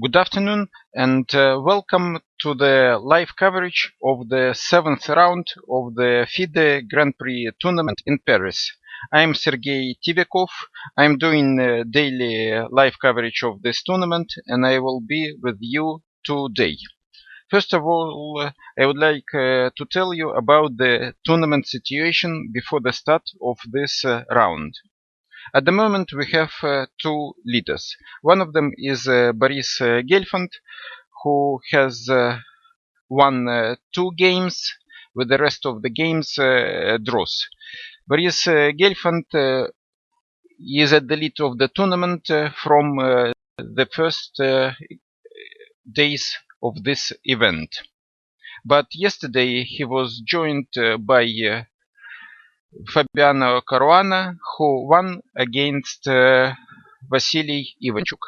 Good afternoon and welcome to the live coverage of the 7th round of the FIDE Grand Prix tournament in Paris. I am Sergei Tiviakov. I am doing daily live coverage of this tournament and I will be with you today. First of all, I would like to tell you about the tournament situation before the start of this round. At the moment we have two leaders. One of them is Boris Gelfand, who has won 2 games, with the rest of the games draws. Boris Gelfand is at the lead of the tournament from the first days of this event. But yesterday he was joined by Fabiano Caruana, who won against Vasily Ivanchuk.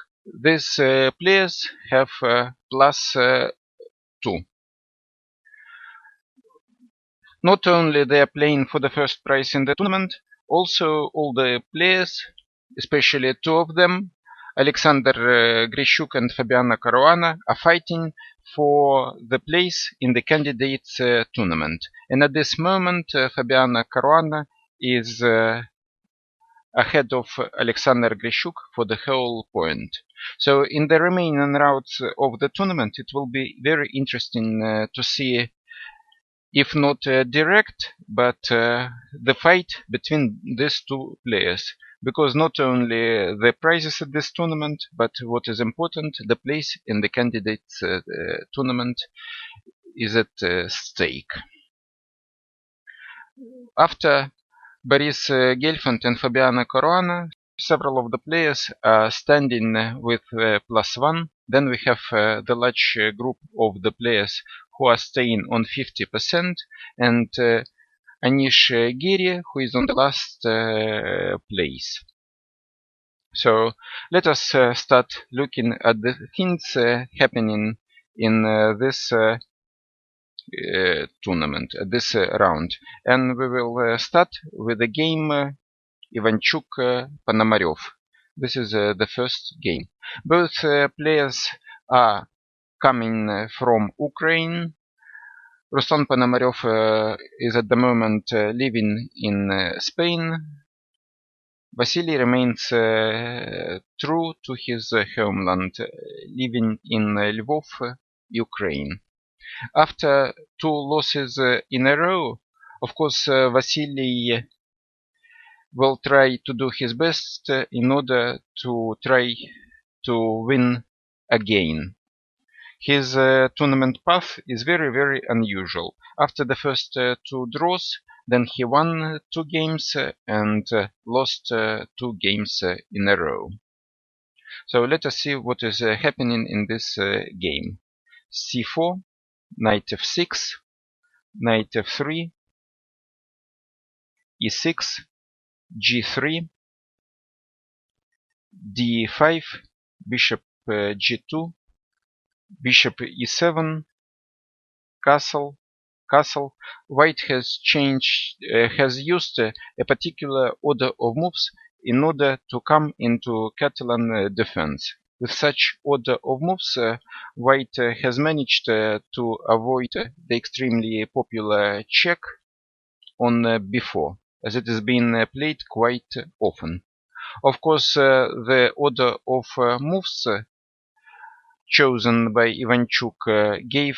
These players have +2. Not only they are playing for the first prize in the tournament, also all the players, especially 2 of them, Alexander Grishuk and Fabiano Caruana, are fighting for the place in the candidates tournament. And at this moment, Fabiano Caruana is ahead of Alexander Grishuk for the whole point. So in the remaining rounds of the tournament, it will be very interesting to see, if not direct, but the fight between these 2 players. Because not only the prizes at this tournament, but what is important, the place in the candidates tournament is at stake. After Boris Gelfand and Fabiano Caruana, several of the players are standing with +1. Then we have the large group of the players who are staying on 50%, and Anish Giri, who is on the last place. So let us start looking at the things happening in this tournament, this round. And we will start with the game Ivanchuk-Ponomarev. This is the first game. Both players are coming from Ukraine. Ruslan Ponomarev is at the moment living in Spain. Vasily remains true to his homeland, living in Lvov, Ukraine. After 2 losses in a row, of course, Vasily will try to do his best in order to try to win again. His tournament path is very unusual. After the first 2 draws, then he won 2 games and lost 2 games in a row. So let us see what is happening in this game. c4, knight f6, knight f3, e6, g3, d5, bishop g2, bishop e7, castle. White has used a particular order of moves in order to come into Catalan defense. With such order of moves, White has managed to avoid the extremely popular check on b4, as it has been played quite often. Of course, the order of moves chosen by Ivanchuk gave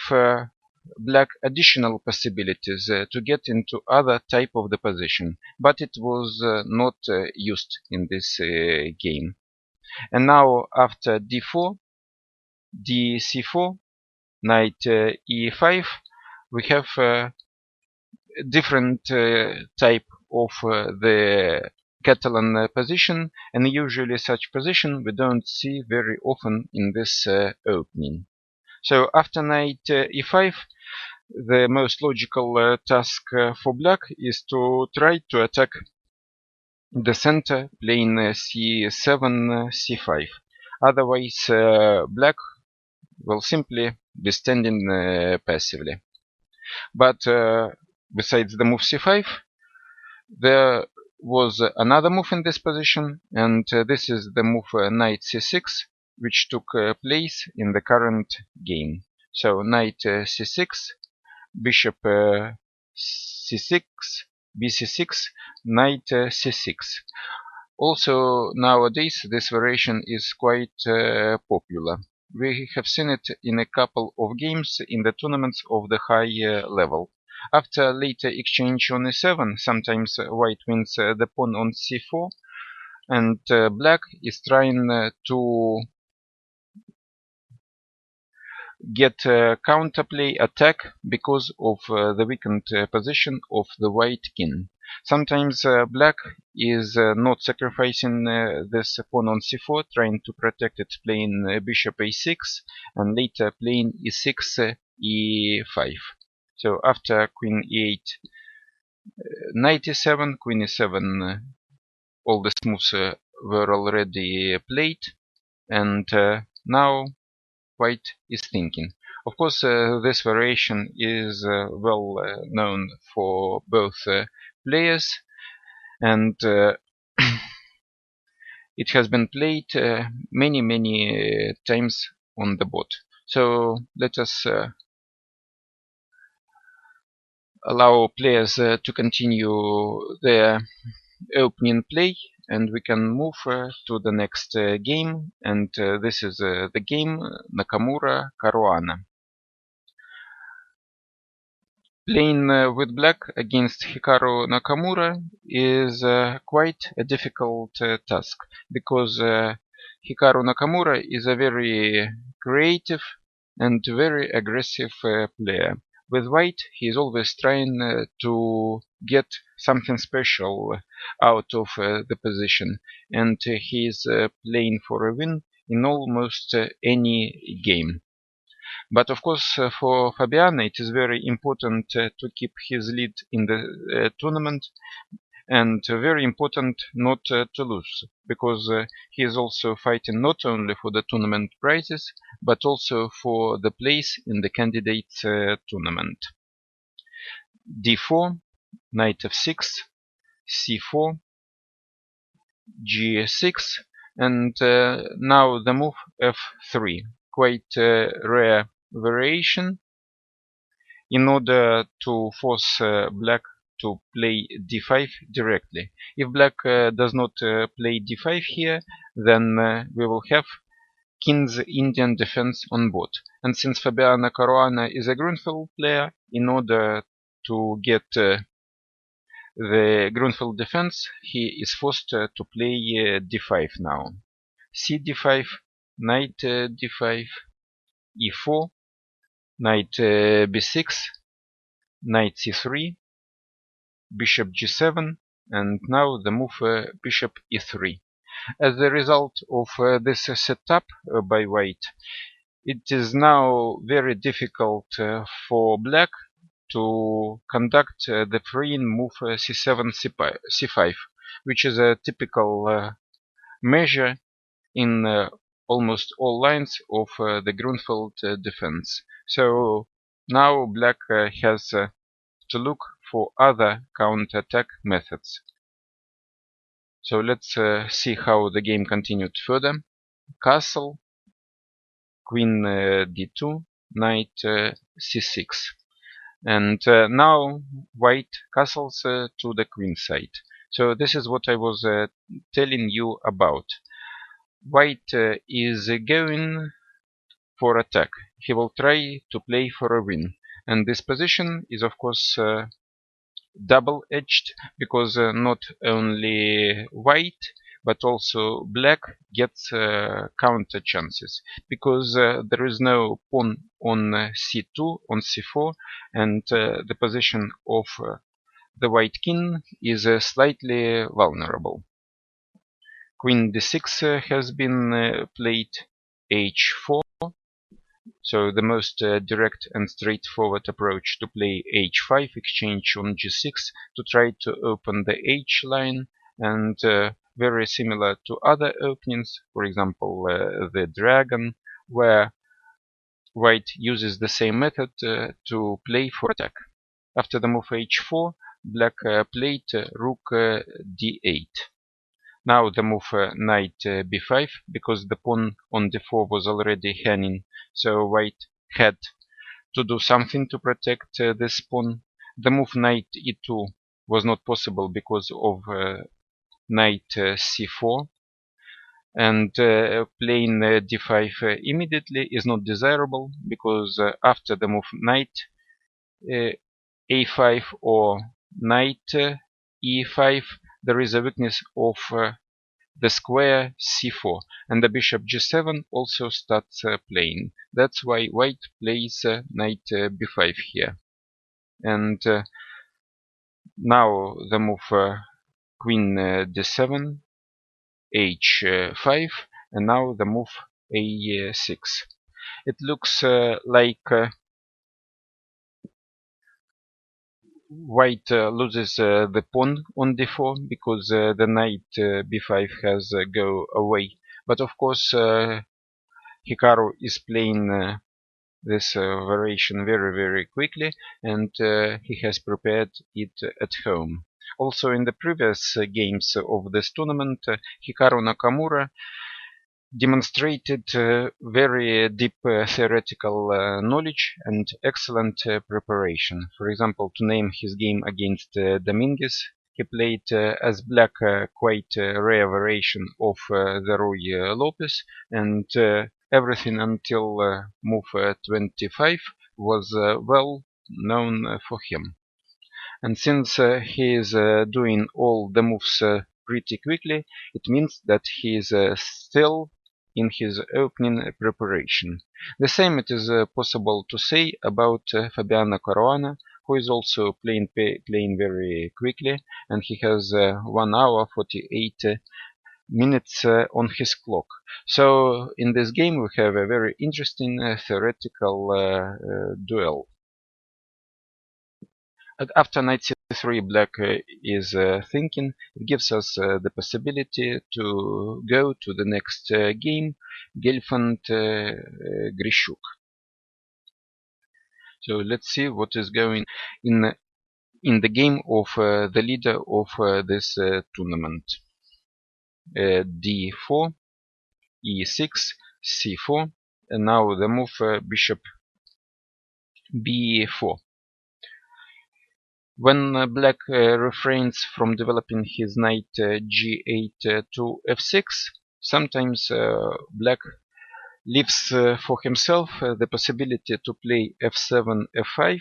Black additional possibilities to get into other type of the position, but it was not used in this game. And now after d4, dc4, knight e5, we have different type of the Catalan position, and usually such position we don't see very often in this opening. So after knight e5, the most logical task for Black is to try to attack the center, playing c7, c5. Otherwise, Black will simply be standing passively. But besides the move c5, there was another move in this position, and this is the move knight c6, which took place in the current game. So knight c6, bishop c6, bc6, knight c6. Also, nowadays, this variation is quite popular. We have seen it in a couple of games in the tournaments of the high level. After later exchange on e7, sometimes white wins the pawn on c4, and black is trying to get counterplay attack because of the weakened position of the white king. Sometimes black is not sacrificing this pawn on c4, trying to protect it, playing bishop a6, and later playing e6, e5. So after queen e8, knight e7, queen e7, all the moves were already played, and now white is thinking. Of course, this variation is well known for both players, and it has been played many times on the board. So let us allow players to continue their opening play, and we can move to the next game, and this is the game Nakamura-Caruana. Playing with black against Hikaru Nakamura is quite a difficult task, because Hikaru Nakamura is a very creative and very aggressive player. With white, he is always trying to get something special out of the position, and he is playing for a win in almost any game. But of course, for Fabiano, it is very important to keep his lead in the tournament, and very important not to lose, because he is also fighting not only for the tournament prizes, but also for the place in the candidates tournament. d4, knight f6, c4, g6, and now the move f3. Quite rare variation in order to force black to play d5 directly. If black does not play d5 here, then we will have king's Indian defense on board. And since Fabiano Caruana is a Grunfeld player, in order to get the Grunfeld defense, he is forced to play d5 now. c d5, knight d5, e4, knight b6, knight c3, bishop g7, and now the move bishop e3. As a result of this setup by white, it is now very difficult for black to conduct the freeing move c7, c5, which is a typical measure in almost all lines of the Grunfeld defense. So now black has to look for other counterattack methods. So let's see how the game continued further. Castle, queen d2, knight c6. And now white castles to the queen side. So this is what I was telling you about. White is going for attack. He will try to play for a win. And this position is of course double-edged, because not only white but also black gets counter chances, because there is no pawn on c2, on c4, and the position of the white king is slightly vulnerable. Queen d6 has been played, h4. So the most direct and straightforward approach to play h5, exchange on g6 to try to open the h line, and very similar to other openings, for example the dragon, where white uses the same method to play for attack. After the move h4, black played rook d8. Now the move knight b5, because the pawn on d4 was already hanging, so white had to do something to protect this pawn. The move knight e2 was not possible because of knight c4, and playing d5 immediately is not desirable, because after the move knight a5 or knight e5, there is a weakness of the square c4, and the bishop g7 also starts playing. That's why white plays knight b5 here. And now the move queen d7, h5, and now the move a6. It looks like white loses the pawn on d4, because the knight b5 has go away. But of course Hikaru is playing this variation very quickly, and he has prepared it at home. Also in the previous games of this tournament, Hikaru Nakamura demonstrated very deep theoretical knowledge and excellent preparation. For example, to name his game against Dominguez, he played as black quite rare variation of the Ruy Lopez, and everything until move 25 was well known for him. And since he is doing all the moves pretty quickly, it means that he is still in his opening preparation. The same it is possible to say about Fabiano Caruana, who is also playing very quickly, and he has 1 hour 48 minutes on his clock. So in this game we have a very interesting theoretical duel. After knight c3, black is thinking. It gives us the possibility to go to the next game, Gelfand-Grishuk. So let's see what is going in the game of the leader of this tournament. d4, e6, c4, and now the move bishop b4. When black refrains from developing his knight g8 to f6, sometimes black leaves for himself the possibility to play f7, f5,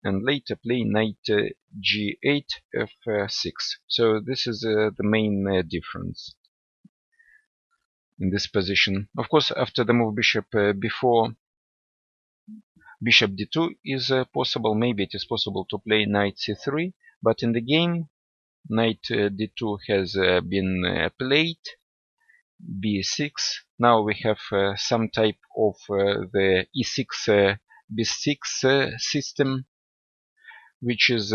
and later play knight g8, f6. So this is the main difference in this position. Of course, after the move bishop b4, bishop d2 is possible. Maybe it is possible to play knight c3, but in the game knight d2 has been played, b6. Now we have some type of the e6 b6 system, which is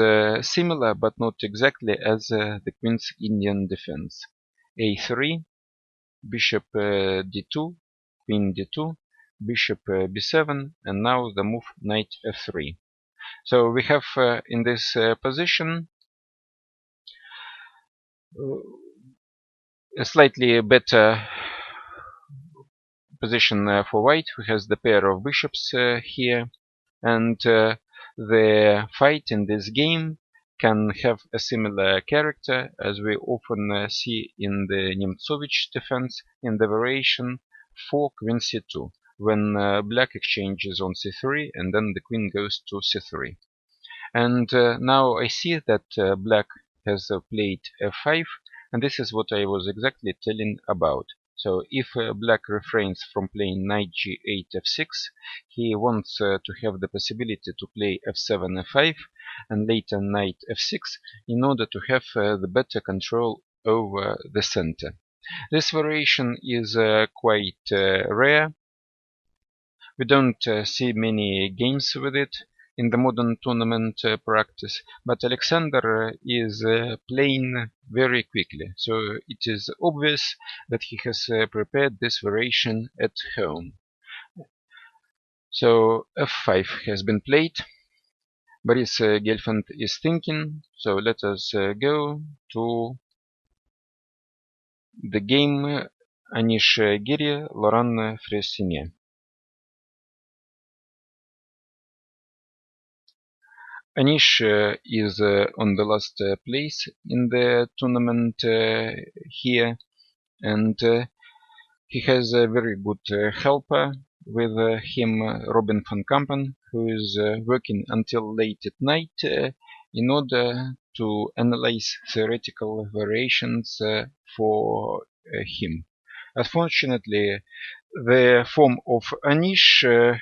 similar but not exactly as the Queen's Indian defense. a3, bishop d2, queen d2, bishop b7, and now the move knight f3. So we have in this position a slightly better position for white, who has the pair of bishops here, and the fight in this game can have a similar character as we often see in the Nemtsovich defense in the variation for queen c2, when black exchanges on c3 and then the queen goes to c3. And now I see that black has played f5, and this is what I was exactly telling about. So if black refrains from playing knight g8 f6, he wants to have the possibility to play f7 f5 and later knight f6 in order to have the better control over the center. This variation is quite rare. We don't see many games with it in the modern tournament practice, but Alexander is playing very quickly, so it is obvious that he has prepared this variation at home. So f5 has been played. Boris Gelfand is thinking, so let us go to the game Anish Giri, Laurent Fressinet. Anish is on the last place in the tournament here, and he has a very good helper with him, Robin van Kampen, who is working until late at night in order to analyze theoretical variations for him. Unfortunately, the form of Anish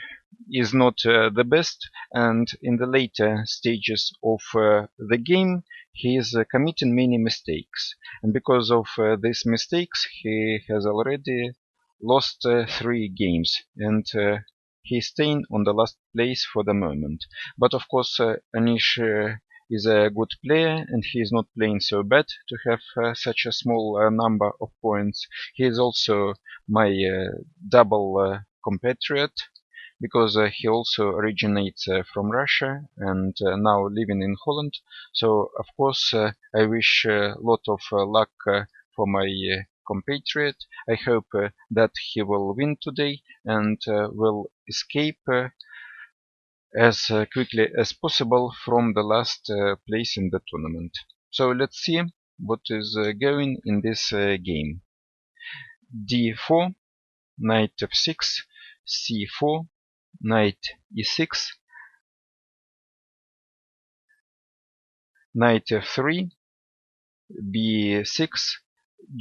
is not the best, and in the later stages of the game he is committing many mistakes, and because of these mistakes he has already lost 3 games, and he's staying on the last place for the moment. But of course Anish is a good player, and he is not playing so bad to have such a small number of points. He is also my double compatriot, because he also originates from Russia and now living in Holland. So of course I wish a lot of luck for my compatriot. I hope that he will win today and will escape as quickly as possible from the last place in the tournament. So let's see what is going in this game. D4, knight f6, c4, knight e6, knight f3, b6,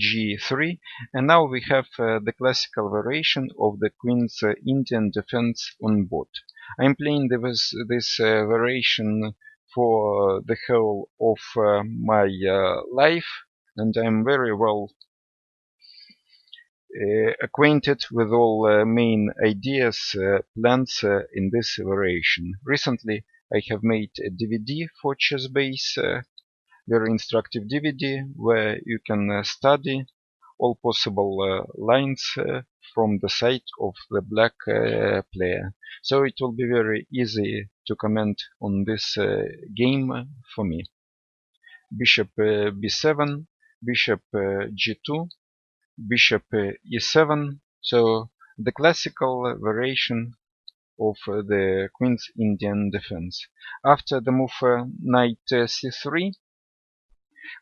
g3, and now we have the classical variation of the queen's Indian defense on board. I'm playing this variation for the whole of my life, and I'm very well acquainted with all main ideas, plans in this variation. Recently I have made a DVD for ChessBase, very instructive DVD where you can study all possible lines from the side of the black player. So it will be very easy to comment on this game for me. Bishop b7, bishop g2, bishop e7. So the classical variation of the queen's Indian defense. After the move knight c3,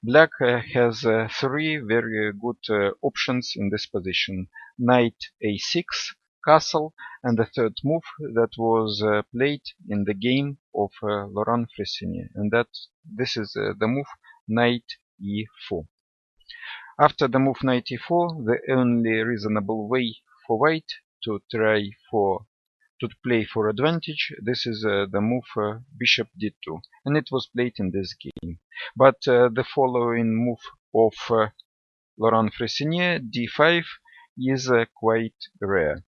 black has 3 very good options in this position. Knight a6, castle, and the third move that was played in the game of Laurent Fressinet, and this is the move knight e4. After the move knight e4, the only reasonable way for white to play for advantage, this is the move bishop d2, and it was played in this game. But the following move of Laurent Fressinet, d5, is quite rare.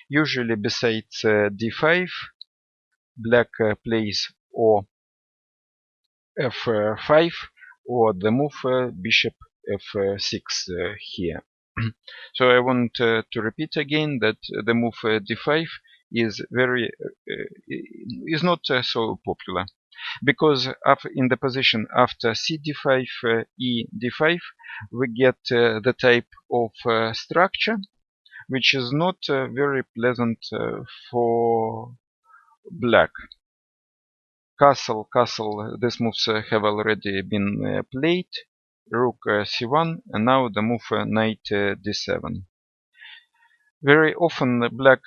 Usually besides d5, black plays or f5 or the move bishop f6 here. So I want to repeat again that the move d5 is not so popular, because in the position after c d5, e d5, we get the type of structure which is not very pleasant for black. Castle, these moves have already been played. Rook c1, and now the move knight d7. Very often black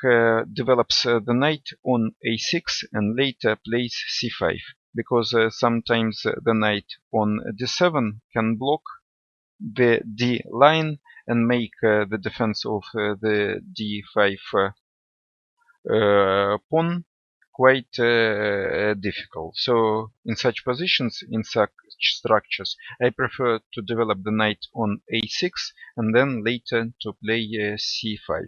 develops the knight on a6 and later plays c5, because sometimes the knight on d7 can block the d line and make the defense of the d5 pawn quite difficult. So in such positions, in such structures, I prefer to develop the knight on a6 and then later to play c5.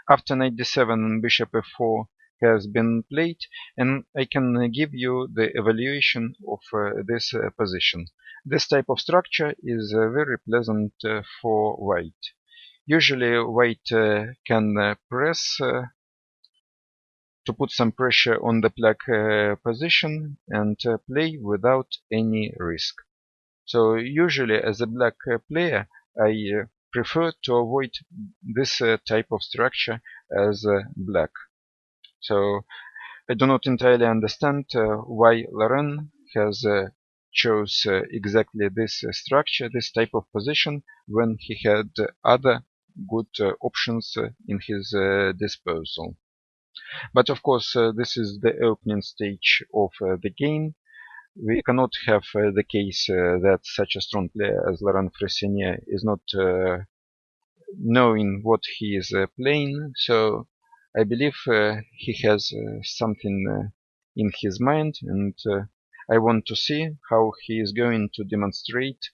After knight d7 and bishop f4 has been played, and I can give you the evaluation of this position. This type of structure is very pleasant for white. Usually white can press to put some pressure on the black position and play without any risk. So usually as a black player I prefer to avoid this type of structure as black. So I do not entirely understand why Laurent has chose exactly this structure, this type of position, when he had other good options in his disposal. But of course, this is the opening stage of the game. We cannot have the case that such a strong player as Laurent Fressinier is not knowing what he is playing. So I believe he has something in his mind, and I want to see how he is going to demonstrate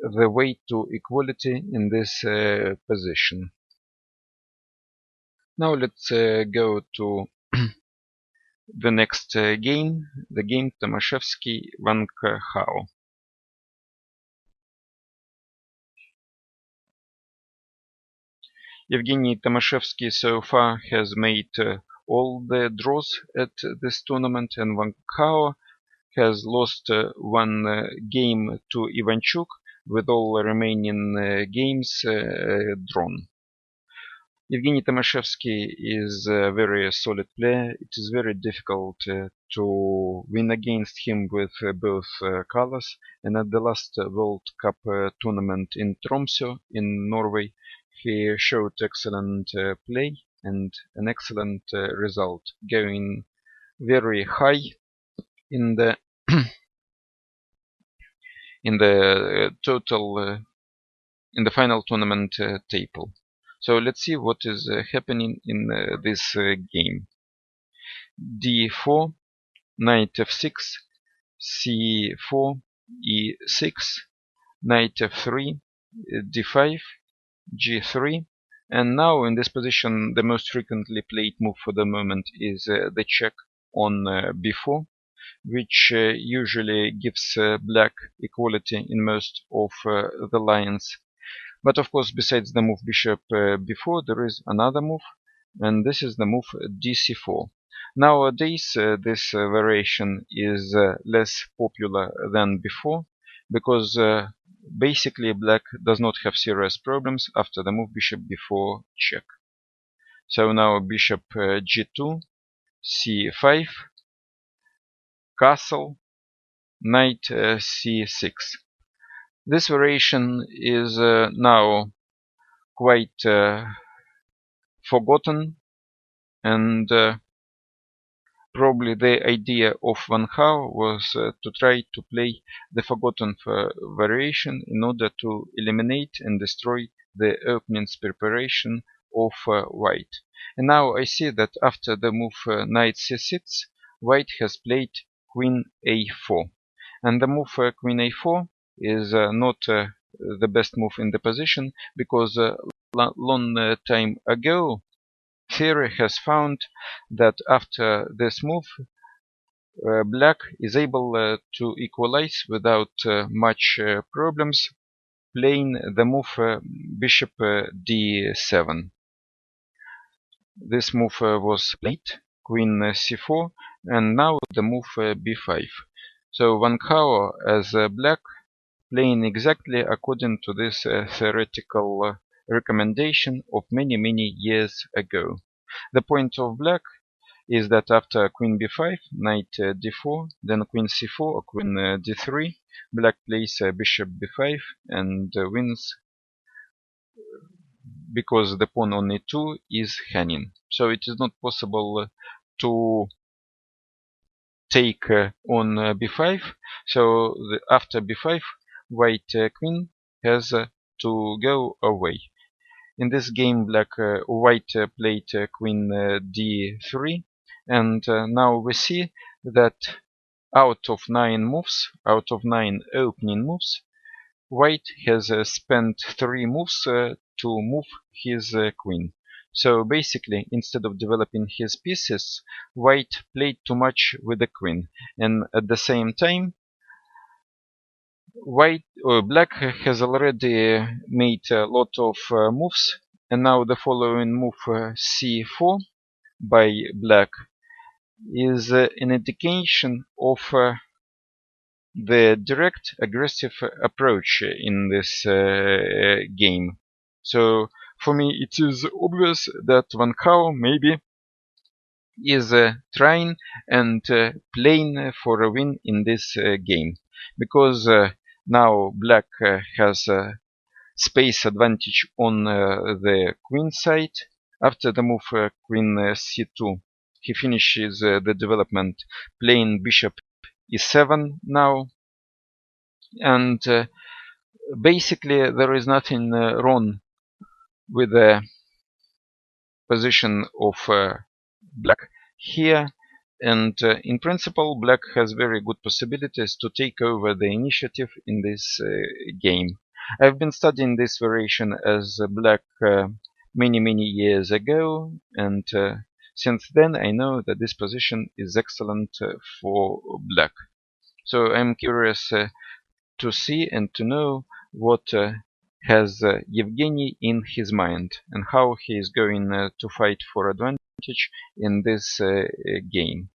the way to equality in this position. Now let's go to the next game, the game Tomaszewski-Van Hao. Evgeny Tomaszewski so far has made all the draws at this tournament, and Van Hao has lost one game to Ivanchuk, with all remaining games drawn. Evgeny Tomaszewski is a very solid player. It is very difficult to win against him with both colors, and at the last World Cup tournament in Tromsø in Norway, he showed excellent play and an excellent result, going very high in the in the total in the final tournament table. So let's see what is happening in this game. d4, knight f6, c4, e6, knight f3, d5, g3, and now in this position the most frequently played move for the moment is the check on b4, which usually gives black equality in most of the lines. But of course, besides the move bishop b4, there is another move, and this is the move dc4. Nowadays, this variation is less popular than before, because basically black does not have serious problems after the move bishop b4 check. So now bishop g2, c5, castle, knight c6. This variation is now quite forgotten, and probably the idea of Van Hao was to try to play the forgotten variation in order to eliminate and destroy the opening's preparation of white. And now I see that after the move knight c6, white has played queen a4, and the move queen a4 is not the best move in the position, because long time ago theory has found that after this move black is able to equalize without much problems, playing the move bishop d7. This move was played, queen c4, and now the move b5. So Van Hao as black, playing exactly according to this theoretical recommendation of many years ago. The point of black is that after queen b5, knight d4, then queen c4 or queen d3, black plays bishop b5 and wins, because the pawn on e2 is hanging. So it is not possible to take on b5. So after b5, white queen has to go away. In this game, white played queen d3, and now we see that out of 9 moves, out of 9 opening moves, white has spent 3 moves to move his queen. So basically, instead of developing his pieces, white played too much with the queen, and at the same time black has already made a lot of moves, and now the following move c4 by black is an indication of the direct aggressive approach in this game. So for me it is obvious that Van Gaal maybe is trying and playing for a win in this game, because now black has space advantage on the queen side. After the move queen c2, he finishes the development playing bishop e7 now, and basically there is nothing wrong with the position of black here, and in principle black has very good possibilities to take over the initiative in this game. I've been studying this variation as black many years ago, and since then I know that this position is excellent for black. So I'm curious to see and to know what has Yevgeny in his mind and how he is going to fight for advantage in this game.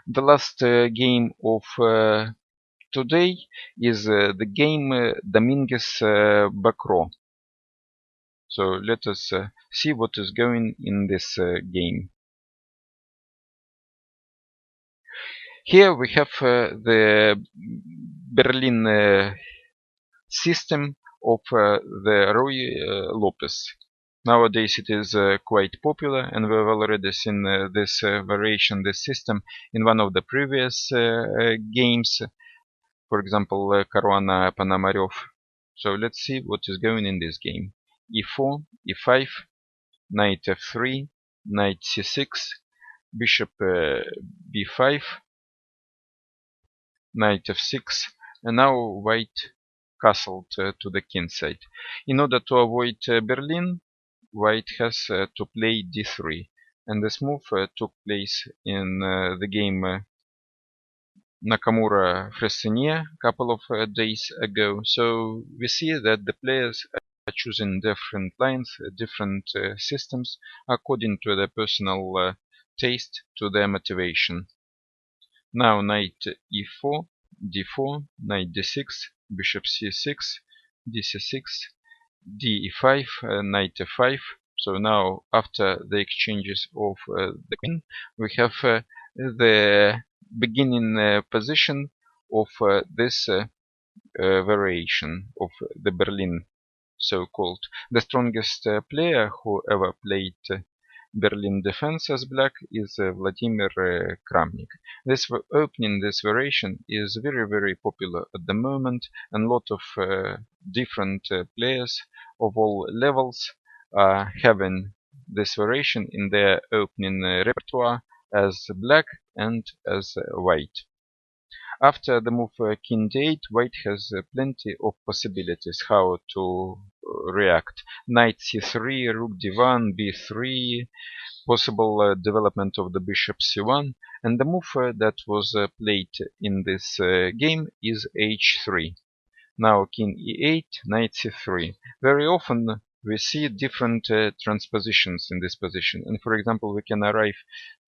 The last game of today is the game Dominguez-Bacro. So let us see what is going in this game. Here we have the Berlin system of the Ruy Lopez. Nowadays it is quite popular, and we have already seen this variation, this system, in one of the previous games, for example Caruana Pономарев. So let's see what is going in this game. e4, e5, knight f3, knight c6, bishop b5, knight f6, and now white castled to the king side. In order to avoid Berlin, white has to play d3, and this move took place in the game Nakamura-Fressinier a couple of days ago. So we see that the players are choosing different lines, different systems according to their personal taste, to their motivation. Now knight e4, d4, knight d6, bishop c6, dc6, d5, knight f5. So now after the exchanges of the queen, we have the beginning position of this variation of the Berlin, so-called. The strongest player who ever played Berlin defense as black is Vladimir Kramnik. This opening, this variation is very popular at the moment, and a lot of different players of all levels are having this variation in their opening repertoire as black and as white. After the move king d8, white has plenty of possibilities how to react. Knight c3, rook d1, b3, possible development of the bishop c1, and the move that was played in this game is h3. Now king e8, knight c3. Very often we see different transpositions in this position, and for example we can arrive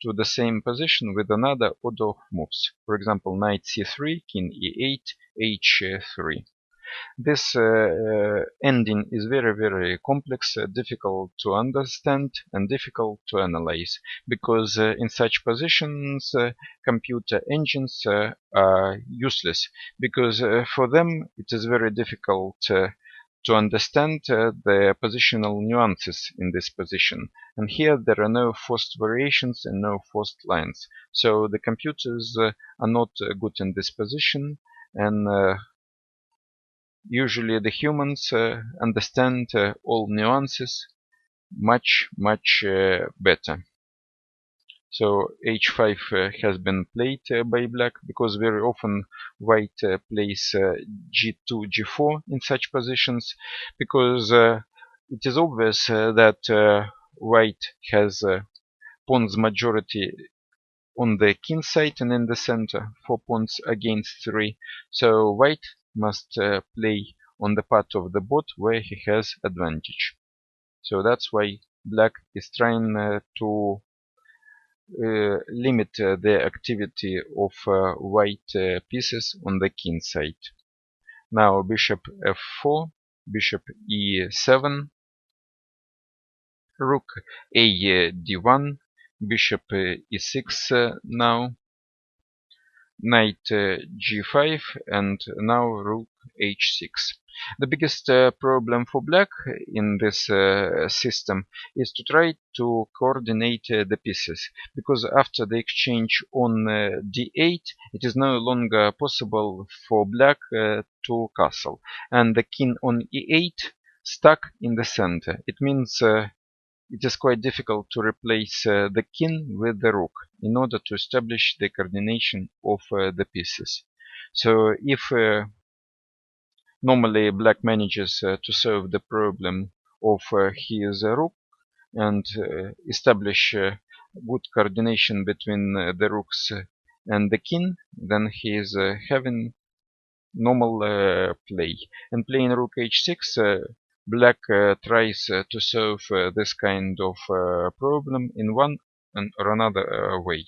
to the same position with another order of moves. For example, knight c3, king e8, h3. This ending is very complex, difficult to understand and difficult to analyze, because in such positions computer engines are useless, because for them it is very difficult to understand the positional nuances in this position. And here there are no forced variations and no forced lines. So the computers are not good in this position, and usually the humans understand all nuances much better. So h5 has been played by black, because very often white plays g2, g4 in such positions, because it is obvious that white has pawns majority on the king side and in the center, 4 pawns against 3. So white must play on the part of the board where he has advantage. So that's why black is trying to limit the activity of white pieces on the king side. Now bishop f4, bishop e7, rook a d1, bishop e6 now, knight g5, and now rook h6. The biggest problem for black in this system is to try to coordinate the pieces, because after the exchange on d8 it is no longer possible for black to castle, and the king on e8 stuck in the center. It means it is quite difficult to replace the king with the rook in order to establish the coordination of the pieces. So if normally black manages to solve the problem of his rook and establish good coordination between the rooks and the king, then he is having normal play. And playing rook h6, black tries to solve this kind of problem in one or another way.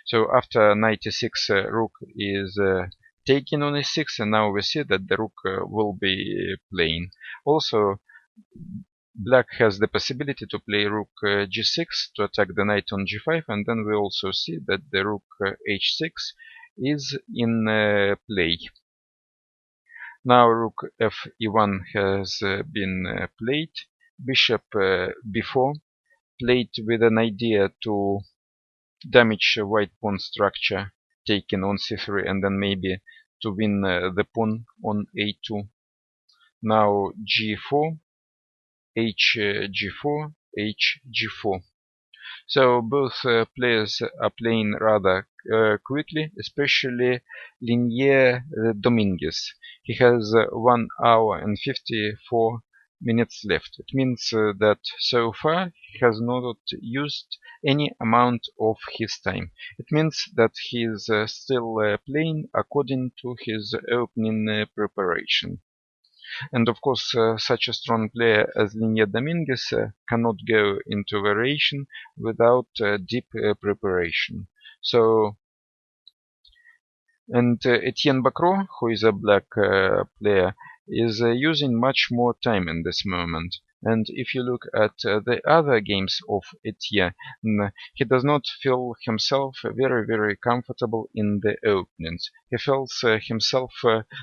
So after knight e6, rook is taken on e6, and now we see that the rook will be playing. Also, black has the possibility to play rook g6 to attack the knight on g5, and then we also see that the rook h6 is in play. Now rook f e1 has been played, bishop b4, played with an idea to damage white pawn structure taken on c3, and then maybe to win the pawn on a2. Now g4, h g4, h g4. So both players are playing rather quickly, especially Linie Dominguez. He has 1 hour and 54 minutes left. It means that so far he has not used any amount of his time. It means that he is still playing according to his opening preparation. And of course, such a strong player as Linia Dominguez cannot go into variation without deep preparation. So, and Etienne Bacro, who is a black player, is using much more time in this moment. And if you look at the other games of Etienne, he does not feel himself very comfortable in the openings. He feels himself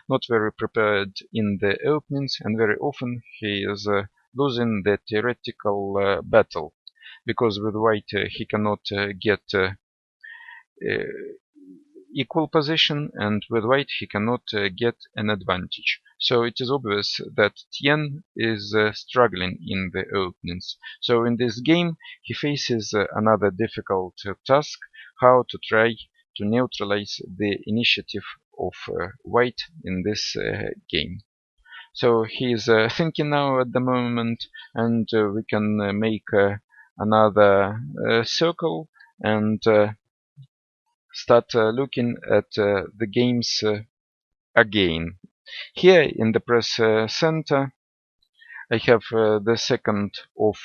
not very prepared in the openings, and very often he is losing the theoretical battle, because with white he cannot get equal position, and with white he cannot get an advantage. So it is obvious that Tien is struggling in the openings. So in this game he faces another difficult task: how to try to neutralize the initiative of white in this game. So he is thinking now at the moment, and we can make another circle and start looking at the games again. Here in the press center I have the second of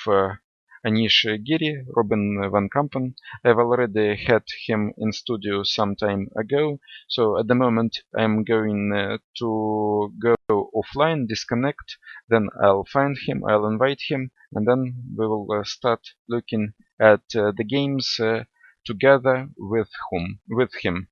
Anish Giri, Robin Van Kampen. I've already had him in studio some time ago, so at the moment I'm going to go offline, disconnect, then I'll find him, I'll invite him, and then we will start looking at the games together with him.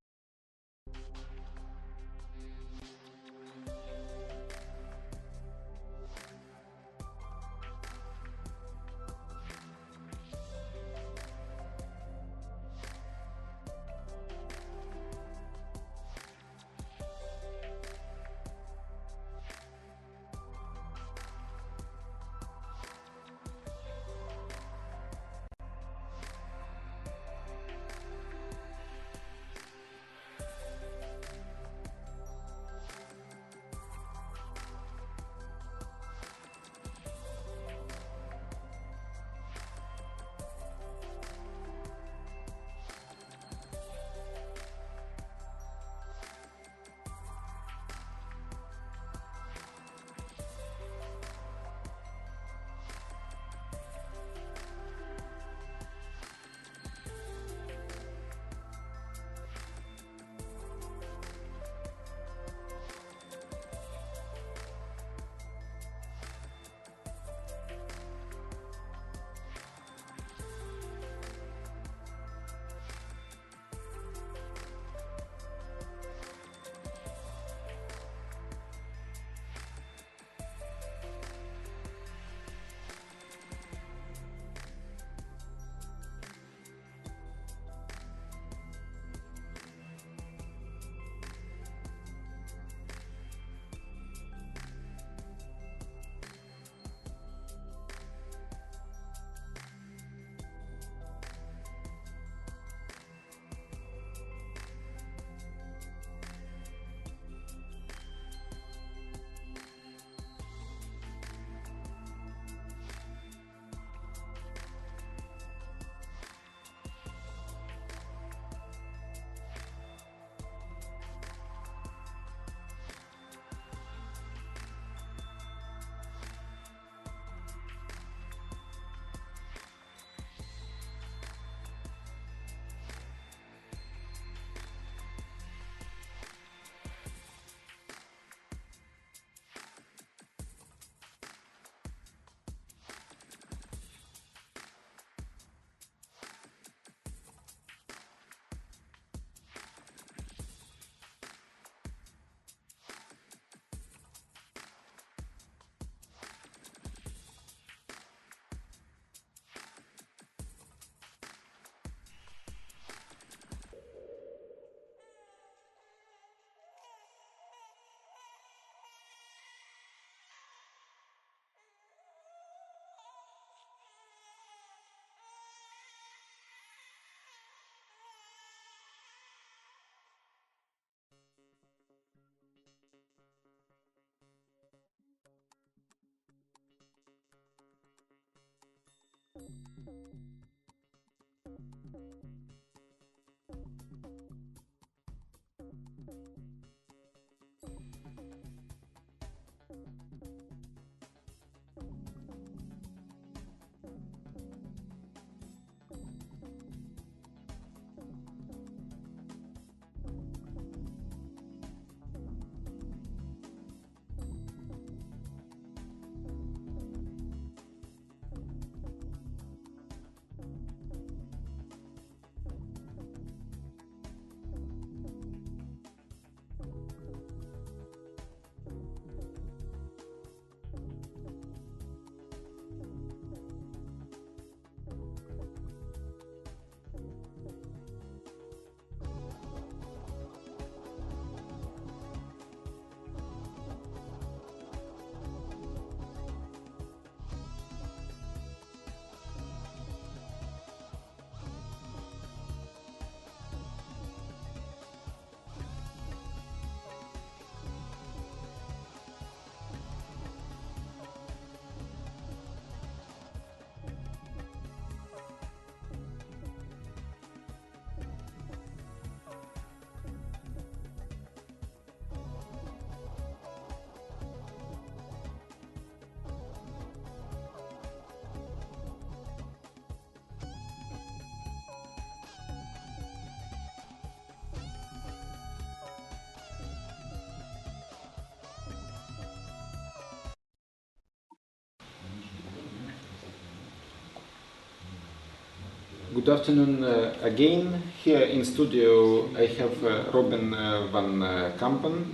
Good afternoon again. Here in studio I have Robin van Kampen,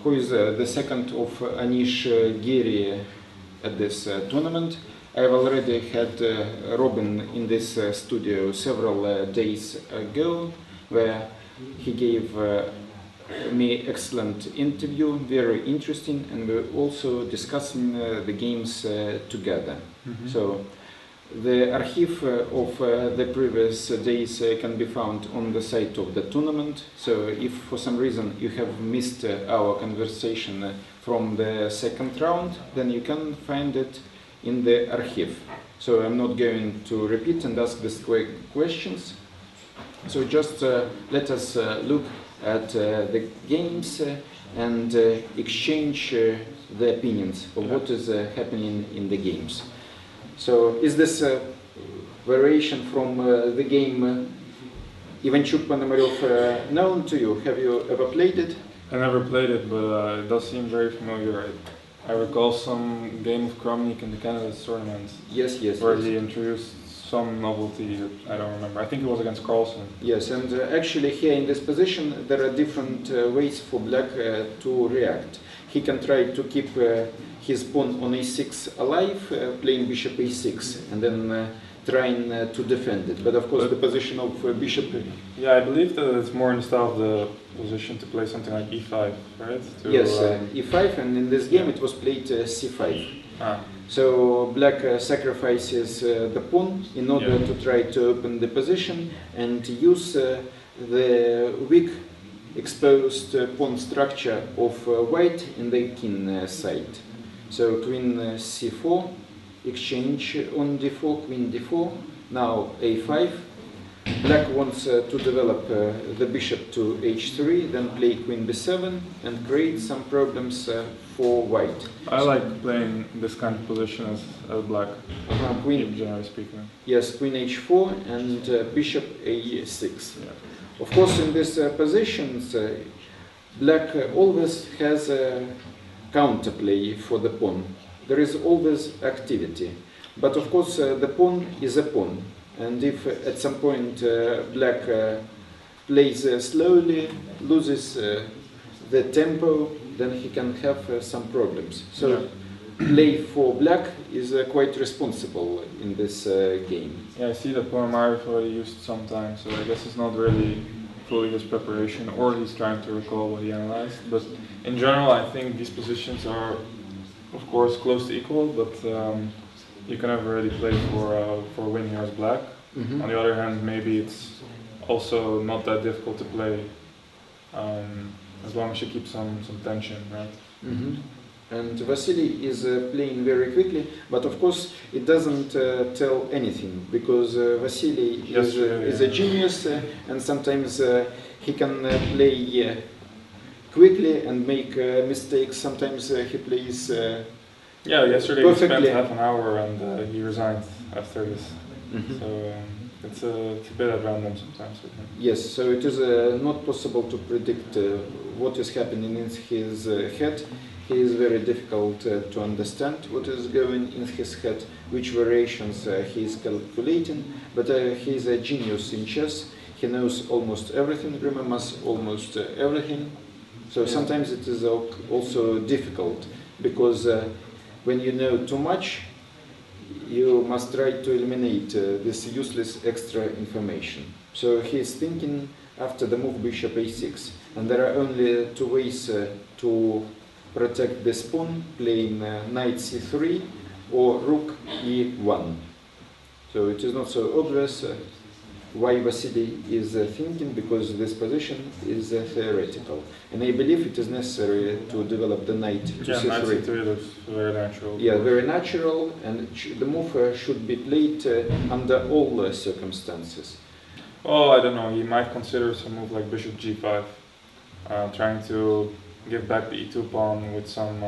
who is the second of Anish Giri at this tournament. I have already had Robin in this studio several days ago, where he gave me excellent interview, very interesting, and we're also discussing the games together. Mm-hmm. So the archive of the previous days can be found on the site of the tournament. So if for some reason you have missed our conversation from the second round, then you can find it in the archive. So I'm not going to repeat and ask these questions. So just let us look at the games and exchange the opinions of what is happening in the games. So is this a variation from the game Ivanchuk Ponomarev known to you? Have you ever played it? I never played it, but it does seem very familiar. I recall some game of Kramnik in the candidates tournament. Yes, where he introduced some novelty that I don't remember. I think it was against Carlsen. Yes, and actually here in this position there are different ways for black to react. He can try to keep his pawn on a6 alive, playing bishop a6, and then trying to defend it. But of course the position of bishop... Yeah, I believe that it's more in the style of the position to play something like e5, right? Yes, e5, and in this game it was played c5. Ah. So black sacrifices the pawn in order to try to open the position and use the weak exposed pawn structure of white in the king side. So queen c4, exchange on d4, queen d4, now a5. Black wants to develop the bishop to h3, then play queen b7 and create some problems for white. I like playing this kind of position as black, queen, generally speaking. Yes, queen h4 and bishop a6. Yeah. Of course, in these positions, black always has a counterplay for the pawn. There is always activity. But of course, the pawn is a pawn. And if at some point black plays slowly, loses the tempo, then he can have some problems. So play for black is quite responsible in this game. Yeah, I see that Ponomarev already used sometimes, so I guess it's not really fully his preparation, or he's trying to recall what he analyzed. But in general, I think these positions are, of course, close to equal, but you can never really play for a win here as black. Mm-hmm. On the other hand, maybe it's also not that difficult to play as long as you keep some tension, right? Mm-hmm. And Vasily is playing very quickly, but of course it doesn't tell anything, because Vasily is a genius, and sometimes he can play quickly and make mistakes. Sometimes he plays yesterday perfectly. He spent half an hour and he resigned after this. Mm-hmm. So it's a bit at random sometimes with him. Yes, so it is not possible to predict what is happening in his head. He is very difficult to understand what is going in his head, which variations he is calculating, but he is a genius in chess. He knows almost everything, remembers almost everything. So sometimes it is also difficult, because when you know too much, you must try to eliminate this useless extra information. So he is thinking after the move bishop a6, and there are only two ways to protect this pawn, playing knight c3 or rook e1. So it is not so obvious why Vasily is thinking, because this position is theoretical. And I believe it is necessary to develop the knight to c3. Knight c3 looks very natural. Yeah, very natural, and the move should be played under all circumstances. Oh, I don't know, he might consider some move like bishop g5, trying to give back the e2 pawn with some...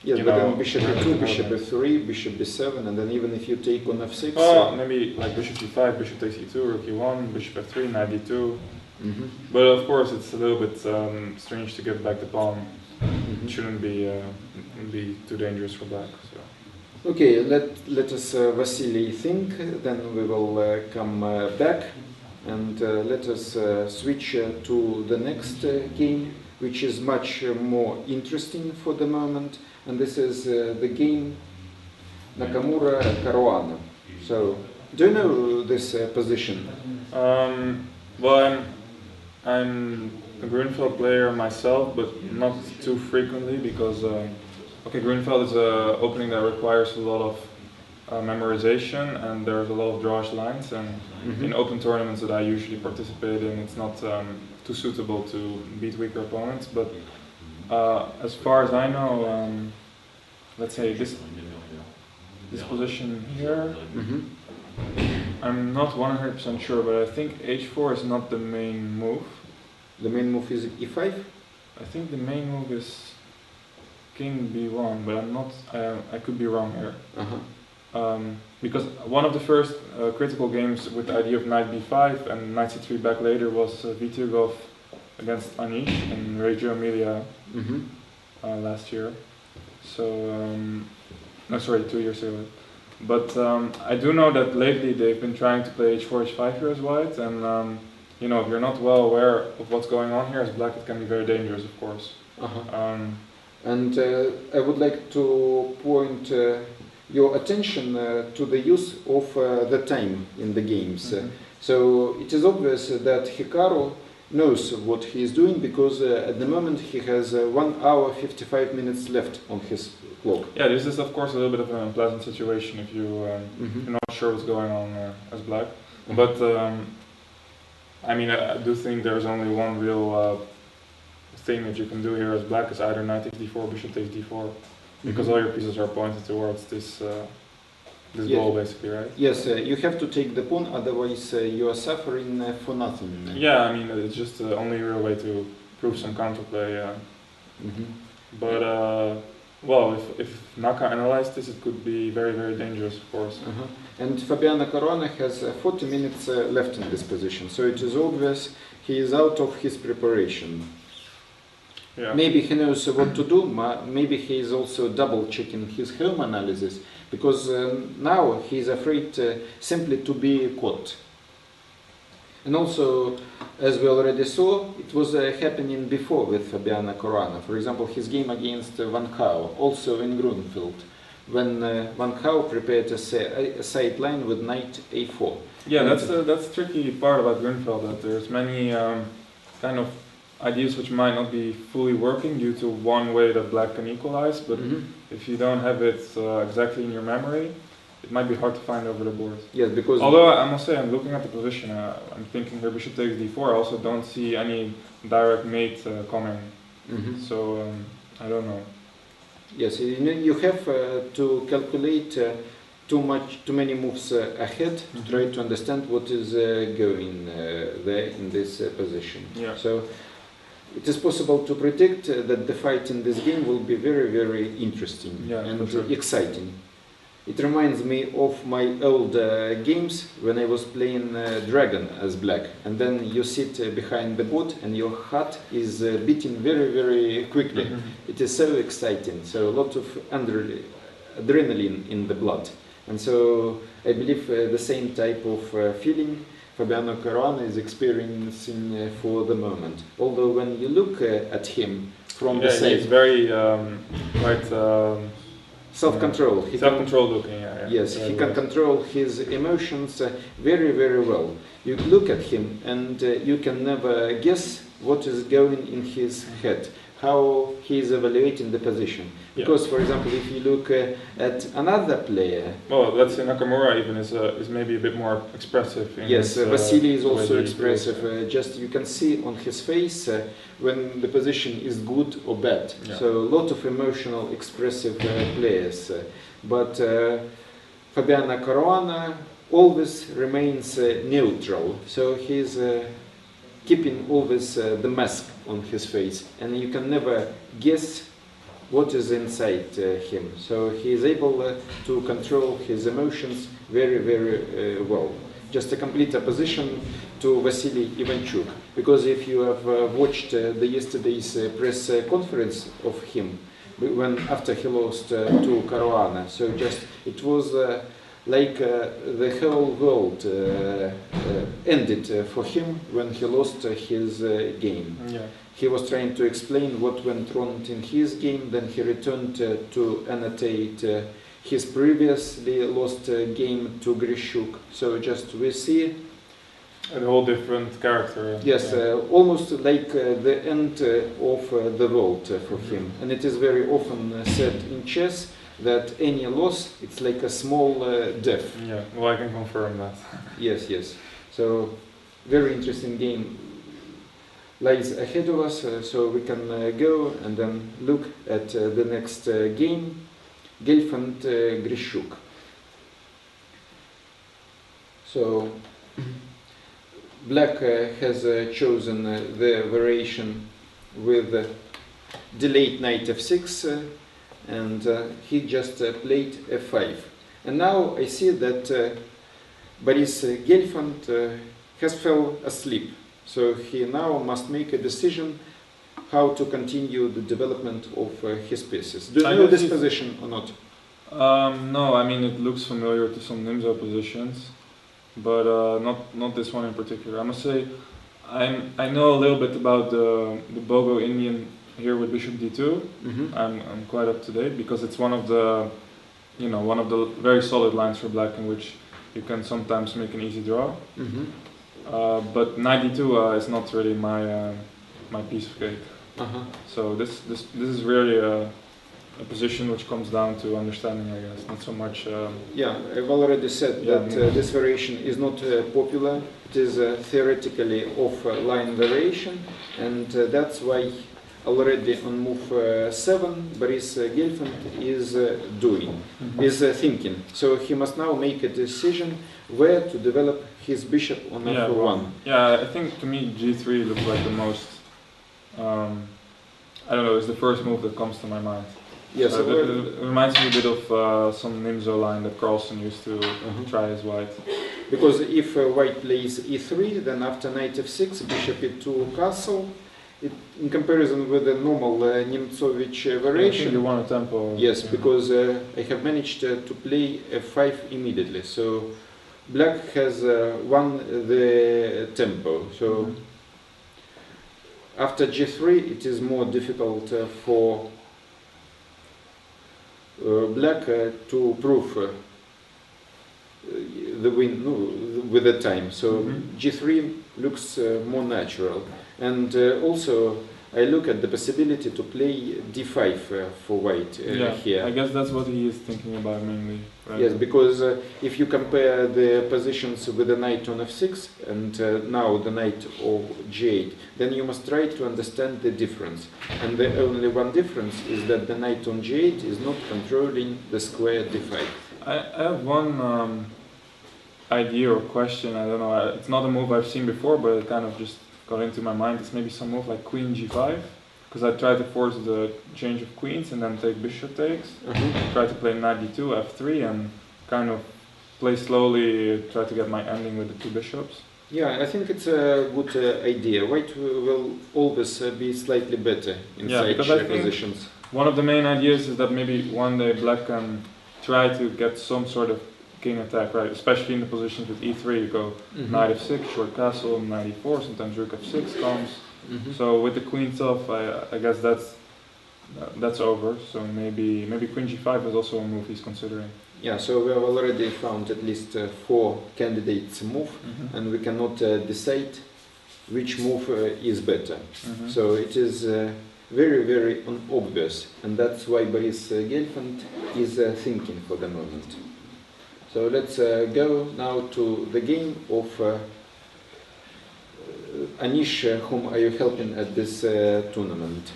yes, but then bishop e2, bishop e3, bishop b7, and then even if you take on f6... Oh, maybe like bishop e5, bishop takes e2, rook e1, bishop f3, knight d2. Mm-hmm. But of course it's a little bit strange to give back the pawn. Mm-hmm. It shouldn't be too dangerous for black. So. Okay, let us Vasily think, then we will come back, and let us switch to the next game, which is much more interesting for the moment, and this is the game Nakamura Caruana. So, do you know this position? Well, I'm a Grunfeld player myself, but not too frequently because okay, Grunfeld is an opening that requires a lot of memorization, and there's a lot of drawish lines, and in open tournaments that I usually participate in, it's not too suitable to beat weaker opponents. But as far as I know, let's say this position here, I'm not 100% sure, but I think h4 is not the main move. The main move is e5? I think the main move is king b1, but I'm not. I could be wrong here. Because one of the first critical games with the idea of knight b5 and knight c3 back later was Tiviakov against Anish in Reggio Emilia last year. So, no, sorry, 2 years ago. But I do know that lately they've been trying to play h4, h5 here as white, and you know, if you're not well aware of what's going on here as black, it can be very dangerous, of course. And I would like to point your attention to the use of the time in the games. So it is obvious that Hikaru knows what he is doing, because at the moment he has 1 hour 55 minutes left on his clock. Yeah, this is of course a little bit of an unpleasant situation if you're not sure what's going on as black. But I mean, I do think there's only one real thing that you can do here as black, is either knight takes d4, bishop takes d4, because all your pieces are pointed towards this ball, basically, right? Yes, you have to take the pawn, otherwise you are suffering for nothing. Yeah, I mean, it's just the only real way to prove some counterplay. But well, if Naka analyzed this, it could be very, very dangerous, of course. And Fabiano Caruana has 40 minutes left in this position, so it is obvious he is out of his preparation. Yeah. Maybe he knows what to do, maybe he is also double checking his home analysis, because now he is afraid simply to be caught. And also, as we already saw, it was happening before with Fabiano Caruana. For example, his game against Van Gogh, also in Grunfeld, when Van Gogh prepared a side line with knight a4. Yeah, that's the tricky part about Grunfeld, that there's many kind of ideas which might not be fully working due to one way that black can equalize, but if you don't have it exactly in your memory, it might be hard to find over the board. Yes, because although I must say, I'm looking at the position, I'm thinking here bishop takes d4, I also don't see any direct mate coming, so I don't know. Yes, you have to calculate too many moves ahead to try to understand what is going there in this position. Yeah. So it is possible to predict that the fight in this game will be very, very interesting and exciting. It reminds me of my old games when I was playing Dragon as black, and then you sit behind the board and your heart is beating very, very quickly. It is so exciting, so a lot of adrenaline in the blood. And so I believe the same type of feeling Fabiano Caruana is experiencing for the moment. Although when you look at him from the side, he's very quite self-control. Self-controlled looking, yeah. Yes, he can control his emotions very, very well. You look at him and you can never guess what is going in his head, how he is evaluating the position. Because, for example, if you look at another player... Well, let's say Nakamura even is maybe a bit more expressive. Yes, Vasily is also expressive. Just you can see on his face when the position is good or bad. Yeah. So a lot of emotional, expressive players. But Fabiano Caruana always remains neutral. So he's keeping always the mask on his face. And you can never guess what is inside him. So he is able to control his emotions very, very well. Just a complete opposition to Vasily Ivanchuk. Because if you have watched the yesterday's press conference of him, when after he lost to Caruana. So just it was like the whole world ended for him when he lost his game. Yeah. He was trying to explain what went wrong in his game, then he returned to annotate his previously lost game to Grishuk. So just we see a whole different character. Yes, almost like the end of the world for him. And it is very often said in chess that any loss, it's like a small death. Yeah, well, I can confirm that. Yes, yes. So, very interesting game lies ahead of us, so we can go and then look at the next game, Gelfand Grishuk. So, Black has chosen the variation with delayed knight f6, and he just played f5. And now I see that Boris Gelfand has fell asleep. So he now must make a decision how to continue the development of his pieces. Do you know this position or not? No, I mean it looks familiar to some Nimzo positions, but not this one in particular. I must say, I know a little bit about the Bogo Indian here with Bishop d2. Mm-hmm. I'm quite up to date because it's one of the very solid lines for Black in which you can sometimes make an easy draw. Mm-hmm. But knight d2 is not really my piece of cake. Uh-huh. So this is really a position which comes down to understanding, I guess, not so much. Yeah, I've already said that this variation is not popular. It is theoretically off-line variation, and that's why already on move 7, Boris Gelfand is thinking. So he must now make a decision where to develop his bishop on f1. Yeah, I think to me g3 looks like the most. I don't know. It's the first move that comes to my mind. Yes, it reminds me a bit of some Nimzo line that Carlsen used to try as white. Because if white plays e3, then after knight f6, bishop e2 castle, in comparison with the normal Nemtsovich variation, you want a tempo. Yes, because I have managed to play f5 immediately. So Black has won the tempo. So after g3, it is more difficult for Black to prove the win with the time. So g3 looks more natural. And also, I look at the possibility to play d5 for white here. I guess that's what he is thinking about mainly. Right? Yes, because if you compare the positions with the knight on f6 and now the knight of g8, then you must try to understand the difference. And the only one difference is that the knight on g8 is not controlling the square d5. I have one idea or question. I don't know. It's not a move I've seen before, but it kind of just got into my mind. It's maybe some move like queen g5, because I try to force the change of queens and then take bishop takes. Try to play knight d2, f3, and kind of play slowly, try to get my ending with the two bishops. Yeah, I think it's a good idea. White will always be slightly better in such positions. One of the main ideas is that maybe one day Black can try to get some sort of king attack, right? Especially in the positions with e3, you go knight f6, short castle, knight e4, sometimes rook f6 comes. So with the queen off, I guess that's over. So maybe queen g5 is also a move he's considering. Yeah, so we have already found at least 4 candidates move, and we cannot decide which move is better. So it is very, very obvious, and that's why Boris Gelfand is thinking for the moment. So let's go now to the game of Anish, whom are you helping at this tournament?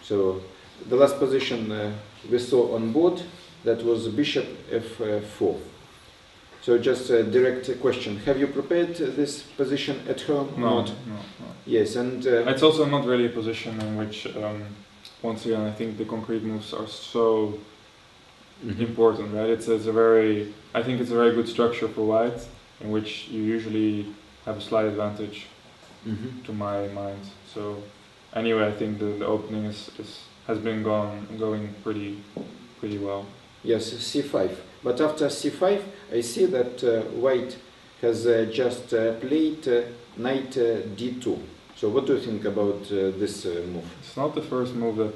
So the last position we saw on board, that was bishop f4. So just a direct question. Have you prepared this position at home? No. Yes, and it's also not really a position in which, once again, I think the concrete moves are so important, right? I think it's a very good structure for white, in which you usually have a slight advantage, to my mind. So anyway, I think the opening is has been going pretty well. Yes, c5. But after c5, I see that white has just played knight d2. So what do you think about this move? It's not the first move that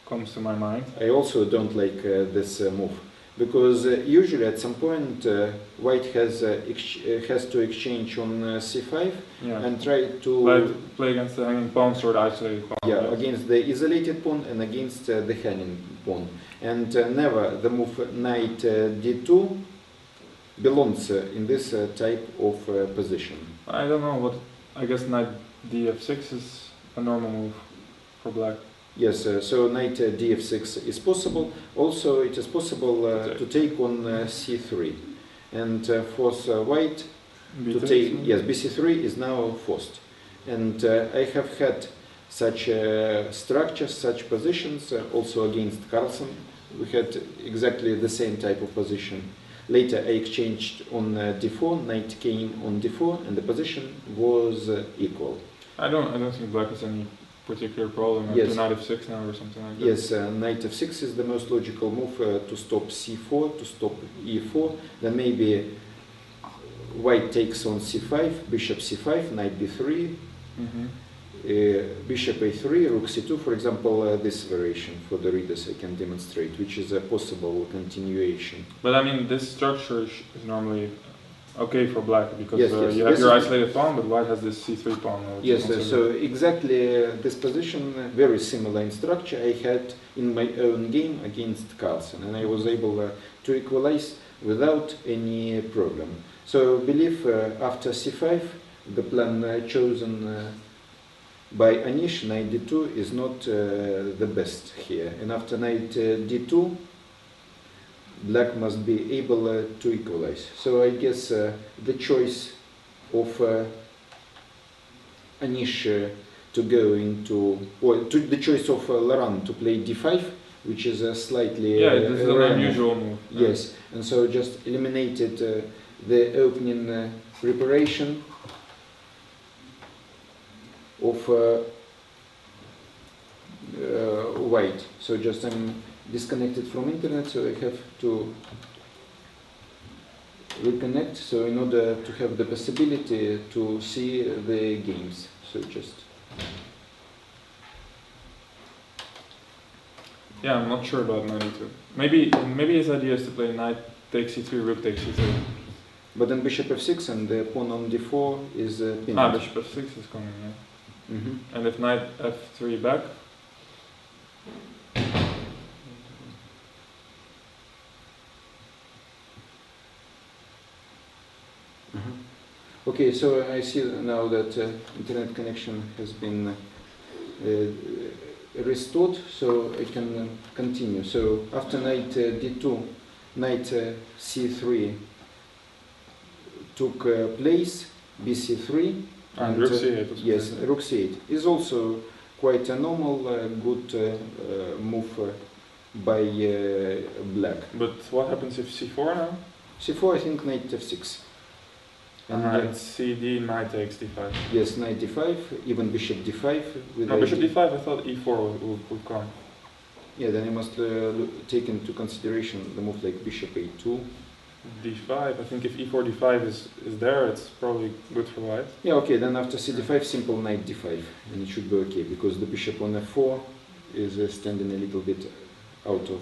comes to my mind. I also don't like this move, because usually at some point white has to exchange on c5 and try to play against the hanging pawn or the isolated pawn. Yeah, right? Against the isolated pawn and against the hanging pawn. And never the move knight d2 belongs in this type of position. I don't know what. I guess knight df6 is a normal move for black. Yes, so knight df6 is possible. Also, it is possible to take on c3 and force white to take. Yes, bc3 is now forced, and I have had such structures, such positions also against Carlsen. We had exactly the same type of position. Later, I exchanged on d4, knight came on d4, and the position was equal. I don't think black has any particular problem. Yes. Knight f6 now or something like that. Yes, knight f6 is the most logical move to stop c4, to stop e4. Then maybe white takes on c5, bishop c5, knight b3, bishop a3, rook c2. For example, this variation for the readers I can demonstrate, which is a possible continuation. But I mean, this structure is normally okay for black, because yes, you have your isolated pawn, but white has this c3 pawn. Yes, so exactly this position, very similar in structure, I had in my own game against Carlsen, and I was able to equalize without any problem. So I believe after c5, the plan chosen by Anish, knight d2, is not the best here. And after knight d2, black must be able to equalize. So I guess the choice of Anish to go into, or the choice of Laurent to play d5, which is a slightly this is an unusual move. Yes, and so just eliminated the opening preparation of white. So just I'm disconnected from internet, so I have to reconnect, so in order to have the possibility to see the games. So just I'm not sure about knight e2. Maybe his idea is to play knight takes c3, rook takes c3. But then bishop f6 and the pawn on d4 is pinned. Bishop f6 is coming, yeah. And if knight f3 back. Okay, so I see now that internet connection has been restored, so I can continue. So after knight d2, knight c3 took place, bc3, and rook c8. Yes, rook c8 is also quite a normal, good move by black. But what happens if c4 now? c4, I think knight f6. And knight cd, knight takes d5. Yes, knight d5, even bishop d5. With bishop d5, I thought e4 would come. Yeah, then you must take into consideration the move like bishop a2. d5, I think if e4 d5 is there, it's probably good for white. Yeah, okay, then after cd5, simple knight d5, and it should be okay, because the bishop on f4 is standing a little bit out of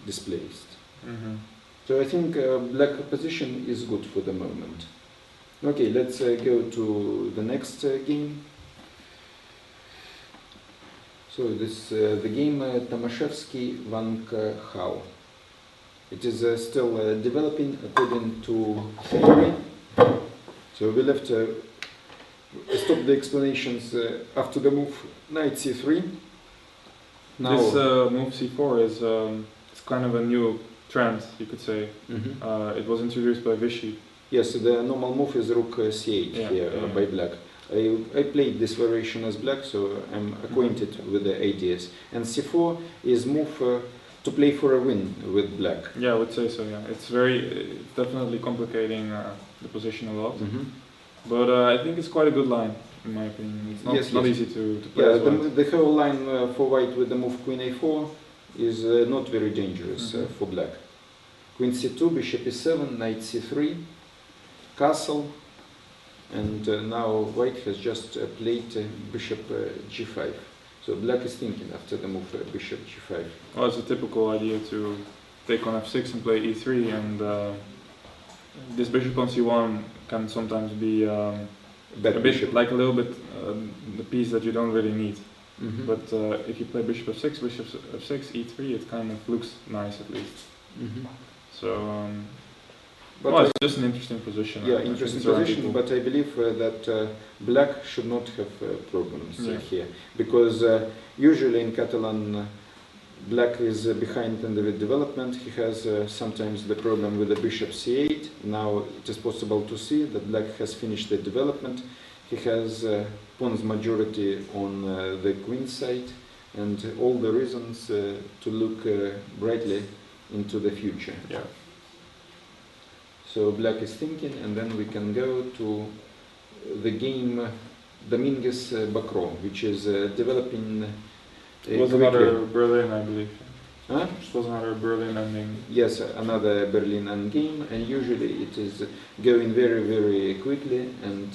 displaced. So I think black position is good for the moment. Okay, let's go to the next game. So this the game Tomaszewski Van Hau. It is still developing according to theory. So we left stop the explanations after the move knight c3. Now this move c4 is it's kind of a new trend, you could say. It was introduced by Vichy. Yes, the normal move is rook c8 by black. I played this variation as black, so I'm acquainted with the ideas. And c4 is move to play for a win with black. Yeah, I would say so, yeah. It's definitely complicating the position a lot. But I think it's quite a good line. in my opinion. It's not easy to play. Yeah, the whole line for white with the move queen a4 is not very dangerous for black. Queen c2, bishop e7, knight c3, castle, and now white has just played bishop g5. So black is thinking after the move bishop g5. Well, it's a typical idea to take on f6 and play e3, and this bishop on c1 can sometimes be a bit like a little bit the piece that you don't really need. But if you play bishop f6, e3, it kind of looks nice at least. So, but it's just an interesting position. Yeah, interesting position, but I believe that black should not have problems here, because usually in Catalan black is behind in the development. He has sometimes the problem with the bishop c8. Now it is possible to see that black has finished the development. He has pawn's majority on the queen side, and all the reasons to look brightly into the future. Yeah. So black is thinking, and then we can go to the game Dominguez-Bacro, which is developing. It was another Berlin, I believe. Huh? It was another Berlin ending. Yes, another Berlin endgame, and usually it is going very, very quickly and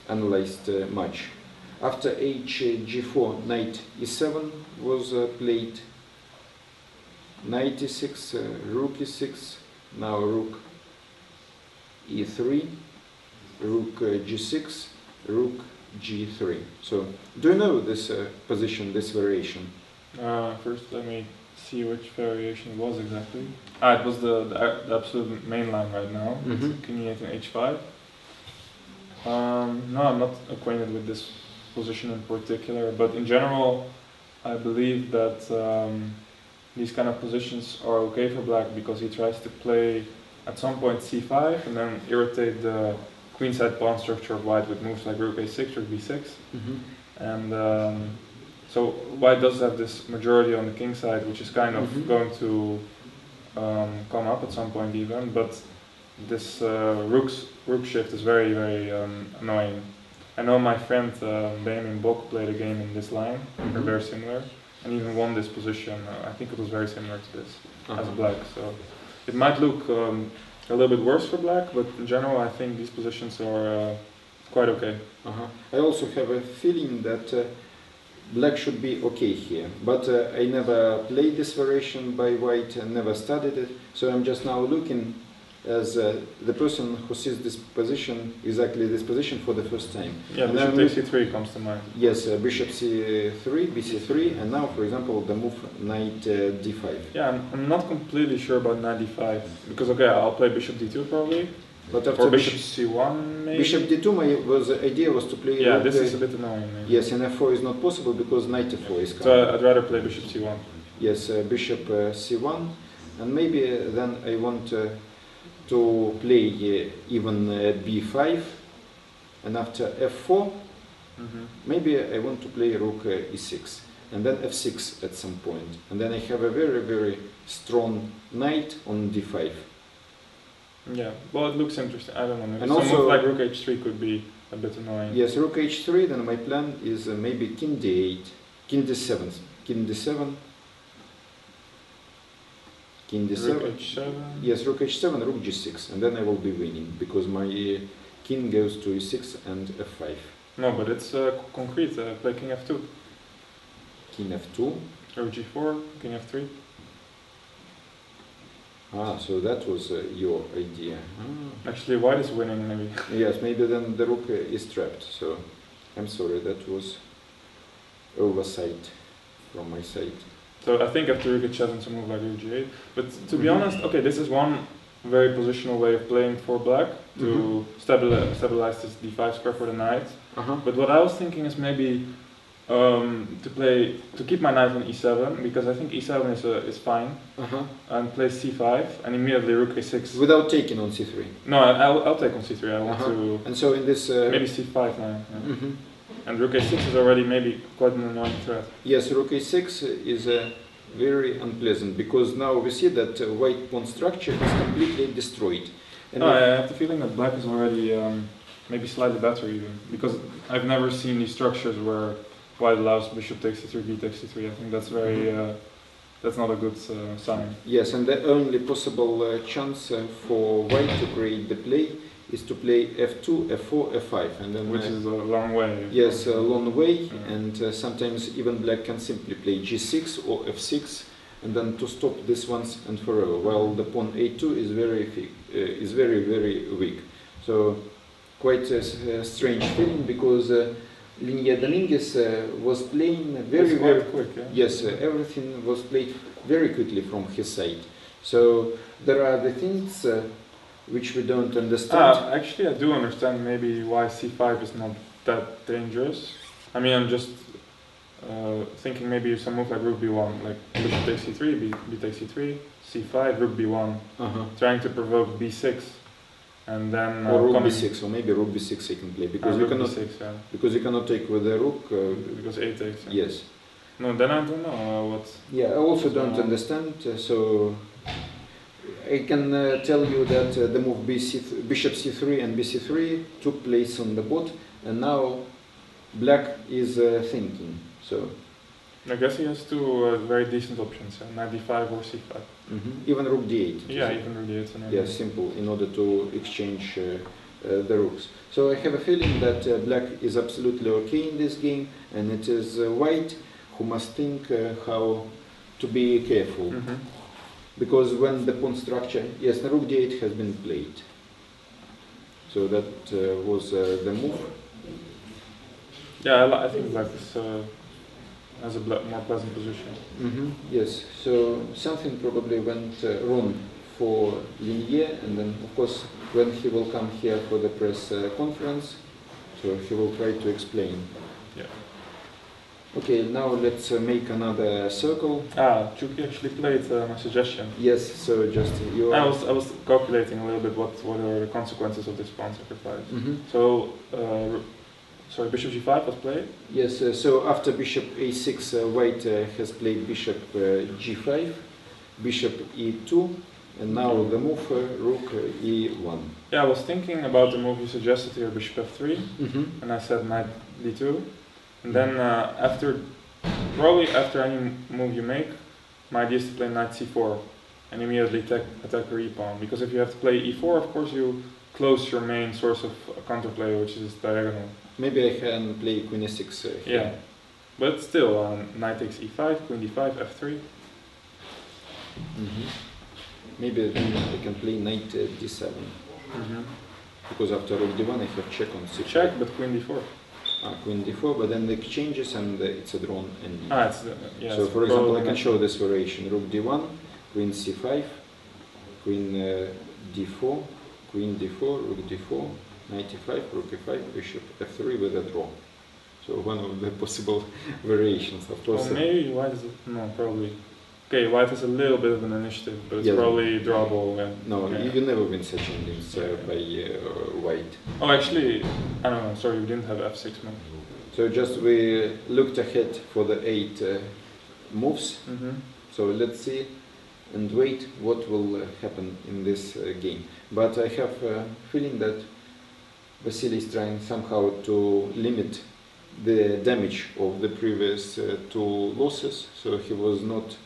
analyzed much. After H-G4, knight E7 was played. Knight E6, rook E6, now rook E3, rook G6, rook G3. So, do you know this position, this variation? First, let me see which variation it was exactly. It was the absolute main line right now. King E8 and H5. No, I'm not acquainted with this position in particular, but in general, I believe that these kind of positions are okay for black because he tries to play at some point c5 and then irritate the queenside pawn structure of white with moves like rook a6, rook b6. And so white does have this majority on the king side, which is kind of going to come up at some point even, but this rook shift is very, very annoying. I know my friend Benjamin Bok played a game in this line, they're very similar, and even won this position. I think it was very similar to this as black. So it might look a little bit worse for black, but in general I think these positions are quite okay. I also have a feeling that black should be okay here, but I never played this variation by white and never studied it, so I'm just now looking as the person who sees this position, exactly this position for the first time. Yeah, and bishop c3 comes to mind. Yes, bishop c3, bc3, and now, for example, the move knight d5. Yeah, I'm not completely sure about knight d5, because okay, I'll play bishop d2 probably, but after or bishop c1 maybe? Bishop d2, my idea was to play... Yeah, this is a bit annoying maybe. Yes, and f4 is not possible because knight f4 is coming. So I'd rather play bishop c1. Yes, bishop c1, and maybe then I want to play even b5, and after f4, maybe I want to play rook e6, and then f6 at some point, and then I have a very, very strong knight on d5. Yeah, well, it looks interesting. I don't know. Maybe and some also, move like rook h3 could be a bit annoying. Yes, rook h3. Then my plan is maybe king d8, king d7, king d7. King d7. Rook h7. Yes, rook h7, rook g6, and then I will be winning because my king goes to e6 and f5. No, but it's concrete. Play king f2. King f2. Rook g4, king f3. Ah, so that was your idea. Actually, white is winning maybe. Yes, maybe then the rook is trapped. So I'm sorry, that was oversight from my side. So I think after rook h7 to move like rook g8. But to be honest, okay, this is one very positional way of playing for black to stabilize this d5 square for the knight. But what I was thinking is maybe to keep my knight on e7, because I think e7 is fine, and play c5 and immediately rook a6 without taking on c3. No, I'll take on c3. I want to. And so in this maybe c5 now. Yeah. And rook a6 is already maybe quite an annoying threat. Yes, rook a6 is very unpleasant because now we see that white pawn structure is completely destroyed. And I have the feeling that black is already maybe slightly better even, because I've never seen these structures where white allows bishop takes c3, b takes c3. I think that's very that's not a good sign. Yes, and the only possible chance for white to create the play is to play f2, f4, f5, and then which is a long way. Yes, a long way, and sometimes even black can simply play g6 or f6, and then to stop this once and forever. While the pawn a2 is very weak. So quite a strange feeling, because Linia Dominguez was playing very quick. Yeah? Yes, everything was played very quickly from his side. So there are the things which we don't understand. Actually, I do understand maybe why c5 is not that dangerous. I mean, I'm just thinking maybe some move like rook b1, like bishop takes c3, b takes c3, c5, rook b1, trying to provoke b6. And then or rook b6, or maybe rook b6 you can play, because you cannot b6, because you cannot take with the rook. Because a takes. Yes. No, then I don't know what. Yeah, I also don't understand. So I can tell you that the move bishop c3 and bc3 took place on the board, and now black is thinking. So I guess he has two very decent options, knight d5 or c5. Even rook d8. Yeah, even rook d8. Yeah, simple, in order to exchange the rooks. So I have a feeling that black is absolutely okay in this game, and it is white who must think how to be careful. Because when the pawn structure, yes, the rook d8 has been played. So that was the move. Yeah, I think black is has a more pleasant position. Yes, so something probably went wrong for Linier, and then of course when he will come here for the press conference, so he will try to explain. Yeah. Okay, now let's make another circle. Chuki actually played my suggestion. Yes, so just you. I was calculating a little bit what are the consequences of this pawn sacrifice. So. Sorry, bishop g5 was played? Yes, so after bishop a6, white has played bishop g5, bishop e2, and now the move rook e1. Yeah, I was thinking about the move you suggested here, bishop f3, and I said knight d2. And then probably after any move you make, my idea is to play knight c4 and immediately attack your e-pawn. Because if you have to play e4, of course you close your main source of counterplay, which is diagonal. Maybe I can play queen e6 here. Yeah, but still, knight takes e5, queen d5, f3. Maybe I can play knight d7. Because after rook d1 I have check on c4. Check, but queen d4. Queen d4, but then the exchanges and it's a drawn ending. Yeah, so for example, I can show this variation: rook d1, queen c5, queen d4, queen d4, rook d4, knight e5, rook e5, bishop f3 with a draw. So one of the possible variations, of course. Oh, maybe white is probably. Okay, white has a little bit of an initiative, but it's probably drawable. No, you never win such endings by white. Oh, actually, I don't know. Sorry, we didn't have f6 move. So just we looked ahead for the 8 moves. So let's see and wait what will happen in this game. But I have a feeling that Vasily is trying somehow to limit the damage of the previous 2 losses, so he was not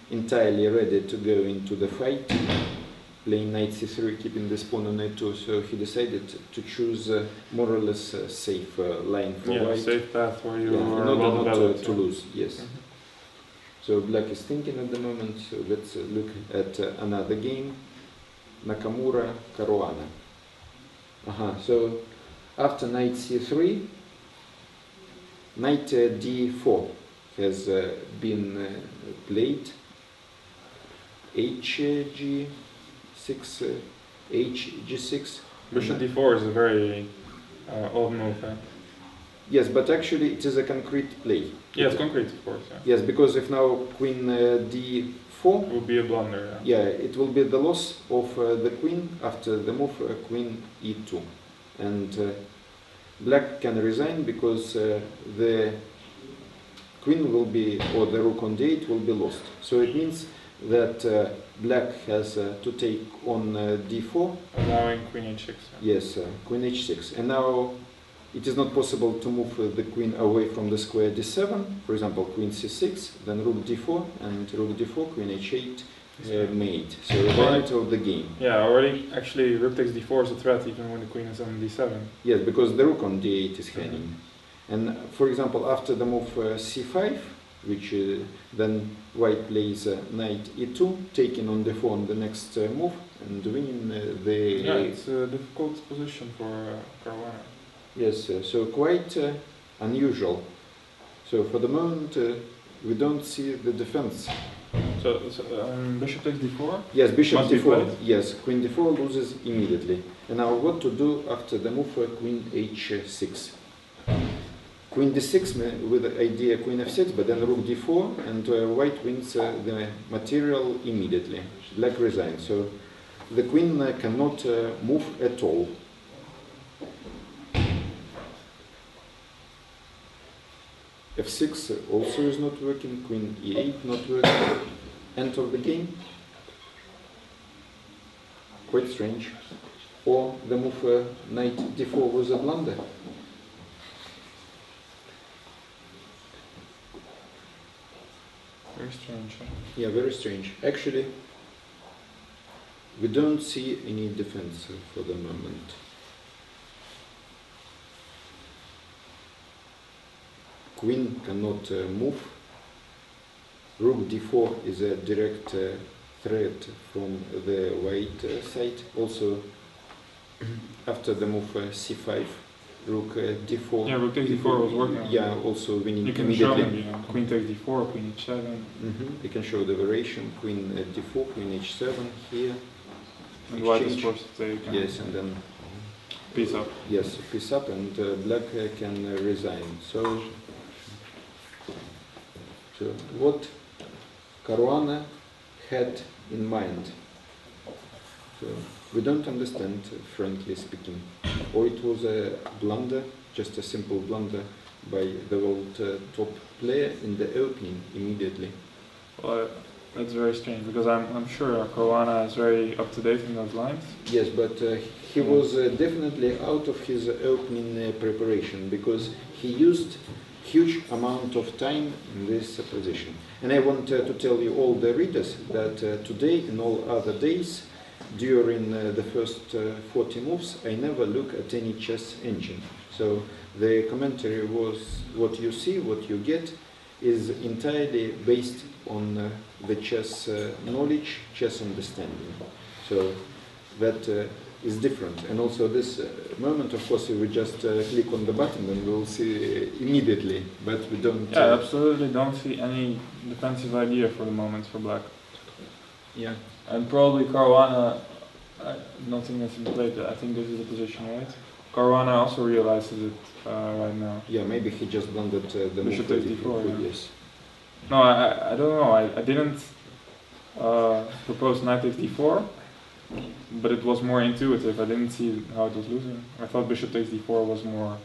entirely ready to go into the fight, playing knight c3, keeping this pawn on a2, so he decided to choose more or less a safe line for white. Safe path where you are in order not to lose, yes. So black is thinking at the moment, so let's look at another game, Nakamura Caruana. So after knight c3, knight d4 has been played, hg6, hg6. Bishop d4 is a very old move. Yes, but actually it is a concrete play. Yeah, it's concrete, of course. Yeah. Yes, because if now queen d4 will be a blunder. Yeah, it will be the loss of the queen after the move queen e2, and black can resign because the queen will be, or the rook on d8 will be lost. So it means that black has to take on d4. Allowing queen h6. Yes, queen h6. And now it is not possible to move the queen away from the square d7. For example, queen c6, then rook d4, and rook d4, queen h8 mate. So the end of the game. Yeah, already actually rook takes d4 is a threat even when the queen is on d7. Yes, because the rook on d8 is hanging. And for example, after the move c5, which then white plays knight e2, taking on d4 on the next move, and winning the... Yeah, it's a difficult position for Caruana. Yes, so quite unusual. So for the moment, we don't see the defense. So bishop takes d4? Yes, bishop Must d4. Yes, queen d4 loses immediately. And now what to do after the move queen h6? Queen d6 with the idea queen f6, but then rook d4, and white wins the material immediately. Black resigns. So the queen cannot move at all. f6 also is not working, queen e8 not working. End of the game. Quite strange. Or the move knight d4 was a blunder. Very strange. Yeah, very strange. Actually, we don't see any defense for the moment. Queen cannot move. Rook d4 is a direct threat from the white side. Also, after the move c5, rook d4. Yeah, rook takes d4 was working. Yeah, also winning you can immediately. show them, you know, queen takes d4, queen h7. You can show the variation, queen d4, queen h7 here. And white is forced to take. Yes, and then piece up. Yes, piece up, and black can resign. So what Caruana had in mind? So we don't understand, frankly speaking. Or it was a blunder, just a simple blunder by the world top player in the opening immediately. Well, that's very strange, because I'm sure Caruana is very up to date in those lines. Yes, but he was definitely out of his opening preparation, because he used huge amount of time in this position. And I want to tell you, all the readers, that today and all other days, during the first 40 moves, I never look at any chess engine. So the commentary was what you see, what you get, is entirely based on the chess knowledge, chess understanding. So that is different. And also this moment, of course, we just click on the button and we'll see immediately, but we don't... Yeah, absolutely don't see any defensive idea for the moment for black. Yeah. And probably Caruana, nothing has been played. I think this is the position, right? Caruana also realizes it right now. Yeah, maybe he just blundered the bishop move. takes d4, yeah. Yes. No, I don't know. I didn't propose knight takes d4, but it was more intuitive. I didn't see how it was losing. I thought bishop takes d4 was more...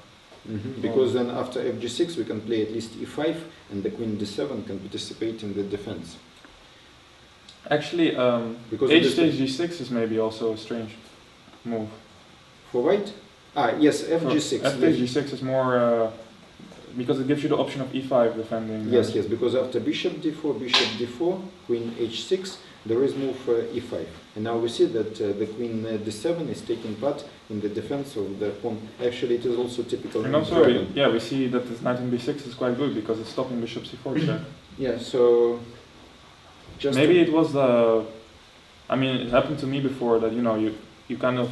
Because then after fg6 we can play at least e5, and the queen d7 can participate in the defense. Actually, h takes g6 is maybe also a strange move. For white? Ah, yes, fg6. F takes g6 is more... because it gives you the option of e5 defending. Yes, yes, because after bishop d4, queen h6, there is move e5. And now we see that the queen d7 is taking part in the defense of the pawn. Actually, it is also typical. And also, we see that this knight in b6 is quite good because it's stopping bishop c4 check. Yeah, so... Just maybe it was the... I mean, it happened to me before that, you know, you kind of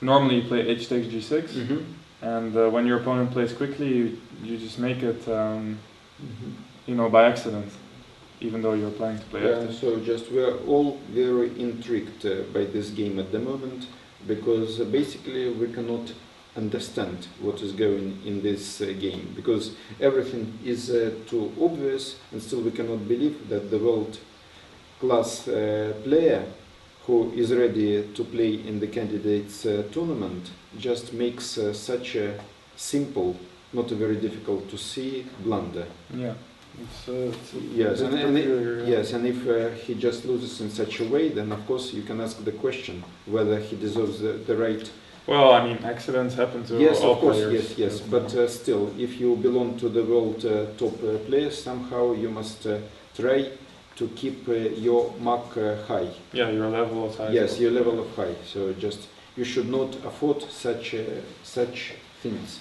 normally play h takes g6. And when your opponent plays quickly, you just make it, you know, by accident, even though you're planning to play active. So just we're all very intrigued by this game at the moment, because basically we cannot understand what is going in this game, because everything is too obvious, and still we cannot believe that the world class player who is ready to play in the candidates tournament just makes such a simple, not a very difficult to see blunder. Yeah. Yes, and if he just loses in such a way, then of course you can ask the question whether he deserves the right. Well, I mean, accidents happen to all players. Yes, but still, if you belong to the world top players, somehow you must try to keep your mark high. Yeah, your level of high. Yes, your level of high. So just you should not afford such things.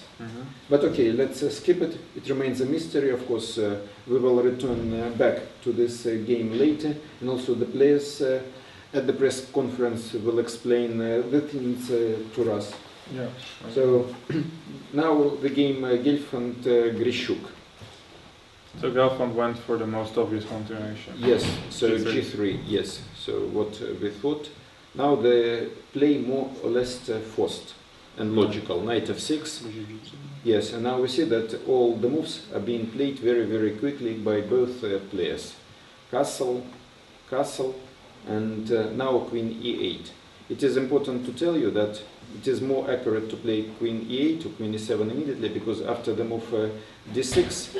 But okay, let's skip it. It remains a mystery. Of course, we will return back to this game later, and also the players at the press conference will explain the things to us. Yeah. So now the game Gelfand Grishuk. So Gelfand went for the most obvious continuation. Yes, so G3, yes. So what we thought. Now the play more or less forced and logical. Knight f6. Yes, and now we see that all the moves are being played very, very quickly by both players. Castle, castle, and now queen e8. It is important to tell you that it is more accurate to play queen e8 or queen e7 immediately, because after the move d6,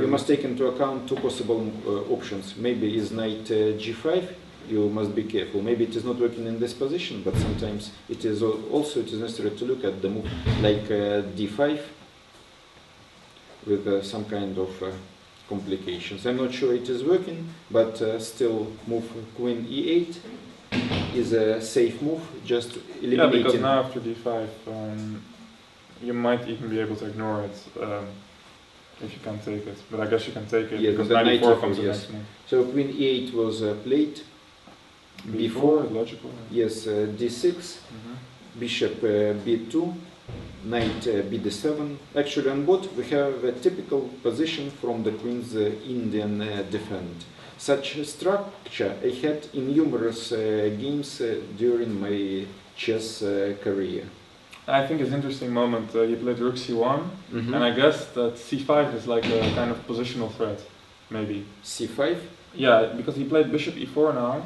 you must take into account two possible options. Maybe is knight g5. You must be careful. Maybe it is not working in this position, but sometimes it is also necessary to look at the move like d5 with some kind of complications. I'm not sure it is working, but still move queen e8 is a safe move, just eliminating. Yeah, because now after d5, you might even be able to ignore it if you can take it. But I guess you can take it because knight e4 comes next move. So queen e8 was played. b4, logical. Yes, d6, bishop b2, knight bd7. Actually on board we have a typical position from the Queen's Indian defense. Such structure I had in numerous games during my chess career. I think it's an interesting moment. You played rook c1, and I guess that c5 is like a kind of positional threat, maybe. c5? Yeah, because he played bishop e4 now,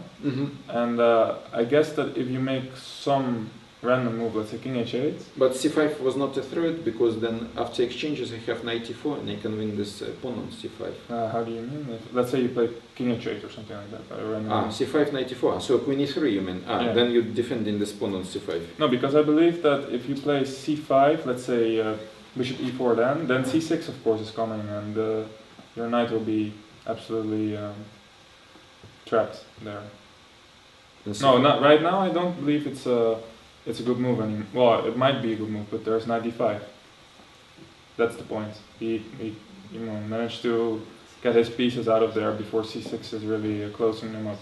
and I guess that if you make some random move, let's say king h8. But c5 was not a threat, because then after exchanges I have knight e4 and I can win this pawn on c5. How do you mean? Let's say you play king h8 or something like that. C5, knight e4. So queen e3 you mean? Yeah. Then you defend in this pawn on c5. No, because I believe that if you play c5, let's say bishop e4 then c6 of course is coming, and your knight will be absolutely trapped there. No, not right now. I don't believe it's a good move anymore. Well, it might be a good move, but there's knight d5. That's the point. He managed to get his pieces out of there before c6 is really closing them up.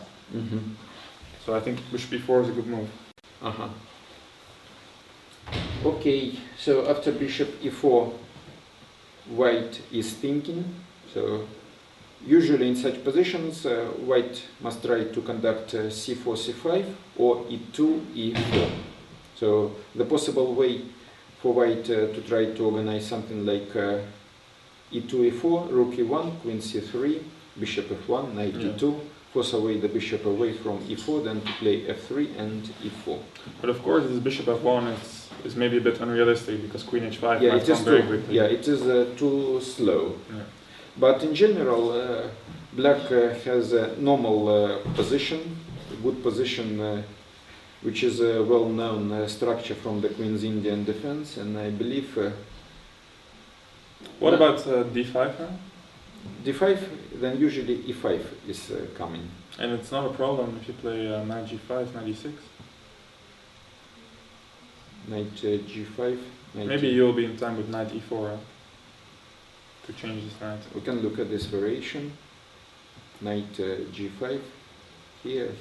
So I think bishop e4 is a good move. Okay, so after bishop e4, white is thinking. So usually in such positions, white must try to conduct c4, c5 or e2, e4. So the possible way for white to try to organize something like e2, e4, rook e1, queen c3, bishop f1, knight e2, force away the bishop away from e4, then to play f3 and e4. But of course this bishop f1 is maybe a bit unrealistic, because queen h5 might come very quickly. Yeah, it is too slow. Yeah. But in general, black has a normal position, a good position, which is a well-known structure from the Queen's Indian defense, and I believe... what about d5 now? d5, then usually e5 is coming. And it's not a problem if you play knight g5, knight e6? Knight g5, knight maybe you'll be in time with knight e4 to change this knight. We can look at this variation. Knight g5. Here,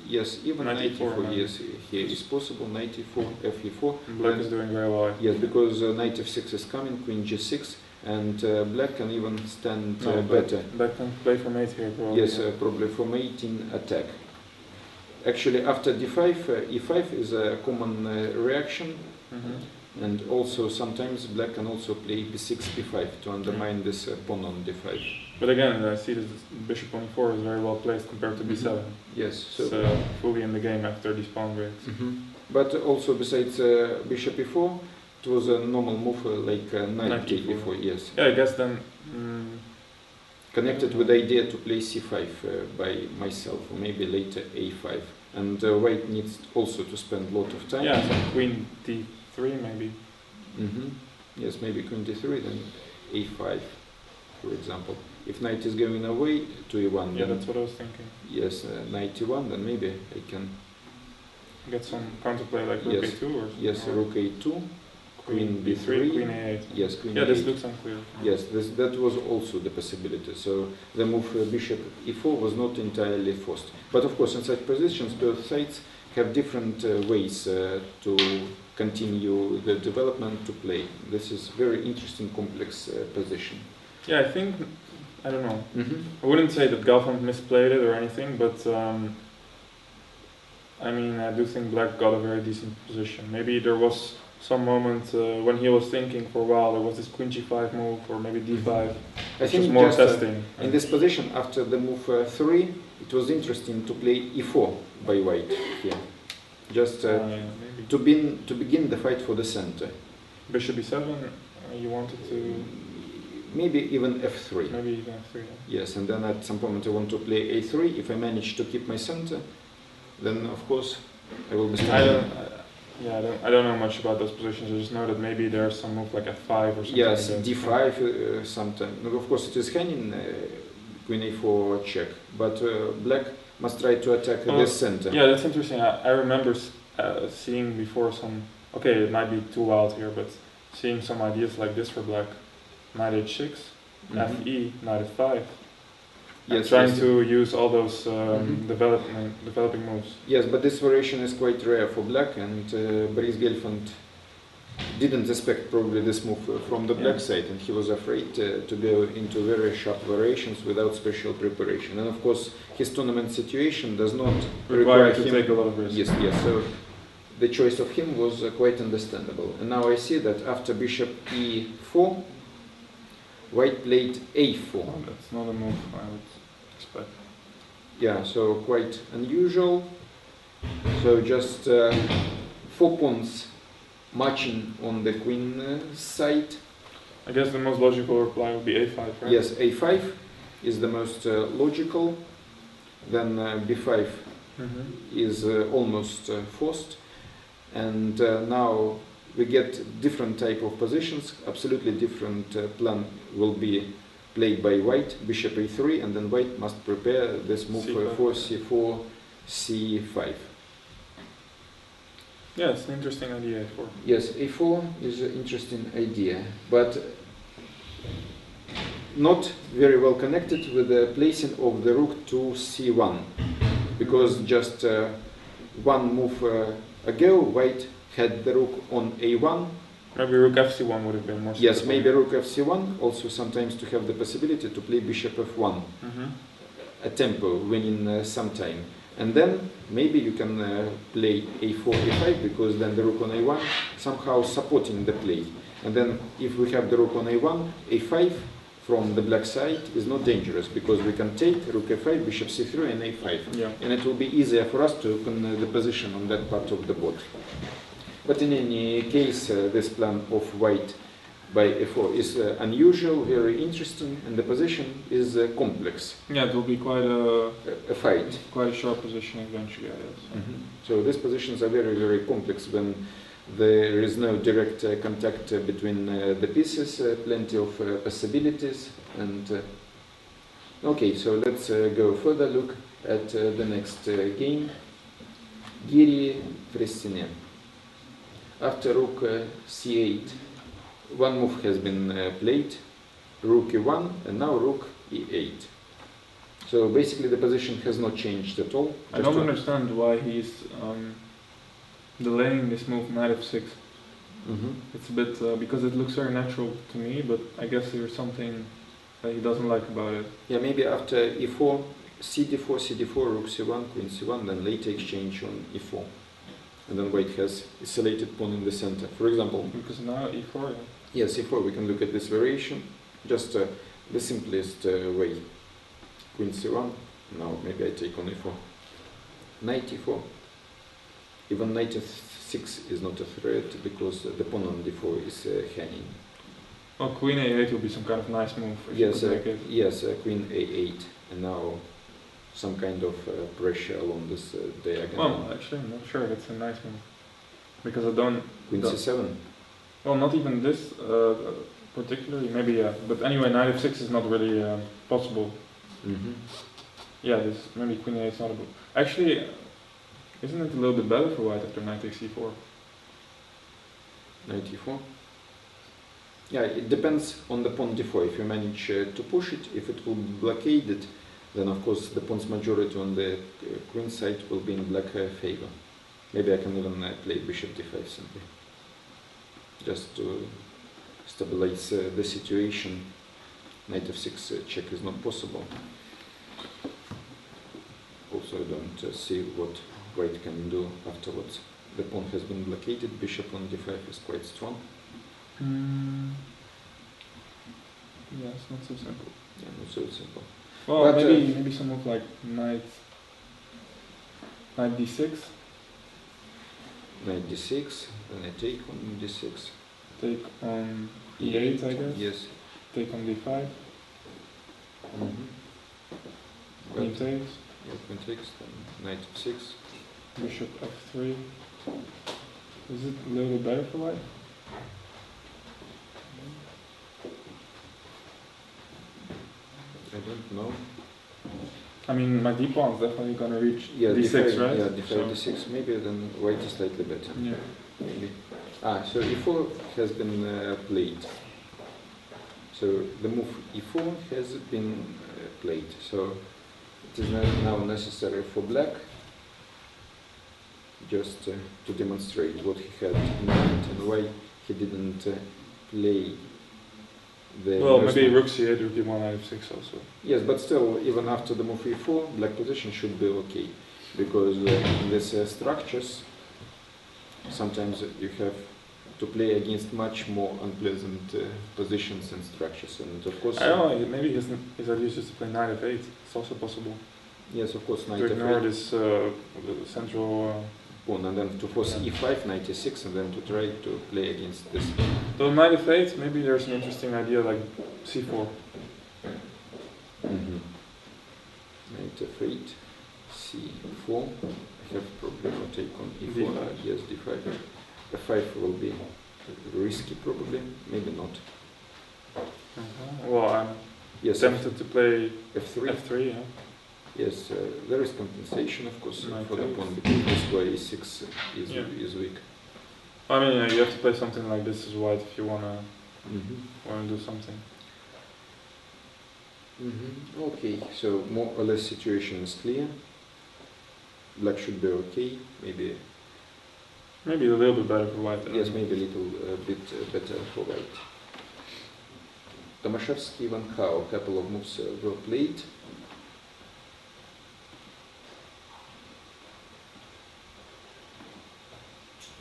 yes, even knight e4, yes, here is possible, knight e4, f e4. Black is doing very well. Yes, because knight f6 is coming, queen g6, and black can even stand better. Black can play for mate here, probably. Yes, probably for mate in attack. Actually, after d5, e5 is a common reaction, and also sometimes black can also play b6, b5 to undermine this pawn on d5. But again, I see that bishop on e4 is very well placed compared to b7. Yes, so it's fully in the game after these pawn breaks. But also besides bishop e4, it was a normal move like knight e4. Yes. Yeah, I guess then connected with the idea to play c5 by myself, or maybe later a5. And white needs also to spend a lot of time. Yeah, so queen d3 maybe. Yes, maybe queen d3, then a5, for example. If knight is going away to e1, yeah, that's what I was thinking. Yes, knight e1, then maybe I can get some counterplay like rook a2 or something. Yes, rook a2, queen b3, queen a8. Yes, queen a8. this looks unclear. Yes, that was also the possibility. So the move bishop e4 was not entirely forced. But of course, in such positions, both sides have different ways to continue the development to play. This is very interesting, complex position. Yeah, I think, I don't know. I wouldn't say that Galfand misplayed it or anything, but I mean, I do think black got a very decent position. Maybe there was some moment when he was thinking for a while, there was this queen g5 move, or maybe d5. I think more just, testing. In this position, after the move 3, it was interesting to play e4 by white here. Just to begin the fight for the center. Bishop e7, you wanted to... Maybe even f3. Maybe even f3, yeah. Yes, and then at some point I want to play a3. If I manage to keep my center, then of course I will be strong. I don't know much about those positions. I just know that maybe there's some move like f5 or something. Yes, like d5 sometimes. No, of course it is hanging queen a4 check, but black must try to attack this center. Yeah, that's interesting. I remember seeing before some, okay, it might be too wild here, but seeing some ideas like this for black. Knight h6, fe, knight f5. Yes, trying to use all those developing moves. Yes, but this variation is quite rare for black, and Boris Gelfand didn't expect probably this move from the black side, and he was afraid to go into very sharp variations without special preparation. And of course, his tournament situation does not require him to take a lot of risks. Yes. So the choice of him was quite understandable. And now I see that after bishop e4, white played a4. Oh, that's not a move I would expect. Yeah, so quite unusual. So just 4 pawns matching on the queen side. I guess the most logical reply would be a5, right? Yes, a5 is the most logical. Then b5 is almost forced. And now we get different type of positions. Absolutely different plan will be played by white, bishop a3, and then white must prepare this move for c4, c5. Yeah, it's an interesting idea, a4. Yes, a4 is an interesting idea, but not very well connected with the placing of the rook to c1, because just one move ago, white had the rook on a1. Maybe rook fc1 would have been more suitable. Yes, maybe rook fc1, also sometimes to have the possibility to play bishop f1, a tempo, winning some time. And then maybe you can play a4, a5, because then the rook on a1 somehow supporting the play. And then if we have the rook on a1, a5 from the black side is not dangerous, because we can take rook f5, bishop c3 and a5. Yeah. And it will be easier for us to open the position on that part of the board. But in any case, this plan of white by f4 is unusual, very interesting, and the position is complex. Yeah, it will be quite a fight. Quite a sharp position eventually, I guess. So these positions are very, very complex when there is no direct contact between the pieces, plenty of possibilities. And okay, so let's go further look at the next game. Giri Frestine. After rook c8, one move has been played, rook e1, and now rook e8. So basically the position has not changed at all. I don't understand why he's delaying this move knight f6. It's a bit, because it looks very natural to me, but I guess there's something that he doesn't like about it. Yeah, maybe after e4, cd4, cd4, rook c1, queen c1, then later exchange on e4. And then white has a selected pawn in the center. For example, because now e4. Yes, e4. We can look at this variation. Just the simplest way. Queen c1. Now maybe I take on e4. Knight e4. Even knight f6 is not a threat because the pawn on d4 is hanging. Well, queen a8 will be some kind of nice move. Yes, queen a8, and now some kind of pressure along this diagonal. Well, actually, I'm not sure if it's a nice move, because I don't... Queen c7? Well, not even this particularly, maybe yeah. But anyway, knight f6 is not really possible. Yeah, this maybe queen a8 is not a good... Actually, isn't it a little bit better for white after knight takes c4? Knight e4? Yeah, it depends on the pawn d4. If you manage to push it, if it will be blockaded, then of course the pawn's majority on the queen side will be in black favor. Maybe I can even play bishop d5 simply, just to stabilize the situation. Knight f6 check is not possible. Also, I don't see what white can do afterwards. The pawn has been blockaded. Bishop on d5 is quite strong. Yeah, it's not so simple. Yeah, not so simple. Well, but maybe some move like knight d6. Knight d6, then I take on d6. Take on e8, I guess. Yes. Take on d5. Queen takes. Yeah, queen takes. Then knight f6. Bishop f3. Is it a little bit better for white? I don't know. I mean, my d pawn is definitely gonna reach d6, d6, right? Yeah, d5, d6. Maybe then white is slightly better. Yeah. Maybe. So e4 has been played. So the move e4 has been played. So it is now necessary for black just to demonstrate what he had in mind and why he didn't play the... Well, maybe rook c8, rook e1, knight f6 also. Yes, but still, even after the move e4, black position should be okay, because in these structures, sometimes you have to play against much more unpleasant positions and structures, and of course... I don't know, maybe his idea is just to play knight f8, it's also possible. Yes, of course, knight to ignore f8. This central... pawn, and then to force e5, knight e6, and then to try to play against this. So knight f8, maybe there's an interesting idea like c4. Knight f8, c4. I have probably no take on e4. D5. Yes, d5. f5 will be risky, probably. Maybe not. Well, I'm tempted to play f3. f3, yeah. Yes, there is compensation, of course, Knight for the takes. pawn, because this square e6 is weak. I mean, you have to play something like this as white if you wanna do something. Okay, so more or less situation is clear. Black should be okay, maybe a little bit better for white. Yes, maybe a little bit better for white. Tomaszewski, Van Hau, a couple of moves were played.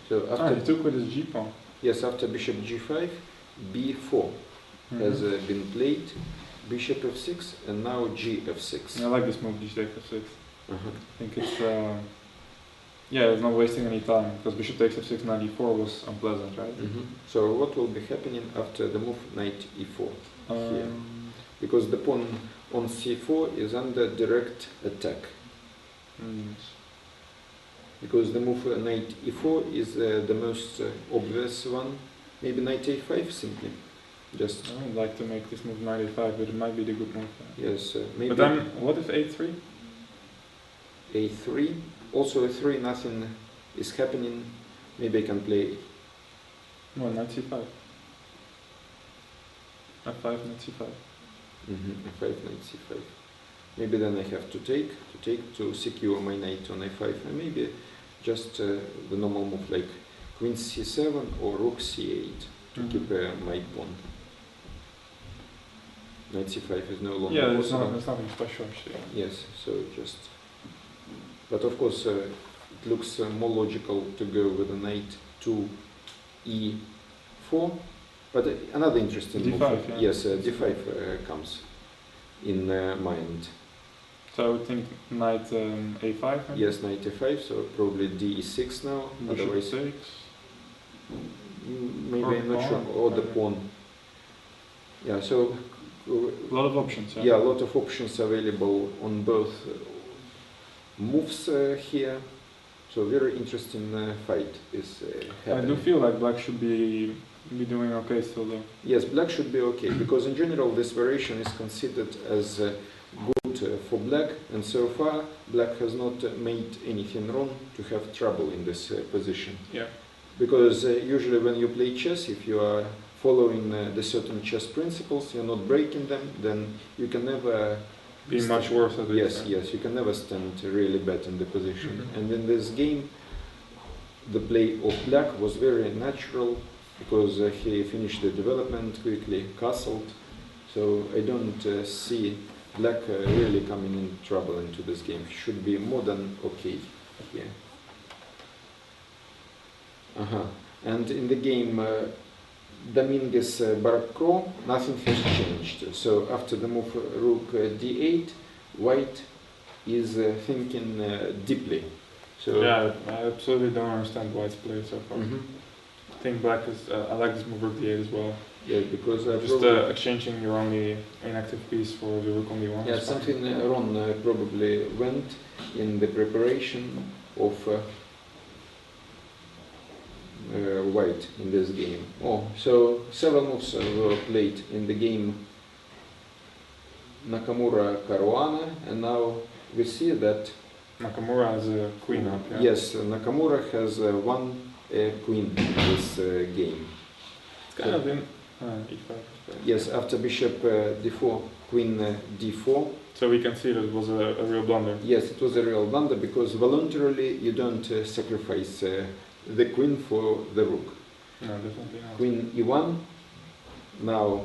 So after he took with his g pawn. Yes, after bishop g5, b4 has been played, bishop f6, and now g f6. I like this move, g takes f6. I think it's it's not wasting any time, because bishop takes f6, knight e4 was unpleasant, right? So what will be happening after the move knight e4 here? Because the pawn on c4 is under direct attack. Because the move knight e4 is the most obvious one. Maybe knight a5 simply. Just. I would like to make this move knight a5, but it might be the good move. Yes, maybe. But then, what if a3? a3. Also a3, nothing is happening. Maybe I can play. No, knight c5. f5, knight c5. f5, knight c5. Maybe then I have to take to secure my knight on a5, and maybe just the normal move like queen c7 or rook c8 to keep my pawn. Knight c5 is no longer possible. There's nothing special actually. Yes, so just... But of course it looks more logical to go with a knight to e4. But another interesting d5, move. yeah. Yes, d5 comes in mind. So I would think knight a5. Maybe? Yes, knight a5, so probably d6 now. Bishop Otherwise, takes. maybe I'm not sure. Or the pawn. Yeah, so a lot of options. Yeah, a lot of options available on both moves here. So very interesting fight is happening. I do feel like black should be doing okay still though. Yes, black should be okay, because in general this variation is considered as good for black, and so far black has not made anything wrong to have trouble in this position. Yeah. Because usually when you play chess, if you are following the certain chess principles, you're not breaking them, then you can never be much worse at it. Yes, yes, you can never stand really bad in the position. Mm-hmm. And in this game, the play of black was very natural, because he finished the development quickly, castled. So I don't see black really coming in trouble into this game. He should be more than okay here. And in the game Dominguez Barco, nothing has changed. So after the move rook d8, white is thinking deeply. So yeah, I absolutely don't understand white's play so far. I think black is. I like this move rook d8 as well. Yeah, because just exchanging your only inactive piece for the rook on d1. Yeah, something wrong probably went in the preparation of white in this game. Oh, so several moves were played in the game Nakamura Caruana, and now we see that Nakamura has a queen up. Yeah? Yes, Nakamura has one queen in this game. It's kind of in e5. Yes, after bishop d4, queen d4. So we can see that it was a real blunder. Yes, it was a real blunder, because voluntarily you don't sacrifice the queen for the rook. No, definitely not. Queen e1, now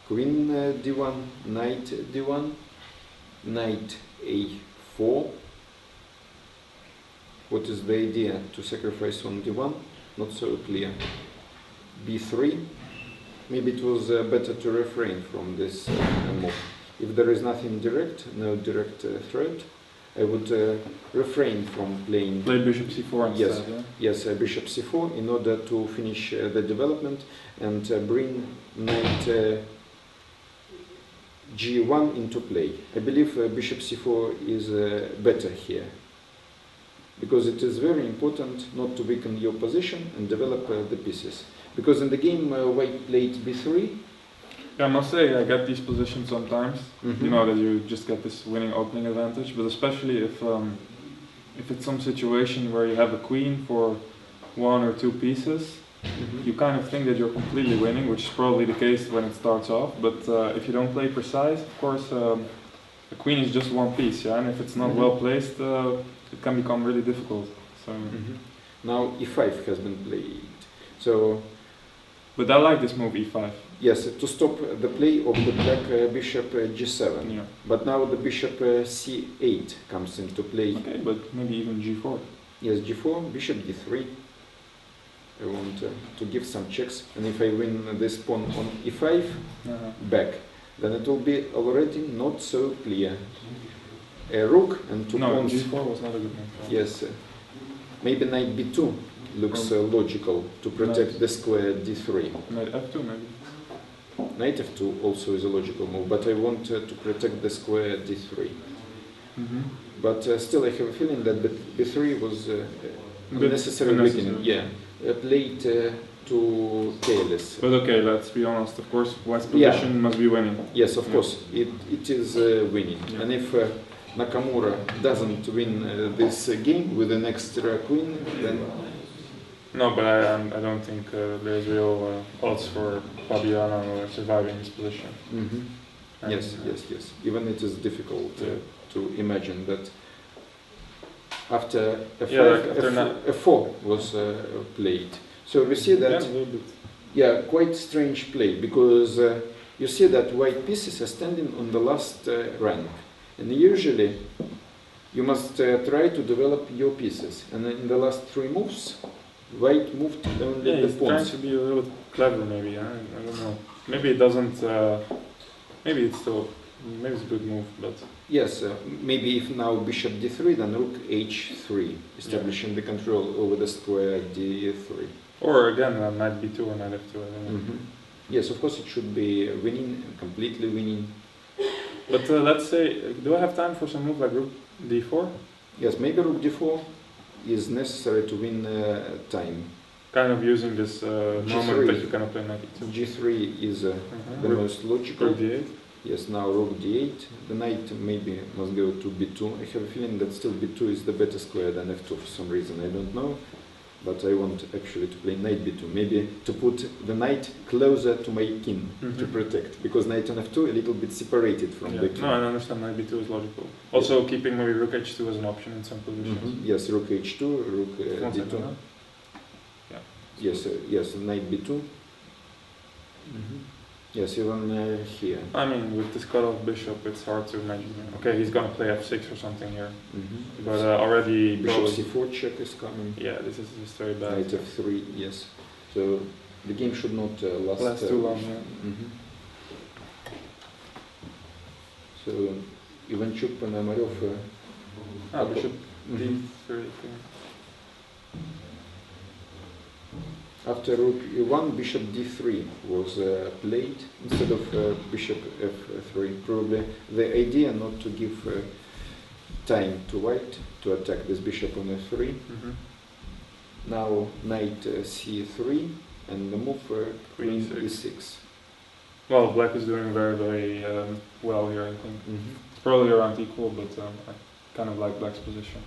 queen d1, knight d1, knight a4. What is the idea to sacrifice on d1? Not so clear. b3. Maybe it was better to refrain from this move. If there is nothing direct, no direct threat, I would refrain from playing. Play bishop c4 instead. Yes, bishop c4 in order to finish the development and bring knight g1 into play. I believe bishop c4 is better here, because it is very important not to weaken your position and develop the pieces. Because in the game white played b3. Yeah, I must say I get these positions sometimes. You know that you just get this winning opening advantage, but especially if it's some situation where you have a queen for one or two pieces, you kind of think that you're completely winning, which is probably the case when it starts off. But if you don't play precise, of course, the queen is just one piece, yeah. And if it's not well placed, it can become really difficult. So now e5 has been played. So. But I like this move e5. Yes, to stop the play of the black bishop g7. Yeah. But now the bishop c8 comes into play. Okay, but maybe even g4. Yes, g4, bishop d3. I want to give some checks, and if I win this pawn on e5 back, then it will be already not so clear. A rook and two pawns. g4 was not a good move. Yes, maybe knight b2 looks logical to protect the square d3. Knight f2 maybe. Knight f2 also is a logical move, but I want to protect the square d3. But still I have a feeling that b3 was unnecessary weakening. Yeah, played too careless. But okay, let's be honest, of course, white's position must be winning. Yes, of course, it is winning. Yeah. And if Nakamura doesn't win this game with an extra queen, then... No, but I don't think there's real odds for Fabiano surviving this position. Yes. Even it is difficult to imagine that after f4 was played. So we see that, quite strange play, because you see that white pieces are standing on the last rank. And usually you must try to develop your pieces. And in the last three moves, white moved only the pawns. Trying to be a little bit clever, maybe. I don't know. Maybe it doesn't. Maybe it's a good move, but yes. Maybe if now bishop d3, then rook h3, establishing the control over the square d3. Or again, knight b2 or knight f2. I don't know. Yes, of course it should be winning, completely winning. But let's say, do I have time for some move like rook d4? Yes, maybe rook d4 is necessary to win time. Kind of using this moment that you cannot play knight e2. G3 is the most logical. Rook d8. Yes, now rook d8. The knight maybe must go to b2. I have a feeling that still b2 is the better square than f2 for some reason. I don't know. But I want actually to play knight b2. Maybe to put the knight closer to my king to protect. Because knight on f2 a little bit separated from the king. No, I understand knight b2 is logical. Also keeping maybe rook h2 as an option in some positions. Yes, rook h2, rook d2. Yes, yes, knight b2. Yes, even here. I mean, with this cut-off bishop, it's hard to imagine. Okay, he's gonna play f6 or something here, but already bishop c4 check is coming. Yeah, this is just very bad. Knight f3, yes. So the game should not last too long. Yeah. So Ivanchuk, Ponomarev. Bishop d3. After rook e1, bishop d3 was played instead of bishop f3. Probably the idea not to give time to white to attack this bishop on f3. Now knight c3 and the move queen e6. Well, black is doing very, very well here, I think. It's probably around equal, but I kind of like black's position.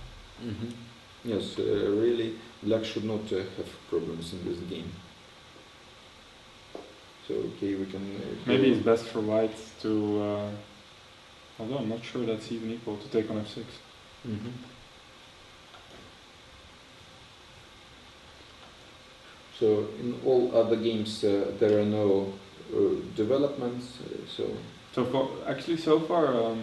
Yes, really, black should not have problems in this game. So, okay, we can... Maybe it's best for white to, although I'm not sure that's even equal, to take on f6. So, in all other games, there are no developments, So far, actually, so far,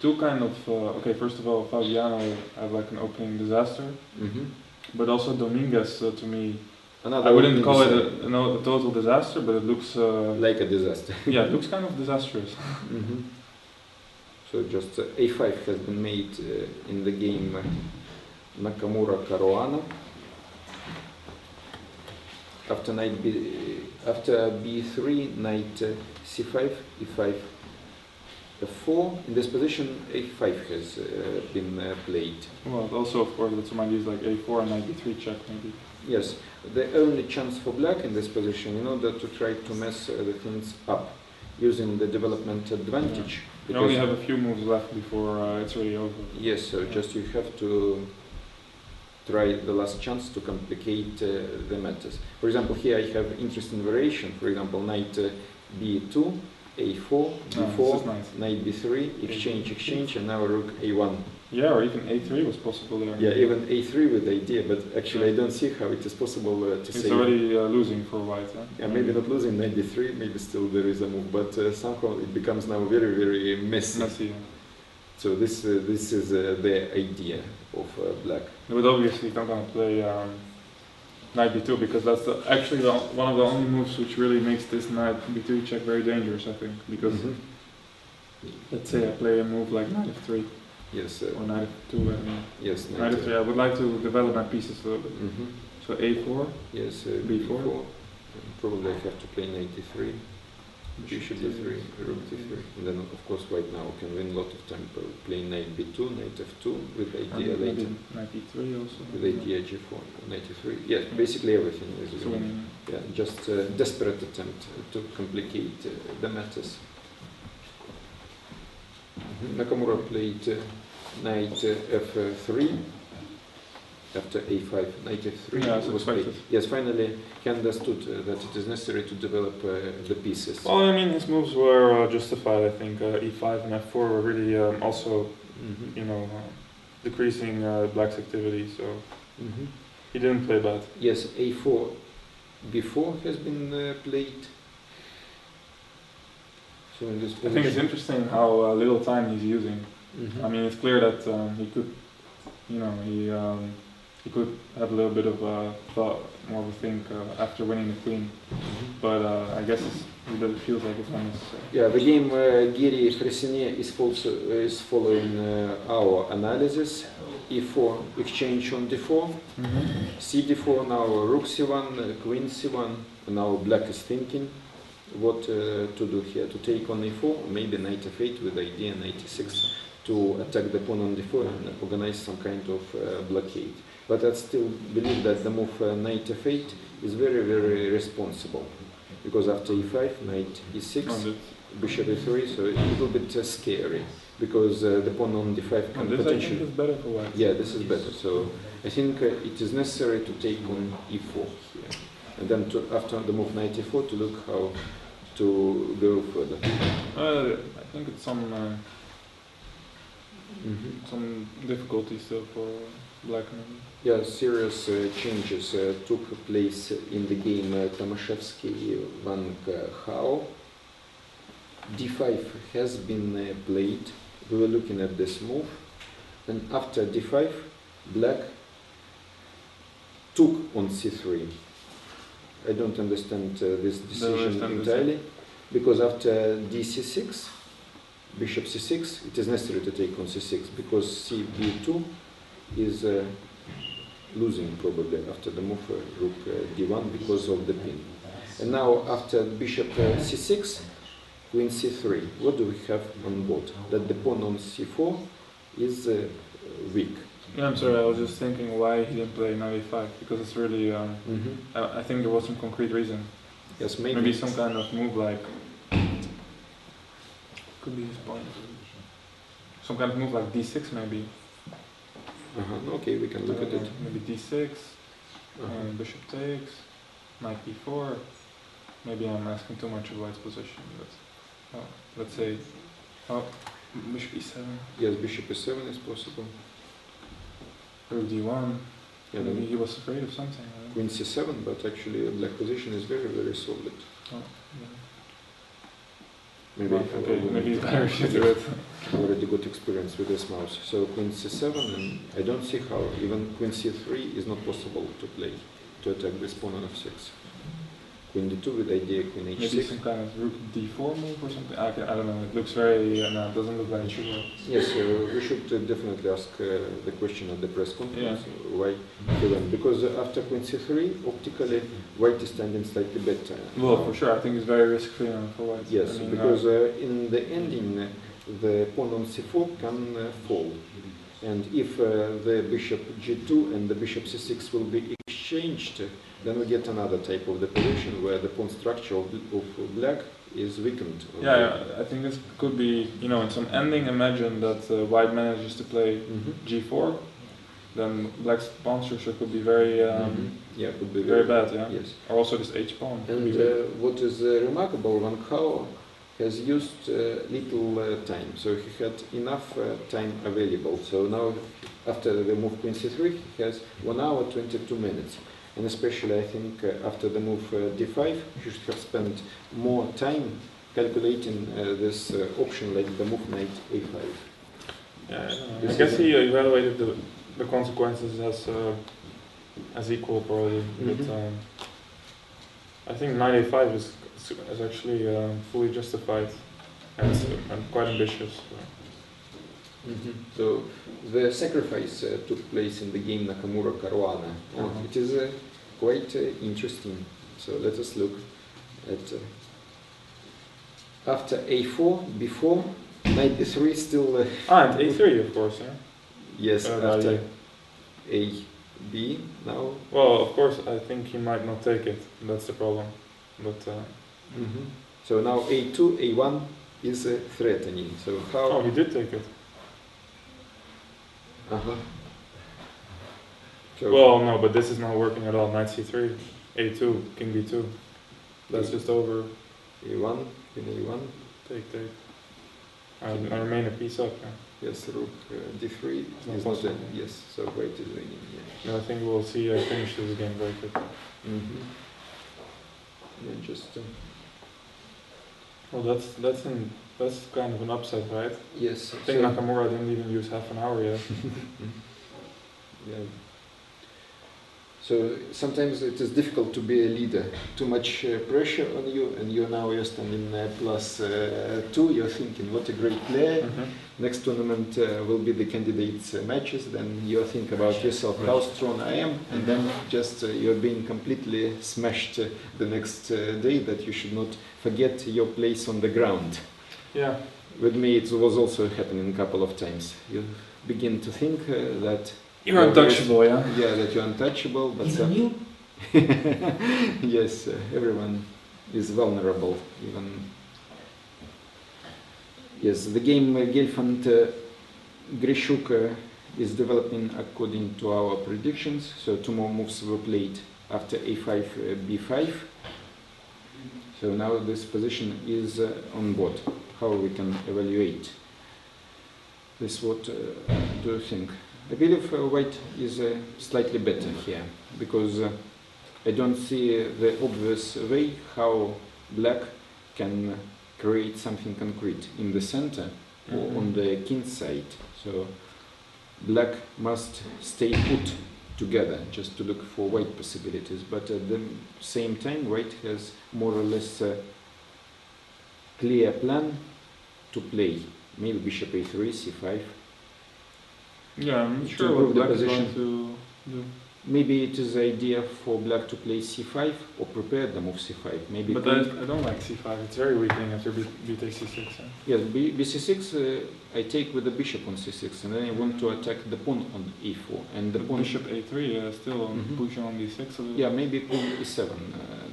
two kind of, okay, first of all, Fabiano have like an opening disaster, but also Dominguez, to me, I wouldn't call it a total disaster, but it looks... like a disaster. Yeah, it looks kind of disastrous. So just a5 has been made in the game Nakamura-Caruana. After after b3, knight c5, e5, f4. In this position, a5 has been played. Well, also, of course, that some ideas like a4 and knight b3 check, maybe. Yes, the only chance for black in this position, in order to try to mess the things up, using the development advantage. You only have a few moves left before it's really over. Yes, so just you have to try the last chance to complicate the matters. For example, here I have interesting variation. For example, knight b2, a4, b4, nice. knight b3, exchange, and now rook a1. Yeah, or even a3 was possible there. Yeah, even a3 with the idea, but actually I don't see how it is possible to say. It's already losing for white. Huh? Yeah, maybe not losing knight d3, maybe still there is a move, but somehow it becomes now very, very messy. Yeah. So this is the idea of black. But obviously I'm going to play knight b2 because that's actually one of the only moves which really makes this knight b2 check very dangerous, I think. Because let's say I play a move like knight f3. Yes. Or knight f2. Yes. Knight f3. I would like to develop my pieces a little bit. So a4. Yes. b4. Probably I have to play knight d3. Bishop d3, rook d3, and then of course white now can win a lot of time playing knight b2, knight f2 with idea later. Knight e3 also. With idea g4, knight e3. Yeah, basically everything is winning. Yeah, just a desperate attempt to complicate the matters. Nakamura played knight f3. After a5, knight f3 was played. Yes, finally he understood that it is necessary to develop the pieces. Well, I mean, his moves were justified. I think e5 and f4 were really also, you know, decreasing black's activity. So he didn't play bad. Yes, a4 b4 has been played. So in this position, I think it's interesting how little time he's using. I mean, it's clear that he could, you know, he could have a little bit of thought, more of a think after winning the queen, but I guess it feels like it's unnecessary. Yeah, the game Giri Fressinet is following our analysis. e4 exchange on d4, c d4, now rook c1, queen c1, now black is thinking. what to do here. To take on a4, maybe knight f8 with idea knight e6 to attack the pawn on d4 and organize some kind of blockade. But I still believe that the move knight f8 is very, very responsible. Because after e5, knight e6, bishop e3, so it's a little bit scary. Because the pawn on d5 can this potentially... I think is better for white. Yeah, this is better. So I think it is necessary to take on e4 here. And then after the move knight e4 to look how to go further. I think it's some difficulties still for black. Yeah, serious changes took place in the game Tomaszewski, Wang Hao. d5 has been played. We were looking at this move. And after d5, black took on c3. I don't understand this decision entirely, because after dc6, bishop c6, it is necessary to take on c6, because cb2 is losing probably after the move rook d1 because of the pin. And now after bishop c6, queen c3, what do we have on board? That the pawn on c4 is weak. Yeah, I'm sorry, I was just thinking why he didn't play knight a5, because it's really, I think there was some concrete reason. Yes, maybe. Maybe some kind of move like, could be his point. Some kind of move like d6 maybe. Okay, we can look at it. Maybe d6, bishop takes, knight b4. Maybe I'm asking too much of white's position, but let's say, bishop e7. Yes, bishop e7 is possible. Rook d1. Yeah, maybe he was afraid of something. Queen c7, but actually the black position is very, very solid. Oh, yeah. Maybe maybe it's better to do it. I already got experience with this mouse. So queen c7, and I don't see how even queen c3 is not possible to play to attack this pawn on f6. Queen d2 with idea queen h6. Maybe some kind of rook d4 move or something. I don't know. It looks very. No, it doesn't look like sure. Yes, we should definitely ask the question at the press conference. Why he went? Because after queen c3, optically, white is standing slightly better. Well, for sure. I think it's very risk-free for white. Yes, I mean, because in the ending, the pawn on c4 can fall. And if the bishop g2 and the bishop c6 will be exchanged, then we get another type of the position where the pawn structure of black is weakened. Yeah, I think this could be, in some ending, imagine that white manages to play g4, then black's pawn structure could be very, could be very bad, yeah. Yes. Or also this h pawn. And what is remarkable, Wang Hao has used little time, so he had enough time available. So now, after the move queen c3, he has 1 hour 22 minutes. And especially, I think, after the move d5, he should have spent more time calculating this option, like the move knight a5. Yeah, I guess he evaluated the consequences as equal, probably. But I think knight a5 is actually fully justified and quite ambitious. So the sacrifice took place in the game Nakamura-Caruana. It is quite interesting. So let us look at after a4, before knight d3 still. And a3, of course. Yeah? Yes, after a b now. Well, of course, I think he might not take it. That's the problem. But. So now a2, a1 is threatening. So how? Oh, he did take it. So well, no, but this is not working at all. Knight c3, a2, king b2. That's just over. a1, king a1. Take. I remain a piece up. Yeah. Yes, rook d3 is not yes, so white is winning. Yeah. No, I think we'll see finish this game very quickly. And just. Well, that's kind of an upset, right? Yes. I think Nakamura didn't even use half an hour yet. Yeah. So sometimes it is difficult to be a leader. Too much pressure on you, and you're standing +2. You're thinking, what a great player. Next tournament will be the candidates' matches. Then you think about yourself, how strong I am, and then just you're being completely smashed the next day. That you should not forget your place on the ground. Yeah. With me, it was also happening a couple of times. You begin to think that you're untouchable, yeah? Yeah, that you're untouchable, but even you? Yes, everyone is vulnerable, even. Yes, the game Gelfand Grishuk is developing according to our predictions. So 2 more moves were played after a5, b5. So now this position is on board. How we can evaluate this? What do you think? I believe white is slightly better here, because I don't see the obvious way how black can create something concrete in the center or on the king side. So black must stay put together just to look for white possibilities, but at the same time white has more or less a clear plan to play. Maybe bishop a3, c5. Yeah, I'm not sure what black is going to do. Maybe it is the idea for black to play c5 or prepare the move c5. Maybe. But I don't like c5. It's very weakening after b takes c6. Yes, bc6 I take with the bishop on c6, and then I want to attack the pawn on e4. And the pawn bishop a3 still pushing on b6. Yeah, maybe queen e7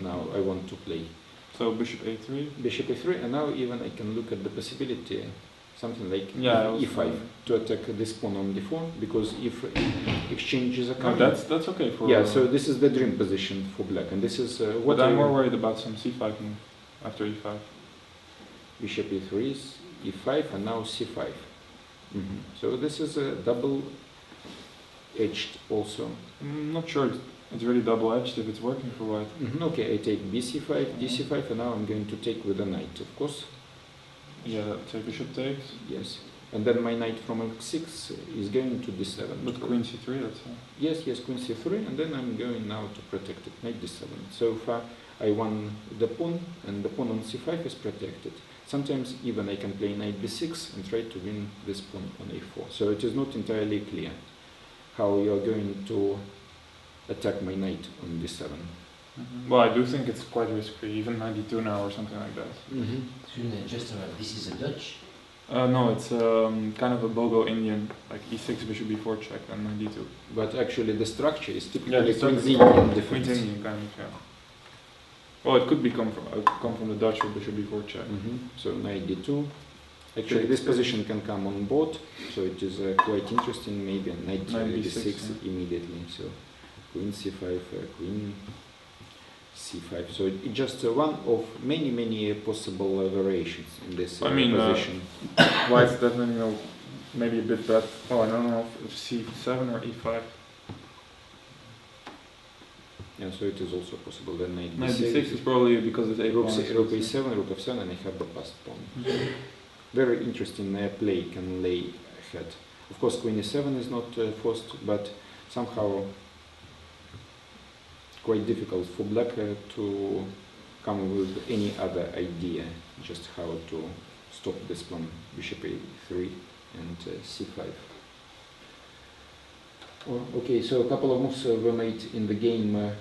now I want to play. So bishop a3? Bishop a3, and now even I can look at the possibility, something like e5 to attack this pawn on d4, because if exchanges are coming... that's okay for... Yeah, so this is the dream position for black, and this is what I'm more worried about some c5 move after e5. Bishop e3 is e5, and now c5. So this is a double-edged also. I'm not sure it's really double-edged if it's working for white. Okay, I take bc5, dc5, and now I'm going to take with a knight, of course. Yeah, so bishop takes. Yes, and then my knight from x6 is going to d7. But queen c3, that's... Yes, queen c3, and then I'm going now to protect it, knight d7. So far I won the pawn, and the pawn on c5 is protected. Sometimes even I can play knight b6 and try to win this pawn on a4. So it is not entirely clear how you are going to attack my knight on d7. Well, I do think it's quite risky, even 92 now or something like that. Just this is a Dutch? No, it's kind of a Bogo Indian, like e6, bishop b4 check, and 92. But actually the structure is typically Queen's Indian defense. Queen's Indian kind of, yeah. Well, it could be come from the Dutch or bishop b4 check. So knight d2. Actually, this position can come on board, so it is quite interesting. Maybe a knight d6 immediately. So queen c5, queen c5. So it's just one of many possible variations in this position. White's definitely maybe a bit bad. Oh, I don't know if c7 or e5. Yeah, so it is also possible that knight d6 is probably because it's rook a7, rook f7, and I have the passed pawn. Very interesting play can lay ahead. Of course, queen e7 is not forced, but somehow quite difficult for black to come with any other idea, just how to stop this pawn, bishop a3 and c5. Okay, so a couple of moves were made in the game.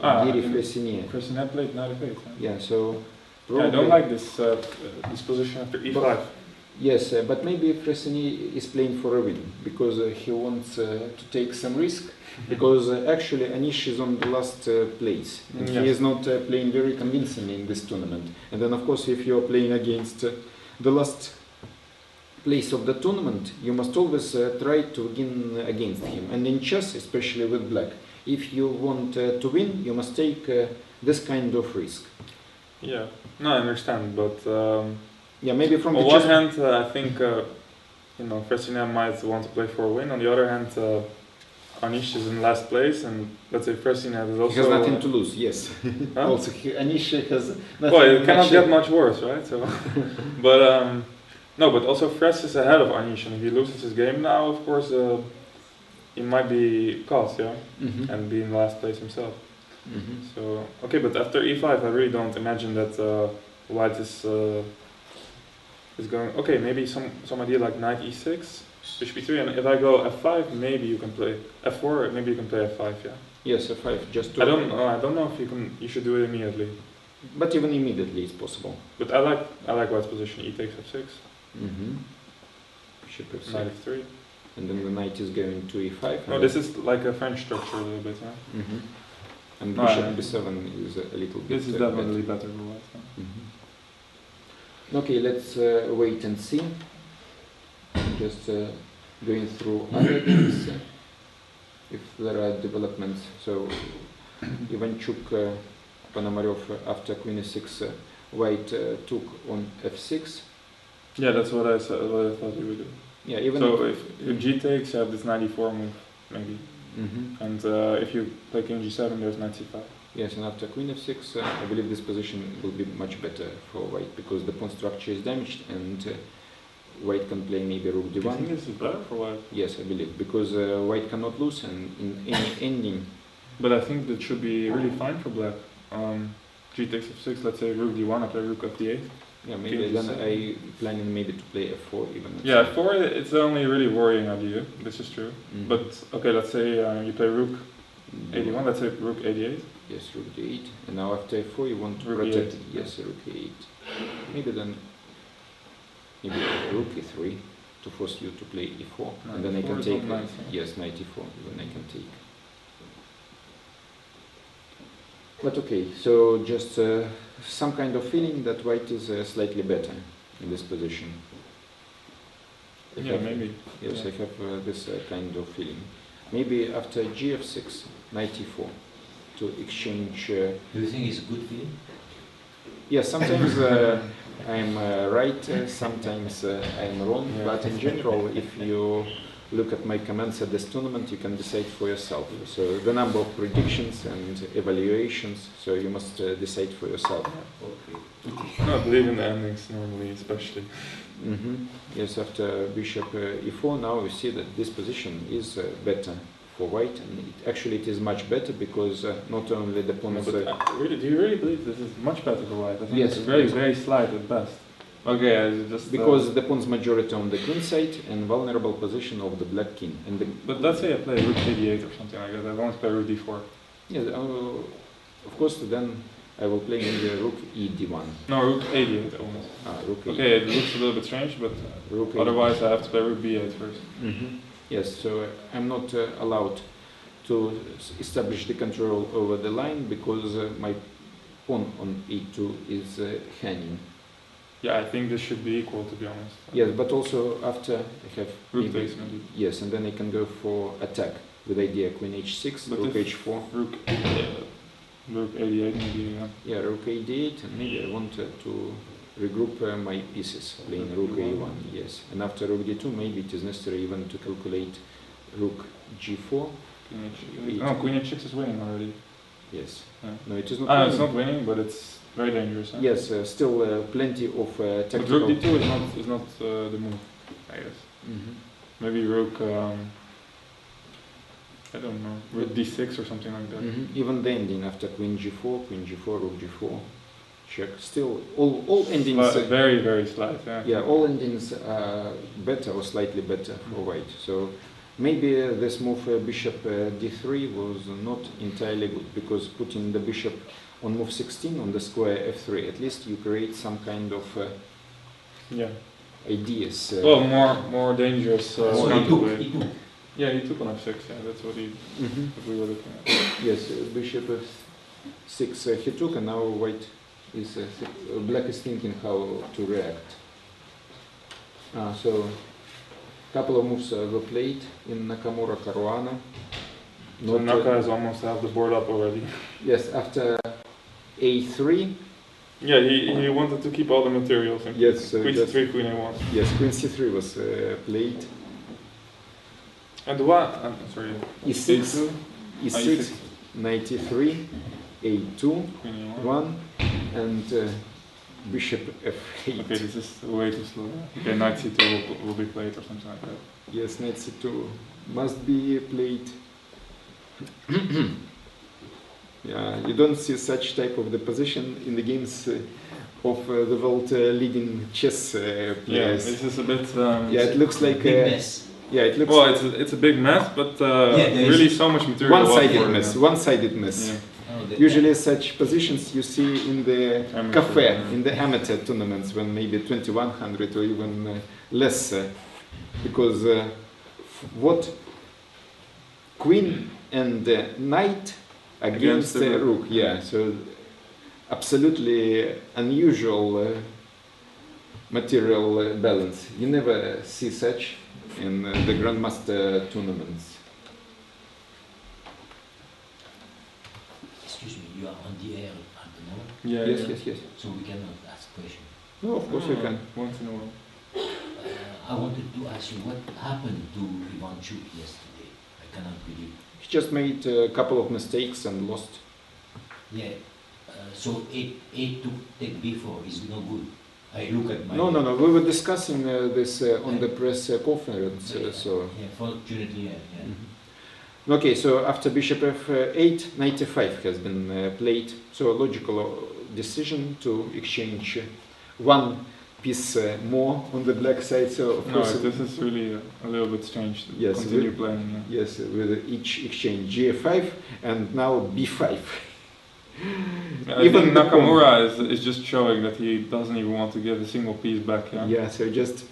Freycinet played knight f8. Yeah, so I don't like this this position after e5. Yes, but maybe Freycinet is playing for a win, because he wants to take some risk, because actually Anish is on the last place, and he is not playing very convincingly in this tournament. And then of course if you are playing against the last place of the tournament, you must always try to win against him. And in chess, especially with black, if you want to win, you must take this kind of risk. Yeah, no, I understand, but yeah, maybe from on one hand, I think Freycinet might want to play for a win. On the other hand, Anish is in last place, and let's say Freycinet is also... He has nothing to lose, yes. Huh? Also, Anish has nothing. Well, it cannot get much worse, right? So, but no, but also Freycinet is ahead of Anish, and if he loses his game now, of course, he might be caught, yeah, and be in last place himself. So okay, but after e5, I really don't imagine that white is going. Okay, maybe some idea like knight e6, bishop e3, and if I go f5, maybe you can play f4. Maybe you can play f5, yeah. Yes, f5. Just to I don't know. I don't know if you can. You should do it immediately. But even immediately it's possible. But I like white's position. E takes f6. Bishop f6. Knight f3. And then the knight is going to e5. No, this is like a French structure a little bit, yeah. And bishop b7 is a little bit. This is definitely better for white. Okay, let's wait and see. Just going through other games. If there are developments. So Ivanchuk, Ponomarev after queen e6, white took on f6. Yeah, that's what I said. What I thought you would do. Yeah, even so if g takes, you have this knight e4 move maybe, and if you play king g7, there's knight c5. Yes, and after queen f6, I believe this position will be much better for white because the pawn structure is damaged and white can play maybe rook d1. Do you think this is better for white? Yes, I believe, because white cannot lose and in any ending. But I think that should be really fine for black. G takes f6, let's say rook d1, I play rook f d8. Yeah, maybe then I planning maybe to play f4 even. Yeah, f4 it's the only really worrying idea, this is true. But okay, let's say you play rook a1, let's say rook a8. Yes, rook d8, and now after f4 you want to rook protect e8. Yes, rook a8. Maybe then maybe rook e3 to force you to play e4, and then I can take yes, knight e4, then I can take. But okay, so just some kind of feeling that white is slightly better in this position. Maybe. Yes, I have this kind of feeling. Maybe after gf6, knight e4, to exchange. Do you think it's a good feeling? Yes, sometimes I'm right, sometimes I'm wrong, but in general, if you look at my comments at this tournament, you can decide for yourself. So the number of predictions and evaluations, so you must decide for yourself. Okay. No, I believe in the endings normally, especially. Yes, after bishop e4, now we see that this position is better for white, and it is much better because not only the pawns... No, really, do you really believe this is much better for white? I think yes, it's very, very slight at best. Okay, just because the pawn's majority on the queen side and vulnerable position of the black king. And but let's say I play rook d8 or something like that. I won't play rook d4. Yes, of course. Then I will play maybe rook e d1. No, rook a8 almost. Rook a8. Okay, it looks a little bit strange, but rook otherwise I have to play rook b8 first. Yes, so I'm not allowed to establish the control over the line because my pawn on e2 is hanging. Yeah, I think this should be equal, to be honest. Yes, but also after I have rook takes maybe. Yes, and then I can go for attack with idea queen h6, but rook h4. Rook a8 maybe. Yeah, rook a8, and maybe I want to regroup my pieces, playing rook a1. Yes, and after rook d2, maybe it is necessary even to calculate rook g4. Queen h6 is winning already. Yes. Yeah. No, it is not. Winning. It's not winning, but it's very dangerous. Huh? Yes, still plenty of tactical. But rook d2 is not the move, I guess. Maybe rook. I don't know, rook d6 or something like that. Even the ending after queen g4, rook g4, check. Still, all endings. Very, very slight. Yeah. Yeah, all endings are better or slightly better for white. So maybe this move bishop d3 was not entirely good because putting the bishop on move 16 on the square f3, at least you create some kind of ideas. Well, more dangerous. He took. Yeah, he took on f6. Yeah, that's what he. What we were looking at. Yes, bishop f6 he took, and now white is black is thinking how to react. So couple of moves were played in Nakamura Caruana. So Naka has almost half the board up already. Yes, after a3. Yeah, he wanted to keep all the materials. Yes, queen c3, queen a1. Yes, queen c3 was played. And what? Sorry. e6, e6, knight e3, a2, queen a1. 1, and bishop f8. Okay, this is way too slow. Okay, knight c2 will be played or something like that. Yes, knight c2 must be played. Yeah, you don't see such type of the position in the games of the world leading chess players. Yeah, this is a bit. Yeah, it looks like big mess. Yeah, it looks. Well, it's a big mess, but really so much material. One-sided mess. One-sided mess. Yeah. Usually, such positions you see in the cafe, in the amateur tournaments, when maybe 2100 or even less, because what queen and knight against the rook. Yeah, so absolutely unusual material balance. You never see such in the grandmaster tournaments. Excuse me, you are on the air at the moment? Yeah. Yes. So we cannot ask questions. No, of course we can. Once in a while. I wanted to ask you what happened to Ivanchuk yesterday. I cannot believe. He just made a couple of mistakes and lost. Yeah. So A to take B4 is no good. I look at my... No. We were discussing this on the press conference. So. Yeah, fortunately, yeah. Mm-hmm. Okay, so after bishop f8, knight f5 has been played. So a logical decision to exchange one piece more on the black side. So of course, this is really a little bit strange to yes, continue playing. Yeah. Yes, with each exchange g5 and now b5. Even Nakamura is just showing that he doesn't even want to give a single piece back. Yeah, so just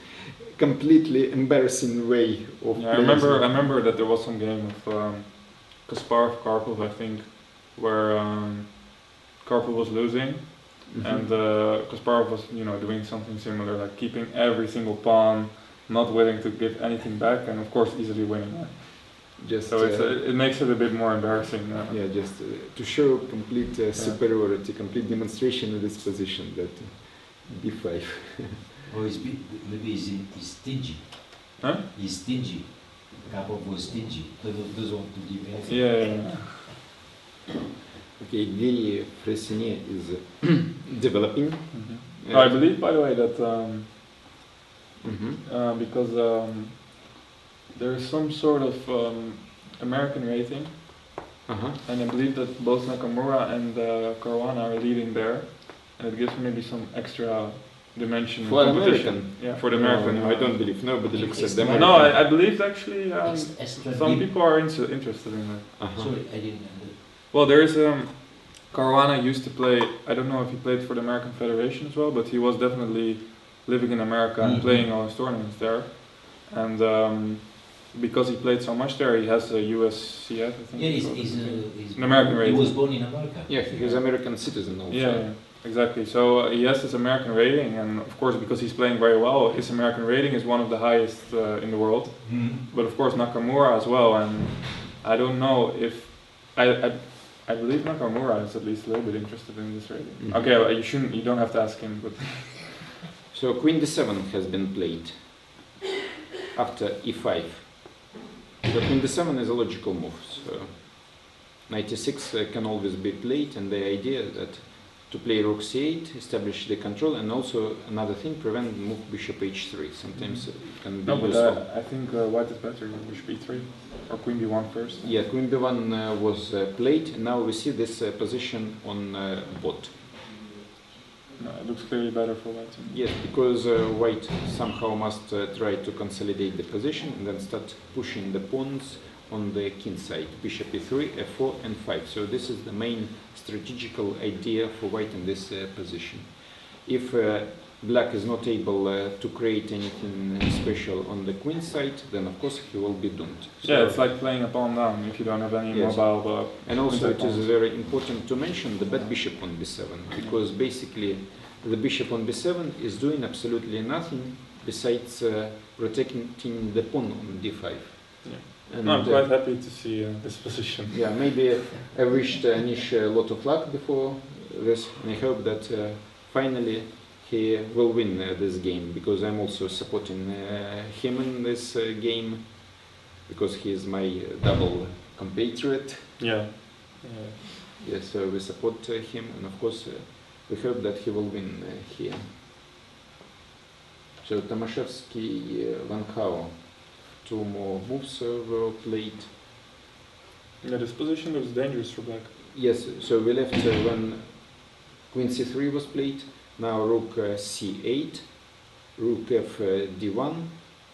completely embarrassing way of. Yeah, I remember that there was some game of Kasparov Karpov, I think, where Karpov was losing, and Kasparov was doing something similar, like keeping every single pawn, not willing to give anything back, and of course easily winning. Just so it makes it a bit more embarrassing. Yeah, just to show complete superiority, complete demonstration of this position that b5. Or maybe he's stingy. Huh? He's stingy. Karpov was stingy. Doesn't want to give anything. Yeah. Okay, the Freycinet is developing. I believe, by the way, that because there is some sort of American rating, and I believe that both Nakamura and Caruana are leading there, and it gives maybe some extra dimension for competition. American. Yeah, for the American. No, I don't believe nobody looks at them. No, I believe actually some people are interested in that. Sorry, I didn't. Well, there is Caruana used to play. I don't know if he played for the American Federation as well, but he was definitely living in America and playing all his tournaments there, and. Because he played so much there, he has a USCF, I think. Yeah, he's an American rating. He was born in America. Yeah, he's an American citizen also. Yeah, exactly. So he has this American rating, and of course, because he's playing very well, his American rating is one of the highest in the world. But of course, Nakamura as well, and I don't know if I believe Nakamura is at least a little bit interested in this rating. Okay, well, you don't have to ask him, but. So Queen d7 has been played after e5. So Queen d7 is a logical move. So knight e6 can always be played, and the idea that to play rook c8, establish the control, and also another thing, prevent move bishop h3. Sometimes it can be useful. But I think white is better, bishop e3 or queen b1 first. Yeah, queen b1 was played, and now we see this position on bot. No, it looks clearly better for white. Yes, because white somehow must try to consolidate the position and then start pushing the pawns on the king side. Bishop e3, f4, and 5. So this is the main strategical idea for white in this position. If black is not able to create anything special on the queen side, then of course he will be doomed. So yeah, it's like playing a pawn down if you don't have any mobile. And also it is very important to mention the bad bishop on b7, because basically the bishop on b7 is doing absolutely nothing besides protecting the pawn on d5. Yeah. And I'm quite happy to see this position. Yeah, maybe I wished Anish a lot of luck before this, and I hope that finally he will win this game, because I'm also supporting him in this game, because he is my double compatriot. Yeah. Yeah, so we support him, and of course We hope that he will win here. So Tomaszewski, Van Gaal, 2 more moves were played. Yeah, this position looks dangerous for black. Yes, so we left when Queen c3 was played. Now Rook c8, Rook f d1,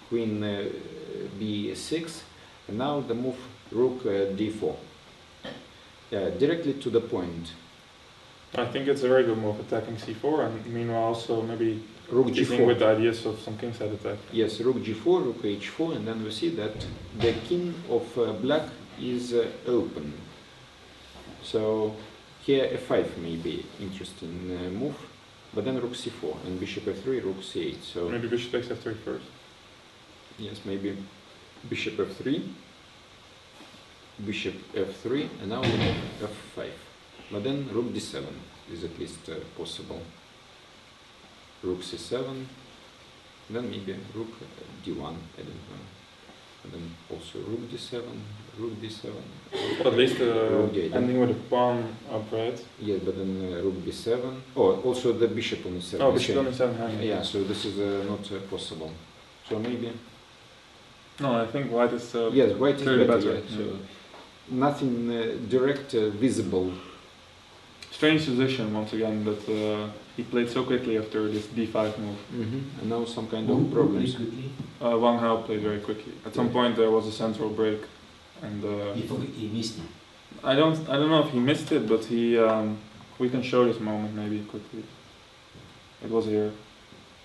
Queen b6, and now the move Rook d4. Directly to the point. I think it's a very good move, attacking c4, and meanwhile also maybe Rook teasing g4. with the ideas of some kingside attack. Yes, Rook g4, Rook h4, and then we see that the king of black is open. So here f5 may be interesting move, but then Rook c4 and Bishop f3, Rook c8. So maybe Bishop takes f3 first. Yes, maybe Bishop f3, Bishop f3, and now we have f5. But then Rook d7 is at least possible. Rook c7, then maybe Rook d1, I don't know. And then also Rook d7, Rook d7. But at least Rook d8. ending with a pawn upright. Yes, but then Rook b7. Oh, also the Bishop on e7. Oh, Bishop on e7 hanging. Yeah, so this is not possible. So maybe. No, I think white is. Yes, white is better. better. Yeah. So nothing direct visible. Strange position once again that he played so quickly after this d5 move. And now some kind of problems. Wang Hao played very quickly. At some point there was a central break, and he missed it. I don't know if he missed it, but he we can show this moment maybe quickly. It was here.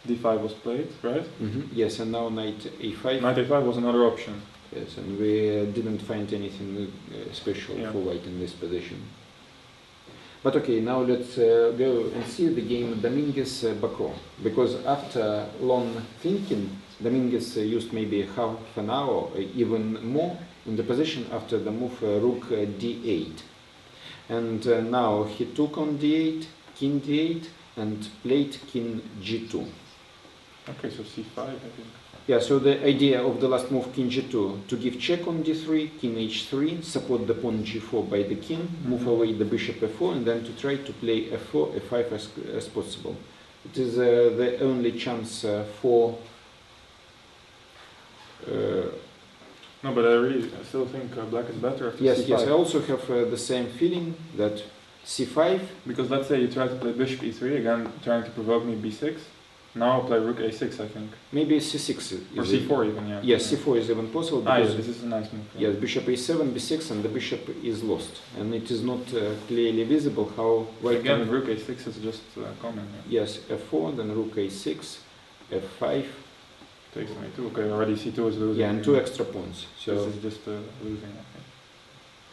d5 was played, right? Yes, and now knight a5. Knight a5 was another option. Yes, and we didn't find anything special Yeah. for white in this position. But okay, now let's go and see the game Dominguez-Bacro. Because after long thinking, Dominguez used maybe half an hour, or even more, in the position after the move Rook d8. And now he took on d8, King d8, and played King g2. Okay, so c5, I think. Yeah, so the idea of the last move, King g2, to give check on d3, King h3, support the pawn g4 by the king, move away the bishop f4, and then to try to play f4, f5 as possible. It is the only chance for... No, but I still think black is better after yes, c5. yes, I also have the same feeling that c5... Because let's say you try to play bishop e3, again trying to provoke me b6. Now I'll play rook a6, I think. Maybe c6 or c4 even, yeah. Yes, c4 is even possible. Yes, this is a nice move. Yes, bishop a7, b6, and the bishop is lost. And it is not clearly visible how white... Again, rook a6 is just common. Yeah. Yes, f4, then rook a6, f5. Takes me too. Okay, already c2 is losing. Yeah, and 2 extra pawns. So this is just losing, I think.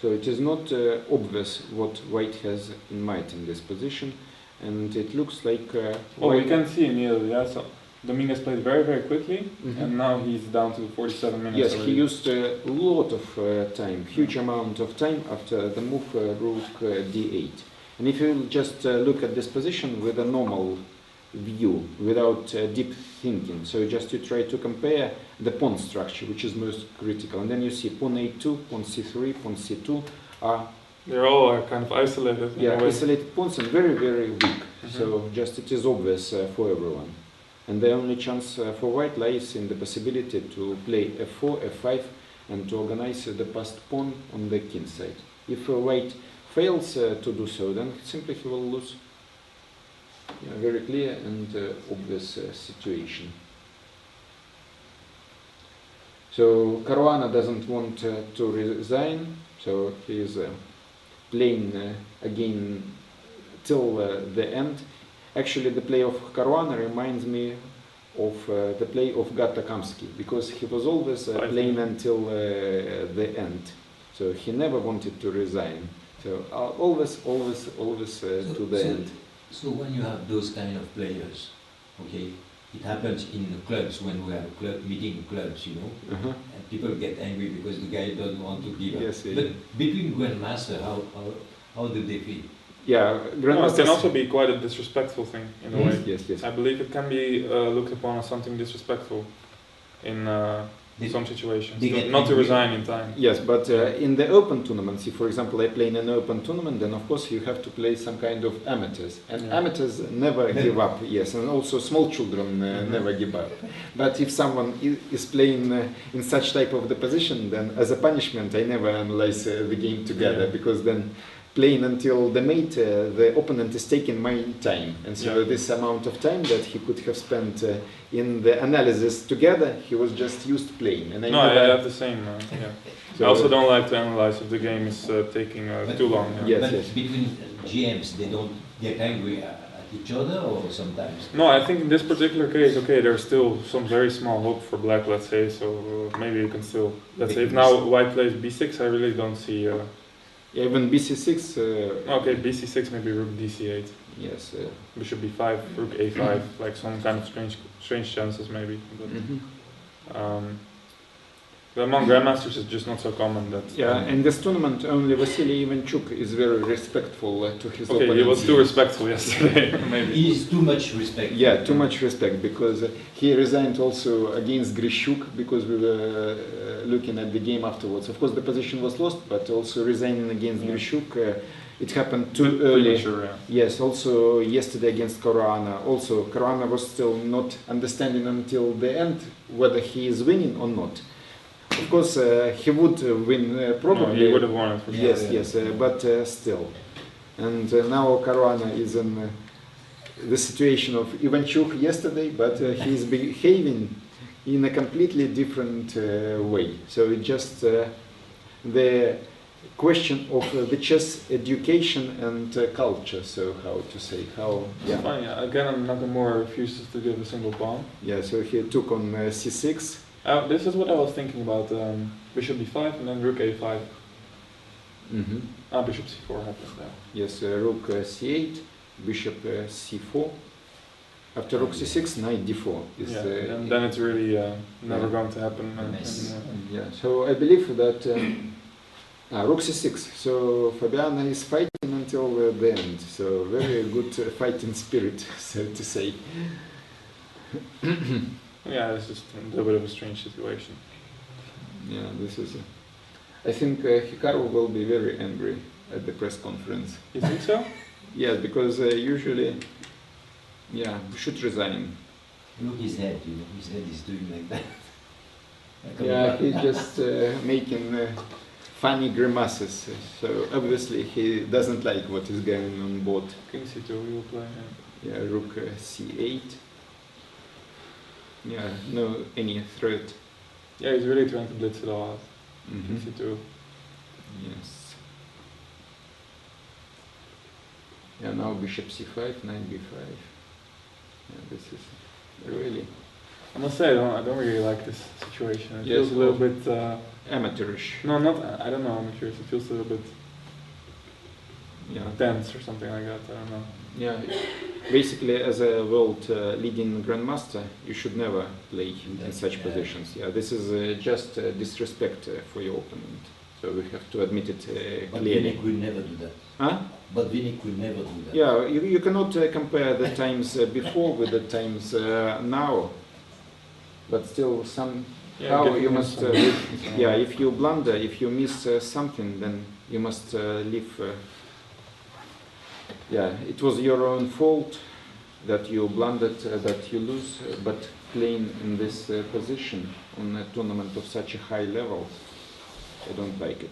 So it is not obvious what white has in mind in this position. And it looks like... we can see immediately, yeah. So Dominguez played very, very quickly, and now he's down to 47 minutes. Yes, already. he used a lot of time, huge amount of time after the move rook d8. And if you just look at this position with a normal view, without deep thinking, so just you try to compare the pawn structure, which is most critical, and then you see pawn a2, pawn c3, pawn c2 are... They're all kind of isolated. Yeah, isolated pawns and very, very weak. So just it is obvious for everyone. And the only chance for white lies in the possibility to play f4, f5, and to organize the passed pawn on the king side. If white fails to do so, then simply he will lose. Yeah, very clear and obvious situation. So Caruana doesn't want to resign, so he is playing again till the end. Actually, the play of Caruana reminds me of the play of Gata Kamsky, because he was always playing until the end. So he never wanted to resign. So always to the end. So when you have those kind of players, okay, it happens in the clubs when we have meeting clubs, you know, and people get angry because the guy doesn't want to give up. Yes, yeah. But between grandmaster, how do they feel? Yeah, it can also be quite a disrespectful thing in a way. Yes. I believe it can be looked upon as something disrespectful in some situations, not to resign in time. Yes, but in the open tournaments, if for example I play in an open tournament, then of course you have to play some kind of amateurs, and amateurs never give up. Yes, and also small children never give up. But if someone is playing in such type of the position, then as a punishment I never analyze the game together, because then playing until the mate, the opponent is taking my time, and so this amount of time that he could have spent in the analysis together, he was just used playing. And I have the same. So I also don't like to analyze if the game is taking too long. But between GMs, they don't get angry at each other, or sometimes? No, I think in this particular case, okay, there's still some very small hope for black, let's say. So maybe you can still, let's say, if now white plays b6, I really don't see. Even bc6. Okay, bc6, maybe rook dc8. Yes. Bishop b5, rook a5, like some kind of strange chances maybe. But among grandmasters, it's just not so common that. In this tournament, only Vasily Ivanchuk is very respectful to his opponents. Okay, he was too respectful yesterday. Maybe. He is too much respect. Yeah, too much respect, because he resigned also against Grishuk, because we were looking at the game afterwards. Of course, the position was lost, but also resigning against Grishuk, it happened too early. Premature, Yes, also yesterday against Caruana. Also, Caruana was still not understanding until the end whether he is winning or not. Of course, he would win probably. No, he would have won it for sure. Yes, but still. And now Caruana is in the situation of Ivanchuk yesterday, but he is behaving in a completely different way. So it's just the question of the chess education and culture. So how to say how? Yeah. Fine. Again, Nakamura refuses to give a single pawn. Yeah. So he took on c6. This is what I was thinking about. Bishop b5 and then rook a5. Bishop c4 happened there. Yes, rook c8, bishop c4. After rook c6, knight d4. And then it's really never going to happen anymore. Yeah, so I believe that rook c6. So Fabiana is fighting until the end. So very good fighting spirit, so to say. Yeah, it's just a little bit of a strange situation. Yeah, this is. I think Hikaru will be very angry at the press conference. You think so? Yeah, because usually, we should resign. Look his head, his head is doing like that. Yeah, he's just making funny grimaces. So obviously he doesn't like what is going on board. King c2 you will play. Yeah, rook c8. Yeah, no any threat. Yeah, he's really trying to blitz it all out. King c2. Yes. Yeah, now bishop c5, knight b5. Yeah, this is really. I must say, I don't really like this situation. It feels a little bit amateurish. No, not. I don't know amateurish. It feels a little bit tense or something like that. I don't know. Yeah, basically, as a world leading grandmaster, you should never play in such positions. Yeah, this is just disrespect for your opponent. So we have to admit it clearly. But Vinny could never do that. Huh? But Vinny could never do that. Yeah, you cannot compare the times before with the times now. But still, somehow you must. If you blunder, if you miss something, then you must leave. It was your own fault that you blundered, that you lose, but playing in this position on a tournament of such a high level, I don't like it.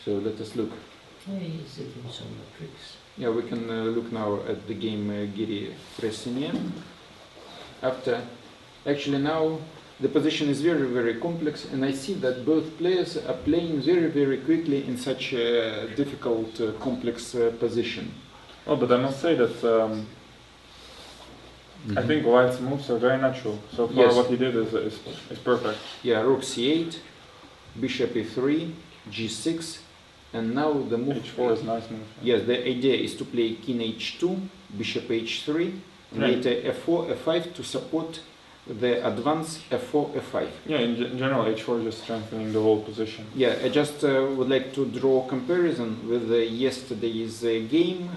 So let us look. He's setting some tricks. Yeah, we can look now at the game Giri Pressinian. Actually now the position is very, very complex, and I see that both players are playing very, very quickly in such a difficult, complex position. Oh, but I must say that I think White's moves are very natural. So far, what he did is perfect. Yeah, rook c8, bishop e3, g6, and now the move. h4 is a nice move. Yes, the idea is to play king h2, bishop h3, and later f4, f5 to support the advance f4, f5. Yeah, in general, h4 is just strengthening the whole position. Yeah, I just would like to draw a comparison with yesterday's game,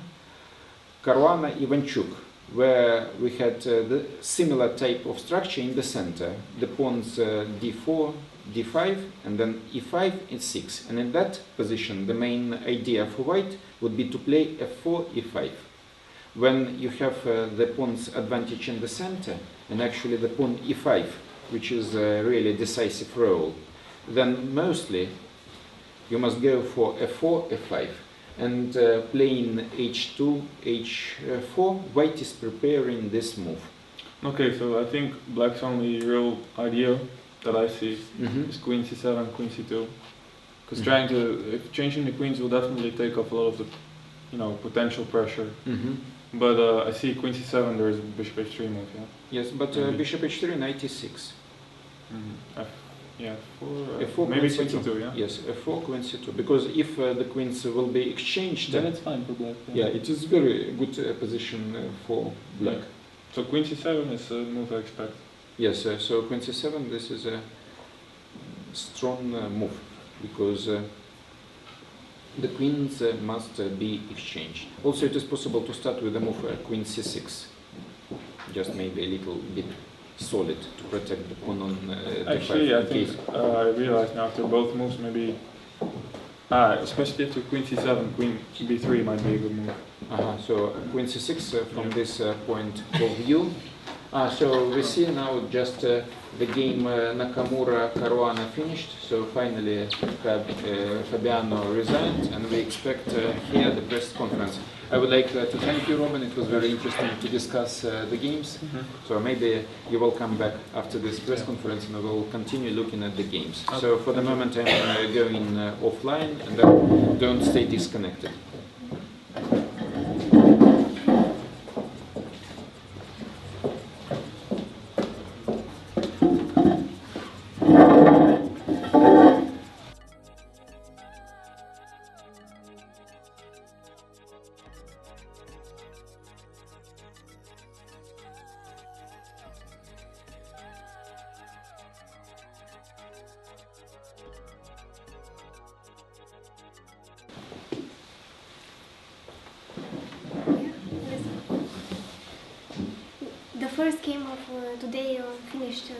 Caruana Ivanchuk. where we had the similar type of structure in the center. The pawns d4, d5, and then e5, e6. And in that position, the main idea for white would be to play f4, e5. When you have the pawn's advantage in the center, and actually the pawn e5, which is a really decisive role, then mostly you must go for f4, f5. And playing h2, h4, white is preparing this move. Okay, so I think black's only real idea that I see is queen c7, queen c2. Because changing the queens will definitely take off a lot of the, potential pressure. But I see queen c7, there is a bishop h3 move, yeah? Yes, but bishop h3, knight e6. Yeah, f4, maybe queen queen c2, yeah? Yes, f4, queen c2. Because if the queens will be exchanged, then it's fine for black. Yeah, it is very good position for black. So queen c7 is a move I expect. Yes, so queen c7, this is a strong move, because the queens must be exchanged. Also, it is possible to start with the move queen c6, just maybe a little bit solid to protect the pawn on d5. Actually, I think I realize now after both moves, maybe, especially after queen c7, queen b3 might be a good move. So queen c6 from this point of view. So we see now just the game Nakamura-Caruana finished. So finally Fabiano resigned, and we expect here the press conference. I would like to thank you, Robin. It was very interesting to discuss the games. So maybe you will come back after this press conference and we will continue looking at the games. So for the moment I'm going offline, and don't stay disconnected. The first game of today finished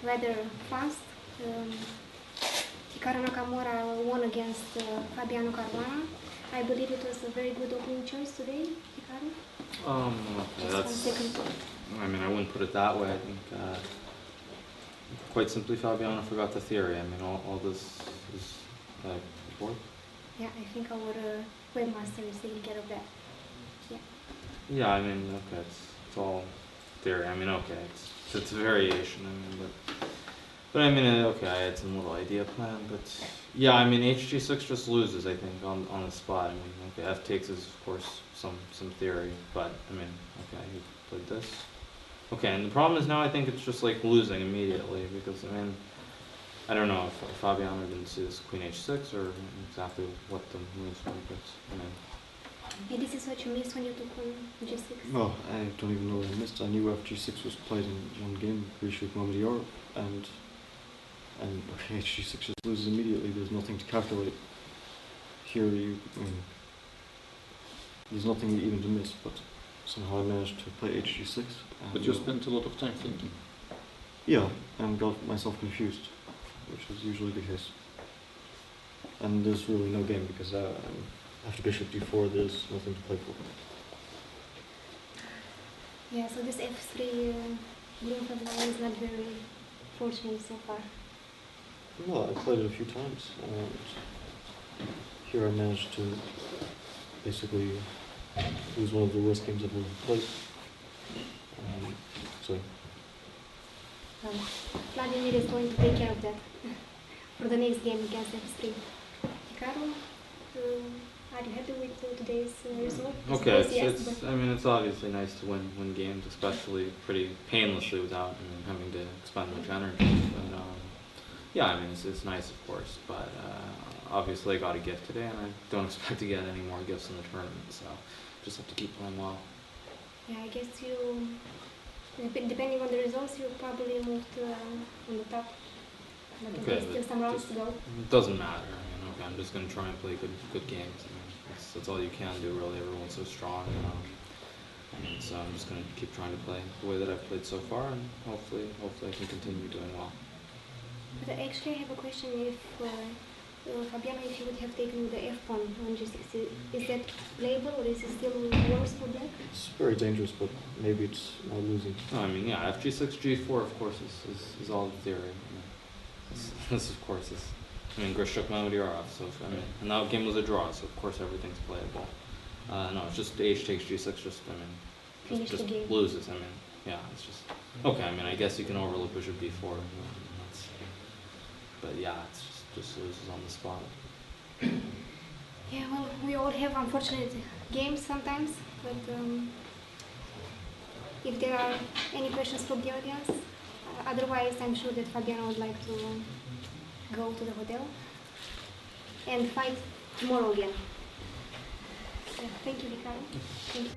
rather fast. Hikaru Nakamura won against Fabiano Caruana. I believe it was a very good opening choice today, Hikaru. I mean, I wouldn't put it that way. I think quite simply Fabiano forgot the theory. I mean, all this is before. Yeah, I think our webmaster is taking care of that. Yeah. Yeah, I mean, okay, it's all theory. I mean, okay, it's a variation. I mean, but I mean, okay, I had some little idea plan, but yeah, I mean, HG6 just loses, I think, on the spot. I mean, okay, F takes is of course some theory, but I mean, okay, he played this. Okay, and the problem is now I think it's just like losing immediately, because I mean, I don't know if Fabiano didn't see this queen h6 or exactly what the moves were, but I mean. And this is what you missed when you took on g6? Well, I don't even know what I missed. I knew FG6 was played in one game, Prix with Moment Europe, and HG6 just loses immediately. There's nothing to calculate. Here, there's nothing even to miss, but somehow I managed to play HG6. But you spent a lot of time thinking. Yeah, and got myself confused, which is usually the case. And there's really no game, because after bishop d4 there's nothing to play for. Yeah, so this f3 blue front line is not very fortunate so far. Well, I played it a few times, and here I managed to basically lose one of the worst games I've ever played. Vladimir is going to take care of that for the next game against f3. Hikaru, are you happy with today's result? Okay, I mean, it's obviously nice to win games, especially pretty painlessly without having to expend much energy. But yeah, I mean, it's nice, of course, but obviously I got a gift today, and I don't expect to get any more gifts in the tournament, so just have to keep playing well. Yeah, I guess you, depending on the results, you probably moved on the top. But okay, still some rounds to go. It doesn't matter. I mean, okay, I'm just going to try and play good games. I mean, that's all you can do, really. Everyone's so strong. So I'm just going to keep trying to play the way that I've played so far, and hopefully I can continue doing well. But actually, I have a question. If Fabiano, if you would have taken the F pawn on G6, is that playable or is it still worse for black? It's very dangerous, but maybe it's not losing. No, I mean, yeah, F G6, G4, of course, is all theory. This, of course, is. I mean, Grish took Mamadiyarov, so I mean, and that game was a draw, so of course everything's playable. No, it's just H takes G6, just just loses. I mean, yeah, it's just okay. I mean, I guess you can overlook Bishop B4, but yeah, it's just loses on the spot. Yeah, well, we all have unfortunate games sometimes, but if there are any questions from the audience, otherwise I'm sure that Fabiano would like to go to the hotel and fight tomorrow again. So, thank you, Ricardo. Thank you.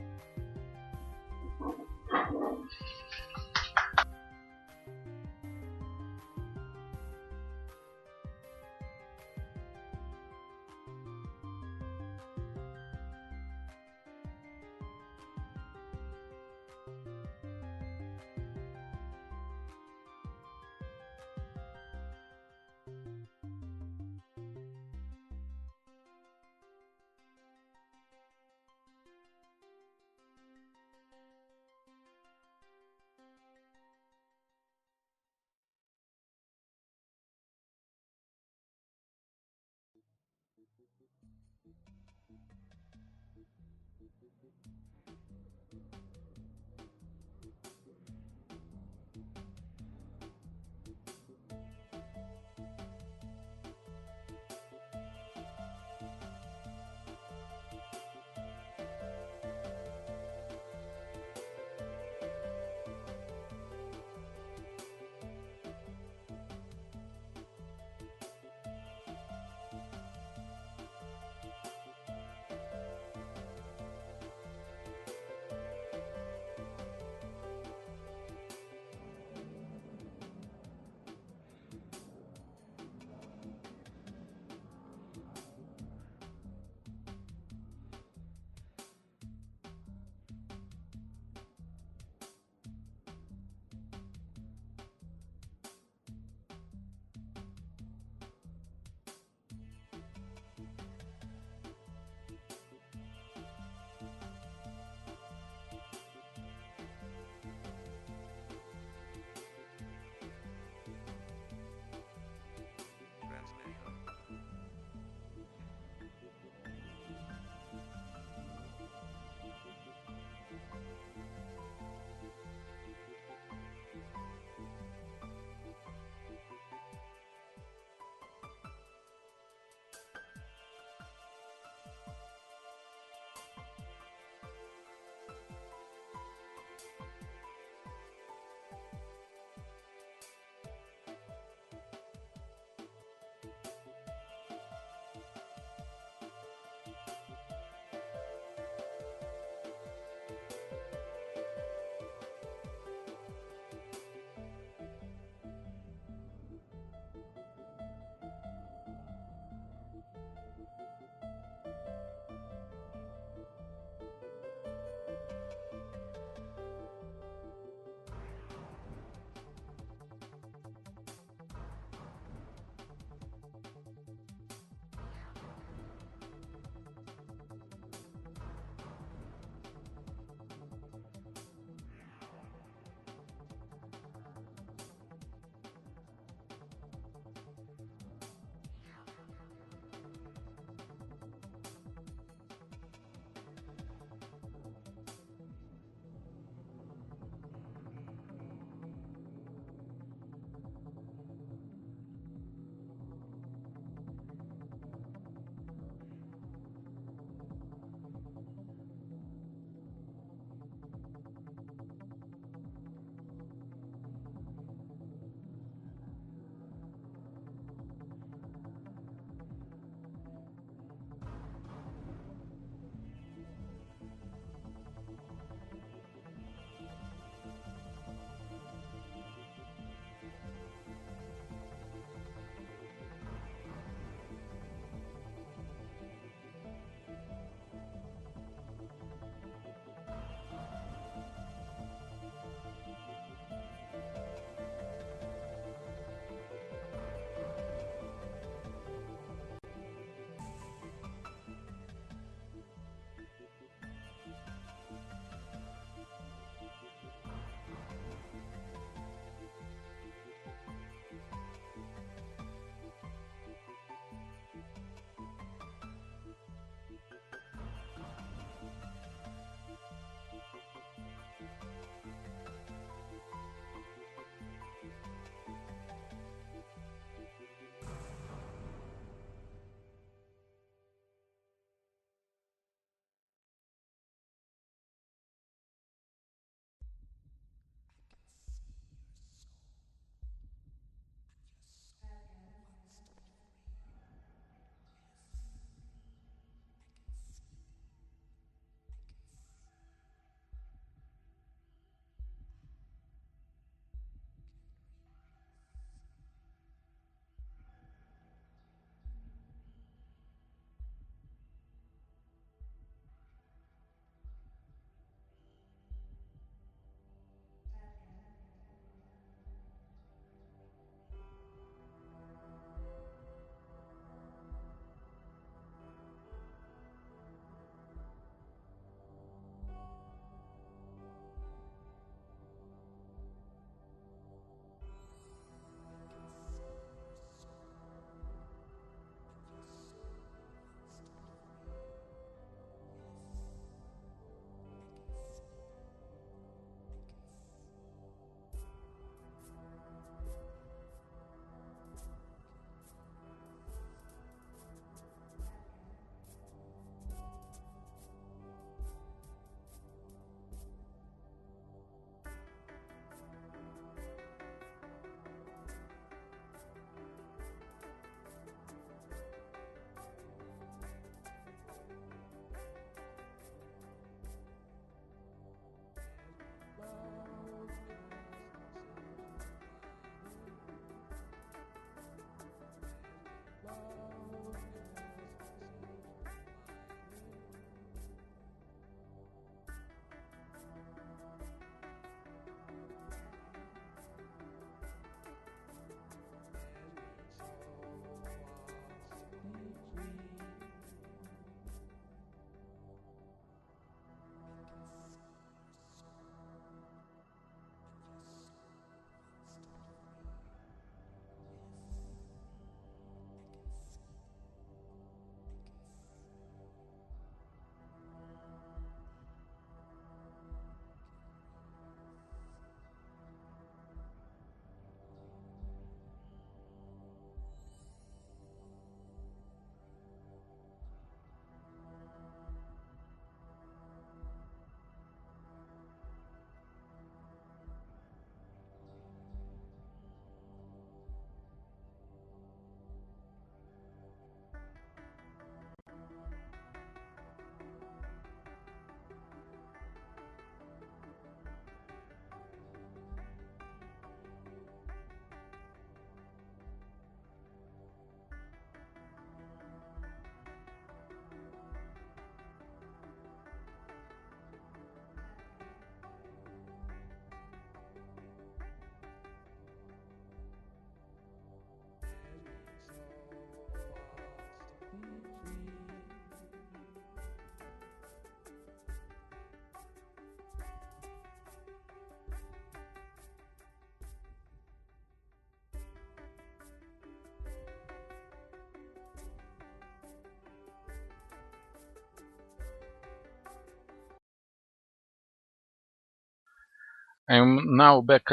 I'm now back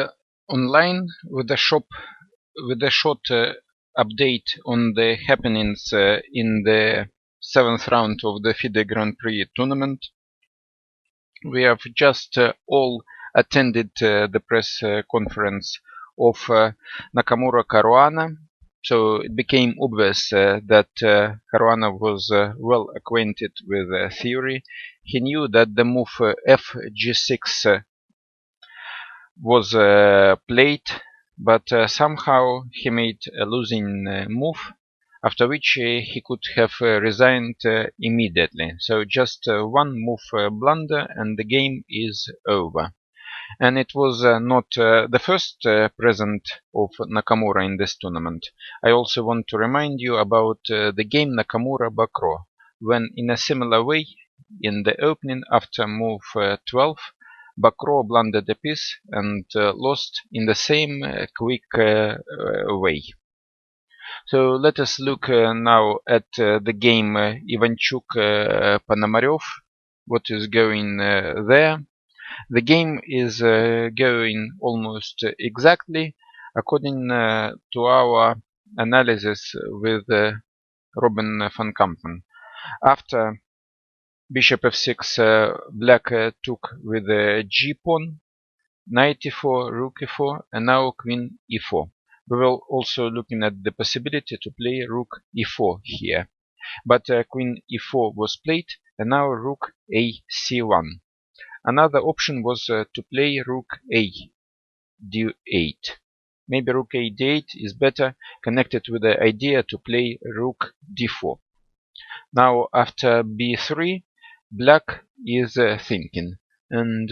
online with a short update on the happenings in the 7th round of the FIDE Grand Prix tournament. We have just all attended the press conference of Nakamura Caruana, so it became obvious that Caruana was well acquainted with theory. He knew that the move FG6 was played, but somehow he made a losing move, after which he could have resigned immediately. So just one move blunder and the game is over. And it was not the first present of Nakamura in this tournament. I also want to remind you about the game Nakamura-Bakro, when in a similar way, in the opening after move 12, Bakro blundered a piece and lost in the same quick way. So let us look now at the game Ivanchuk-Ponomarev, what is going there. The game is going almost exactly according to our analysis with Robin van Kampen. After bishop f6, black took with g-pawn, knight e4, rook e4, and now queen e4. We will also looking at the possibility to play rook e4 here. But queen e4 was played, and now rook a c1. Another option was to play rook a d8. Maybe rook a d8 is better connected with the idea to play rook d4. Now after b3, black is thinking, and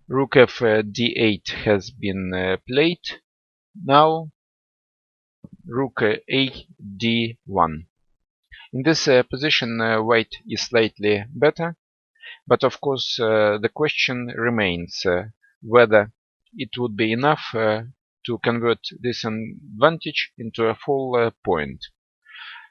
rook f d8 has been played. Now rook a d1. In this position, white is slightly better, but of course the question remains whether it would be enough to convert this advantage into a full point.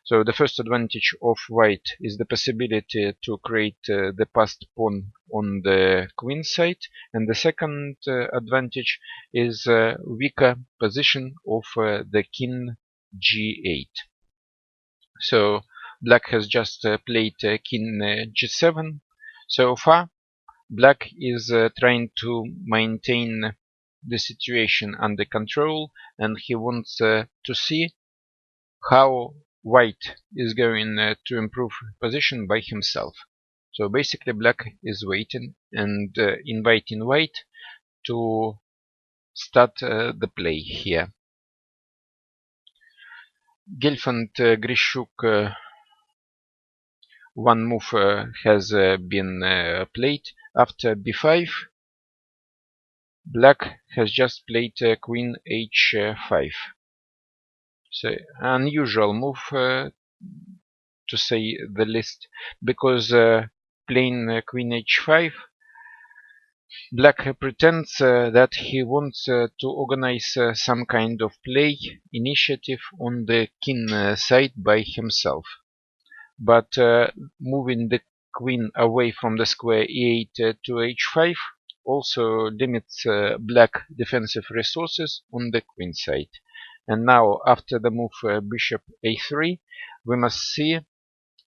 So the first advantage of white is the possibility to create the passed pawn on the queen side, and the second advantage is weaker position of the king g8. So black has just played king g7. So far, black is trying to maintain the situation under control, and he wants to see how white is going to improve position by himself. So basically black is waiting and inviting white to start the play here. Gelfand Grishuk, one move has been played. After b5, black has just played queen h5. So unusual move to say the least, because playing queen h5, black pretends that he wants to organize some kind of play initiative on the king side by himself. But moving the queen away from the square e8 to h5 also limits black defensive resources on the queen side. And now, after the move bishop a3, we must see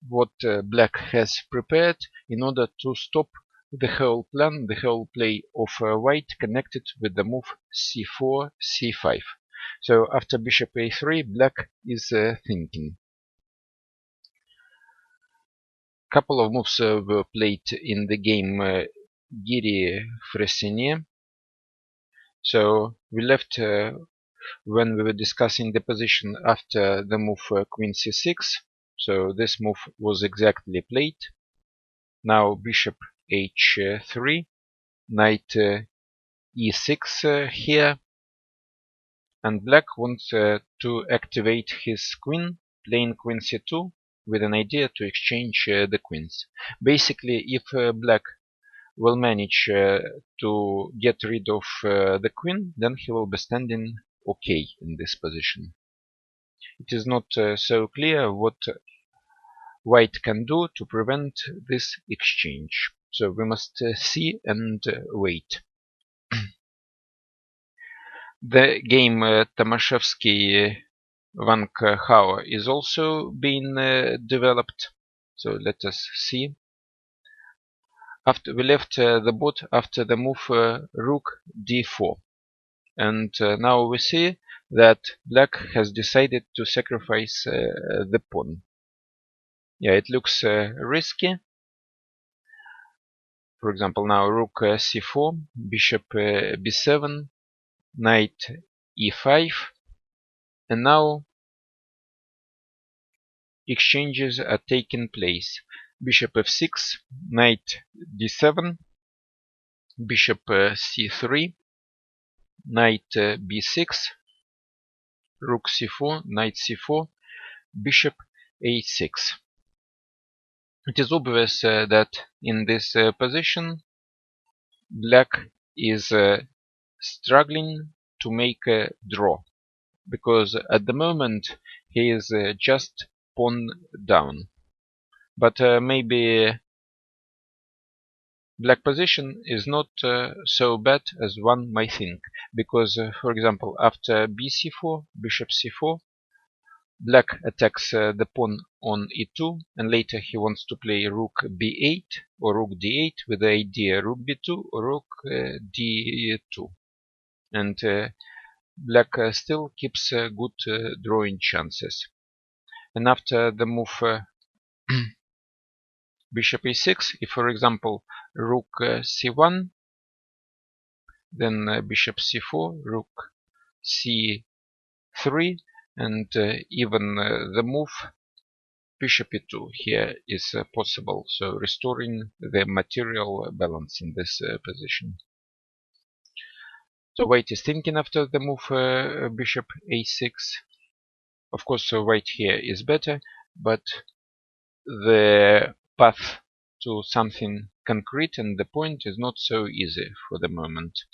what black has prepared in order to stop the whole plan, the whole play of white connected with the move c4, c5. So after bishop a3, black is thinking. Couple of moves were played in the game Giri-Fressinet. So we left when we were discussing the position after the move queen c6. So this move was exactly played. Now bishop h3, knight e6 here, and black wants to activate his queen, playing queen c2 with an idea to exchange the queens. Basically, if black will manage to get rid of the queen, then he will be standing okay in this position. It is not so clear what white can do to prevent this exchange. So we must see and wait. The game Tomaszewski Wang Hao is also being developed. So let us see. After we left the board after the move rook d4, and now we see that black has decided to sacrifice the pawn. Yeah, it looks risky. For example, now rook c4, bishop b7, knight e5, and now exchanges are taking place. Bishop f6, knight d7, bishop c3, knight b6, rook c4, knight c4, bishop a6. It is obvious that in this position black is struggling to make a draw, because at the moment he is just pawn down. But maybe black position is not so bad as one might think, because for example after bc4, bishop c4, black attacks the pawn on e2, and later he wants to play rook b8 or rook d8 with the idea rook b2 or rook d2, and black still keeps good drawing chances. And after the move bishop a6, if for example rook c1, then bishop c4, rook c3, and even the move bishop e2 here is possible, so restoring the material balance in this position. So white is thinking after the move bishop a6. Of course white here is better, but the path to something concrete and the point is not so easy for the moment.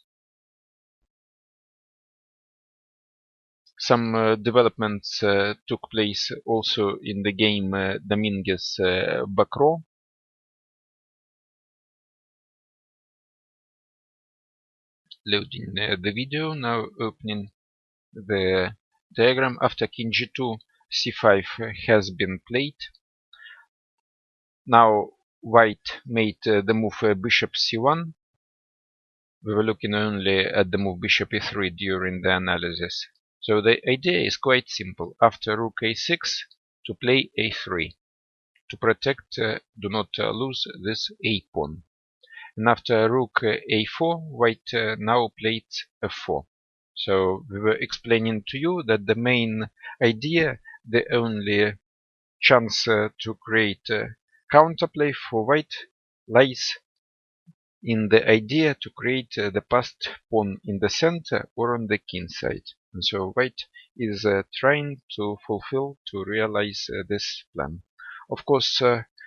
Some developments took place also in the game Dominguez-Bacro. Loading the video, now opening the diagram. After king g2, c5 has been played. Now white made the move bishop c1. We were looking only at the move bishop e3 during the analysis. So the idea is quite simple. After rook a6, to play a3, to protect, do not lose this a pawn. And after rook a4, white now played f4. So we were explaining to you that the main idea, the only chance to create counterplay for white, lies in the idea to create the passed pawn in the center or on the king side. And so white is trying to fulfill, to realize this plan. Of course,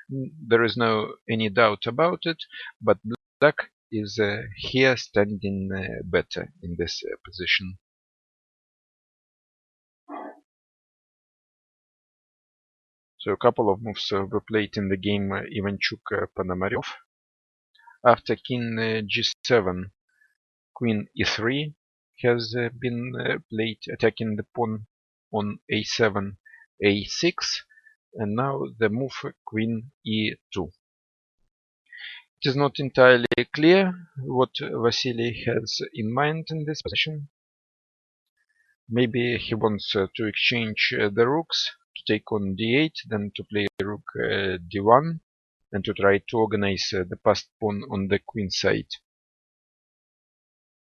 there is no any doubt about it, but black is here standing better in this position. So a couple of moves were played in the game Ivanchuk-Ponomarev. After king g7, queen e3 has been played, attacking the pawn on a7, a6, and now the move queen e2. It is not entirely clear what Vasily has in mind in this position. Maybe he wants to exchange the rooks, to take on d8, then to play rook d1, and to try to organize the passed pawn on the queen side.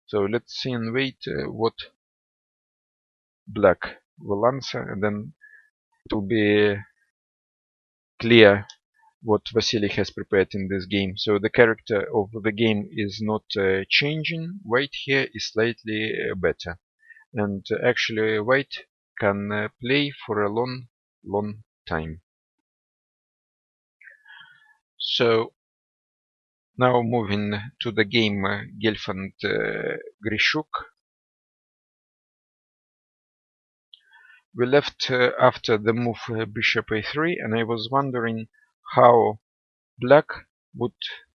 So let's see and wait what black will answer, and then it will be clear what Vasily has prepared in this game. So the character of the game is not changing. White here is slightly better, and actually white can play for a long time. So now moving to the game Gelfand-Grishuk. We left after the move bishop a3, and I was wondering how black would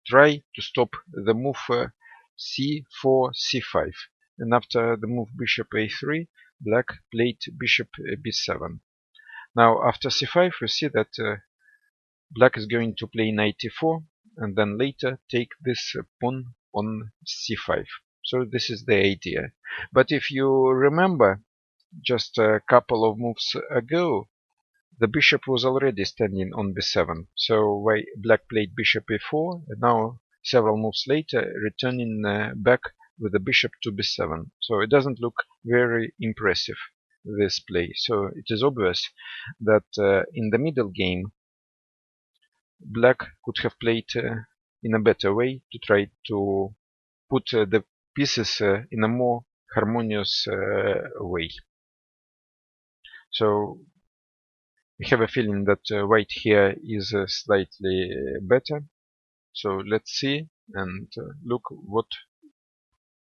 try to stop the move c4, c5. and after the move bishop a3, black played bishop b7. Now after c5 we see that black is going to play knight e4 and then later take this pawn on c5. So this is the idea. But if you remember, just a couple of moves ago, the bishop was already standing on b7. So why black played bishop e4, and now several moves later returning back with the bishop to b7. So it doesn't look very impressive, this play. So it is obvious that in the middle game black could have played in a better way to try to put the pieces in a more harmonious way. So we have a feeling that white here is slightly better. So let's see and look what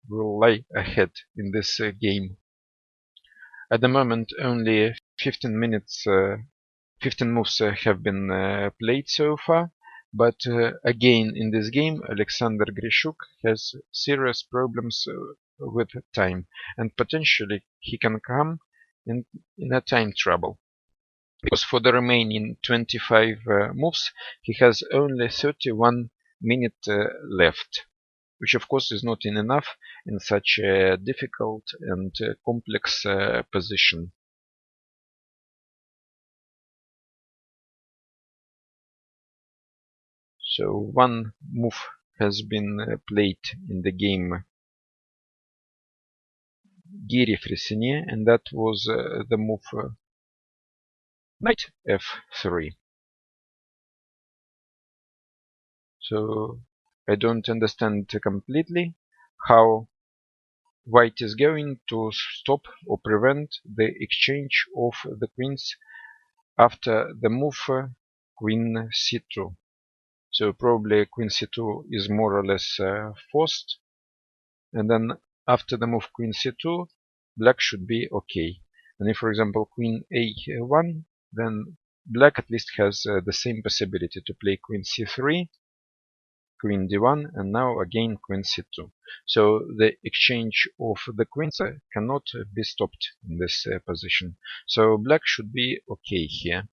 will lie ahead in this game. At the moment only 15 minutes 15 moves have been played so far, but again in this game Alexander Grishuk has serious problems with time, and potentially he can come in a time trouble. Because for the remaining 25 moves he has only 31 minutes left, which of course is not enough in such a difficult and complex position. So one move has been played in the game Giri Frissinier, and that was the move knight f3. So I don't understand completely how white is going to stop or prevent the exchange of the queens after the move queen c2. So probably queen c2 is more or less forced, and then after the move queen c2 black should be okay. And if for example queen a1, then black at least has the same possibility to play queen c3, queen d1, and now again queen c2. So the exchange of the queens cannot be stopped in this position. So black should be okay here.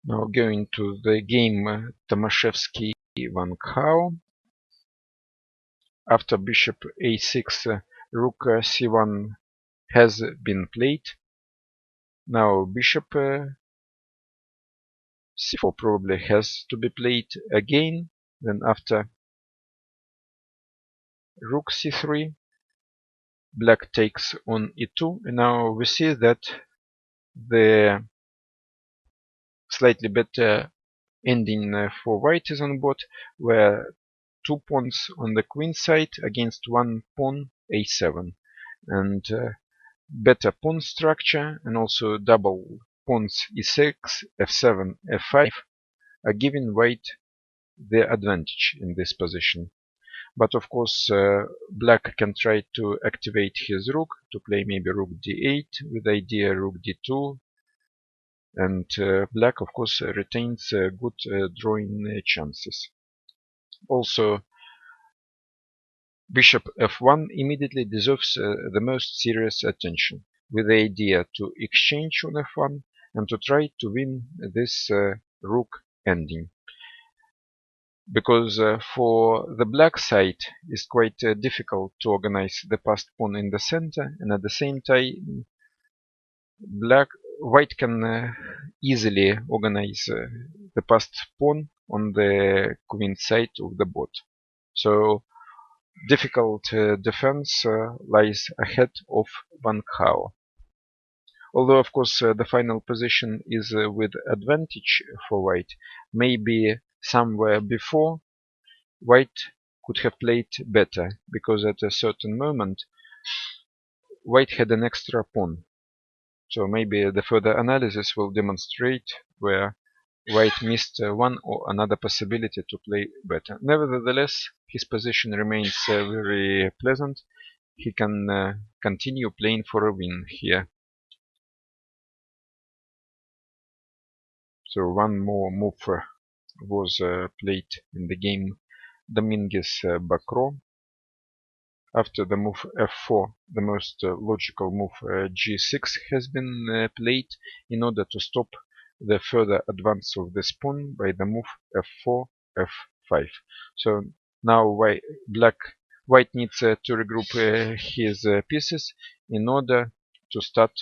Now going to the game Tomaszewski Van Gogh. After bishop a6, rook c1 has been played. Now bishop c4 probably has to be played again. Then after rook c3, black takes on e2, and now we see that the slightly better ending for white is on board, where 2 pawns on the queen side against 1 pawn a7, and better pawn structure and also double pawns e6, f7, f5 are giving white the advantage in this position. But of course black can try to activate his rook to play maybe rook d8 with idea rook d2, and black of course retains good drawing chances. Also bishop f1 immediately deserves the most serious attention, with the idea to exchange on f1 and to try to win this rook ending. Because for the black side it's quite difficult to organize the passed pawn in the center, and at the same time white can easily organize the passed pawn on the queen side of the board. So difficult defense lies ahead of Van Gogh. Although of course the final position is with advantage for white, maybe somewhere before white could have played better, because at a certain moment white had an extra pawn. So maybe the further analysis will demonstrate where white missed one or another possibility to play better. Nevertheless, his position remains very pleasant. He can continue playing for a win here. So one more move was played in the game, Dominguez Bakro. After the move f4, the most logical move g6 has been played in order to stop the further advance of the pawn by the move f4, f5. So now white needs to regroup his pieces in order to start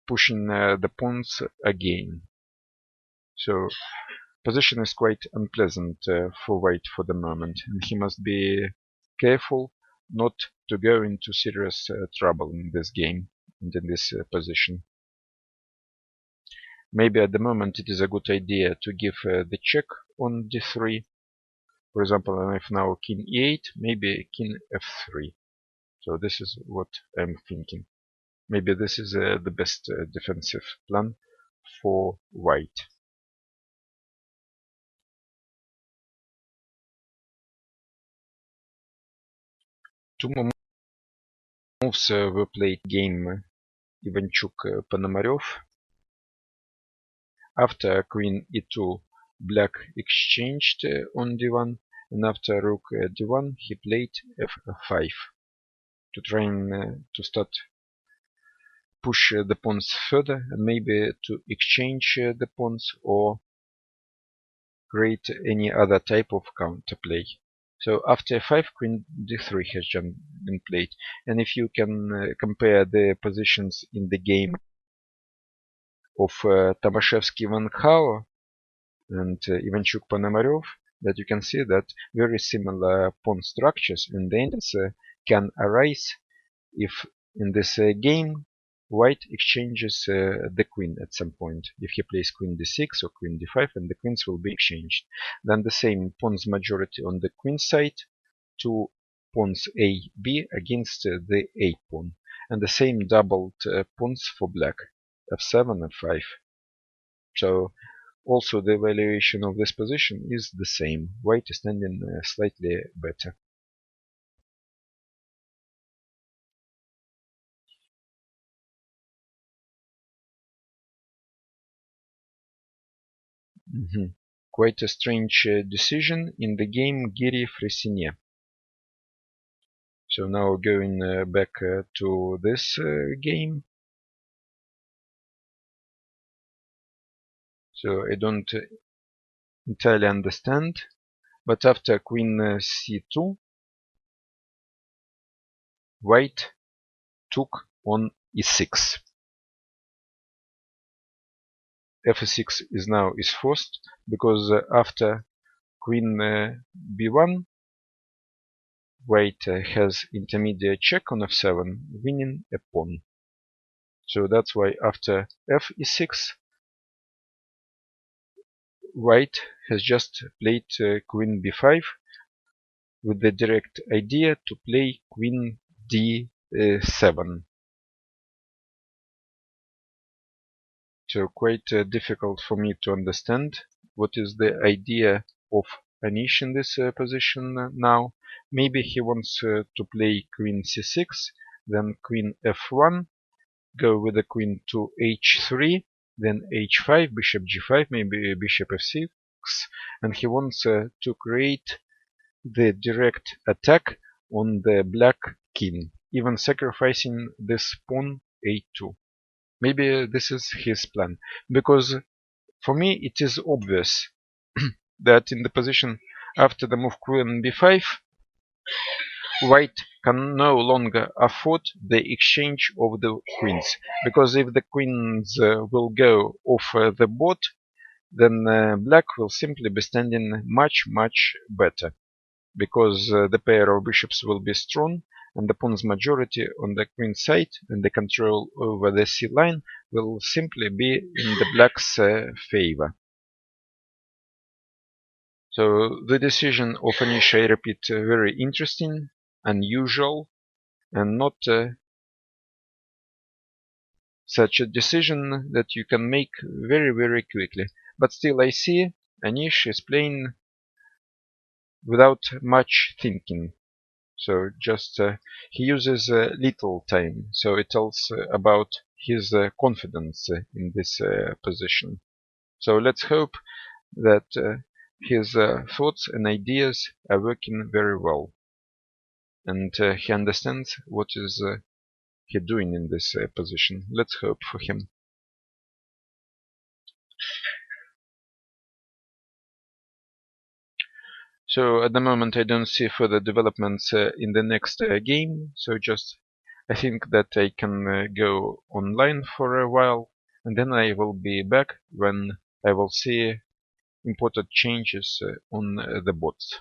pushing the pawns again. So position is quite unpleasant for white for the moment, and he must be careful not to go into serious trouble in this game and in this position. Maybe at the moment it is a good idea to give the check on d3. For example, if now king e8, maybe king f3. So this is what I'm thinking. Maybe this is the best defensive plan for white. Two more moves were played game Ivanchuk-Ponomarev. After queen e2, black exchanged on d1, and after rook d1, he played f5 to try to start push the pawns further, and maybe to exchange the pawns or create any other type of counterplay. So after f5, queen d3 has been played, and if you can compare the positions in the game of Tomaszewski-Van Hauer and Ivanchuk-Ponomarev, that you can see that very similar pawn structures and the endings can arise if in this game white exchanges the queen at some point. If he plays queen d6 or queen d5, and the queens will be exchanged. Then the same pawns majority on the queen side, two pawns a, b against the a pawn, and the same doubled pawns for black, f7, f5. So also the evaluation of this position is the same. White is standing slightly better. Quite a strange decision in the game Giri-Freycinet. So now going back to this game. So I don't entirely understand, but after queen c2, white took on e6. f6 is now is forced because after queen b1, white has intermediate check on f7, winning a pawn. So that's why after f e6, white has just played queen b5 with the direct idea to play queen d7. So quite difficult for me to understand what is the idea of Anish in this position now. Maybe he wants to play queen c6, then queen f1, go with the queen to h3, then h5, bishop g5, maybe bishop f6, and he wants to create the direct attack on the black king, even sacrificing this pawn a2. Maybe this is his plan, because for me it is obvious that in the position after the move queen b5, white can no longer afford the exchange of the queens, because if the queens will go off the board, then black will simply be standing much better, because the pair of bishops will be strong, and the pawn's majority on the queen side and the control over the c line will simply be in the black's favor. So the decision of Anish, I repeat, very interesting, unusual, and not such a decision that you can make very quickly. But still I see Anish is playing without much thinking. So just he uses little time. So it tells about his confidence in this position. So let's hope that his thoughts and ideas are working very well, and he understands what is he doing in this position. Let's hope for him. So at the moment I don't see further developments in the next game, so just I think that I can go online for a while, and then I will be back when I will see important changes on the bots.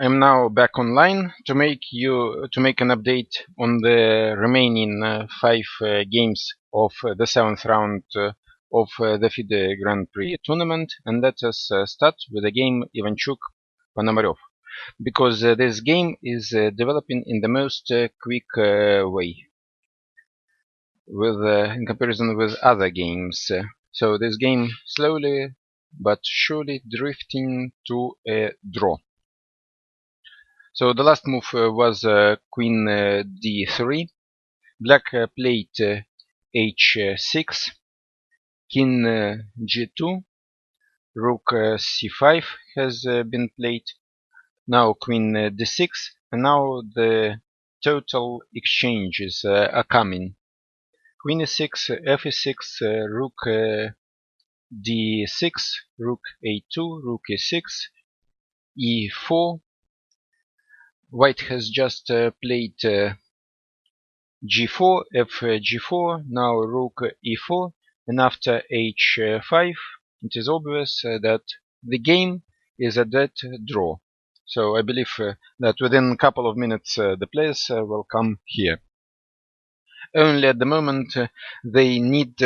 I'm now back online to make an update on the remaining 5 games of the 7th round of the FIDE Grand Prix tournament, and let us start with the game Ivanchuk-Ponomarev, because this game is developing in the most quick way in comparison with other games. So this game slowly but surely drifting to a draw. So the last move was queen d3. Black played h6, king g2, rook c5 has been played. Now queen d6, and now the total exchanges are coming. Queen e6, f6, rook d6, rook a2, rook e6, e4. White has just played g4, fg4, now rook e4, and after h5 it is obvious that the game is a dead draw. So I believe that within a couple of minutes the players will come here. Only at the moment they need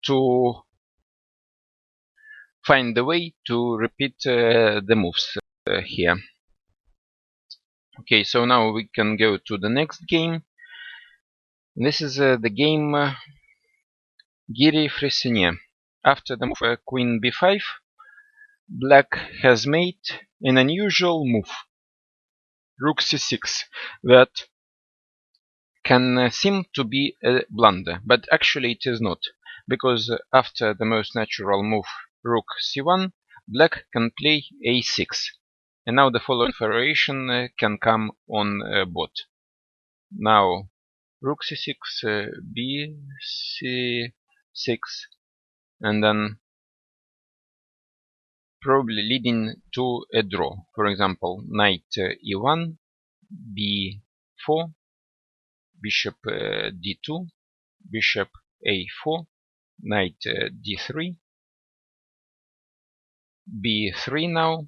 to find the way to repeat the moves here. Okay, so now we can go to the next game. This is the game Giri Freyssinet. After the move queen b5, black has made an unusual move, rook c6, that can seem to be a blunder, but actually it is not, because after the most natural move, rook c1, black can play a6, and now the following variation can come on board. Now rook c6, b c6, and then probably leading to a draw. For example, knight e1, b4, bishop d2, bishop a4, knight d3, b3 now,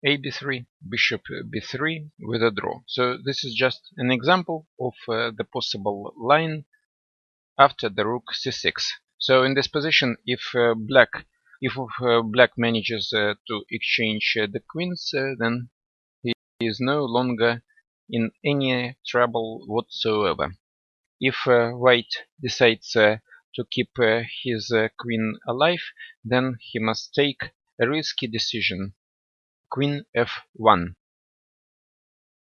ab3, bishop b3 with a draw. So this is just an example of the possible line after the rook c6. So in this position, if black manages to exchange the queens, then he is no longer in any trouble whatsoever. If white decides to keep his queen alive, then he must take a risky decision, queen f1,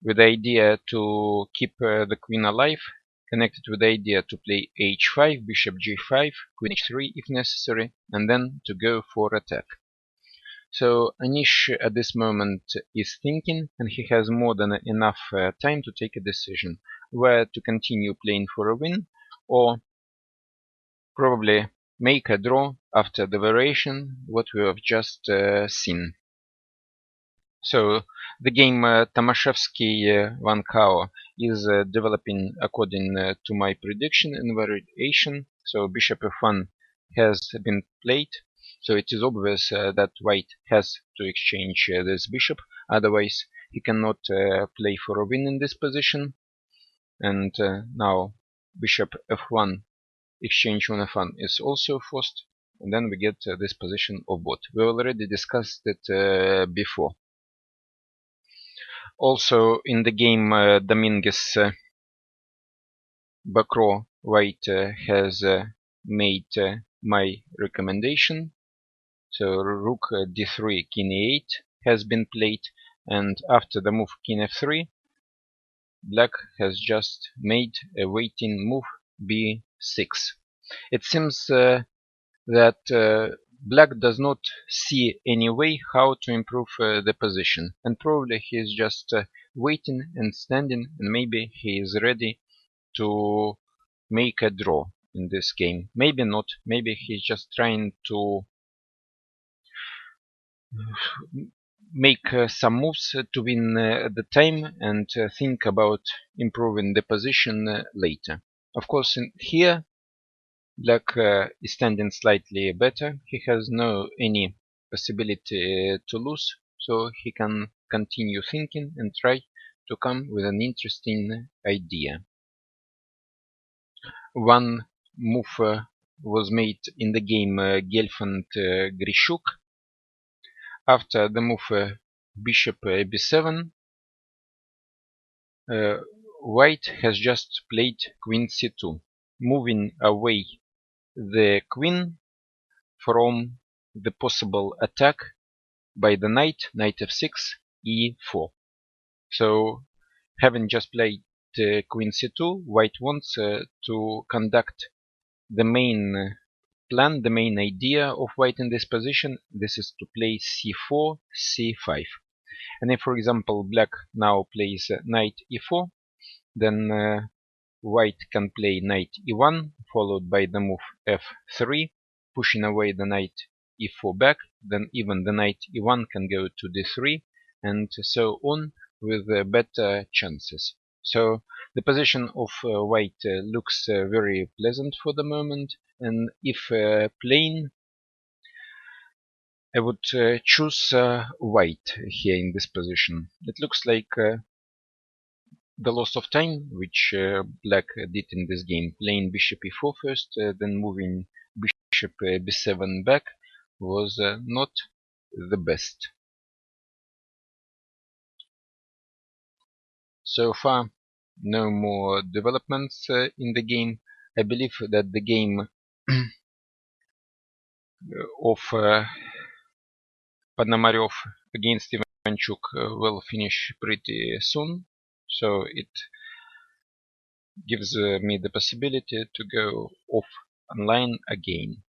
with the idea to keep the queen alive, connected with the idea to play h5, bishop g5, queen h3 if necessary, and then to go for attack. So Anish at this moment is thinking, and he has more than enough time to take a decision, where to continue playing for a win, or probably make a draw after the variation, what we have just seen. So the game Tomaszewski-Van Kao is developing according to my prediction and variation. So bishop f1 has been played. So it is obvious that white has to exchange this bishop, otherwise he cannot play for a win in this position. And now bishop f1 exchange on f1 is also forced, and then we get this position of both. We already discussed it before. Also in the game Dominguez Bakro, white has made my recommendation. So rook d3, king e8 has been played, and after the move king f3, black has just made a waiting move b6. It seems that black does not see any way how to improve the position, and probably he is just waiting and standing, and maybe he is ready to make a draw in this game. Maybe not, maybe he's just trying to make some moves to win the time and think about improving the position later. Of course, here black is standing slightly better. He has no any possibility to lose, so he can continue thinking and try to come with an interesting idea. One move was made in the game Gelfand Grishuk. After the move bishop b7, white has just played queen c2, moving away the queen from the possible attack by the knight f6, e4. So, having just played queen c2, white wants to conduct the main plan, the main idea of white in this position. This is to play c4, c5. And if, for example, black now plays knight e4, then white can play knight e1, followed by the move f3, pushing away the knight e4 back. Then even the knight e1 can go to d3, and so on, with better chances. So the position of white looks very pleasant for the moment, and if playing, I would choose white here in this position. It looks like the loss of time which black did in this game, playing bishop e4 first, then moving bishop b7 back, was not the best. So far, no more developments in the game. I believe that the game of Ponomarev against Ivanchuk will finish pretty soon, so it gives me the possibility to go off online again.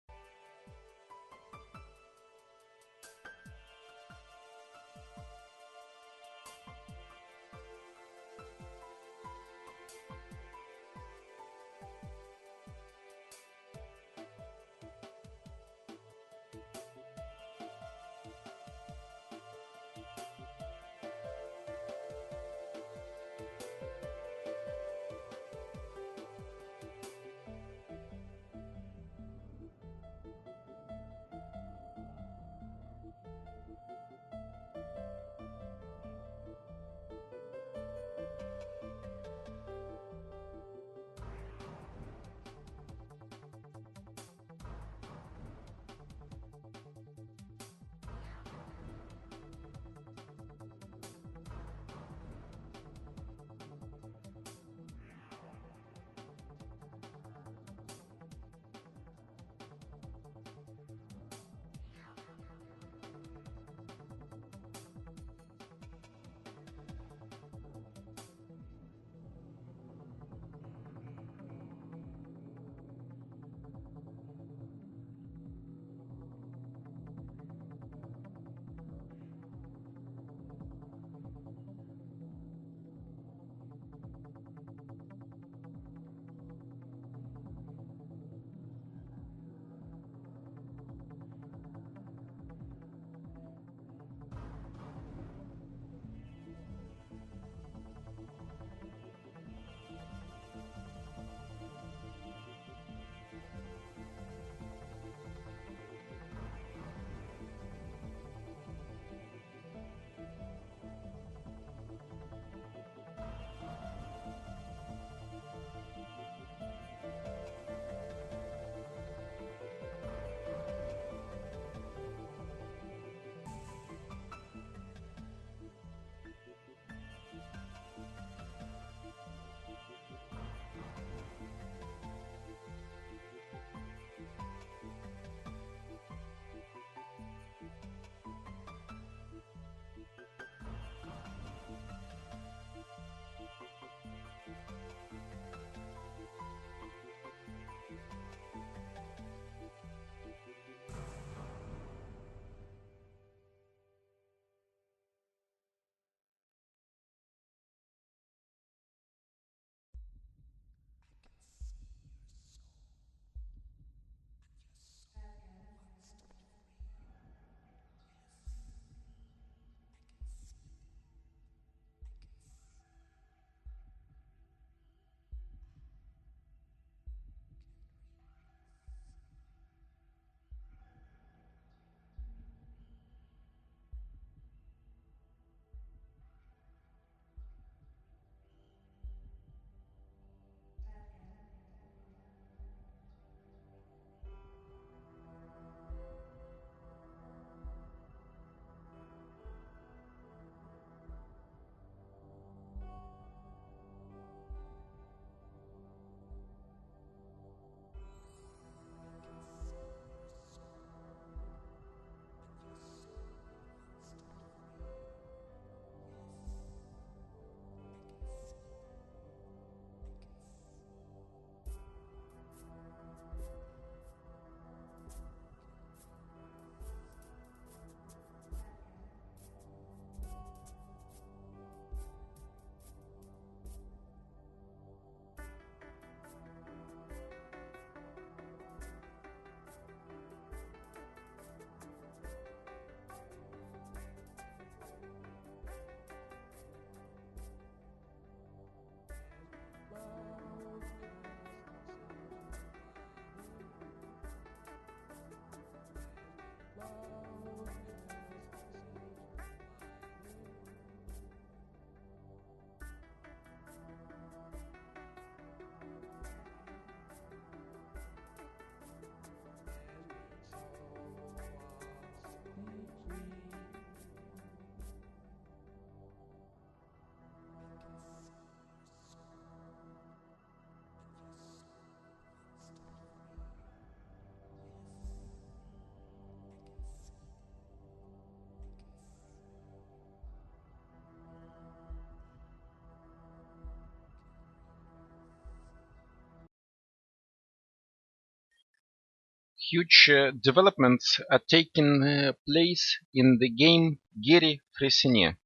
huge developments are taking place in the game Geri Fresinier.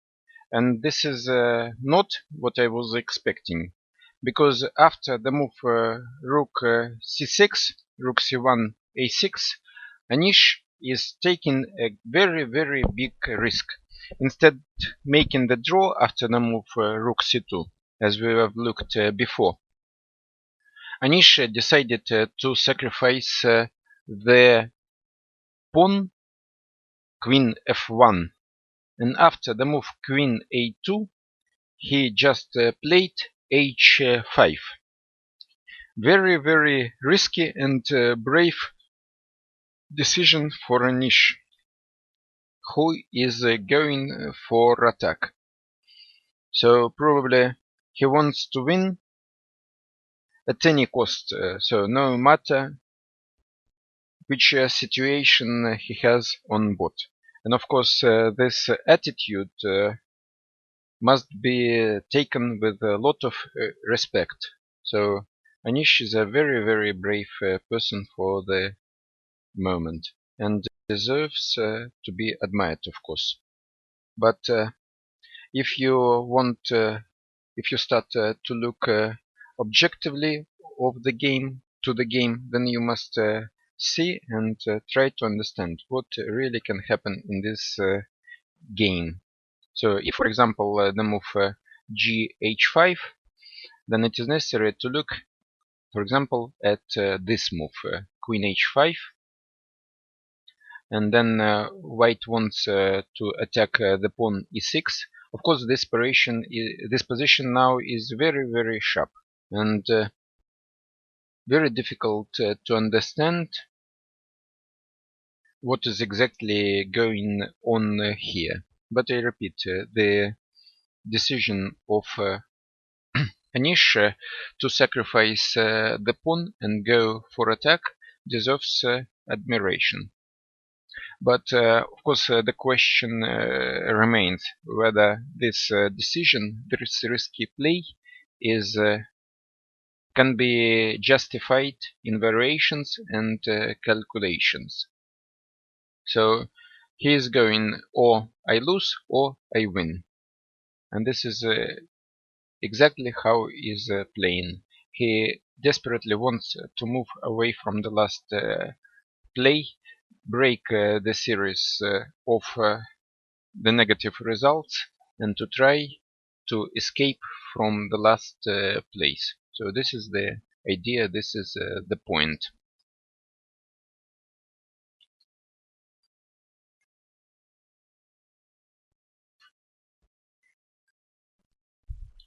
And this is not what I was expecting, because after the move rook c6, rook c1, a6, Anish is taking a very big risk, instead making the draw after the move rook c2, as we have looked before. Anish decided to sacrifice the pawn queen f1, and after the move queen a2, he just played h5. Very risky and brave decision for Anish, who is going for attack. So probably he wants to win at any cost, so no matter which situation he has on board. And of course this attitude must be taken with a lot of respect. So Anish is a very brave person for the moment, and deserves to be admired, of course. But if you want, if you start to look objectively of the game to the game, then you must see and try to understand what really can happen in this game. So if, for example, the move gh5, then it is necessary to look, for example, at this move, queen h5, and then white wants to attack the pawn e6. Of course, this position now is very sharp and very difficult to understand what is exactly going on here. But I repeat, the decision of Anish to sacrifice the pawn and go for attack deserves admiration. But of course the question remains whether this decision, this risky play, is can be justified in variations and calculations. So he is going, or I lose or I win, and this is exactly how he is playing. He desperately wants to move away from the last play, break the series of the negative results, and to try to escape from the last place. So this is the idea, this is the point.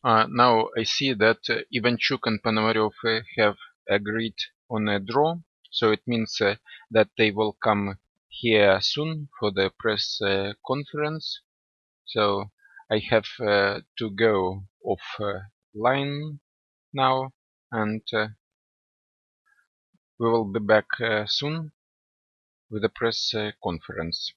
Now I see that Ivanchuk and Ponomarev have agreed on a draw, so it means that they will come here soon for the press conference. So I have to go off line now, and we will be back soon with the press conference.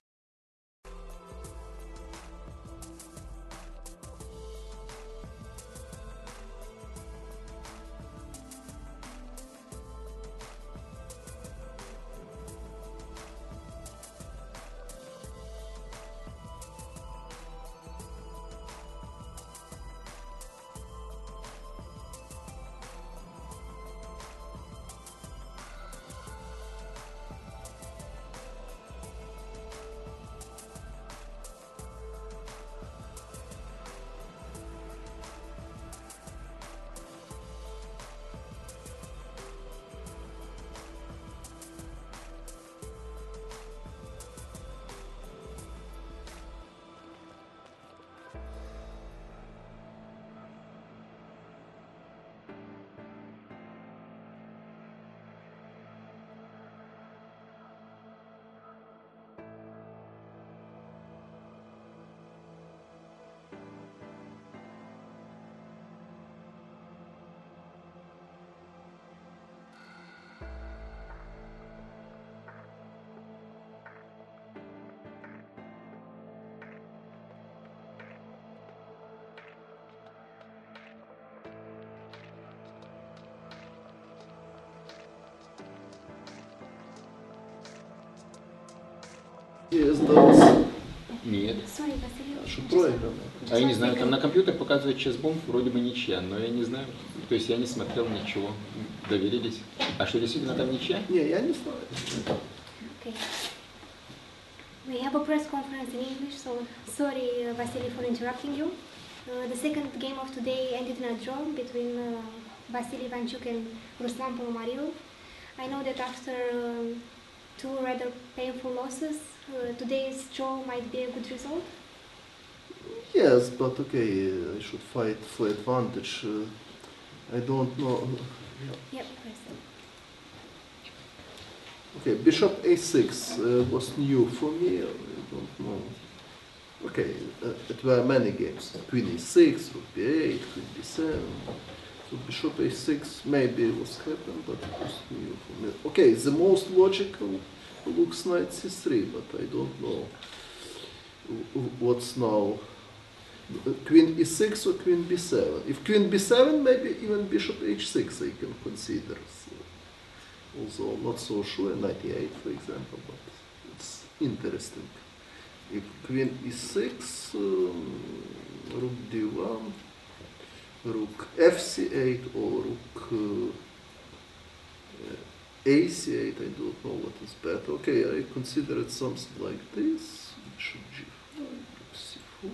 Нет. Sorry, Василий. Что проиграно? А я не знаю, там на компьютер показывает чесбомб, вроде бы ничья, но я не знаю. То есть я не смотрел ничего. Доверились. А что, действительно там ничья? Не, я не знаю. Okay. We have a press conference in English, so sorry, Vasily, for interrupting you. The second game of today ended in a draw between Vasily Ivanchuk and Ruslan Ponomariov. I know that after two rather painful losses, today's draw might be a good result. Yes, but okay, I should fight for advantage. I don't know. Yep, press. Okay, bishop a6 was new for me. I don't know. Okay, it were many games. Queen e6, rook b8, queen b7. So bishop a6 maybe was happened, but it was new for me. Okay, the most logical looks knight c3, but I don't know what's now. Queen e6 or queen b7. If queen b7, maybe even bishop h6 I can consider. So, also, I'm not so sure, knight e8 for example, but it's interesting. If queen e6, rook d1, rook fc8 or rook ac8, I don't know what is better. Okay, I consider it something like this. Bishop g5, rook c4,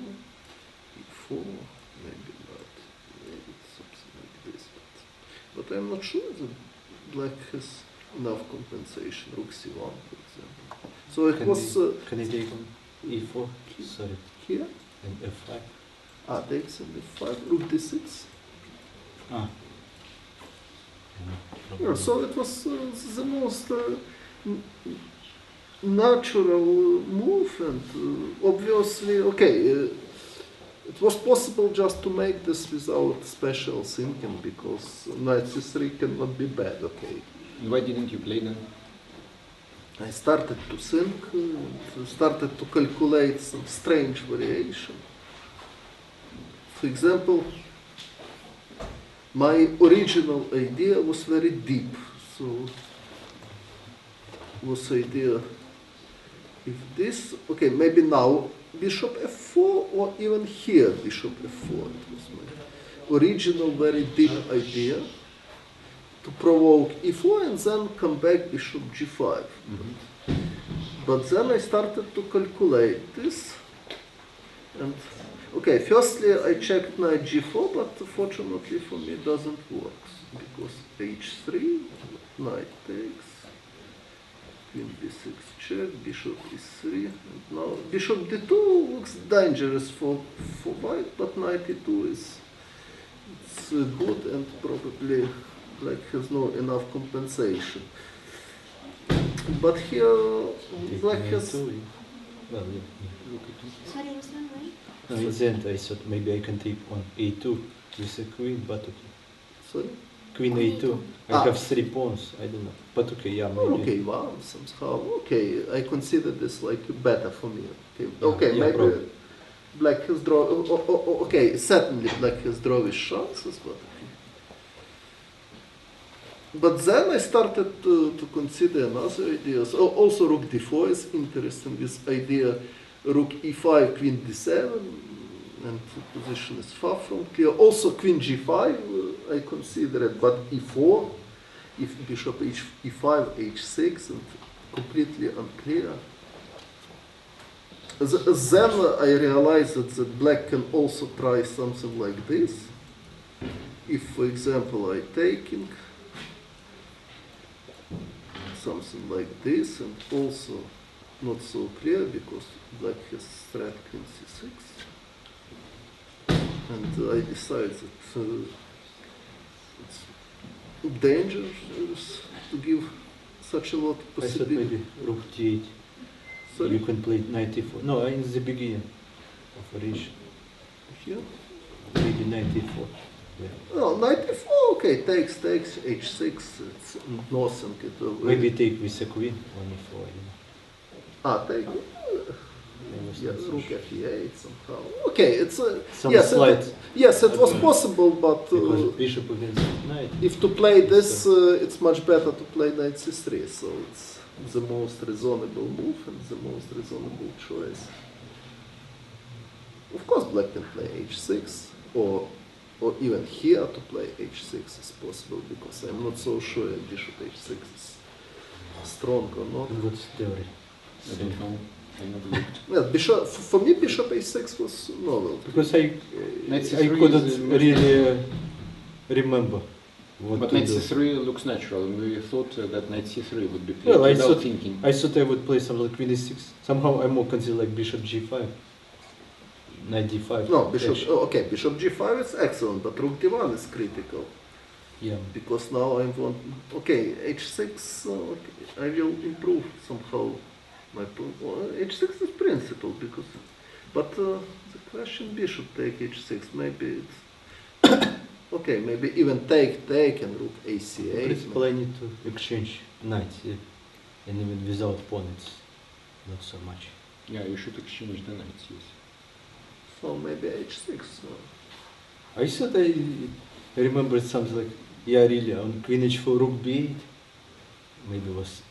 e4, maybe not, maybe something like this. But I'm not sure that black has enough compensation. Rook c1, for example. So it was. Can I take on e4? Sorry. Here? And f5. Ah, takes on f5, rook d6. Ah. Yeah, so it was the most natural move, and obviously, okay, it was possible just to make this without special thinking, because knight c3 cannot be bad, okay. Why didn't you play then? I started to think, started to calculate some strange variation. For example, my original idea was very deep, so was idea if this, okay, maybe now bishop f4 or even here bishop f4. It was my original very deep idea to provoke e4 and then come back bishop g5. Mm-hmm. But then I started to calculate this, and okay, firstly I checked knight g4, but fortunately for me it doesn't work, because h3, knight takes, queen b6 check, bishop e3, and now bishop d2 looks dangerous for white, but knight e2 is it's good, and probably black has no enough compensation. But here black has. Well, yeah. Sorry, Ruslan, right? No, in the end I thought maybe I can take on a2 with a queen, but okay. Sorry? Queen a2. I have 3 pawns, I don't know. But okay, yeah, maybe. Okay, wow, somehow. Okay, I consider this like better for me. Okay, Yeah, okay, yeah, maybe probably. black has draw. Okay, certainly black has drawish chances, but okay. But then I started to consider another idea. So also rook d4 is interesting. This idea, rook e5, queen d7, and the position is far from clear. Also queen g5, I consider it, but e4, if bishop e5, h6, and completely unclear. Then I realized that black can also try something like this. If, for example, I taking something like this, and also not so clear because black has threat queen c6, and I decide that it's dangerous to give such a lot of I thought possibility. maybe rook d8. Sorry? You can play knight e4. No, in the beginning of variation. Here? Maybe knight e4. Yeah. No, knight e4, okay, takes, h6, it's nothing. Maybe take with a queen on e4. Take. I was Yeah, not so rook sure. f8 somehow. Okay, it's Some yes, slight. yes, it was possible, but Because bishop against knight. if to play this, it's much better to play knight c3. So it's the most reasonable move and the most reasonable choice. Of course, black can play h6, or even here to play h6 is possible, because I'm not so sure if bishop h6 is strong or not. What's theory? I don't know. I never looked. Well, bishop, for me, bishop h6 was novel. Because I C3 couldn't is really remember what But to knight do. c3 looks natural. We thought that knight c3 would be played Well, I without thought- thinking. I thought I would play something like queen e6. Somehow I'm more considered like bishop g5. Knight d5. No, bishop, Dash. okay, bishop g5 is excellent, but rook d1 is critical. Yeah. Because now I want, okay, h6, okay, I will improve somehow my h6 is principle, because, but the question bishop take h6, maybe it's, okay, maybe even take and rook In ac8. principle, I need to exchange knights, yeah. And even without pawn, it's not so much. Yeah, you should exchange the knights, yes. So maybe h6. I thought I remembered something like, yeah, really, on queen h4, rook b8, maybe was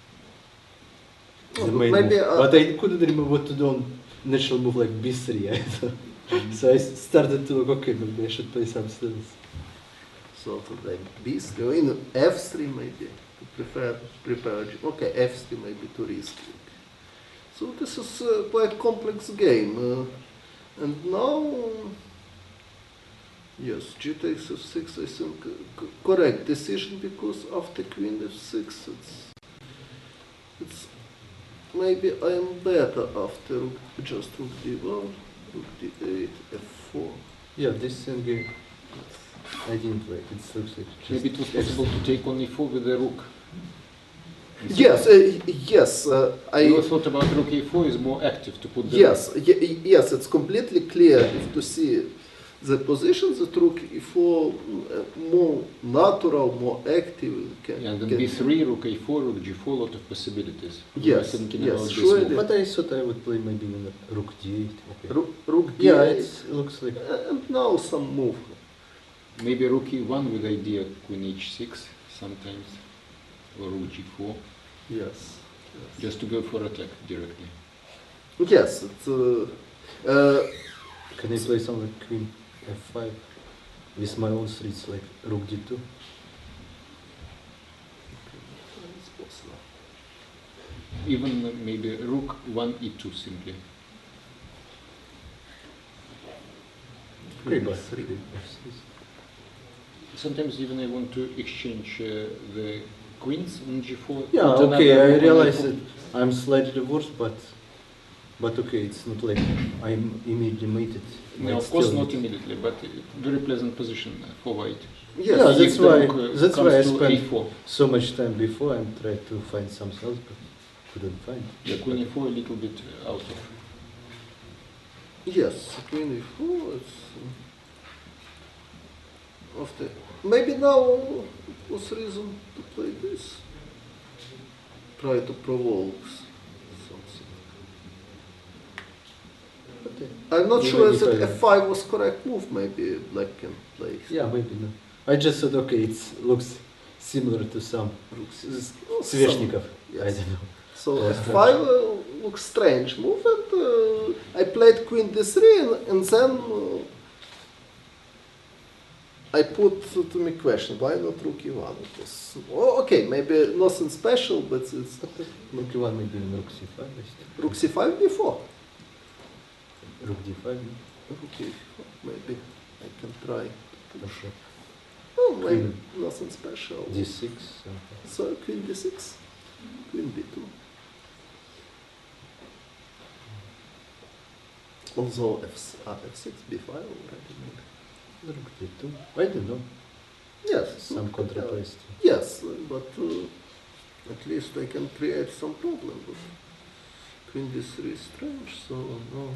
Oh, the main maybe, move. But I couldn't remember what to do on natural move like b3. I thought. So I started to look, okay, maybe I should play something else. Sort of like b3, or in f3 maybe, to prepare, okay, f3 maybe too risky. So this is quite complex game. And now, yes, g takes f6, I think, correct decision, because after queen f6, it's maybe I am better after rook, just rook d1, rook d8, f4. Yeah, this thing, I didn't play. It looks like just Maybe it was possible to take on e4 with the rook. Yes, yes, You thought about rook e4 is more active to put the yes, yes, it's completely clear if to see the position that rook e4 more natural, more active. Yeah, and then b3, rook a4, rook g4, lot of possibilities. We were Yes, thinking yes, about this surely. move. But I thought I would play maybe even rook d8. Okay. Rook d8, Yeah, it looks like. and now some move. Maybe rook e1 with idea queen h6 sometimes, or rook g4, Yes. just to go for attack directly. Yes, it's, Can I play something like queen f5 with my own streets like rook d2? it's possible. Even maybe rook 1 e2 simply. Queen Queen f3. f3. Sometimes even I want to exchange the queens on g4. Yeah, put okay, another I rook on realize e4. that I'm slightly worse, but okay, it's not like I'm immediately mated. No, of course not immediately, but very pleasant position for white. Yes, Yeah, If that's the why. rook, That's comes why I to spent a4. so much time before and tried to find something else, but couldn't find. Yeah, queen e4 a little bit out of. yes, queen e4 is after. Maybe now was reason to play this. Try to provoke something. Okay. I'm not You sure maybe that try f5 was correct move. Maybe black can play. Yeah, maybe no. I just thought, okay, it looks similar to some Some- Sveshnikov. I yes. don't know. So Yeah. f5 looks strange move, and I played queen d3, and then I put to me question, why not rook e1? It was, okay, maybe nothing special, but it's Rook e1, maybe in rook c5. rook c5 before. Rook d5. Rook e4, maybe I can try. Okay. Oh, maybe Queen. nothing special. d6. So queen d6, queen b2. Also f6, b5 already maybe. Rook d2. I don't know. Yes. Some contraplaced. Yes, but at least I can create some problem. But queen d3 is strange, so now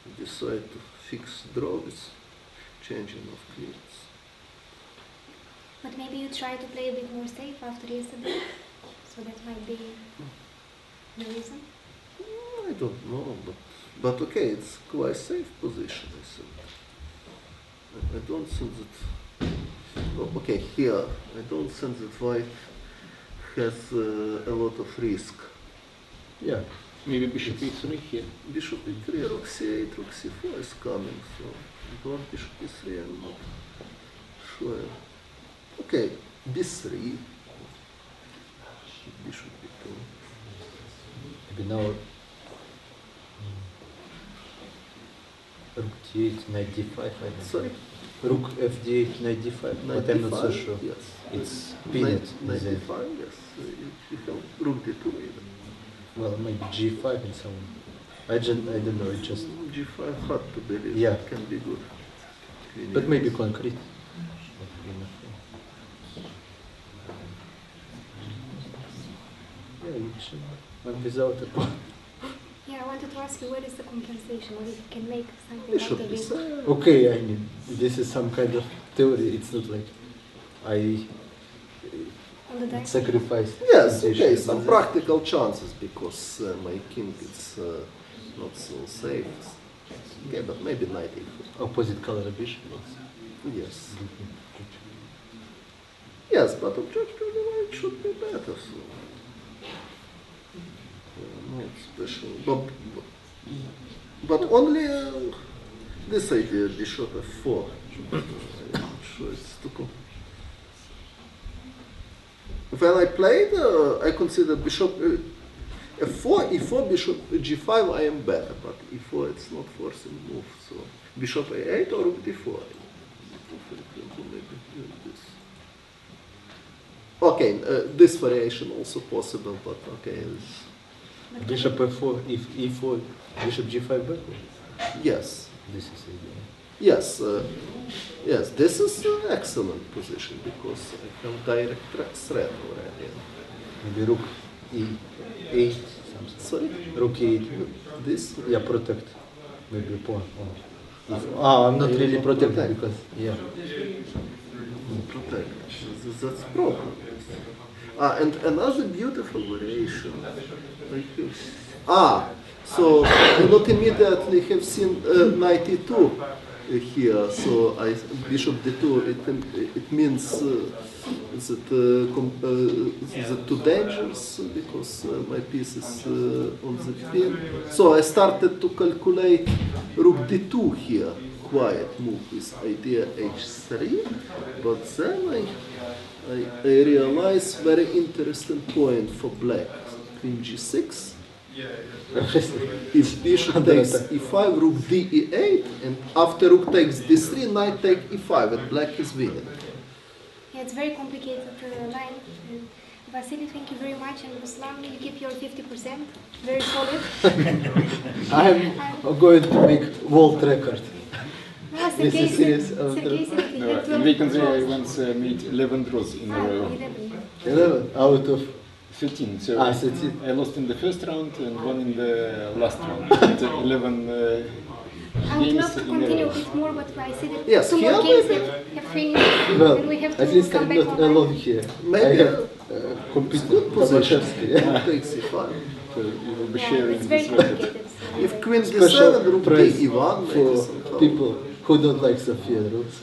I decide to fix draw with changing of queens. But maybe you try to play a bit more safe after yesterday, so that might be the reason. I don't know, but okay, it's quite safe position, I think. I don't think that. Oh, okay, here I don't think that white has a lot of risk. Yeah. Maybe bishop e3 here. Bishop e3, rook c8, rook c4 is coming, so don't bishop e3, I'm not sure. Okay, b3, bishop b2. Maybe now rook d8, knight d5, I don't know. Sorry? Rook fd8, knight d5, but I'm not so sure. Yes. It's peanut. Knight d5, yes. You have rook d2 even. Well, maybe g5 and so on. I don't know, it just... g5 hard to believe, Yeah. it can be good. But maybe concrete. Yeah, one without a pawn. Yeah, I wanted to ask you, where is the compensation? Whether you can make something Bishop out of it. e7. Okay, I mean, this is some kind of theory. It's not like I On the die? sacrifice. Yes, okay, position, some but practical chances because my king is not so safe. Okay, but maybe knight e4. opposite color bishop. Yes. Yes, but objectively white should be better. So. Not special. But only this idea, bishop f4. I'm not sure it's too cool. When I played, I considered bishop f4, e4, bishop g5, I am better, but e4 it's not forcing move, so bishop a8 or rook d4. For example, maybe this. Okay, this variation also possible, but okay. Bishop f4, if e4, bishop g5 backward. Yes. This is ideal. Yes, yes, this is an excellent position because I have direct threat already. Maybe rook e8, something. Sorry? Rook e8. This? Yeah, protect. Maybe pawn. I'm not really protected because, yeah. Protect. That's problem. And another beautiful variation. So not immediately have seen knight e2 here. So bishop d2. It means that too dangerous because my piece is on the pin. So I started to calculate rook d2 here. Quiet move with idea h3, but then I realized very interesting point for black. Queen g6. If bishop takes e5, rook d e8, and after rook takes d3, knight take e5, and black is winning. Yeah, it's very complicated line. And Vasily, thank you very much, and Ruslan, you keep your 50%, very solid. I'm going to make world record. No, This is serious. Sergei said he had 12 Vacancy, I draws. once made 11 draws in a row. 11. 11 out of 13. So 13. I lost in the first round and one in the last round. But, 11 I would games love to in a continue a row. bit more, but I see that Yes, two more here games maybe. have finished, Well, and we have at to least come I'm back not online. alone here. Maybe I have competed good position. Tomaszewski. Rook takes e5. So you will be Yeah, sharing it's very this record. complicated. So. If queen Special d7, rook d prize e1, maybe for somehow. people who don't like Sofia rules.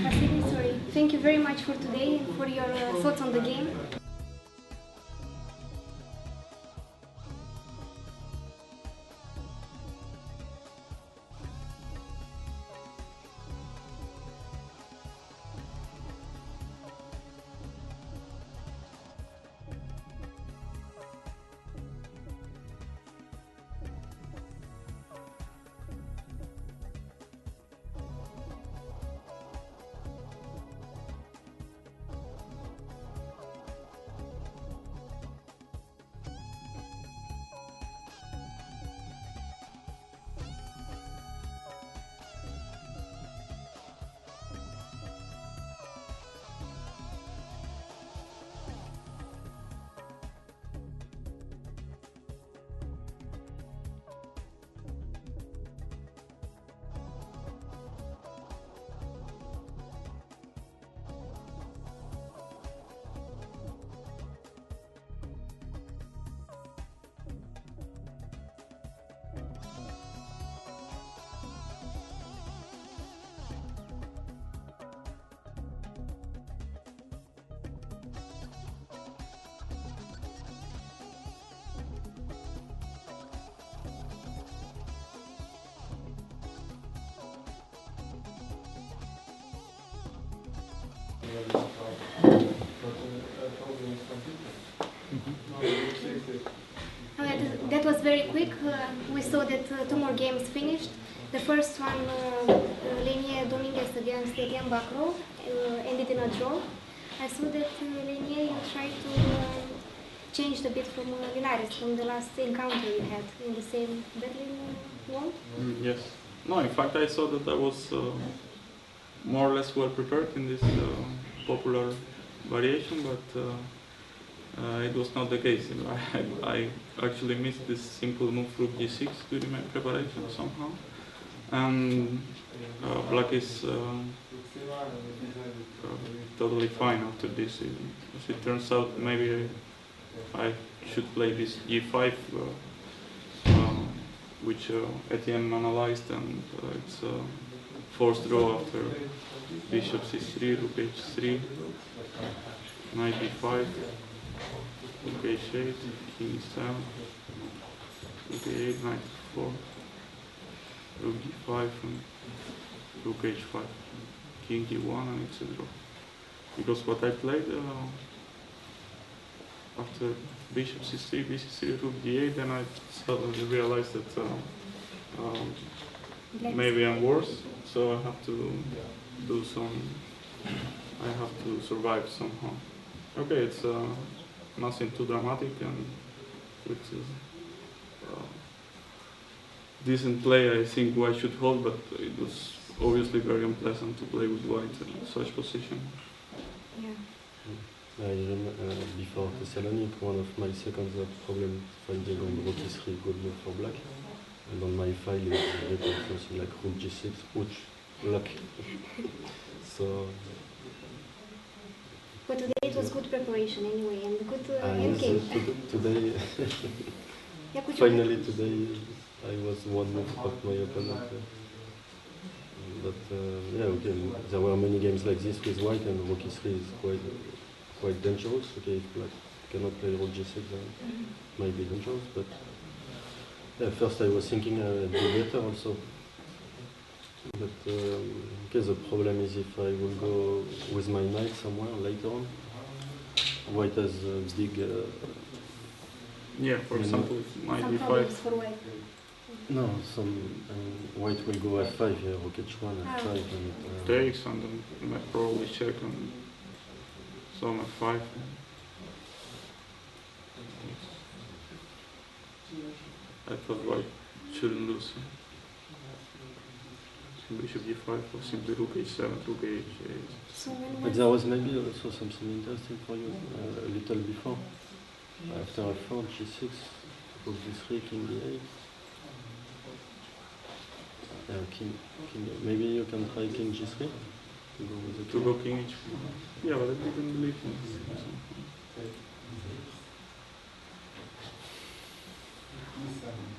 Vasily, sorry. Thank you very much for today and for your thoughts on the game. That was very quick. We saw that 2 more games finished. The first one, Lenier Dominguez against Etienne Bacro, ended in a draw. I saw that Lenier, you tried to change a bit from Linares, from the last encounter you had in the same battling wall. Yes. No, in fact, I saw that I was more or less well prepared in this popular variation, but it was not the case. You know, I actually missed this simple move rook g6 during my preparation somehow, and black is totally fine after this. As it turns out, maybe I should play this g5, which Etienne analyzed, and it's forced draw after bishop c3, rook h3, knight b5, rook h8, king e7, rook a8, knight e4, rook d5, and rook h5, king d1, and it's a draw. Because what I played after bishop c3, bc3, rook d8, then I suddenly realized that maybe I'm worse, so I have to do some, I have to survive somehow. Okay, it's nothing too dramatic, and with decent play, I think white should hold, but it was obviously very unpleasant to play with white in such position. Yeah. I remember before Thessalonic, one of my seconds had problem finding on rook e3 good move for black, and on my file it's written something like rook g6, which luck. So. But today it was good preparation anyway, and good yes, endgame. today, Yeah, finally today, I was one move off my opponent. But yeah, okay, there were many games like this with white, and rook e3 is quite dangerous. Okay, if black cannot play rook g6, then it might be dangerous. But yeah, first I was thinking I'd do better also. But okay, the problem is if I will go with my knight somewhere later on, white has a big. Yeah, for example, it might be 5. For white. No, white will go f5 here, rook h1, f5, and takes, and then I might probably check and some f5. I thought white shouldn't lose. Bishop g5 or simply rook h7, rook h8. So but there was maybe also something interesting for you a little before. After f4, g6, rook g3, king d8. King, maybe you can try king g3 to go with the king. To go king h4. Yeah, but I didn't believe him.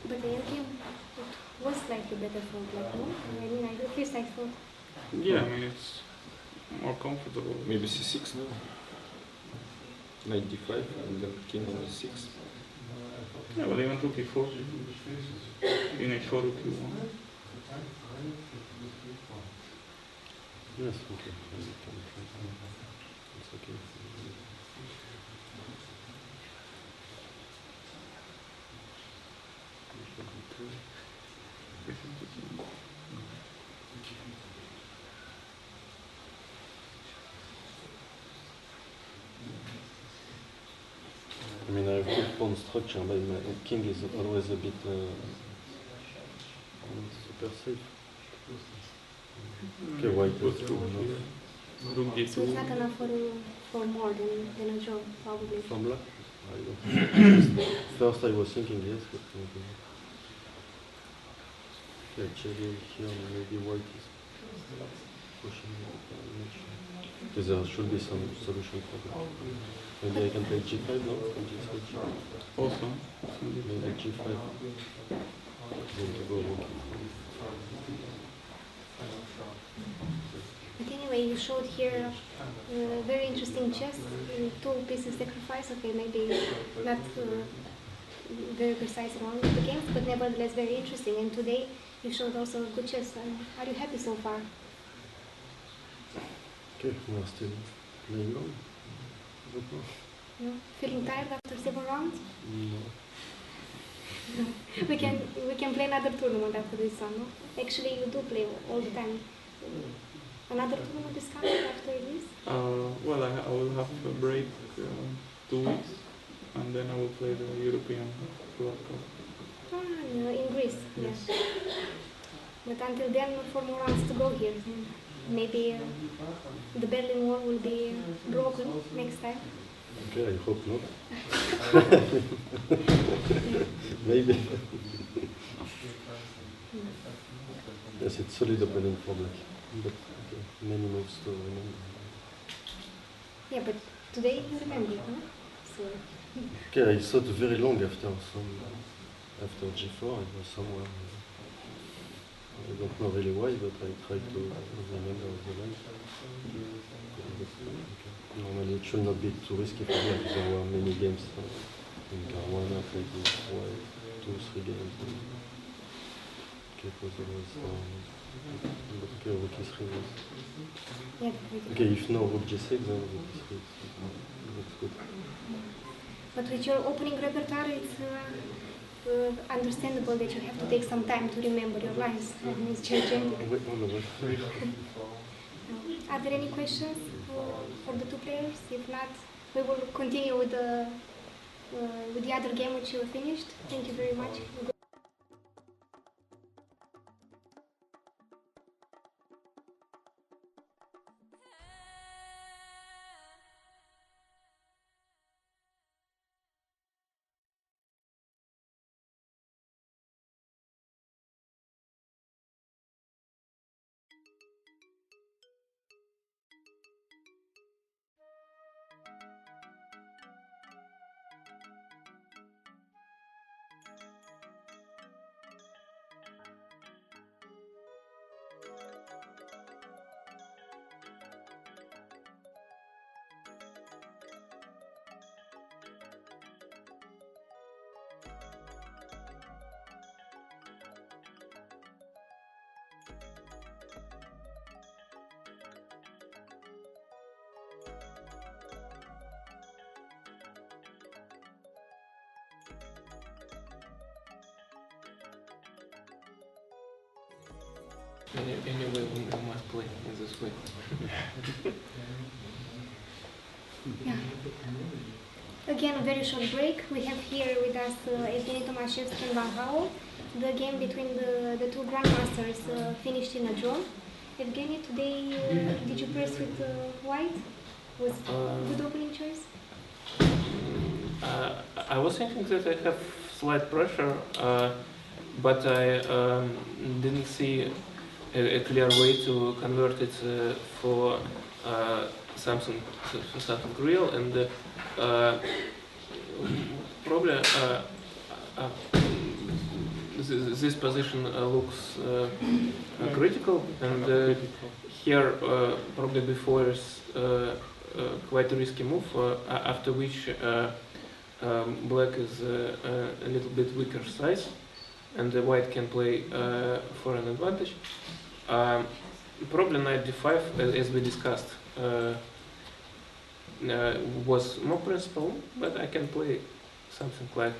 But the endgame was slightly better for black, no? I mean, at least I thought. Yeah, I mean, it's more comfortable. Maybe c6 now. Knight d5 and then king on e6. Yeah, but even rook e4. In h4, rook e1. Yes, okay. It's okay. I mean, I have good pawn structure, but my king is always a bit super safe. Okay, white has two enough. So it's not enough for more than a draw, probably. From black? I don't know. First I was thinking yes, but maybe. Okay, actually here maybe white is pushing much. Because there should be some solution for that. Maybe I can play g5 now, and g3, g5. Also, Maybe g5. Then to go rook. But anyway, you showed here very interesting chess, 2 pieces sacrifice. Okay, maybe not very precise in all of the games, but nevertheless very interesting. And today you showed also good chess. Are you happy so far? Okay, we are still Playing long? No? Feeling tired after 7 rounds? No. No. We can play another tournament after this one, no? Actually, you do play all the time. Another tournament is coming after this? Well, I will have a break 2 weeks, and then I will play the European World Cup. No, in Greece, yes. But until then, 4 more rounds to go here. Maybe the Berlin Wall will be broken next time. Okay, I hope not. Maybe. Yes, it's solid opening for black, but okay, many moves to remember. Yeah, but today you remember, huh? So. Okay, I thought very long after G4, it was somewhere. I don't know really why, but I tried to remember the line. Okay. Normally it should not be too risky for me because there were many games in Caruana. I played with 2-3 games. Okay, it was always but okay, rook e3 was. Yeah, okay, if no rook g6, then rook e3 looks good. But with your opening repertoire, it's understandable that you have to take some time to remember your lines. And it's gigantic. Are there any questions for the two players? If not, we will continue with the other game which you finished. Thank you very much. Anyway, we must play in this way. Yeah. Again, a very short break. We have here with us Evgeny Tomashevsky and Van Howell. The game between the two grandmasters finished in a draw. Evgeny, today did you press with white? Was it good opening choice? I was thinking that I have slight pressure, but I didn't see a clear way to convert it for something real, and probably this position looks critical, and here probably before is quite a risky move, after which black is a little bit weaker size, and the white can play for an advantage. Probably knight d5, as we discussed, was more principal, but I can play something like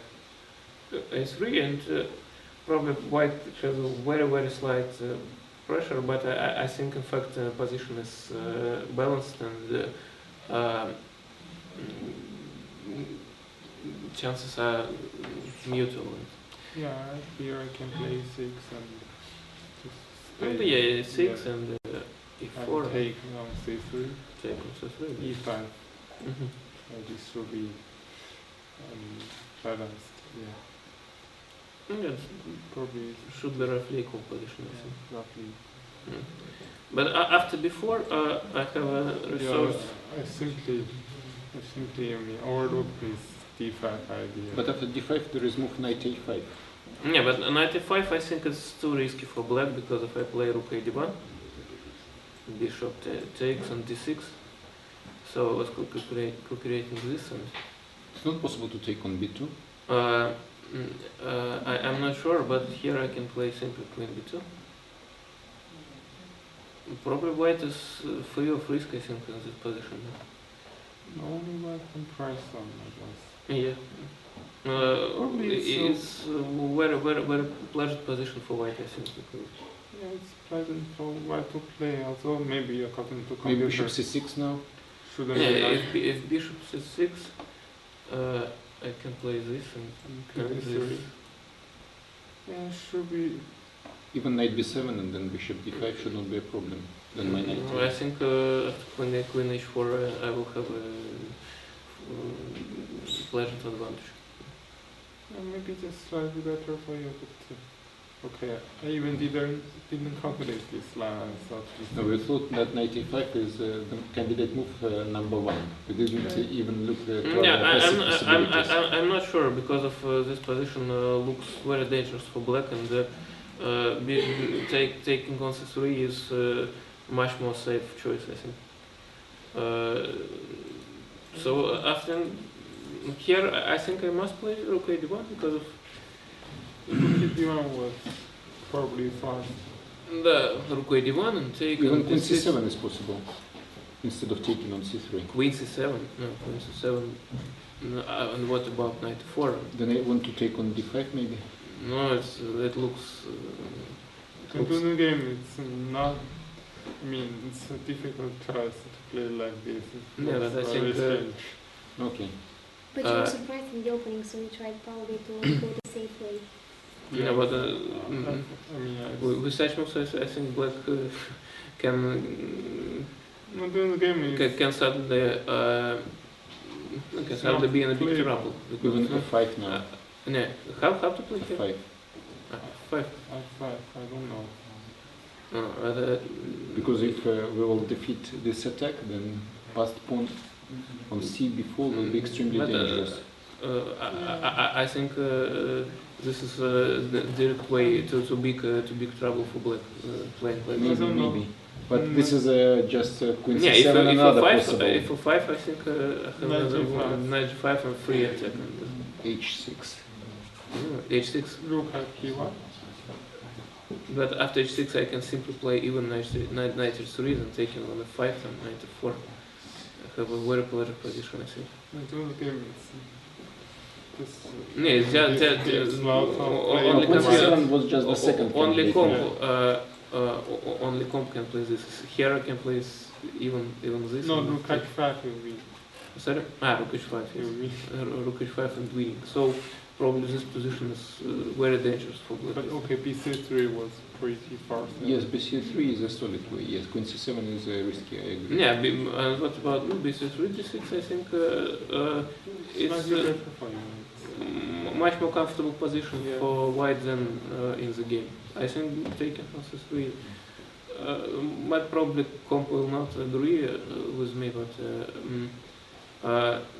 a3, and probably white has a very slight pressure, but I think in fact the position is balanced, and chances are mutual. Yeah, here I can play 6 and just maybe yeah, 6 and e4. Take on c3. Take on c3. e5. Mm-hmm. This will be balanced. Yeah. Yes, Probably should be roughly equal position, I think. roughly. Mm. But after before, I have a resource. Yeah, I simply overlook this d5 idea. But after d5 there is move knight a5. Yeah, but knight e5 I think is too risky for black, because if I play rook a d1, bishop takes on d6, so I was co-creating this, and It's not possible to take on b2. I'm not sure, but here I can play simply queen b2. Probably white is free of risk, I think, in this position. Only one comparison, I guess. Yeah. It's very pleasant position for white, I think. Because Yeah, it's pleasant for white to play, although maybe according to Maybe computer. bishop c6 now? Shouldn't yeah, be if bishop c6, I can play this and carry this. Yeah, should be. Even knight b7 and then bishop d5 should not be a problem. Then my knight. I think after queen h4, I will have a pleasant advantage. Maybe just slightly better for you, but okay. I even didn't calculate this line. I thought this. No, we thought that knight e5 is the candidate move number one. We didn't even look at I'm not sure because of this position looks very dangerous for black, and taking on c3 is much more safe choice, I think. So after here, I think I must play rook a1 because of Rook d1 was probably fast. the rook a1 and take. Even queen c7 is possible instead of taking on c3. Queen c7, no, queen c7. No, and what about knight e4? Then I want to take on d5 maybe. No, it looks. In the game, it's not. I mean, it's a difficult choice to play like this. Yeah, but I think. Okay. But you were surprised in the opening, so you tried probably to go the safe way. Yeah, but I mean, with such moves, I think black can. Not in the game. Can suddenly be in a big trouble. Even f5 now. Yeah, how to play here? f5. F5. f5, I don't know. No, Because if we will defeat this attack, then passed pawn on c before will be extremely dangerous. I think this is the direct way to big trouble for black playing like this. Maybe. But this is just queen yeah, c7 and another possible. If for 5, I think knight g5 and free attack. h6. H6. Rook at g1. But after h6, I can simply play even knight h3 and taking on f5 and knight f4. I have a very pleasant position, I think. Until the game, it's yeah, it's just only c7 was just the second. Only comp can play this. Here I can play even this. No, rook h5 will be. Sorry? Rook h5. Yes. Rook h5 and winning. So probably this position is very dangerous for black. But okay, bc3 was pretty far. Yes, bc3 is a solid way. Yes, queen c7 is risky. I agree. Yeah, what about bc3, d6? I think it's much more comfortable position for white than in the game. I think taking on c3. But probably comp will not agree with me, but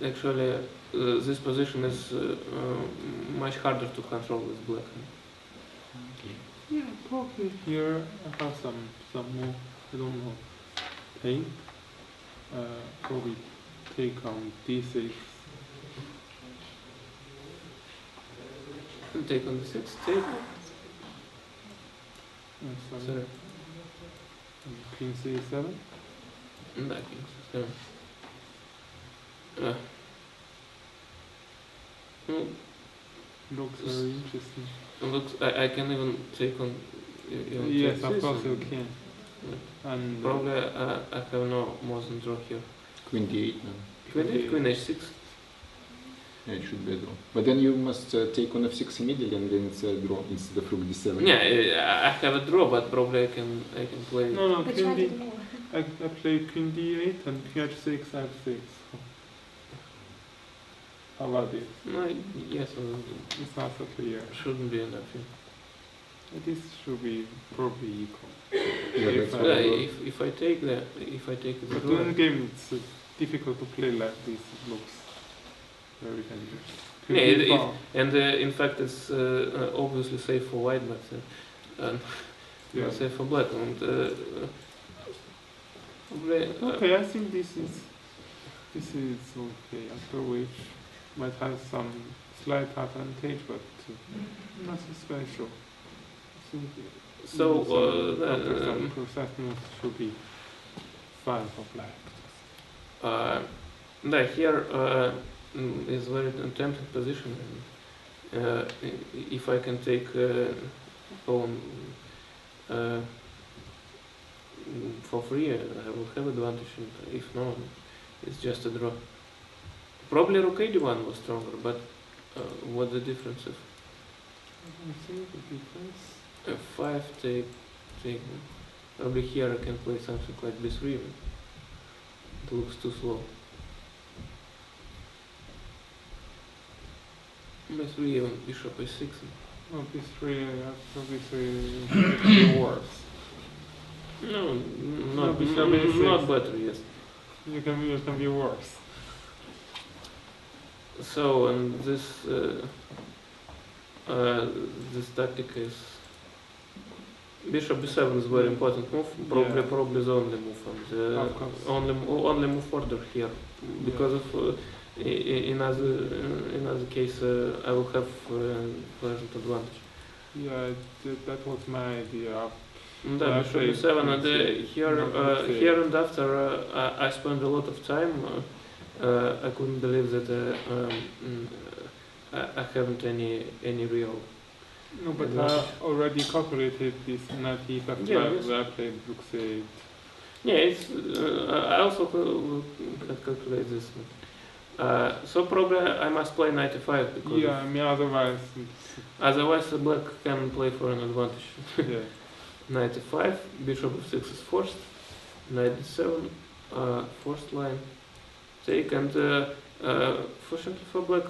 actually this position is much harder to control with black. Yeah, probably here I have some more, I don't know, take. Probably take on d6. Take on d6, take. Sorry. King c7. No, king c7. Looks very interesting. Looks, I can even take on. Yes, of course you can. Yeah. And probably I have no more than draw here. Queen d8 now. Queen h6. Yeah, it should be a draw. But then you must take on f6 immediately, and then it's a draw instead of rook d7. Yeah, I have a draw, but probably I can play. No, queen d. I play queen d8 and queen h6, f6. How about this? No, yes, it's not so clear. Shouldn't be enough. Yeah. This should be probably equal. Yeah, if I take the but draw. in the game, it's difficult to play like this. It looks very dangerous. Yeah, and in fact, it's obviously safe for white, but not safe for black. And okay, I think this is okay. After which might have some slight advantage, but nothing special. I think so after some process moves should be fine for black. Here is very tempting position. If I can take pawn for free, I will have advantage, and if no, it's just a draw. Probably rook d1 was stronger, but what's the difference? If f5 take. Probably here I can play something like b3. It looks too slow. b3 even bishop a6. No, b3, b3 worse. No, No, bishop a6. not better, yes. You can be worse. So, and this this tactic is bishop b7 is very important move. Probably the only move, and only move order here, because of in other case I will have pleasant advantage. Yeah, that was my idea. Bishop b7, and here and after I spent a lot of time. I couldn't believe that I haven't any real. No, but I already calculated this knight e5 after I played rook c8. Yeah, it's. I also can calculate this. So probably I must play knight e5 because. Yeah, I mean otherwise. Otherwise, the black can play for an advantage. Yeah. Knight e5, bishop f6 is forced. Knight d7, forced line. Take, and fortunately for black,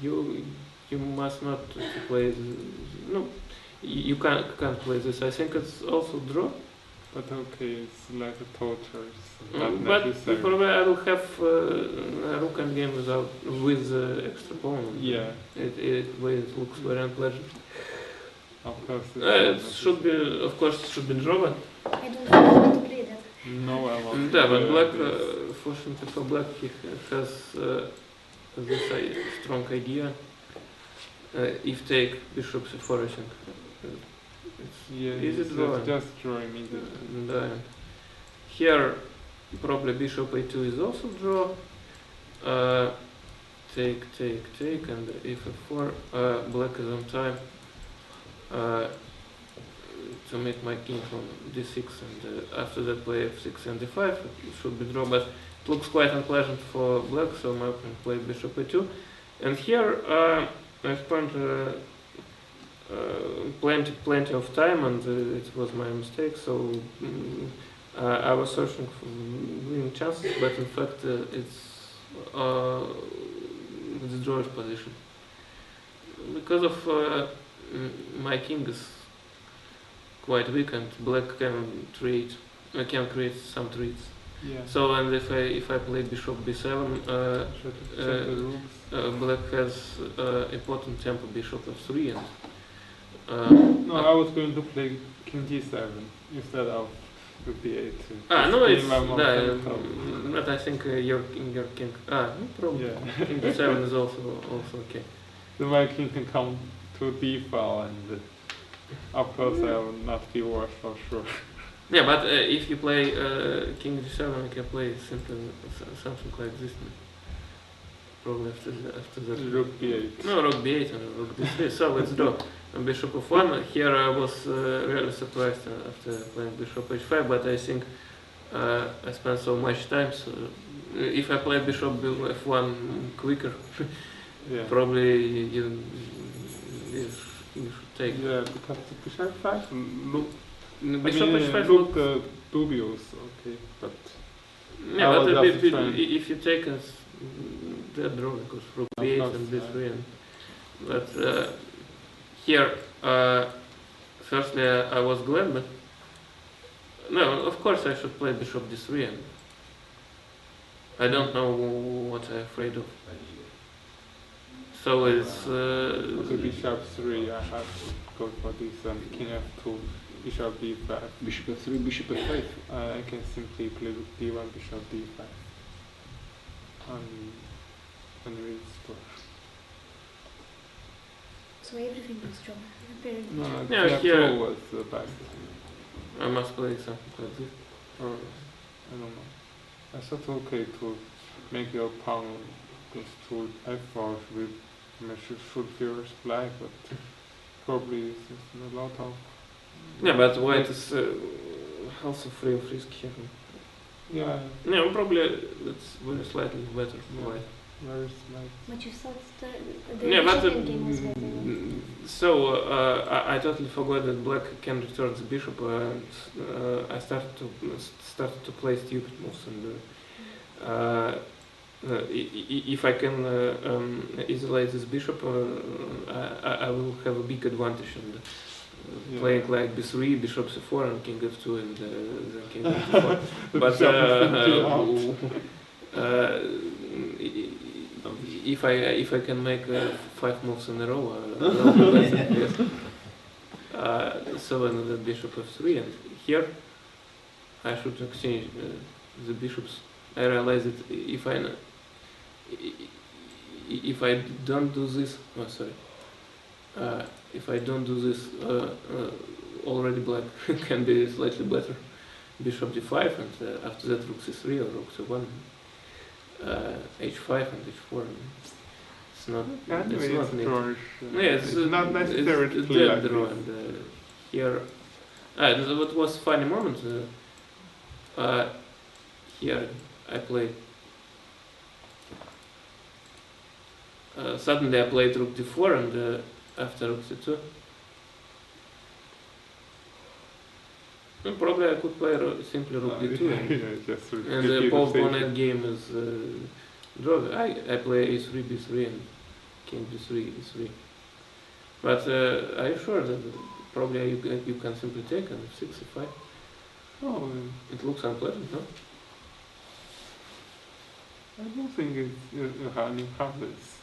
you must not play. No, you can't play this. I think it's also draw. But okay, it's like a torture. But probably I will have a rook and game with extra pawn. Yeah. It looks very unpleasant. Of course. It should be, of course, it should be draw, but I don't want to play that. No, I won't. Yeah, but black, fortunately for black, he has this strong idea. If take bishop c4, I think. Is it drawing? Just draw immediately. Here, probably bishop a2 is also draw. Take, and if f4, black is on time to make my king from d6, and after that play f6 and d5. It should be draw, but it looks quite unpleasant for black, so my opponent played bishop a2. And here I spent plenty of time, and it was my mistake. So I was searching for winning chances, but in fact it's the drawing position because of my king is quite weak, and black can create some treats. Yeah. So, and if I play bishop b7, black has important tempo bishop f3, and no, I was going to play king d7 instead of rook d8. No, it's but I think your king. No problem. Yeah. King d7 is also okay. So my king can come to d file, and of course I will not be worse for sure. Yeah, but if you play king d7, you can play simply something like this. Probably after that. Rook b8. No, rook b8 and rook d3. So let's draw. And bishop f1. Here I was really surprised after playing bishop h5, but I think I spent so much time. So if I play bishop f1 quicker, yeah. Probably you should take. Yeah, because bishop f5 look. Bishop h5 look dubious. Okay, but yeah, but if you take us, they're draw because rook b8 and b3. But here, firstly, I was glad, but no, of course I should play bishop d3, and I don't know what I'm afraid of. So it's okay, bishop 3. I have to go for this, and king f2, bishop d5. Bishop f3, bishop f5. I can simply play with d1, bishop d5. And read score. So everything was drawn. No, yeah, here was the best. I must play something like this. Or I don't know. I thought okay to make your pawn goes to f4 with should first black, but probably there's a lot of. Yeah, but white is also free of risk here. Yeah. No, probably it's very slightly better for white. Very slight. But you thought the Yeah, but second game was better. so I totally forgot that black can return the bishop, and I started to play stupid moves. And if I can isolate this bishop, I will have a big advantage. And playing like b3, bishop c4, and king f2, and then king f4. But if I can make 5 moves in a row, I'll be better, yes. So another bishop f3, and here I should exchange the bishops. I realize that if I don't do this, oh sorry, if I don't do this, already black can be slightly better. Bishop d5, and after that rook c3 or rook c1, h5 and h4. It's not. Anyway, it's not drawish. it's not necessary to play like draw, this. and here, what was funny moment. Here I played. Suddenly I played rook d4, and after rook c2. Probably I could play simply rook d2, and the opponent game is draw. I play a3, b3, and king b3, e3. But are you sure that probably you can simply take and f6, e5? Oh, It looks unpleasant, no? I don't think you have this.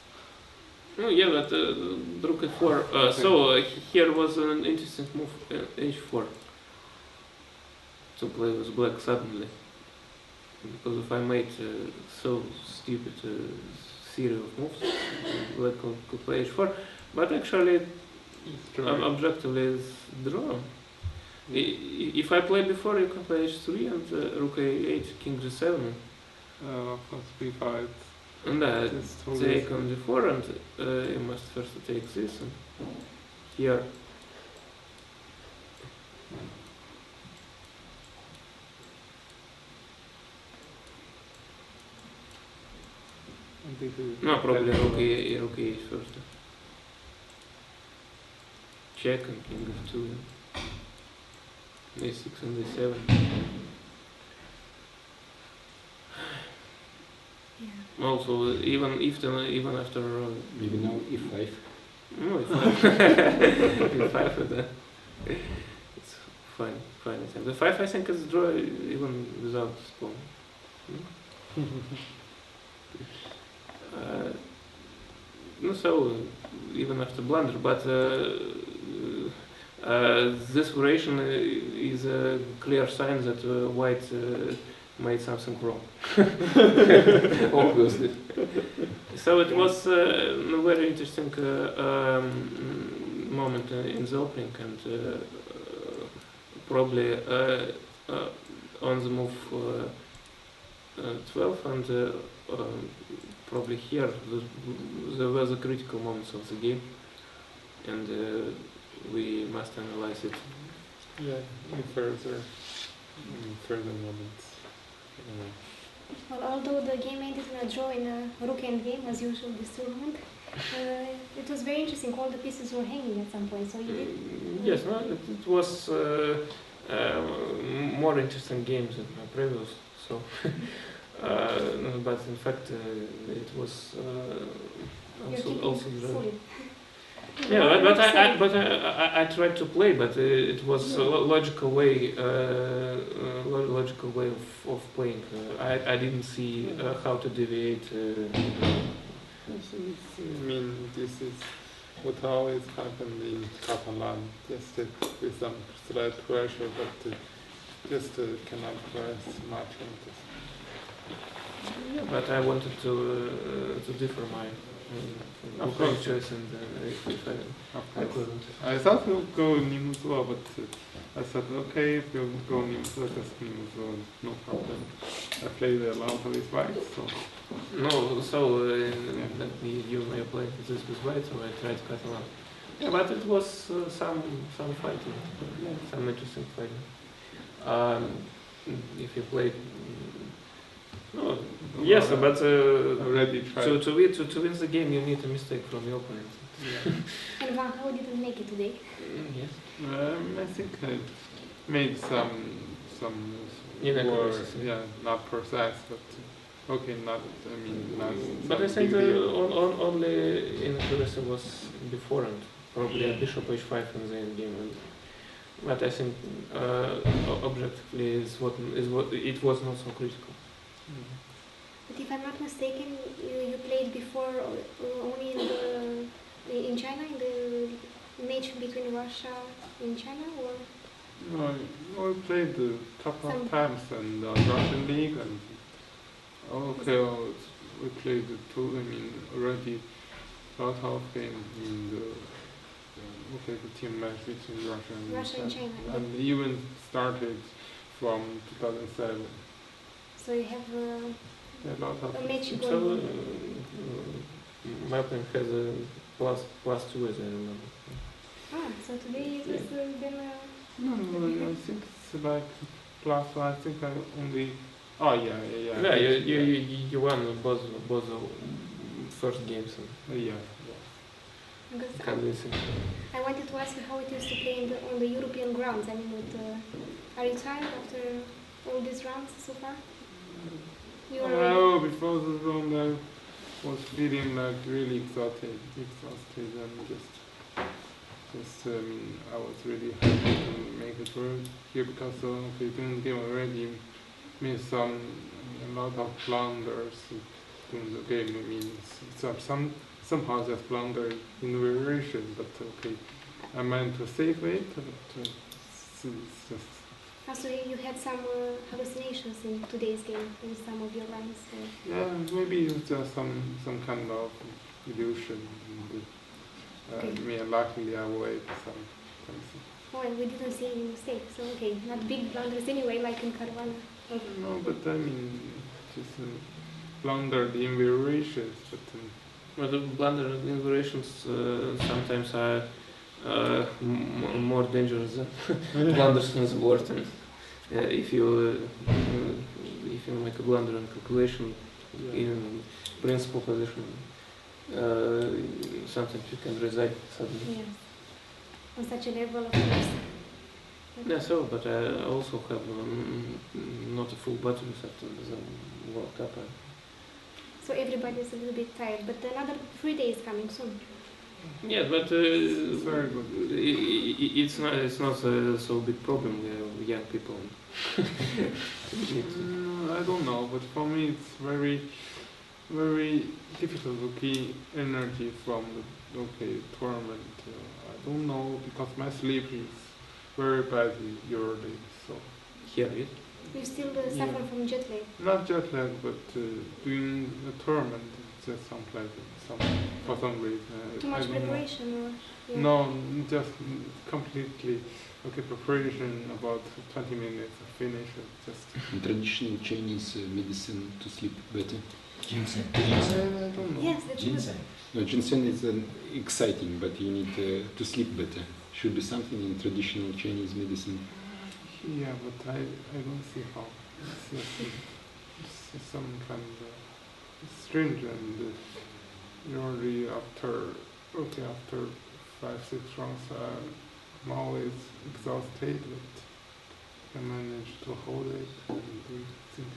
Oh yeah, but rook f4. Okay. So here was an interesting move, h4. To play with black suddenly, because if I made so stupid series of moves, black could play h4, but actually objectively it's draw. If I play before, you can play h3 and rook a8, king g7. Plus b5. And take on d4, and you must first take this, and here. No, probably rook a8 first. Check and king f2, a6 and a7. Yeah. Also, even after Maybe now e5. no, e5 with that. It's fine. The 5 I think is draw even without pawn. No, so even after blunder, but this variation is a clear sign that white made something wrong. Obviously. So it was a very interesting moment in the opening, and probably on the move 12, and probably here there were the critical moments of the game, and we must analyze it. Yeah, in further moments. Well, although the game ended in a draw in a rook endgame, as usual this tournament, it was very interesting. All the pieces were hanging at some point, so you did. Yes, no, it was more interesting games than my previous. So, but in fact, it was also fully. yeah. But I tried to play, but it was a logical way of playing. I didn't see how to deviate. I mean, this is what always happened in Catalan, just with some slight pressure, but just cannot press much on this. Yeah, but I wanted to differ Of course, choice and I thought we'll go Nimuzo, but I said, okay, if you'll go Nimuzo, just Nimuzo, no problem. I played a lot of his bikes, so. No, so you may play this with white, so I tried Catalan. Yeah, but it was some fighting, some interesting fighting. If you play, no, yes, but already tried. To win the game, you need a mistake from your opponent. Yeah. And Van, how did you make it today? Yes. I think I made some Inaccuracies. yeah, not precise, but okay, not. I mean, not. But I think only inaccuracy was beforehand. Probably a bishop h5 in the end game. But I think objectively it was not so critical. But if I'm not mistaken, you played before only in China, in the match between Russia and China, or? No, I played a couple of times in the Russian league, and we played two. I mean, already a lot of games in the team match between Russia and China, and even started from 2007. So you have a lot of a match going. So my plan has a +2, as I remember. So today it has been. No, I think it's like +1. I think I only. Oh yeah. Yeah, you won both first games. Yeah. Because I wanted to ask you how it is to play on the European grounds. I mean, are you tired after all these rounds so far? Before the round I was feeling like really exhausted, and I was really happy to make it work here because we didn't game already made a lot of blunders in the game. I mean, somehow there's blunder in variation, but okay, I meant to save it, but it's just. So you had some hallucinations in today's game in some of your lines. Yeah, maybe it's just some kind of illusion. I mean, luckily I avoided some. Well, we didn't see any mistakes, so okay, not big blunders anyway, like in Caravana. No, but I mean, just blundered in variations, but. Well, the blunder in variations sometimes are more dangerous than blunders in the board. And if you make a blunder in calculation in principal position, sometimes you can resign suddenly. Yeah. On such a level, of course. Yeah, so, but I also have not a full battery set in the World Cup. So everybody is a little bit tired, but another FIDE is coming soon. Yeah, but it's very good. It's not a so big problem with young people. I don't know, but for me it's very, very difficult to keep energy from the tournament. I don't know because my sleep is very bad usually. So here it. You still suffer from jet lag? Not jet lag, but doing a tournament, it's just for some reason. Too much preparation, or? Yeah. No, just completely. Okay, preparation about 20 minutes, finish it. Just. In traditional Chinese medicine to sleep better. Ginseng. I don't know. Yes, that's Ginseng. No, ginseng is exciting, but you need to sleep better. Should be something in traditional Chinese medicine. Yeah, but I don't see how. It's some kind of strange, and usually after 5-6 rounds, I'm always exhausted, but I managed to hold it, and I think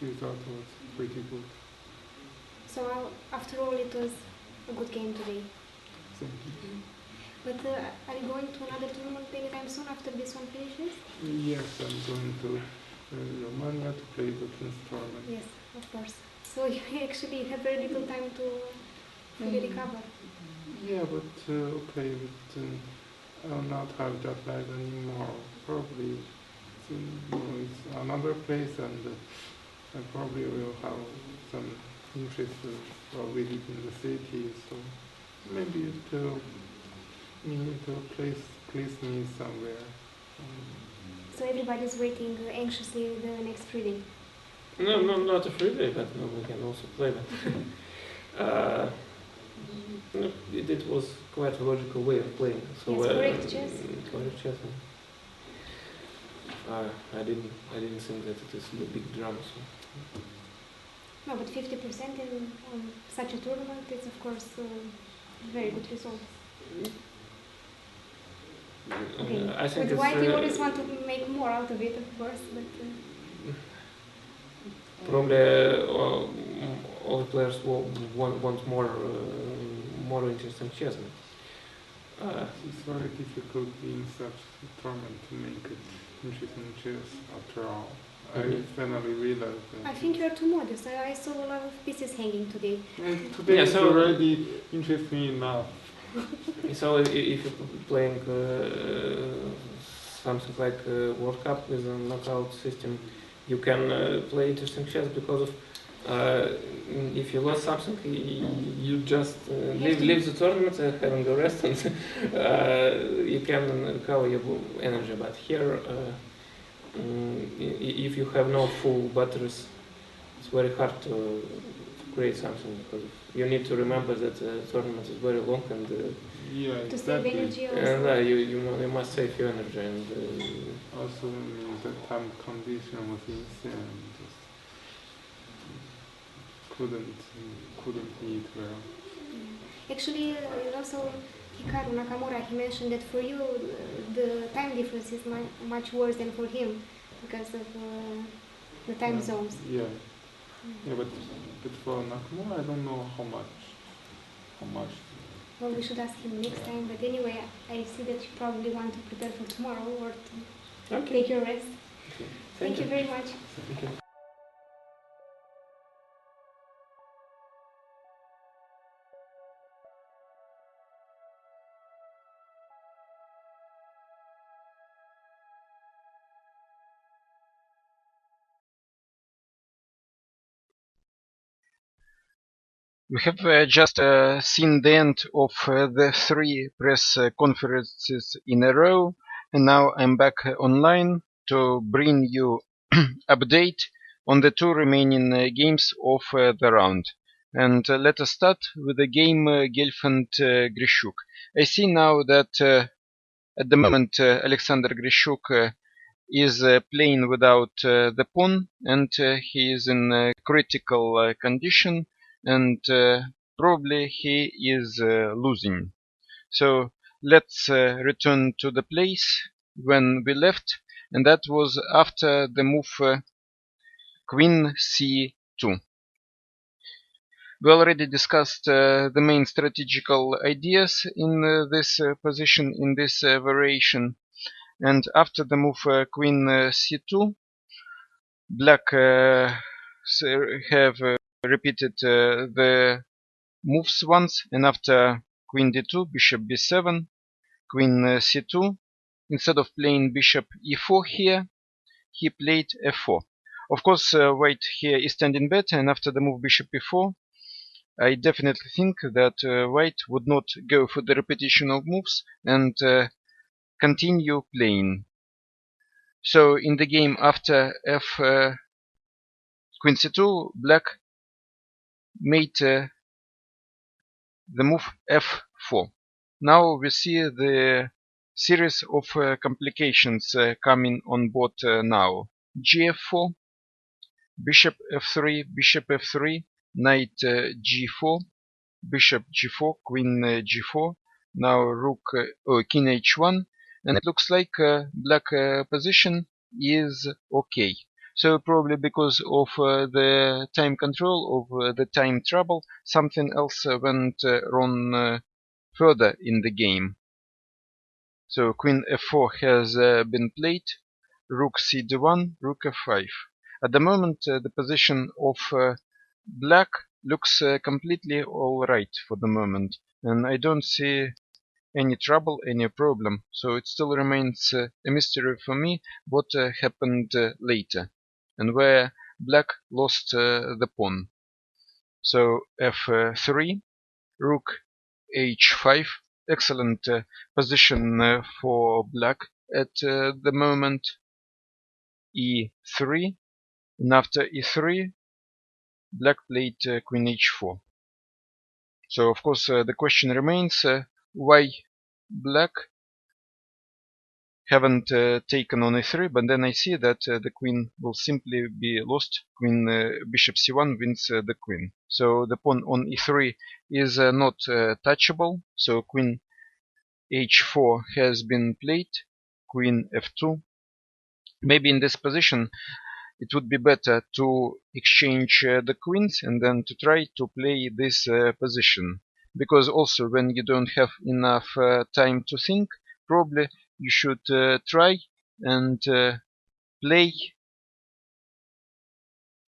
the result was pretty good. So after all, it was a good game today. Thank you. But are you going to another tournament anytime soon after this one finishes? Yes, I'm going to Romania to play the King's tournament. Yes, of course. So you actually have very little time to fully recover. Yeah, but I'll not have jet lag anymore. Probably it's another place, and I probably will have some interested or visiting the city, so maybe to place me somewhere. So everybody's waiting anxiously the next FIDE. No, not a FIDE, but no, we can also play that. No, it was quite a logical way of playing. So yes, correct chess. Correct chess. I didn't think that it is a big drama. So. No, but 50% on such a tournament is of course a very good result. Okay. I think with white, you always want to make more out of it, of course, but. Probably all players want more interesting chess. It's very difficult in such a tournament to make it interesting chess after all. I finally realized that. I think you are too modest. I saw a lot of pieces hanging today. Today is already interesting enough. So if you're playing something like World Cup with a knockout system, you can play interesting chess because of if you lost something, you just leave the tournament having a rest and you can recover your energy. But here, if you have no full batteries, it's very hard to create something because you need to remember that the tournament is very long and yeah, to save energy also. And you must save your energy and also the time condition was insane. Just couldn't eat well. Actually, also Hikaru Nakamura, he mentioned that for you the time difference is much worse than for him because of the time zones. Yeah. Yeah, but for Nakamura, I don't know how much. Well, we should ask him next time. But anyway, I see that you probably want to prepare for tomorrow or to take your rest. Okay. Thank you very much. Thank you. We have just seen the end of the 3 press conferences in a row, and now I'm back online to bring you update on the 2 remaining games of the round. And let us start with the game Gelfand-Grishuk. I see now that at the moment Alexander Grishuk is playing without the pawn, and he is in critical condition, and probably he is losing. So let's return to the place when we left, and that was after the move Queen c2. We already discussed the main strategical ideas in this position, in this variation, and after the move Queen c2, Black have repeated the moves once, and after Queen d2, Bishop b7, Queen c2, instead of playing Bishop e4 here, he played f4. Of course, White here is standing better, and after the move Bishop e4, I definitely think that White would not go for the repetition of moves and continue playing. So in the game after Queen c2, Black made the move f4. Now we see the series of complications coming on board now. gf4, bishop f3, bishop f3, knight g4, bishop g4, queen g4, now rook king h1, and it looks like black position is okay. So probably because of the time control, of the time trouble, something else went wrong further in the game. So queen f4 has been played, rook cd1, rook f5. At the moment the position of black looks completely alright for the moment, and I don't see any trouble, any problem. So it still remains a mystery for me what happened later, and where black lost the pawn. So f3, rook h5, excellent position for black at the moment. e3, and after e3, black played queen h4. So of course the question remains why black haven't taken on e3, but then I see that the queen will simply be lost. Queen bishop c1 wins the queen. So the pawn on e3 is not touchable. So queen h4 has been played. Queen f2. Maybe in this position it would be better to exchange the queens and then to try to play this position. Because also when you don't have enough time to think, probably you should try and play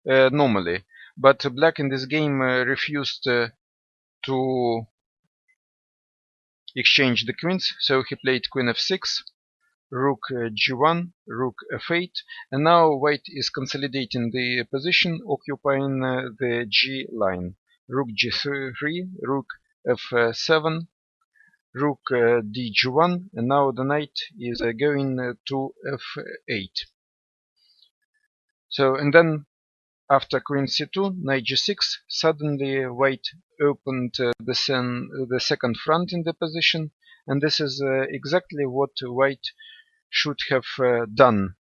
normally. But black in this game refused to exchange the queens, so he played queen f6, rook g1, rook f8, and now white is consolidating the position, occupying the g line. Rook g3, rook f7, rook dg1, and now the knight is going to f8. So, and then after queen c2, knight g6, suddenly white opened the second front in the position, and this is exactly what white should have done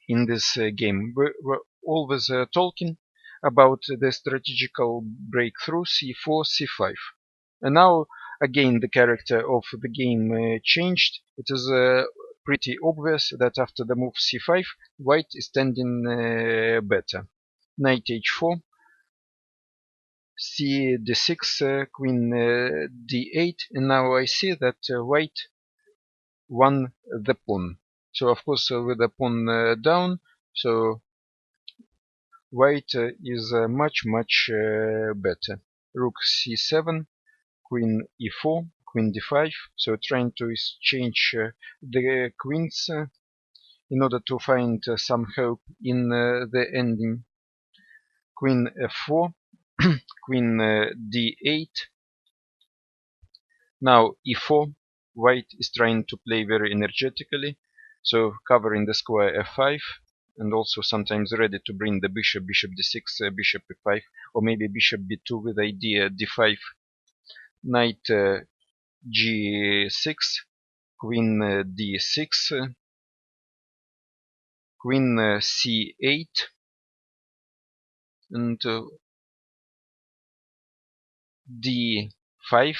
in this game. We're always talking about the strategical breakthrough c4, c5. And now again the character of the game changed. It is pretty obvious that after the move c5, white is standing better. Knight h4, c d6, queen d8, and now I see that white won the pawn. So of course with the pawn down, so white is much better. Rook c7, queen e4, queen d5, so trying to exchange the queens in order to find some hope in the ending. Queen f4, queen d8, now e4, white is trying to play very energetically, so covering the square f5, and also sometimes ready to bring the bishop, bishop d6, bishop e5, or maybe bishop b2 with idea d5, knight g6, queen d6, queen c8, and d5,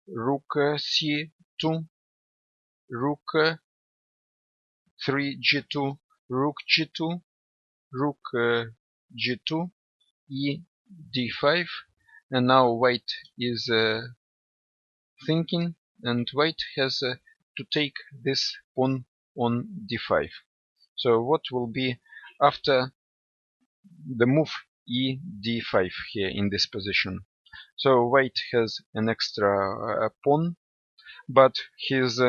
rook c2, rook 3g2, rook g2, rook g2, e d5, and now white is thinking, and white has to take this pawn on d5. So what will be after the move e d5 here in this position? So white has an extra pawn, but his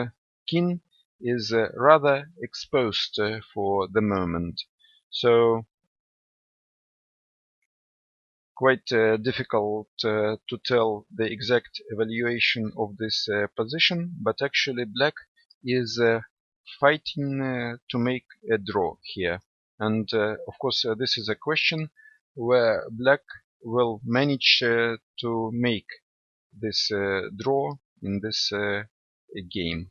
king is rather exposed for the moment. So quite difficult to tell the exact evaluation of this position, but actually black is fighting to make a draw here. And of course this is a question where black will manage to make this draw in this game.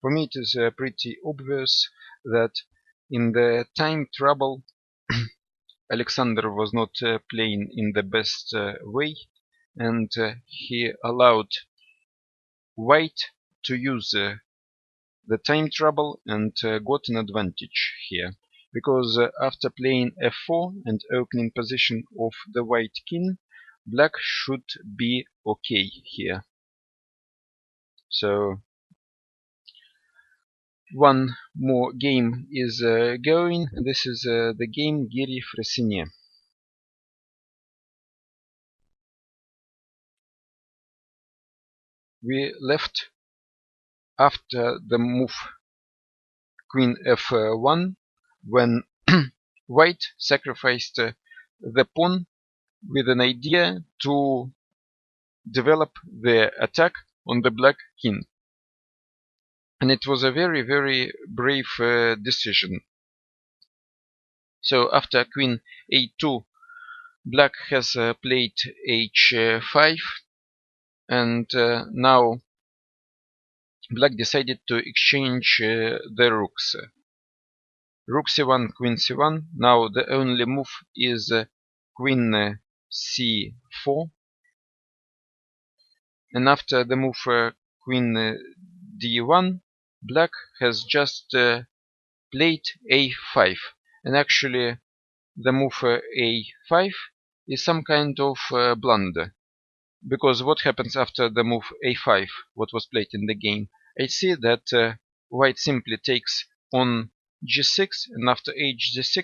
For me it is pretty obvious that in the time trouble Alexander was not playing in the best way, and he allowed white to use the time trouble and got an advantage here. Because after playing f4 and opening position of the white king, black should be okay here. So one more game is going. This is the game Giri Fressinet. We left after the move queen f1 when white sacrificed the pawn with an idea to develop the attack on the black king. And it was a very brave decision. So after queen a2, black has played h5, and now black decided to exchange the rooks. Rook c1, queen c1. Now the only move is queen c4, and after the move queen d1, black has just played a5, and actually the move a5 is some kind of blunder, because what happens after the move a5, what was played in the game? I see that white simply takes on g6, and after hg6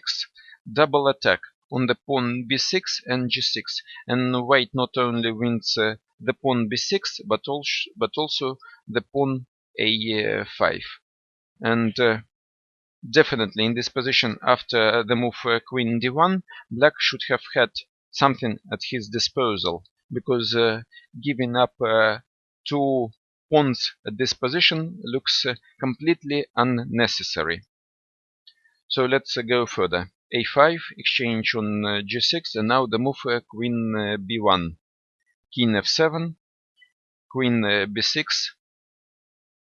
double attack on the pawn b6 and g6, and white not only wins the pawn b6 but also the pawn a5. And definitely in this position, after the move queen d1, black should have had something at his disposal, because giving up 2 pawns at this position looks completely unnecessary. So let's go further. a5, exchange on g6, and now the move queen b1, king f7, queen b6,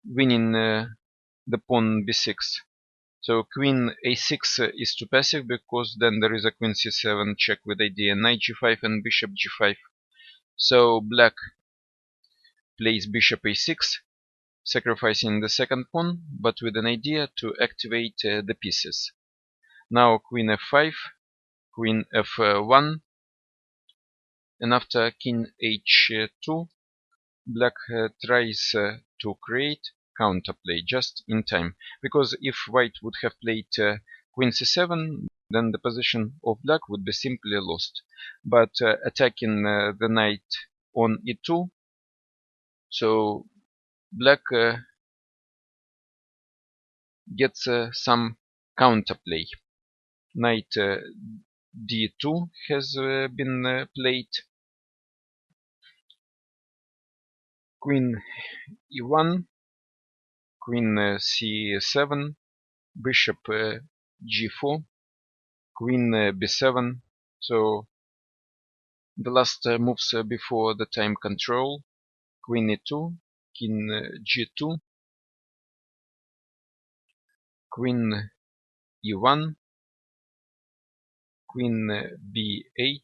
winning the pawn b6. So queen a6 is too passive, because then there is a queen c7 check with idea knight g5 and bishop g5. So black plays bishop a6, sacrificing the second pawn, but with an idea to activate the pieces. Now queen f5, queen f1, and after king h2, black tries to create counterplay just in time, because if white would have played queen c7, then the position of black would be simply lost. But attacking the knight on e2, so black gets some counterplay. Knight d2 has been played, queen e1, queen c7, bishop g4, queen b7. So the last moves before the time control: queen e2, king g2, queen e1, queen b8,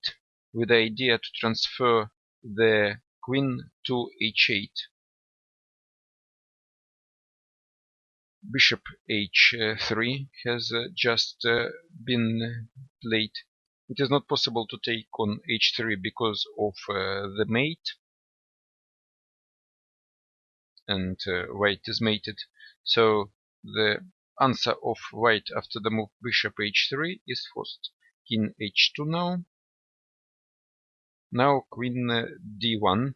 with the idea to transfer the queen to h8. Bishop h3 has just been played. It is not possible to take on h3 because of the mate, and white is mated. So the answer of white after the move bishop h3 is first king h2 now. Now queen d1,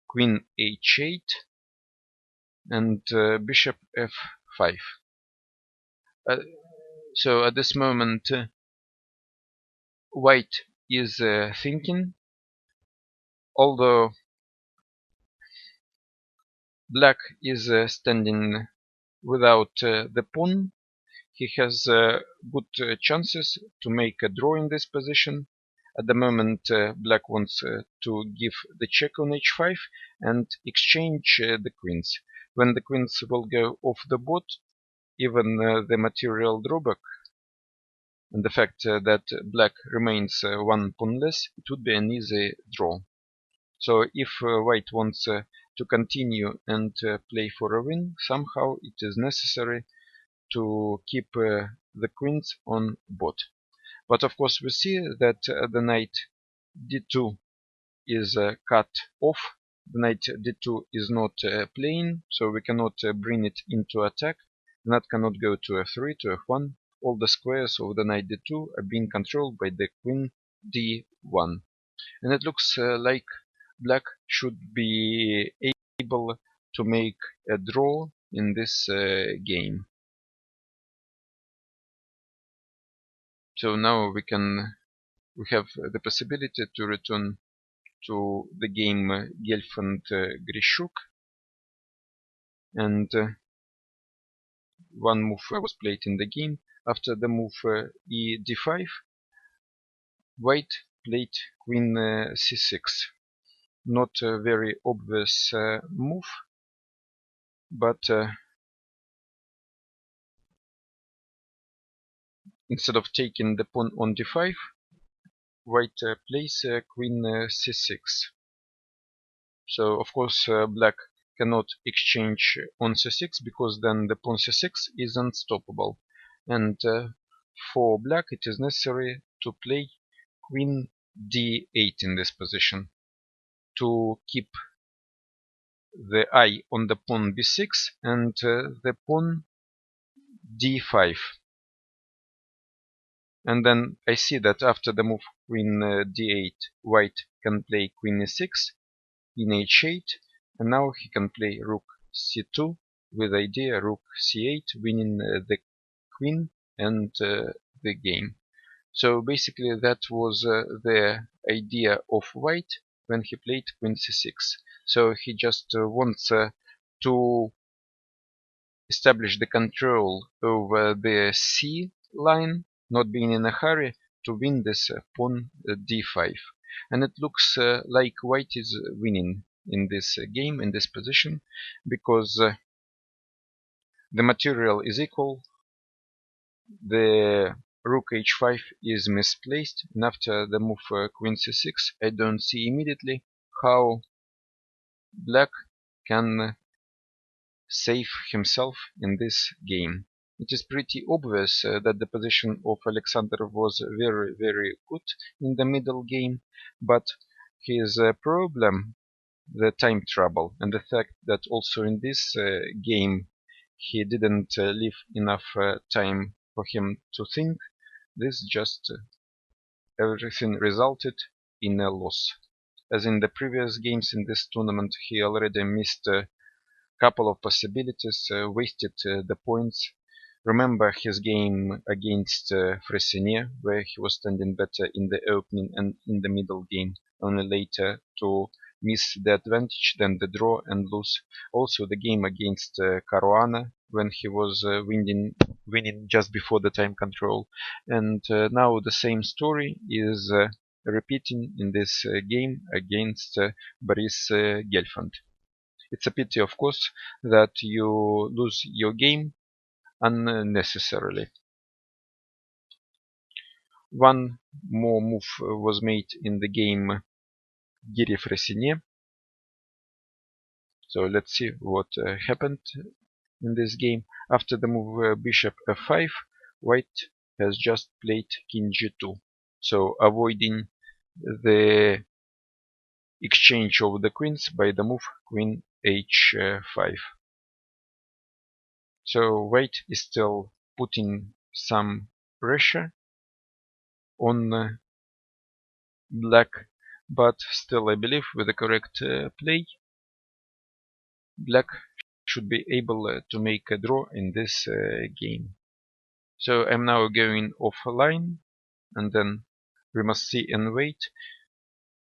queen h8, and bishop f5. So at this moment white is thinking, although black is standing without the pawn, he has good chances to make a draw in this position. At the moment black wants to give the check on h5 and exchange the queens. When the queens will go off the board, even the material drawback and the fact that black remains one pawn less, it would be an easy draw. So if white wants to continue and play for a win, somehow it is necessary to keep the queens on board. But of course we see that the knight d2 is cut off. The knight d2 is not playing, so we cannot bring it into attack. The knight cannot go to f3, to f1. All the squares of the knight d2 are being controlled by the queen d1. And it looks like black should be able to make a draw in this game. So now we have the possibility to return to the game Gelfand Grishuk, and one move was played in the game. After the move e d5, white played queen c6. Not a very obvious move, but instead of taking the pawn on d5, white plays queen c6. So of course black cannot exchange on c6 because then the pawn c6 is unstoppable, and for black it is necessary to play queen d8 in this position to keep the eye on the pawn b6 and the pawn d5. And then I see that after the move queen d8, white can play queen e6 in h8, and now he can play rook c2 with idea rook c8, winning the queen and the game. So basically that was the idea of white when he played queen c6. So he just wants to establish the control over the c line, not being in a hurry to win this pawn d5. And it looks like white is winning in this game, in this position, because the material is equal, the rook h5 is misplaced, and after the move queen c6 I don't see immediately how black can save himself in this game. It is pretty obvious that the position of Alexander was very good in the middle game, but his problem, the time trouble, and the fact that also in this game he didn't leave enough time for him to think, this just everything resulted in a loss. As in the previous games in this tournament, he already missed couple of possibilities, wasted the points. Remember his game against Freycinet, where he was standing better in the opening and in the middle game, only later to miss the advantage, then the draw and lose. Also the game against Caruana, when he was winning just before the time control. And now the same story is repeating in this game against Boris Gelfand. It's a pity, of course, that you lose your game unnecessarily. One more move was made in the game Giri Freycinet. So let's see what happened in this game. After the move bishop f5, white has just played king g2, so avoiding the exchange of the queens by the move queen h5. So white is still putting some pressure on black, but still I believe with the correct play, black should be able to make a draw in this game. So I'm now going offline, and then we must see and wait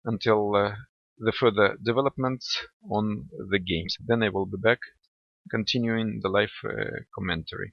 until the further developments on the games. Then I will be back continuing the live commentary.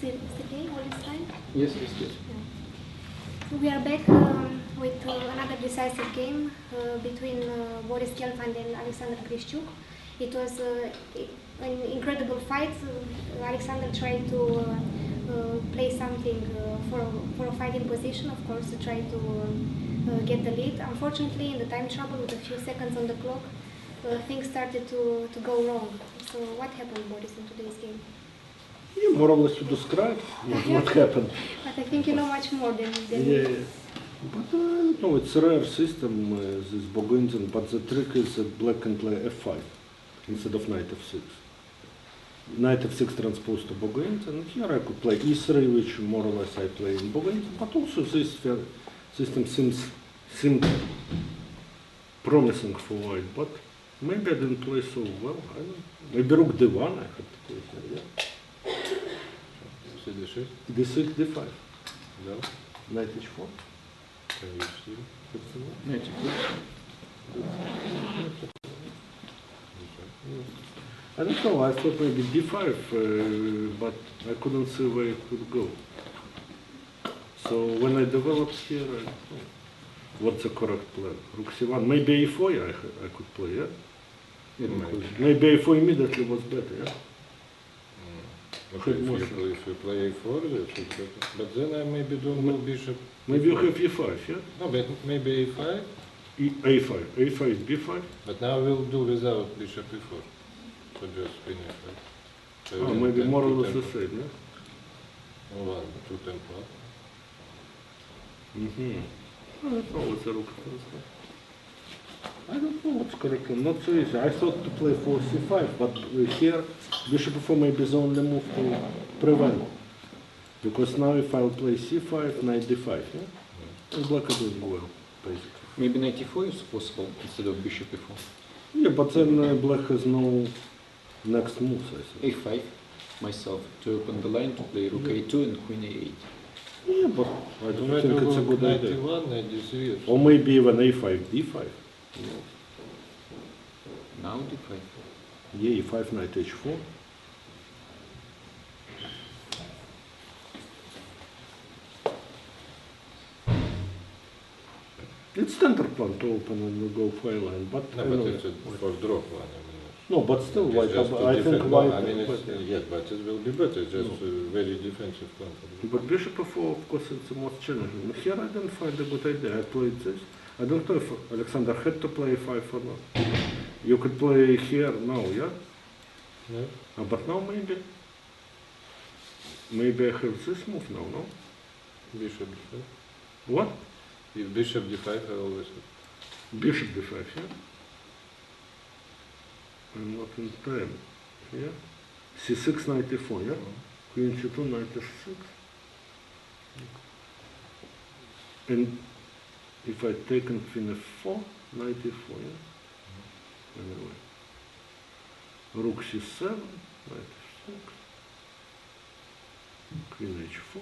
Sergei, all this time? Yes, yes, yes. So we are back with another decisive game between Boris Kelfand and Alexander Grishchuk. It was an incredible fight. Alexander tried to play something for a fighting position, of course, to try to get the lead. Unfortunately, in the time trouble with a few seconds on the clock, things started to go wrong. So what happened, Boris, in today's game? Yeah, more or less to describe what happened. But I think you know much more than Yeah, but no, it's a rare system, this Boguntin, but the trick is that black can play f5 instead of knight f6. Knight f6 transposed to Boguntin, and here I could play e3, which more or less I play in Boguntin, but also this system seemed promising for white, but maybe I didn't play so well, I don't know. Maybe rook d1 I had to play here, yeah. D6? D6, D5. No? Knight h4. Can you steal? Knight I don't know, I thought maybe d5, but I couldn't see where it could go. So when I developed here, I don't know what's the correct plan. Rook c1, maybe a4 I could play, yeah? Maybe a4 immediately was better, yeah? Okay, if you play a4, that should happen. But then I maybe don't go bishop. Maybe you have e5, yeah? No, but maybe a5. A5. A5 is b5. But now we'll do without bishop e4. So just finish, right? So Oh, maybe more or less the same, yeah? Oh, well, 2 tempo. I don't know what's the rook first. I don't know what's correct. Not so easy. I thought to play for c5, but here bishop e4 maybe is the only move to prevent. Because now if I'll play c5, knight d5, yeah? And black are doing well, basically. Maybe knight e4 is possible instead of bishop e4. Yeah, but then black has no next moves, I think. a5, myself, to open the line to play rook a2 and queen a8. Yeah, but I don't think it's a good idea. 91, 93 Or maybe even a5, d5. You know. Now d5. Yeah, e5, knight h4. It's standard plan to open when you go file line, but no, I but know it's a for draw plan. I mean, no, but still, it's white. just I think one. white. I mean, it's, yes, but it will be better. Just No. a very defensive plan. But bishop f4, of course, it's the most challenging. Here I didn't find a good idea. I played this. I don't know if Alexander had to play e5 or not. You could play here now, yeah? No? But now maybe I have this move now, no? Bishop d5. What? If bishop d5, I always have. Bishop d5, yeah? I'm not in time. Yeah? c6, knight e4, yeah? Queen c2, knight f6. And if I take on queen f4, knight e4, yeah? Anyway. Rook c7, knight f6. Queen h4.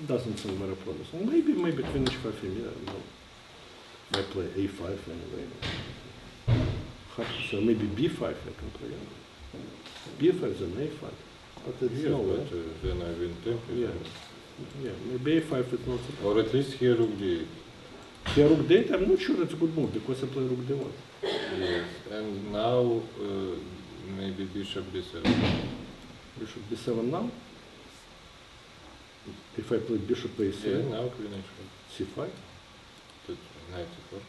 Doesn't seem very promising. Maybe queen h5, yeah, no. I play a5 anyway. Hard to say. Maybe b5 I can play. b5 then a5. But it's Yes, no, but then I win tempo. yeah. Yeah, maybe a5 is not. Or at least here rook d8. Here rook d8, I'm not sure it's a good move because I play rook d1. Yes, and now maybe bishop b7. Bishop b7 now. If I play bishop a7. Yeah, now queen h5. c5. But knight e4.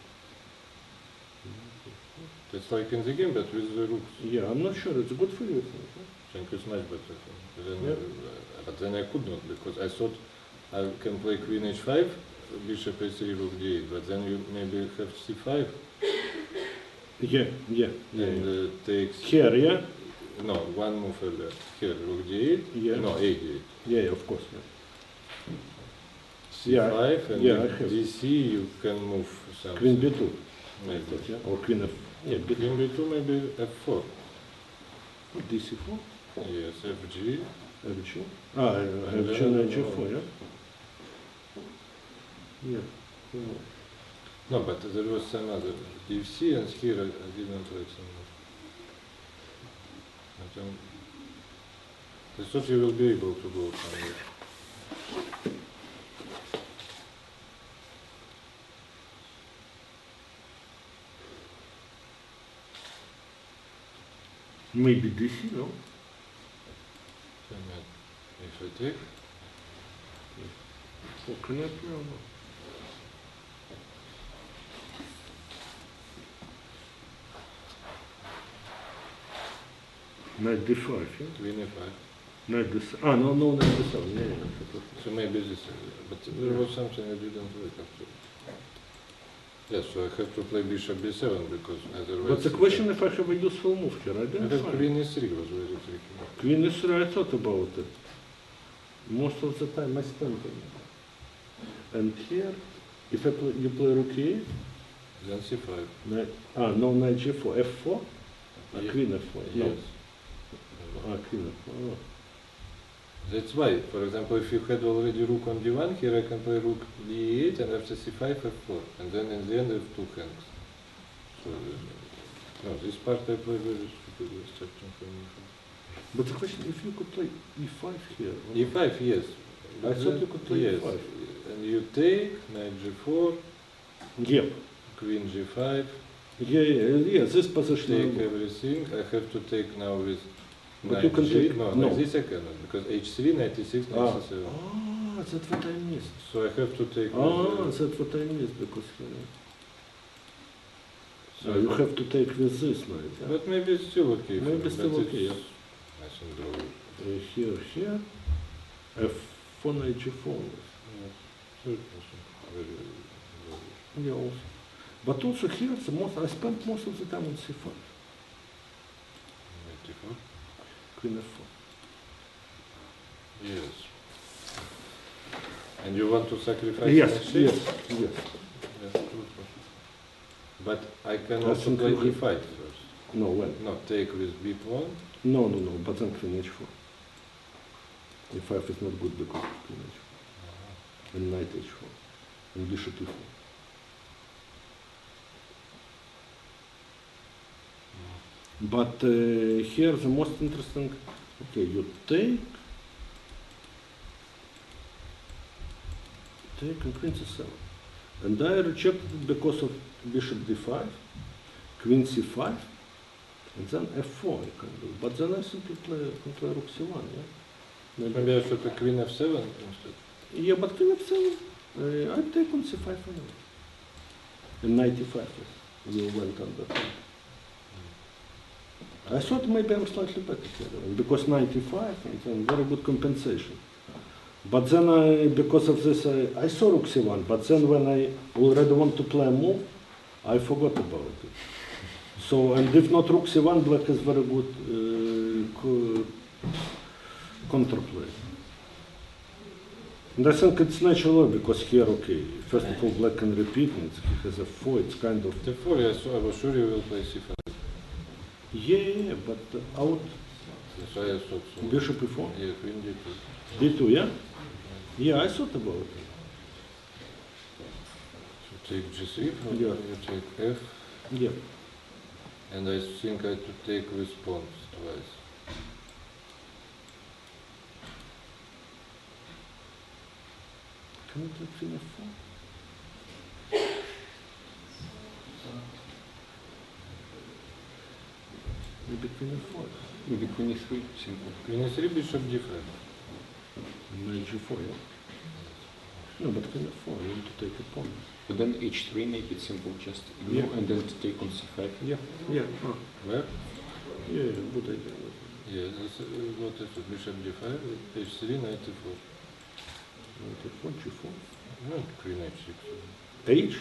It's like in the game, but with the rooks. Yeah, I'm not sure it's good for you. I think it's much better. Then, Yeah. But then I could not because I thought I can play queen h5, bishop a3, rook d8, but then you maybe have c5. Yeah. And takes. Here, yeah? No, one move earlier. Here, rook d8. Yeah. No, a8. Yeah, of course. C5 Yeah, and yeah, I have. dc you can move something. Queen b2. Maybe. Yeah? Or queen f. Yeah, b2. Queen b2 maybe f4. dc4. Yes, fg. F2. Ah, F2 and g4, yeah? Yeah. No, but there was some other. dc and here I didn't like some more. I thought you will be able to go somewhere. Maybe DC, no? If I take, Or can I play or not? Knight d5, yeah? queen f5. Knight d7. Ah, no, knight d7. Yeah. So maybe this, but there was something I didn't like after. Yes, so I have to play bishop b7 because otherwise. But the question if I have a useful move here, I I didn't have find. queen e3 was very tricky. Queen e3, I thought about it. Most of the time I spent on it. And here, if I play, you play rook e8, Then c5. no, knight g4, f4, Yeah. queen f4. No. Yes. Queen f4. Oh. That's why, for example, if you had already rook on d1, here I can play rook d8 and after c5, f4. And then in the end I have two hangs. So, no, this part I play very stupidly, starting from e5. But the question, if you could play e5 here. e5, yes. I thought you could play yes. e5. And you take, knight g4, Yep. queen g5, Yeah, this position. take everything. I have to take now with But knight you can g, take- no, no. knight this I cannot, because h3, knight e6, knight Ah. c7. That's what I missed. So I have to take That's what I missed because so you have to take with this knight. Yeah? But maybe it's still okay. for Maybe me, still but okay, it's- I think though. Here, f4 knight g4. Very, Yeah, also. But also here, I spent most of the time on c5. knight d4. Queen f4. Yes. And you want to sacrifice Yes, knight shape? yes. Yes, true. But I can I also think play we- e5 first. No, when? No, take with b pawn. No, but then queen h4. e5 is not good because of queen h4. And knight h4. And bishop e4. But here the most interesting, okay, you take and queen c7. And I rejected it because of bishop d5, queen c5, and then f4 I can do. But then I simply play rook c1, yeah? Maybe I should play queen f7 instead. Yeah, but queen f7, I take on c5 anyway. In 95, we went on that. I thought maybe I'm slightly better here, because 95 and then very good compensation. But then because of this, I saw rook c1, but then when I already want to play a move, I forgot about it. So, and if not rook c1, black is very good counterplay. And I think it's natural because here, okay, first of all, black can repeat, and he has a 4, it's kind of... The 4, yes, I was sure you will play c5. Yeah, but out... Yes, I thought so. Bishop e4? Yeah, queen d2. d2, yeah? Yeah, I thought about it. So take g3, Yeah. you take f. Yeah. And I think I have to take with pawns twice. Can you take queen f4? Maybe queen f4. Maybe queen e3, simple. Queen e3, bishop d5. Knight g4, yeah? No, but queen f4, you want to take a pawn. But then h3, make it simple, just ignore, and then to take on c5. Yeah, yeah. Where? Yeah, good idea. Yeah, that's, what is it? Bishop d5, h3, knight e4. Knight e4, g4. No, queen h6. H?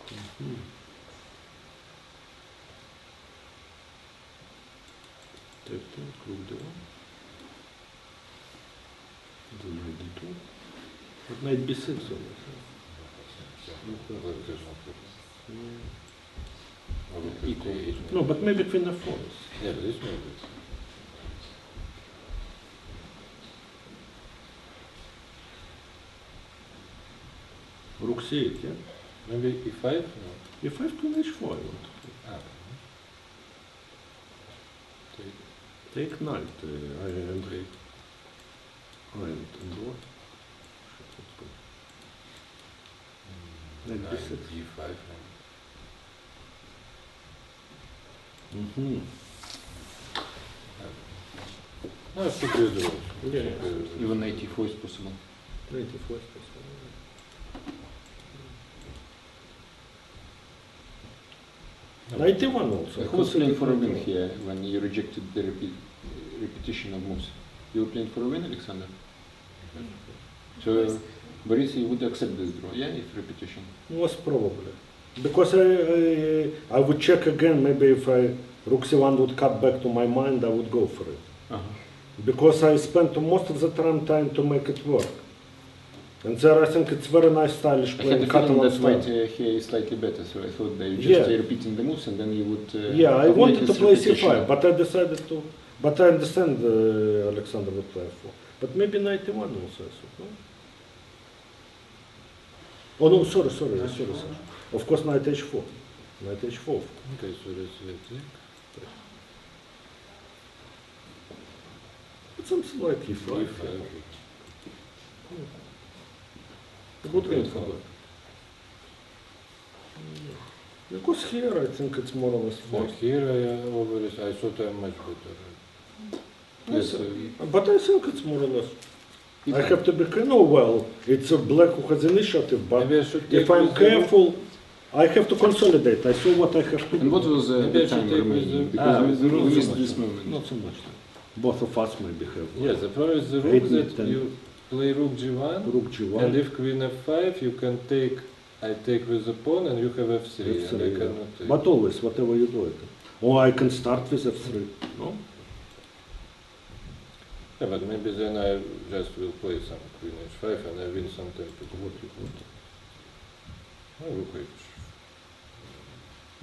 Yeah. Take 2, rook d1. Then knight d2. But knight b6 always. No, but maybe queen f4. Yeah, but this maybe. Rook c8, yeah? Maybe e5? No. e5, queen h4 I want to play. Ah. Take. Take knight, I and what? Knight Knight b6. g5. Mm-hmm. No, should be the rules. Yeah. Even knight e4 is possible. Knight e4 is possible. Knight e1 also. Who was playing for a win here when you rejected the repetition of moves? You were playing for a win, Alexander? So, Boris, you would accept this draw, yeah, if repetition? Most probably. Because I would check again, maybe if rook c1 would cut back to my mind, I would go for it. Because I spent most of the time to make it work. And there I think it's very nice stylish I had playing the feeling Catalan that white style. here is slightly better, so I thought they just repeating the moves and then you would... yeah, I wanted to play repetition. c5, but I decided to... But I understand Alexander would play f4. But maybe knight e1 also, I thought, no? Oh no, sorry. Of course, knight h4. Knight h4. Okay, so let's take. But something like e5. Good win for that. Because here I think it's more or less No, forced. here I thought I'm much better. Yes, but I think it's more or less. I have to be careful. No, well, it's a black who has initiative, but Maybe I should take if I'm with careful, I have to consolidate. I saw what I have to do. And what was Maybe I the should time take remaining? with Because we not so missed much this time. moment. Not so much time. Both of us maybe have. Yes, the problem is the rook 8, that 10. you play rook g1, Rook g1. and if queen f5, you can take. I take with the pawn, and you have f3, and I yeah. cannot take. But always, whatever you do it. Or I can start with f3. No? Yeah, but maybe then I just will play some queen h5, and I win some time to go. What you want. Oh, rook h.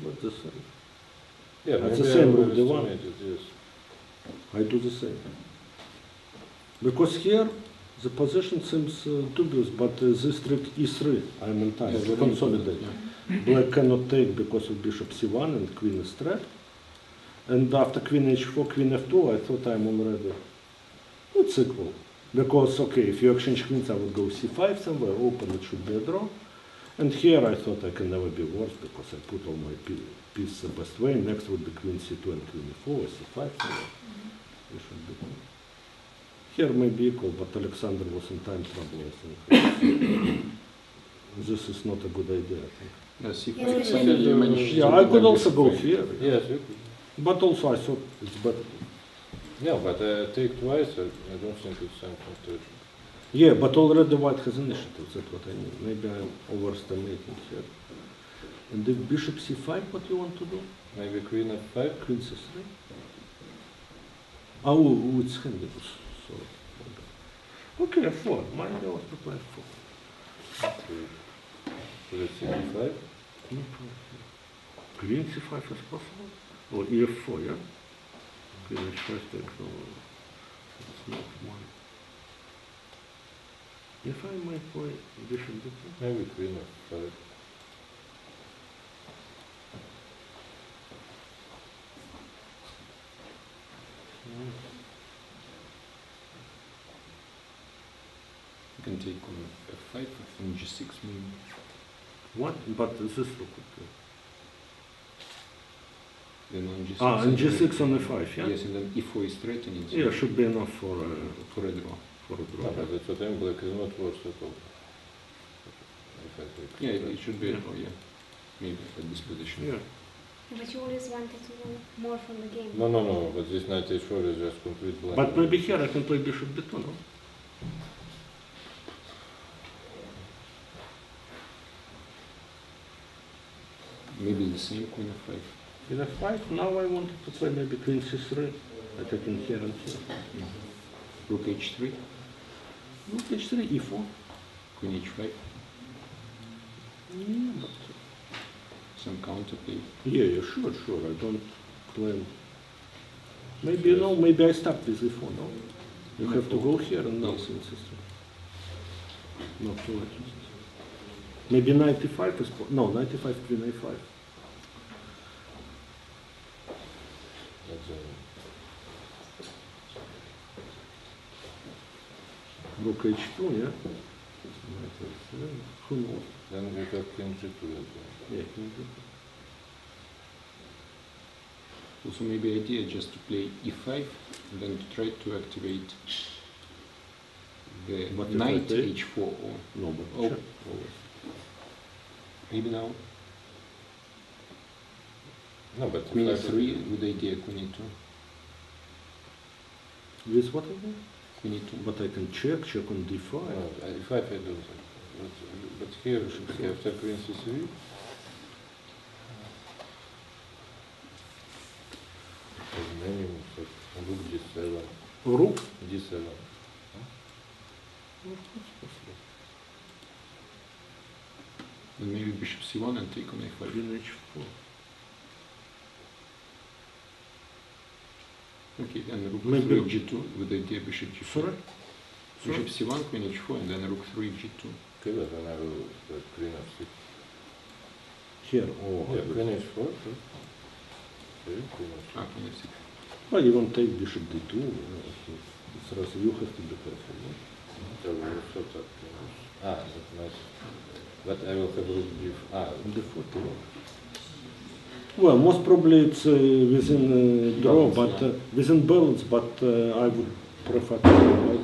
But the same. Yeah, That's maybe the same I rook d1. overestimated, yes. I do the same. Because here the position seems dubious, but this trick e3, I'm in time to consolidate. Black cannot take because of bishop c1 and queen is trapped. And after queen h4, queen f2, I thought I'm already, it's equal. Because, okay, if you exchange queens, I would go c5 somewhere, open, it should be a draw. And here I thought I can never be worse because I put all my pieces the best way. Next would be queen c2 and queen e4, c5 somewhere. It should be cool. Here maybe equal, but Alexander was in time trouble, I think. This is not a good idea, I think. C5 finally you managed Yeah, to I could win also go C5. here. Yes, you could. But also I thought it's better. Yeah, but take twice, I don't think it's something to... Yeah, but already white has initiative, that's what I mean. Maybe I'm overestimating here. And if bishop c5, what you want to do? Maybe queen f5? Queen c3? Oh, it's handy. So, okay, f4. Mine I was prepared for. So let's see d5? Queen c5 is possible? Or ef4, yeah? Queen h5 takes over. It's not one. If I might play bishop d2. Maybe queen f5. You can take on f5 and g6 maybe. What? But this look okay. Then on g6. Ah, and g6 on f5, yeah? Yes, and then e4 is threatening. So Yeah, should be enough for a draw. For a draw. No, but that's what I'm black is not worse at all. If I take Yeah, it should be a draw, yeah. Maybe at this position. Yeah. But you always wanted to win more from the game. No, but this knight h4 is just complete blind. But maybe here I can play bishop b2, no? Maybe the same queen f5. Queen f5, now I wanted to play maybe queen c3. Attacking here and here. Rook h3. Rook h3, e4. Queen h5. Yeah, but some counterplay. yeah, sure. I don't claim. Maybe you know, maybe I start with e4, no? You have to go here and now since it's not too late. Maybe 95 is no 95 queen a5. Rook h2, yeah. Who knows? Then you have king g2 as well. Yeah, king g2. Also maybe idea just to play e5 and then to try to activate the But knight if I take- h4 or No, but Oh. check. maybe now No, but queen if I- e3 with idea queen e2. With what again? Queen e2. But I can check on d5. No, f5 I don't think. But here, after queen c3, there's many moves, like rook g7, Rook? d7. Then maybe bishop c1 and take on a5. Queen h4. Okay, then rook Maybe- 3 g2 with idea bishop g4. Sorry? Bishop c1, queen h4, and then rook 3 g2. Okay, but then I will play queen f6. Here. Oh, Yeah, queen h4. Okay, queen f6. Ah, queen f6. Well, you won't take bishop d2. It's rather you have to be careful. No? So we will shut up. Ah, that's nice. But I will have rook g. Ah, D4. Well, most probably it's within draw, Balance, but yeah. within balance. But I would prefer to play like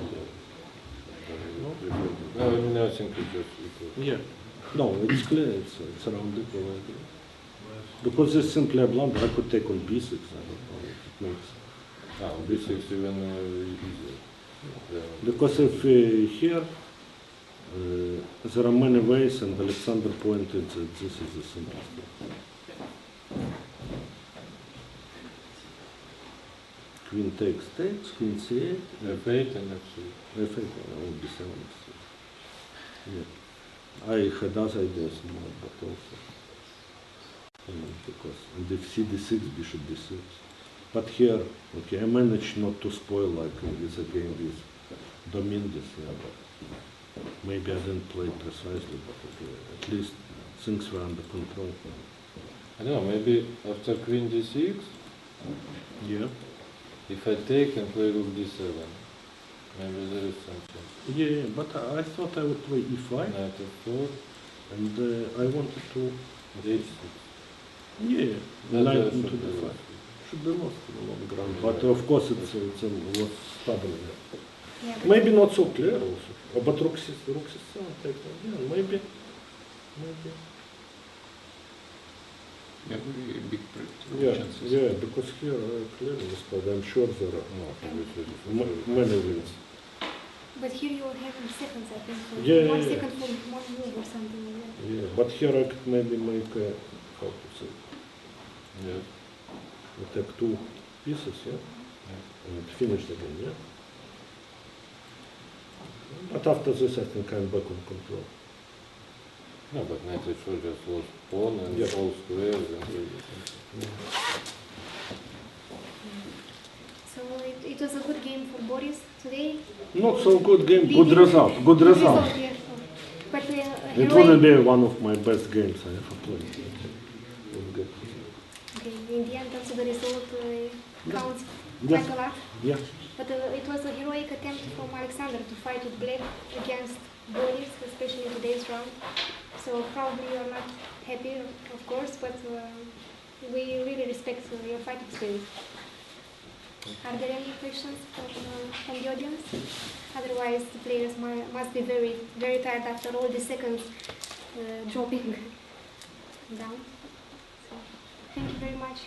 no, I mean, I think it's just equal. yeah. No, it's clear. It's around equal. I agree. Because it's simply a blunder. I could take on b6. I don't know if it makes. Ah, b6 even easier. Yeah. Because if here there are many ways, and Alexander pointed that this is the simplest way. Queen takes, queen c8, f8 and f3. f8, would be 7. Yeah. I had other ideas more, but also because and if cd6, bishop d6. But here, okay, I managed not to spoil like with a game with Dominguez, yeah, but maybe I didn't play precisely, but okay, at least things were under control. I don't know, maybe after queen d6, Yeah. if I take and play rook d7, maybe there is something. Yeah, but I thought I would play e5, Knight f4, and I wanted to, d6. yeah, That knight should into be d5. lost. Should be lost in the long run, but of course it's a was stubborn. Yeah. Yeah, maybe not so clear also. But rook c7 take yeah, maybe. Yeah, very big chances. Yeah, because here clearly, I'm sure there are many wins. But here you are having seconds, I think. So Yeah, 1 yeah, second for one move or something like that. Yeah, but here I could maybe make how to say? Yeah. We take 2 pieces, yeah, and finish the game, yeah. But after this, I think I'm back on control. No, but knight h4 just lost pawn and all squares and So it was a good game for Boris today. Not so good game, good result. Good result. Yeah. But It wouldn't be one of my best games I ever played. Okay, in the end, also the result counts Yeah. quite a lot. Yeah. But it was a heroic attempt from Alexander to fight with black against Boris, especially in today's round. So probably you're not happy, of course, but we really respect your fighting spirit. Are there any questions from the audience? Otherwise, the players must be very, very tired after all the seconds dropping down. So, thank you very much.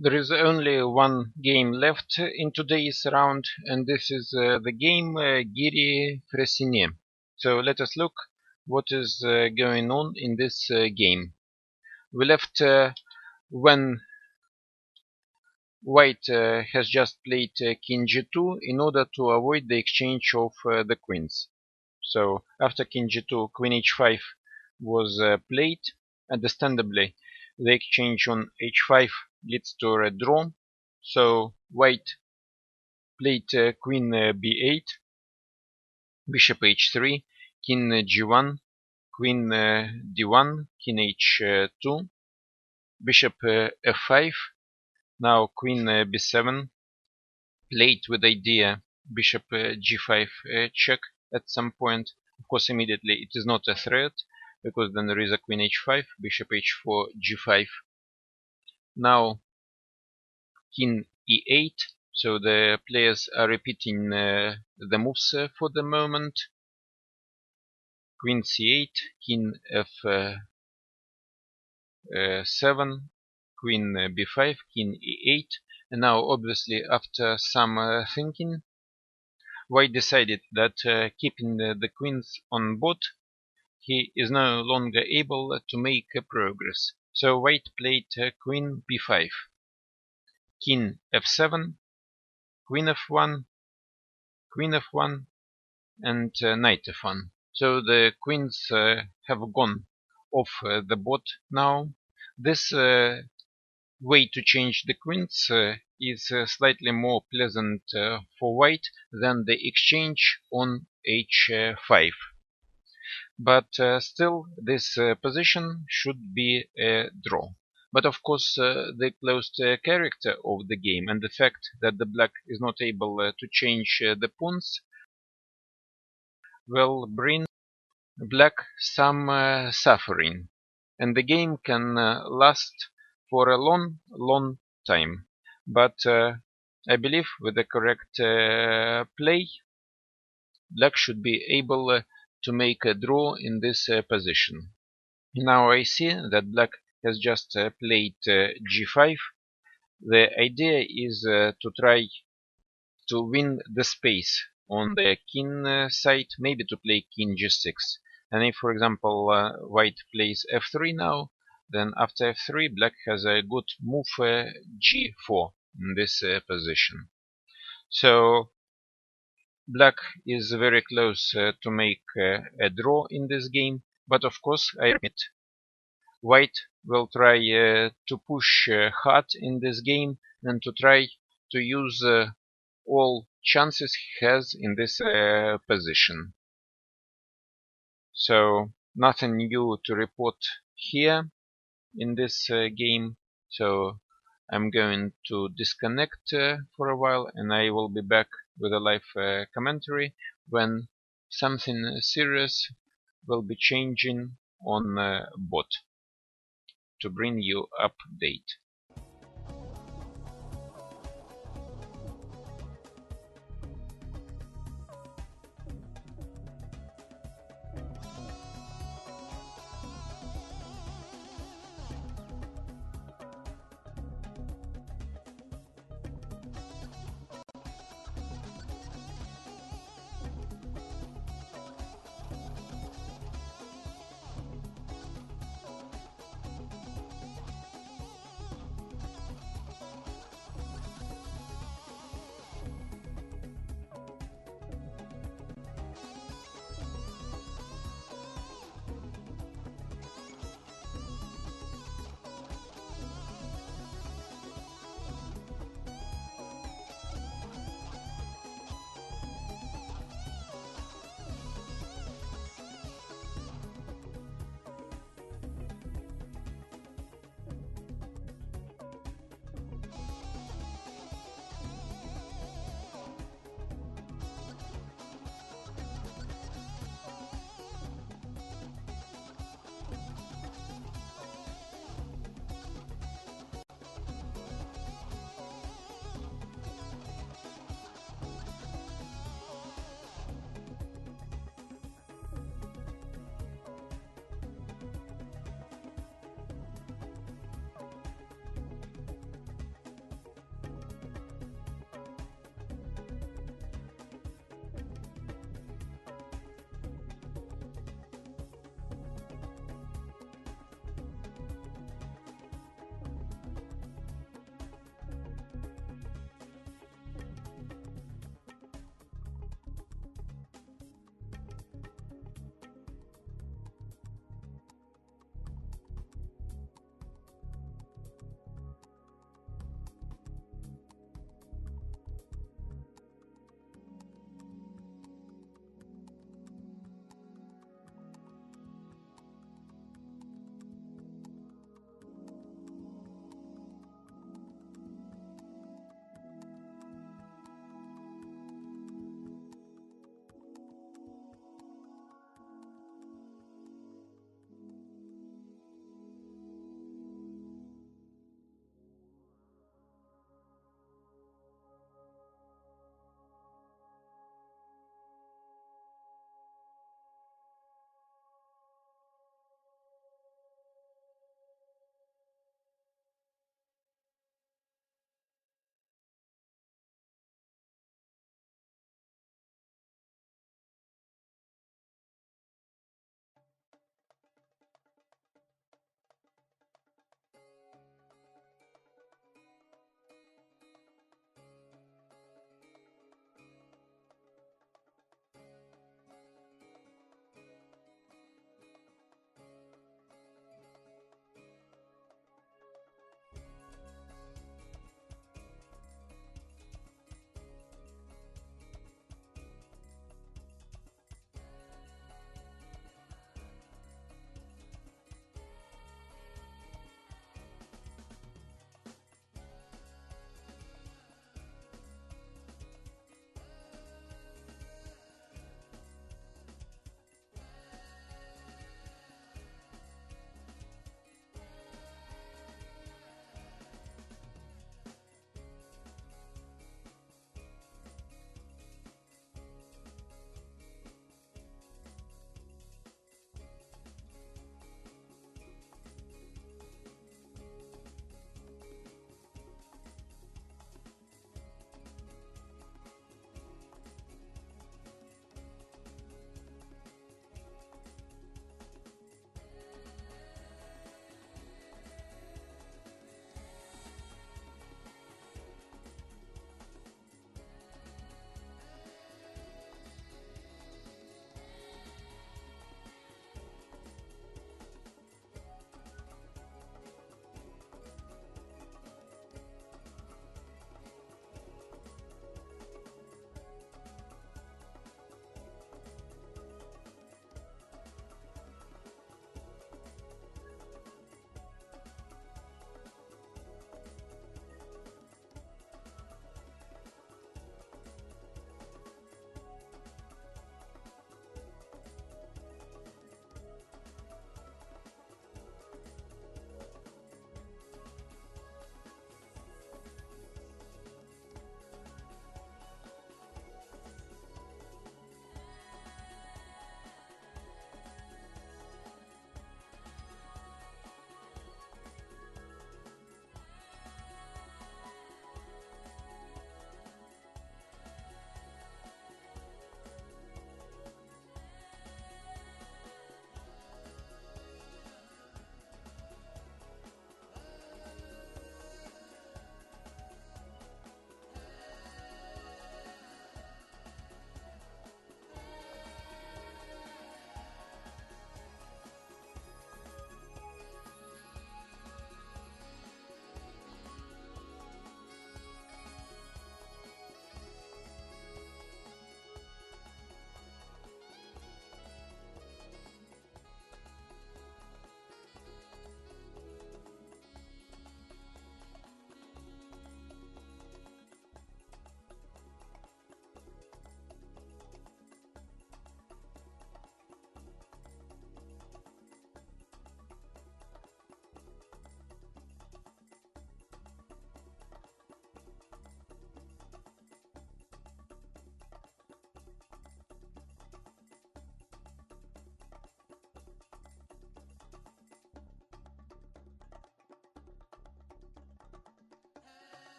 There is only one game left in today's round, and this is the game Giri Fressinet. So let us look what is going on in this game. We left when White has just played King G2 in order to avoid the exchange of the queens. So after King G2, Queen H5 was played. Understandably, the exchange on H5 leads to a draw. So White played Queen B8, Bishop H3, King G1, Queen D1, King H2, Bishop F5. Now Queen B7, played with idea Bishop G5 check at some point. Of course, immediately it is not a threat because then there is a Queen H5, Bishop H4, G5. Now King E8. So the players are repeating the moves for the moment. Queen C8, King F7, Queen B5, King E8. And now, obviously, after some thinking, White decided that keeping the queens on board, he is no longer able to make progress. So White played Queen B5, King F7, Queen F1, Queen F1, and Knight F1. So the queens have gone off the board now. This way to change the queens is slightly more pleasant for White than the exchange on H5. But still, this position should be a draw. But of course, the closed character of the game and the fact that the black is not able to change the pawns will bring black some suffering, and the game can last for a long, long time. But I believe with the correct play, black should be able to make a draw in this position. Now I see that black has just played g5. The idea is to try to win the space on the king side, maybe to play king g6. And if, for example, white plays f3 now, then after f3 black has a good move g4 in this position. So black is very close to make a draw in this game, but of course I admit white will try to push hard in this game and to try to use all chances he has in this position. So nothing new to report here in this game. So I'm going to disconnect for a while, and I will be back with a live commentary when something serious will be changing on bot to bring you update.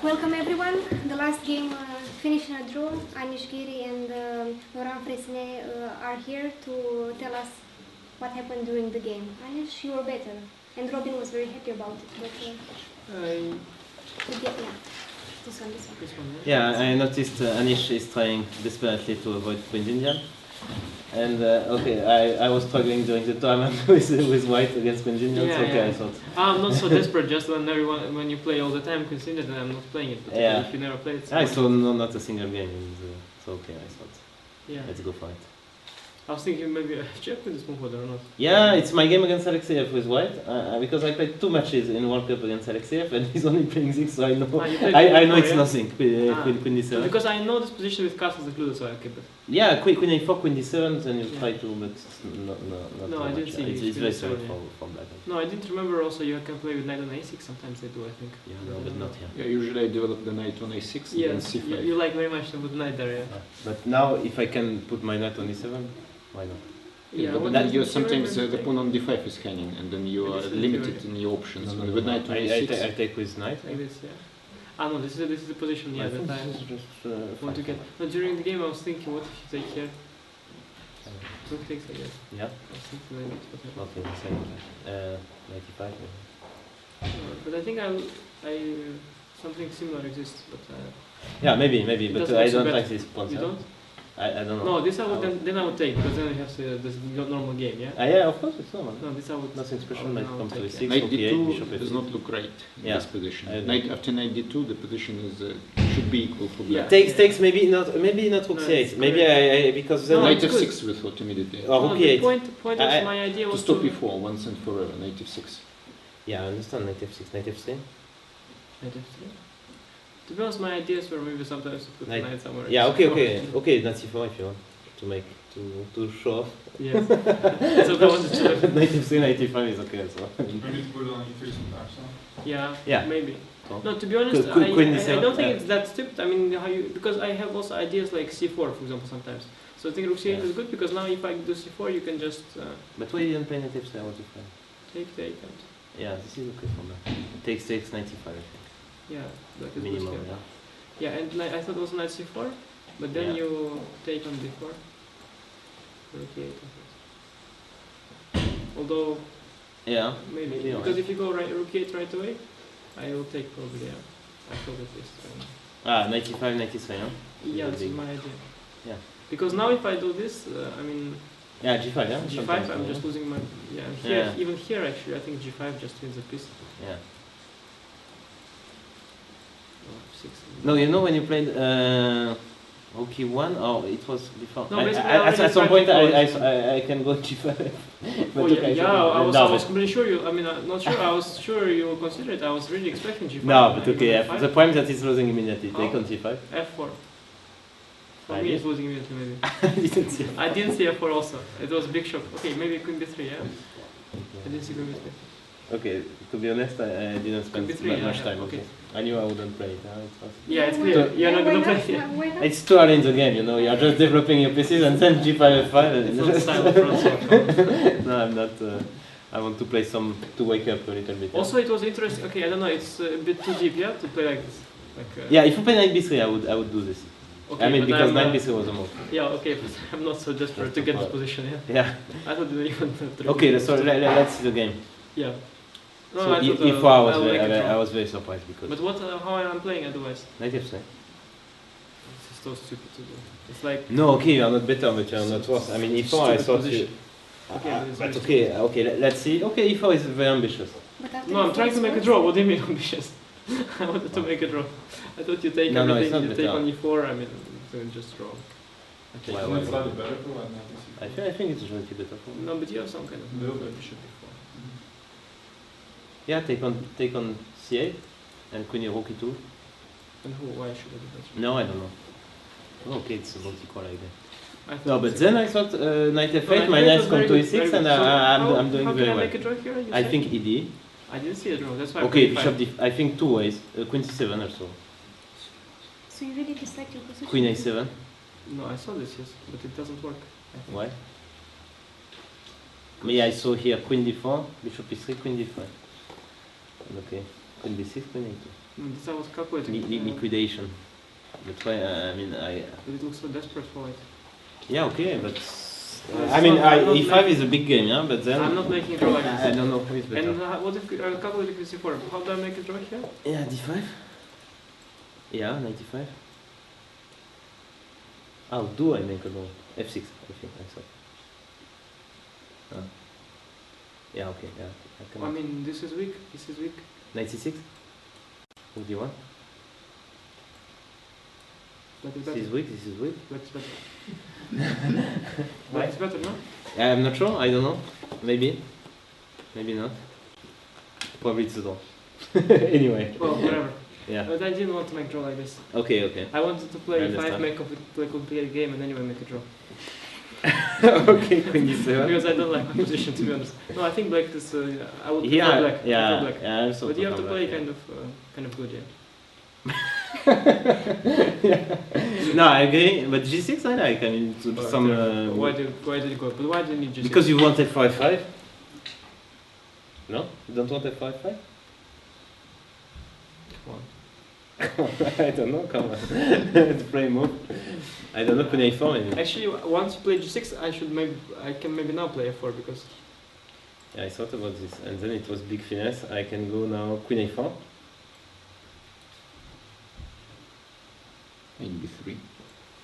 Welcome everyone. The last game finished in a draw. Anish Giri and Laurent Fresnay are here to tell us what happened during the game. Anish, you were better, and Robin was very happy about it. But this one. Yeah, I noticed Anish is trying desperately to avoid Queen Indian. And okay, I was struggling during the tournament with white against Queen Indian, so okay, I thought. I'm not so desperate, just when you play all the time Queen Indian, then I'm not playing it. But if you never play it, I saw not a single game, and so okay, I thought, let's go for it. I was thinking maybe check with this move or not. Yeah, it's my game against Alexeyev with white, because I played 2 matches in World Cup against Alexeyev, and he's only playing 6, so I know I know it's nothing. Queen D7. Because I know this position with castles included, so I keep it. Yeah, Queen A4, Queen D7, then you try to, but no, I didn't see. It's very solid for black. No, I didn't remember. Also, you can play with knight on A6. Sometimes they do, I think. Yeah, no, but not here. Yeah, usually I develop the knight on A6 and then C5. You like very much to put knight there, yeah. But now, if I can put my knight on E7, why not? Yeah, but then you sometimes the pawn on D5 is hanging, and then you are limited in your options. No, with knight on A6, I take with knight. Like this, yeah. Ah no, this is the position. Yeah, that I want to get. No, during the game I was thinking, what if you take here? Rook takes, I guess. Yeah. I was thinking maybe it's what Okay, the same. 95. but I think something similar exists, but. Yeah, maybe, but I don't like this pawn. You don't? I don't know. No, this I would then I would take, because then you have this normal game, yeah? Yeah, of course it's normal. No, this I would. Nothing special. Knight comes to E6. Knight okay, D2 does not look right in this position. Knight after knight D2, the position is should be equal for black. Takes maybe not rook C8. Maybe I because then knight F6 with what immediately. Or rook E8. The point of my idea was to stop E4 once and forever. Knight F6. Yeah, I understand. Knight F6, Knight F3. Knight F3. To be honest, my ideas were maybe sometimes to put knight somewhere. Yeah, okay, Knight C4 if you want to make to show off. Yes. So I wanted to. Knight F3, Knight E5 is okay as well. Maybe to put on E3 sometimes, huh? Yeah, maybe. No, to be honest, I don't think it's that stupid. I mean, because I have also ideas like C4, for example, sometimes. So I think rook C8 is good because now if I do C4, you can just. But why you didn't play Knight F3? I want to play. Take the A. Yeah, this is okay for me. Takes 95, I think. Yeah, that is minimum. good, yeah, and I thought also knight C4, but then you take on D4. Rook E8. Although. Yeah. Maybe because if you go rook E8 right away, I will take probably. Yeah, I thought at least. 95, 93, huh? Yeah, that's my idea. Yeah. Because now if I do this, I mean. Yeah, G5, yeah. G5, I'm just losing my. Yeah, here, even here actually, I think G5 just wins a piece. Yeah. No, you know when you played Rook E1, or it was before? No, at some point I can go G5. But I was completely sure you. I mean, I'm not sure. I was sure you would consider it. I was really expecting G5. No, but okay. The point that is losing immediately. Take on G5. F4. For me, it's losing immediately. Maybe. I didn't see F4 also. It was a big shock. Okay, maybe Queen B3. Yeah. I didn't see Queen B3. Okay, to be honest, I didn't spend much time. Okay. I knew I wouldn't play it. Yeah, it's clear. You're not going to play it. It's too early in the game, you know. You're just developing your pieces and then G5, F5. It's not style of front. No, I'm not. I want to play some to wake up a little bit. Also, it was interesting. Okay, I don't know. It's a bit too deep, yeah, to play like this. Yeah, if you play Knight B3, I would do this. Okay, I mean, because Knight B3 was a move. Yeah, okay, but I'm not so desperate to get this position. Yeah. Yeah. I thought you even. Okay, so let's see the game. Yeah. No, so I was very surprised because. But how I'm playing otherwise? Knight F3. so stupid to do. It's like No, okay, you are not better, but you are not worse. I mean, E4, I thought you. But okay, let's see. Okay, E4 is very ambitious. No, I'm trying to make a draw. What do you mean ambitious? I wanted to make a draw. I thought you take everything, you take on E4, I mean, so just draw. Why is that better for white? I think it's slightly better for me. No, but you have some kind of little bishop before. Yeah, take on C8 and Queen rook E2. And why should I do that? No, I don't know. Oh, okay, it's about equal like that. No, but then I thought knight f8, my knights come to e6, and I'm doing very well. How can I make a draw here? I think ED. I didn't see a draw, that's why. Okay, bishop d. I think two ways. Queen c7 also. So you really dislike your position? Queen a7. No, I saw this, yes, but it doesn't work. Why? Me, I saw here Queen d4, Bishop e3, Queen d5. Okay, Queen b6, Queen a2. No, this I was calculating. Liquidation. That's why I mean I. But it looks so desperate for it. Yeah, okay, but I mean e5 is a big game, yeah, but then I'm not making a draw like this. I don't know who is better. And what if I calculate with c4? How do I make a draw here? Yeah, d5. Yeah, 95. How do I make a draw? F6, I think I saw. Yeah, okay, yeah. I mean, this is weak. This is weak. 96. Who do you want? This is weak. This is weak. Black is better. Black is better, no? I'm not sure. I don't know. Maybe. Maybe not. Probably it's a draw. Anyway. Well, whatever. Yeah. But I didn't want to make draw like this. Okay, okay. I wanted to play e5, make a complete game, and anyway make a draw. Okay, Queen d7. Because I don't like my position, to be honest. No, I think black is. I would prefer Yeah, black. yeah, black. yeah. I'm so but you have to play black, kind of good, yeah. No, I agree. But g6 I like. I mean, some. Why did you go? But why didn't you g6? Because you want f5. No, you don't want f5. Come on. I don't know. Come on. It's play move. I don't know. Queen a4 maybe. Actually, once you play g6, I can maybe now play f4 because. Yeah, I thought about this, and then it was big finesse. I can go now Queen a4. And b3.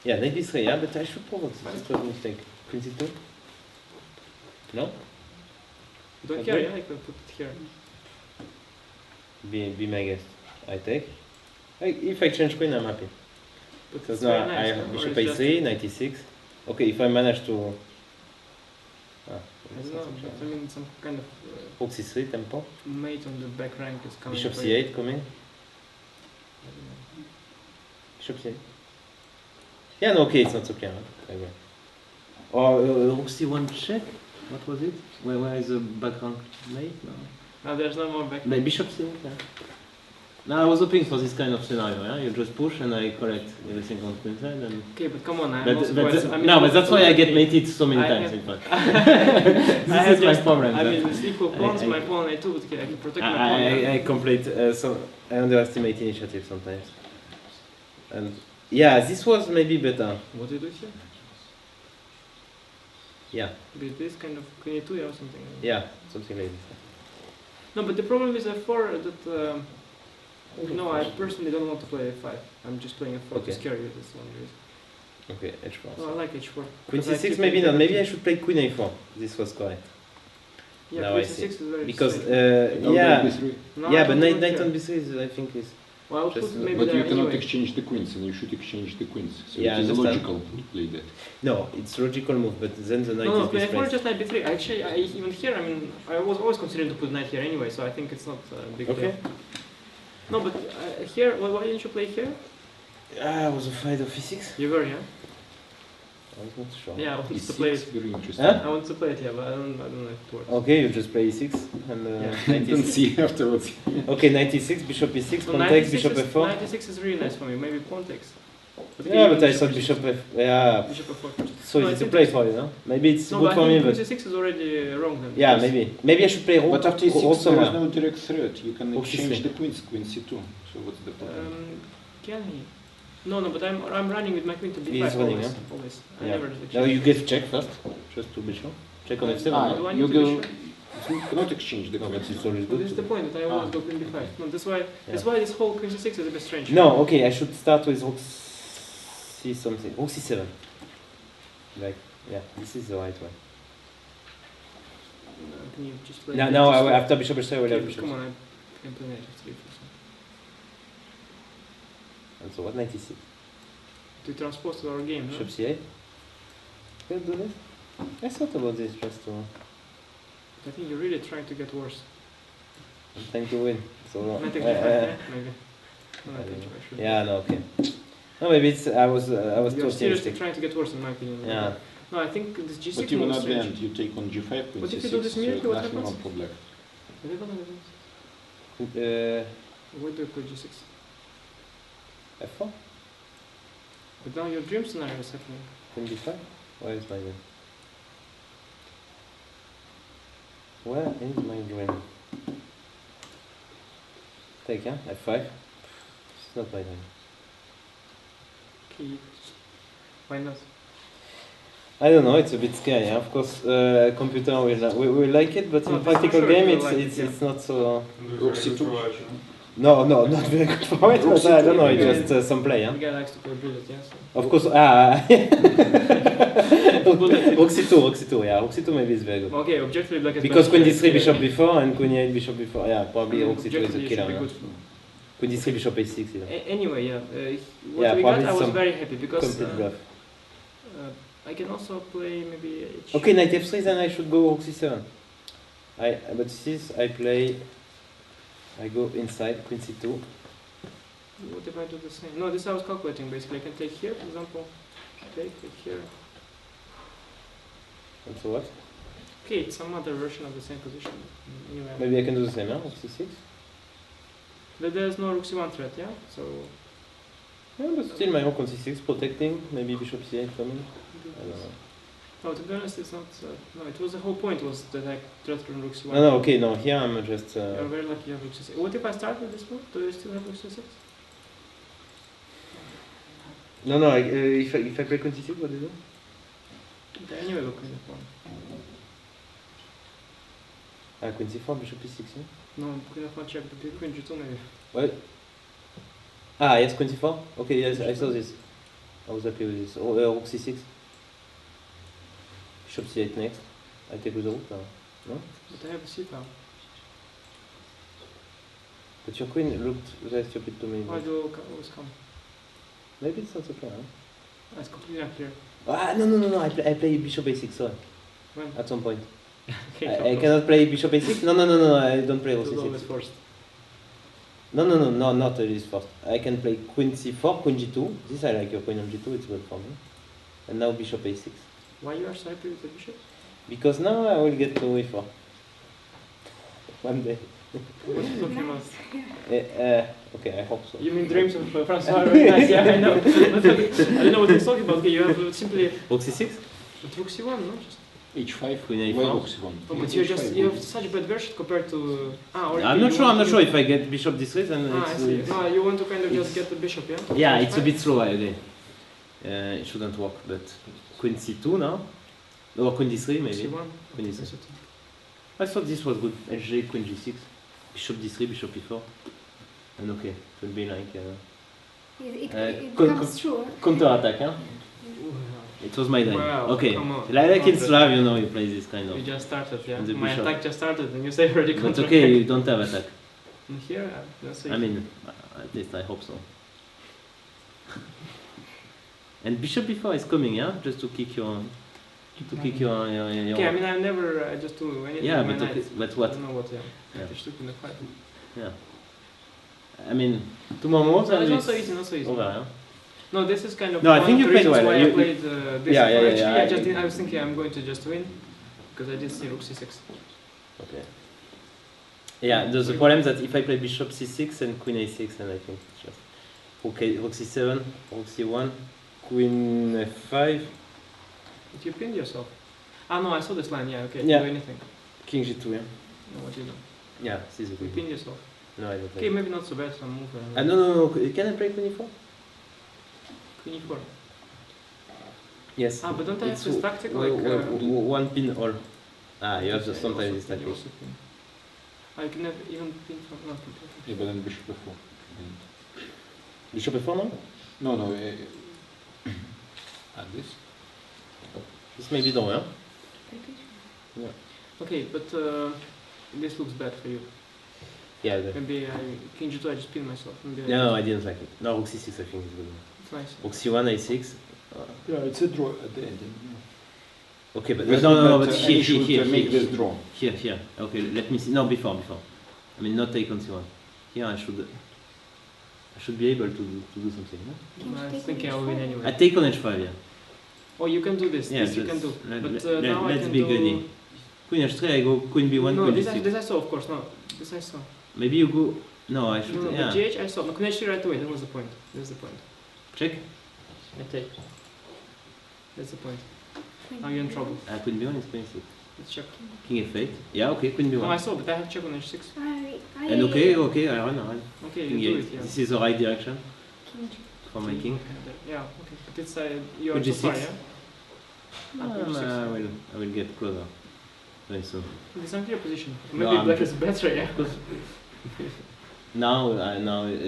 Yeah, knight b3. Yeah, but I should provoke this. This was a mistake. Queen c2. No. Don't care. Yeah, I can put it here. Be my guest. I take. If I change queen, I'm happy. Because now I have bishop a3, 96. Okay, if I manage to. I don't know, but I mean some kind of. Rook c3 tempo. Mate on the back rank is coming. Bishop c8 coming. Bishop c8. Yeah, no, okay, it's not so clear. Huh? I agree. Or rook c1 check. What was it? Where is the back rank mate? No, there's no more back. Bishop c8. Yeah. Now I was hoping for this kind of scenario. Yeah, you just push and I correct everything on queen side. And okay, but come on, but that's why I get mated so many times. In fact, this is my problem. I mean, with equal pawns, my pawn a2, but okay, I can protect my pawn. I complete. So I underestimate initiative sometimes. And yeah, this was maybe better. What do you do here? Yeah. With this kind of queen a2 or something. Yeah, something like this. No, but the problem is f4 that. No, I personally don't want to play f5. I'm just playing f4 to scare you. That's one reason. Okay, h4. No, I like h4. Queen c6 maybe not. Maybe I should play queen a4. This was correct. Yeah, now queen I c6 see. is very because yeah, no, yeah, but knight on b3 is, I think is. Well, maybe but you cannot anyway. exchange the queens, and you should exchange the queens. So yeah, it is logical to play that. No, it's logical move, but then the knight no, is misplaced. No, just knight b3. Actually, even here, I mean, I was always considering to put knight here anyway, so I think it's not a big deal. No, but here, why didn't you play here? I was afraid of e6. You were, yeah? I was not sure. Yeah, I wanted to play it. Very interesting. I want to play it, yeah, but I don't know if it works. Okay, you just play e6 and don't see afterwards. Okay, 96, bishop e6, pawn takes, bishop f4. 96 is really nice for me, maybe pawn takes. Yeah, but I thought bishop f. Yeah. Bishop f4. So no, easy to play for you, no? Maybe it's good for me, but. 96 is already wrong then. Yeah, maybe. Maybe I should play rook. But after e6 there is no direct threat. You can exchange the queens, queen c2. So what's the problem? Can he? No, but I'm running with my queen to b5 He's running, always. yeah? Always. Yeah. I never now you get check first, just to be sure. Check on f7. Do I you need go. to You cannot exchange the queens. But this is the point that I always go queen b5. No, that's why this whole queen c6 is a bit strange. No, okay, I should start with rook C something. Rook C7. Like, yeah, this is the right way. Can you just play Now after bishop h3, I will have bishop. Come on, I can play knight f3 first. And so what, 96? To transpose to our game, Bishop c8? Can do this? I thought about this just to... I think you're really trying to get worse. I'm trying to win. So Maybe. No, I think I should. yeah, no, okay. No, maybe it's I was too You're seriously optimistic. trying to get worse in my opinion. Yeah. No, I think this G6 But even move at is the strange. end, you take on G5, Queen But if you C6, do this immediately, what nothing happens? on for black. Why do you play G6? F4? But now your dream scenario is happening. Queen d5? Where is my dream? Where is my dream? Take, yeah? F5? It's not my dream. Okay. Why not? I don't know, it's a bit scary. Of course, computer will like it, but No, in practical sure game, you it's will like it's it, it's not so. Rook C2. No, not very good for it. But I don't know. It's just some play, The yeah. guy likes to play bullet, yes. Of course, Rook C2, yeah. Rook C2 maybe is very good. Okay, objectively black is Because better. Queen D3 bishop before and Queen E8 bishop before. Yeah, probably Rook C2 is Objectively a it should killer. be Yeah. good for. Queen D3 bishop A6 even. Anyway, yeah. What Yeah, we got, probably I was some very happy because Complete bluff. I can also play maybe H. Okay, knight F3, then I should go Rook C7. But this I go inside Queen C2. What if I do the same? No, this I was calculating basically. I can take here, for example. Take here. And so what? Okay, it's some other version of the same position. Anyway. Maybe I can do the same, huh? Rook C6. But there's no rook c1 threat, yeah? So. Yeah, but still my rook on C6 protecting. Maybe bishop C8 coming. I don't know. No, to be honest, it's not. No, it was the whole point was that I threatened rook c1. No, okay, no, here I'm just. You're very lucky you have rook c6. What if I start with this move? Do you still have rook c6? No, if I play Queen C6, what do you do? Okay, anyway, look in the pawn. Queen C4, bishop E6, yeah? No, queen f1 check, but queen g2 maybe. What? Yes, Queen C4? Okay, yes, I saw this. I was happy with this. Oh, rook C6. Bishop C8 next. I take with the rook now. No? But I have a c file. But your queen looked very stupid to me. Why do you always come? Maybe it's not so clear, huh? It's completely unclear. No, I play bishop A6, sorry. When? At some point. Okay, I cannot play bishop A6? No, I don't play rook it was always C6. first. No, not this first. I can play Queen C4, Queen G2. This I like your Queen on G2, it's good for me. And now bishop A6. Why you are so happy with the bishop? Because now I will get to E4. One day. What are you talking about? Okay, I hope so. You mean dreams of Francois? Very nice, yeah, I know. I don't know what he's talking about. Okay, you have simply. Rook C6? Rook C1, no? Just. H5, Queen why A4. rook C1? Oh, but you have such a bad version compared to. I'm not sure if I get bishop D3 then I see. No, you want to kind of just get the bishop, yeah? Yeah, it's a bit slow again. It shouldn't work, but Queen C2 now? Or Queen D3 maybe? C1. Queen D3. I thought this was good. HJ, Queen G6, Bishop D3, Bishop E4. And okay, it will be like it becomes true. Counter attack, huh? It was my day. Wow, okay, come on. like in Slav, you know, you play this kind of. You just started, yeah. And the My bishop. attack just started, and you say already But counter. okay, you don't have attack. And here, let's say. I mean, at least I hope so. And Bishop B4 is coming, yeah, just to kick your. Okay, I mean, I just do anything. Yeah, with my but okay, knight. but what? I don't know what, yeah. Yeah. Just took in the fight. Yeah. I mean, 2 more moves No, and it's not it's so easy, not so easy. over, yeah? No, this is kind of. No, I one think of you the played reasons well. why You- I played this. Yeah, Actually, yeah. I was thinking I'm going to just win because I did see rook c6. Okay. Yeah, there's the problem that if I play bishop c6 and queen a6, and I think it's just rook c7, rook c1, queen f5, But you pinned yourself. Ah no, I saw this line. Yeah, okay. Yeah. Do anything. king g2, yeah? No, what you do? Yeah, this is a You good pinned yourself. No, I don't Okay, play. maybe not so bad. Some move. No, can I play queen e4? Queen e4. Yes. Ah, but don't I have It's this tactic like? one pin all. You have to sometimes this tactic. I can have even pin from not pin. Yeah, but then bishop f4. Bishop f4 now? No, this. This may be done, huh? Yeah. Okay, but this looks bad for you. Yeah. Maybe King G2, I just pinned myself. Maybe No, I didn't like it. No, Rook C6 I think is good. It's nice. Rook C1, A6. Yeah, it's a draw at the end. Okay, but But no, but but I should here, make this draw. Here. Okay, let me see. No, before. I mean, not take on C1. Here I should be able to do something. No? I think I will win anyway. I take on H5, yeah. Oh, you can do this. Yeah, this you can do. But now let's I can be do... greedy. Queen H3, I go Queen B1, no, Queen this B6. this I saw, of course. No, this I saw. Maybe you go... No, I should... No, yeah. but GH I saw. No, Queen H3 right away. That was the point. That's the point. Check. I take. That's the point. Now you're in trouble. Queen B1 is Queen 6. Let's check. King F8. Yeah, okay, Queen B1. No, I saw, but I have check on H6. And okay, I run. Okay, King you do A8. it, yeah. This is the right direction for my king. Yeah, okay. But it's you are Queen too far, G6. yeah? I will get closer very soon. It's not your position. No, Maybe black is better, yeah? Now, I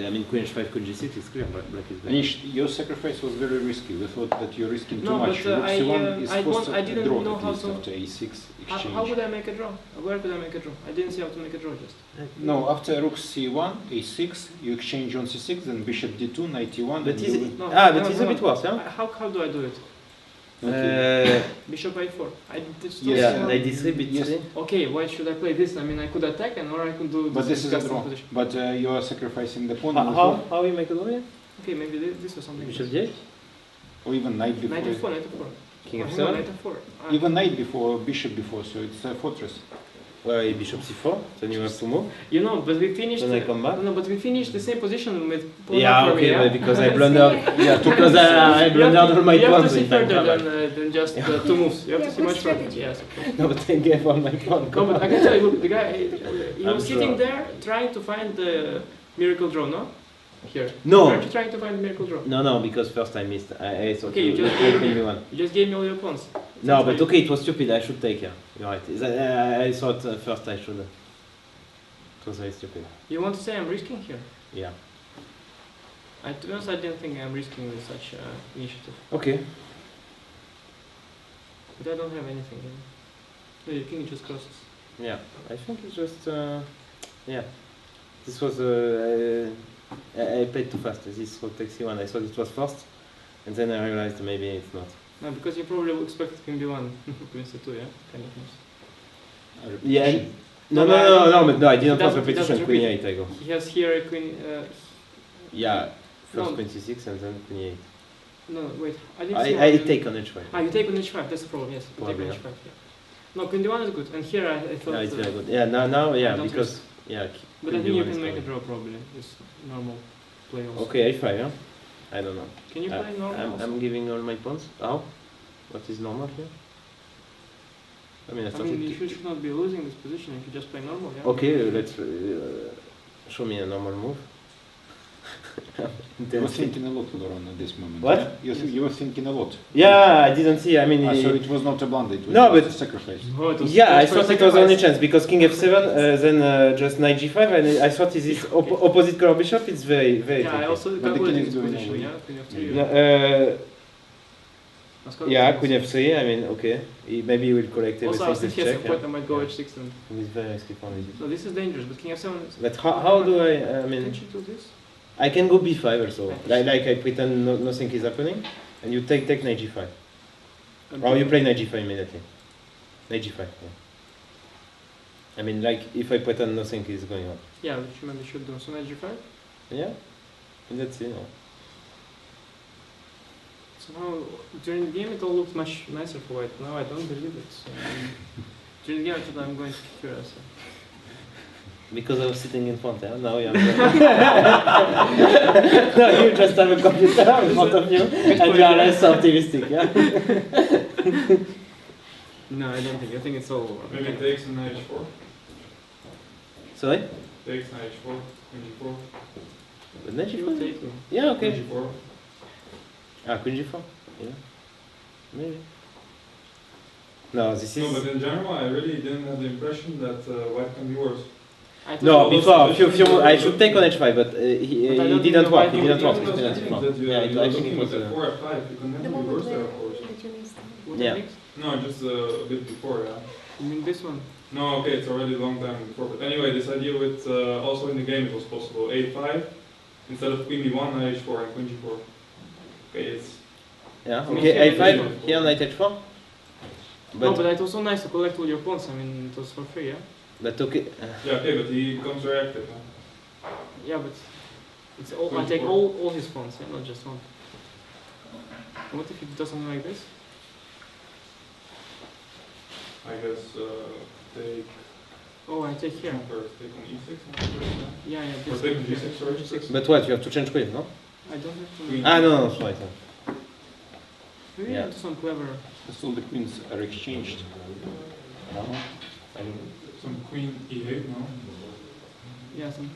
mean, Queen H5, Queen G6 is clear, but black is better. Anish, your sacrifice was very risky. We thought that you're risking too No, much. but, Rook C1 is forced I to didn't draw know at how least to... after A6 exchange. How would I make a draw? Where could I make a draw? I didn't see how to make a draw just. No, after Rook C1, A6, you exchange on C6, then Bishop D2, Knight E1. But and is you it, win. but it's a bit worse, huh? How do I do it? Okay. Bishop A4. Yeah, Knight D3, bit Yes. Okay, why should I play this? I mean, I could attack and or I could do. But this is a custom draw. position. But you are sacrificing the pawn. How you make a draw here? Okay, maybe this or something. Bishop D8? Or even knight before. Knight F4, Knight F4. King Hang F7? on, Knight F4. Even knight before, bishop before, so it's a fortress. Well, Bishop C4, then you have to move. You know, but we finished. Then I come back. No, but we finished the same position with. pawn Yeah, for okay, me, but because I blundered. Yeah, because I blundered all my You have to pawns see in time. further than just two moves. You have to see much further. Yes. Of course. No, but I gave all my pawns. No, but I can tell you, look, the guy, he I'm was sitting sure. there trying to find the miracle draw, no? Here. No. Aren't you trying to find the miracle draw? No, because first I missed. I thought Okay, you you just gave gave me one. You just gave me all your pawns. No, but okay, it was stupid. I should take, yeah. You're right. I thought first I should. It was very stupid. You want to say I'm risking here? Yeah. To be honest, I didn't think I'm risking with such initiative. Okay. But I don't have anything. No, your king just crosses. Yeah, I think it's just, yeah. This was, I played too fast. This was takes C1. I thought it was first, and then I realized maybe it's not. No, because you probably would expect King B1, Queen C2, yeah? Kind of nice. Yeah. No, But no, I didn't want he repetition. doesn't Queen repeat. 8, I go. He has here a Queen... Yeah, first No. Queen C6 and then Queen 8. no, wait. I didn't see how I you- take on H5. Ah, you take on H5, that's the problem, yes. You take Probably, on yeah. H5, yeah. No, Queen D1 is good, and here I thought... Yeah, it's very good. Yeah, now, yeah, don't because, risk. yeah. But I Queen think you D1 is can make a coming. draw probably, this normal play also. Okay, H5, yeah? I don't know. Can you play normal also? I'm giving all my pawns. How? What is normal here? I mean, I I started mean, to- you should not be losing this position if you just play normal, yeah? Okay, let's show me a normal move. You were thinking a lot, Laurent, at this moment. What? Yeah? You were thinking a lot. Yeah, I didn't see. I mean, So it was not a blunder, it was No, just but- a sacrifice. No, it was yeah, I first thought it was sacrifice. only chance because King F7, then just Knight G5, and I thought this opposite color bishop. It's very, very. Yeah, I tricky. also But the calculated king this is going position, away. yeah? Queen F3. No, yeah, Queen F3. I mean, okay. Maybe he will collect Also, I was everything. thinking This at some check. point I might go H6 and... It's very risky for me. No, this is dangerous, but King F7 is... But how do I? I mean, Can't you do this? I can go B5 also. Like I pretend nothing is happening, and you take Knight G5. Or you play Knight G5 immediately. Knight G5. Yeah. I mean, like if I pretend nothing is going on. Yeah, which you maybe should do. So Knight G5? Yeah. And that's it. No. Somehow, during the game it all looked much nicer for white. Now I don't believe it. So, during the game I thought I'm going to kick your ass. Because I was sitting in front, yeah? Now you're... No, you just have a computer in front of you, and you are less optimistic, yeah? No, I don't think. I think it's all over. Maybe it takes a knight h4. Sorry? Takes knight h4, queen g4. But Knight You will G4? take me. Yeah, okay. Queen g4. Ah, Queen G4? Yeah. Maybe. No, this No, is... but in general, I really didn't have the impression that white can be worse. I thought No, all those before, positions I should take on H5, but he But I don't didn't think work, the it white didn't work. king It was didn't That work. you, Yeah, you I were think it looking was... with f4, f5, you can never be worse there, of course. you missed. What Yeah. I mixed? No, just a bit before, yeah. You mean this one? No, okay, it's already a long time before. But anyway, this idea with also in the game it was possible. A5 instead of queen b1, knight h4 and queen g4. Okay, it's Yeah, I mean, okay, here, a5, here knight h4. No, but it was so nice to collect all your pawns. I mean, it was for free, yeah. But okay. yeah, okay, but he becomes very active. Huh? Yeah, but it's all. I take all his pawns, yeah, not just one. And what if he does something like this? I guess take. Oh, I take here. First, take on e6. Yeah, yeah. Or This take on here. g6, sorry. G6. But what, you have to change queen, no? I don't have to. Queen. Ah, no, sorry. Maybe Yeah. I'll do some clever. So the queens are exchanged. Some queen e8, no? Yeah, some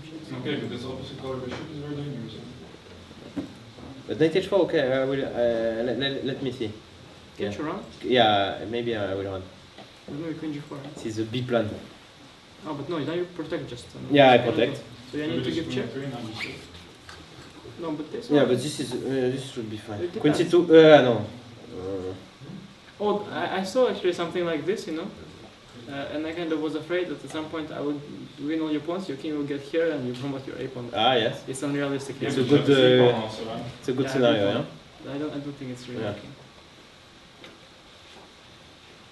shit. Okay, but this opposite color bishop is very dangerous. But knight h4, okay, I will, let me see. Get you around? Yeah, maybe I will run. Maybe queen g4. Right? This is a B plan. Oh, but no, now you protect just. Yeah, I protect. So I need to give check. No, but this one. Yeah, but this is this should be fine. It Queen depends. c2, no. Oh, I saw actually something like this, you know, and I kind of was afraid that at some point I would win all your pawns, your king will get here, and you promote your a pawn. Ah, yes. It's unrealistic. It's a good, it's a good scenario, yeah. I don't think it's really Yeah. working.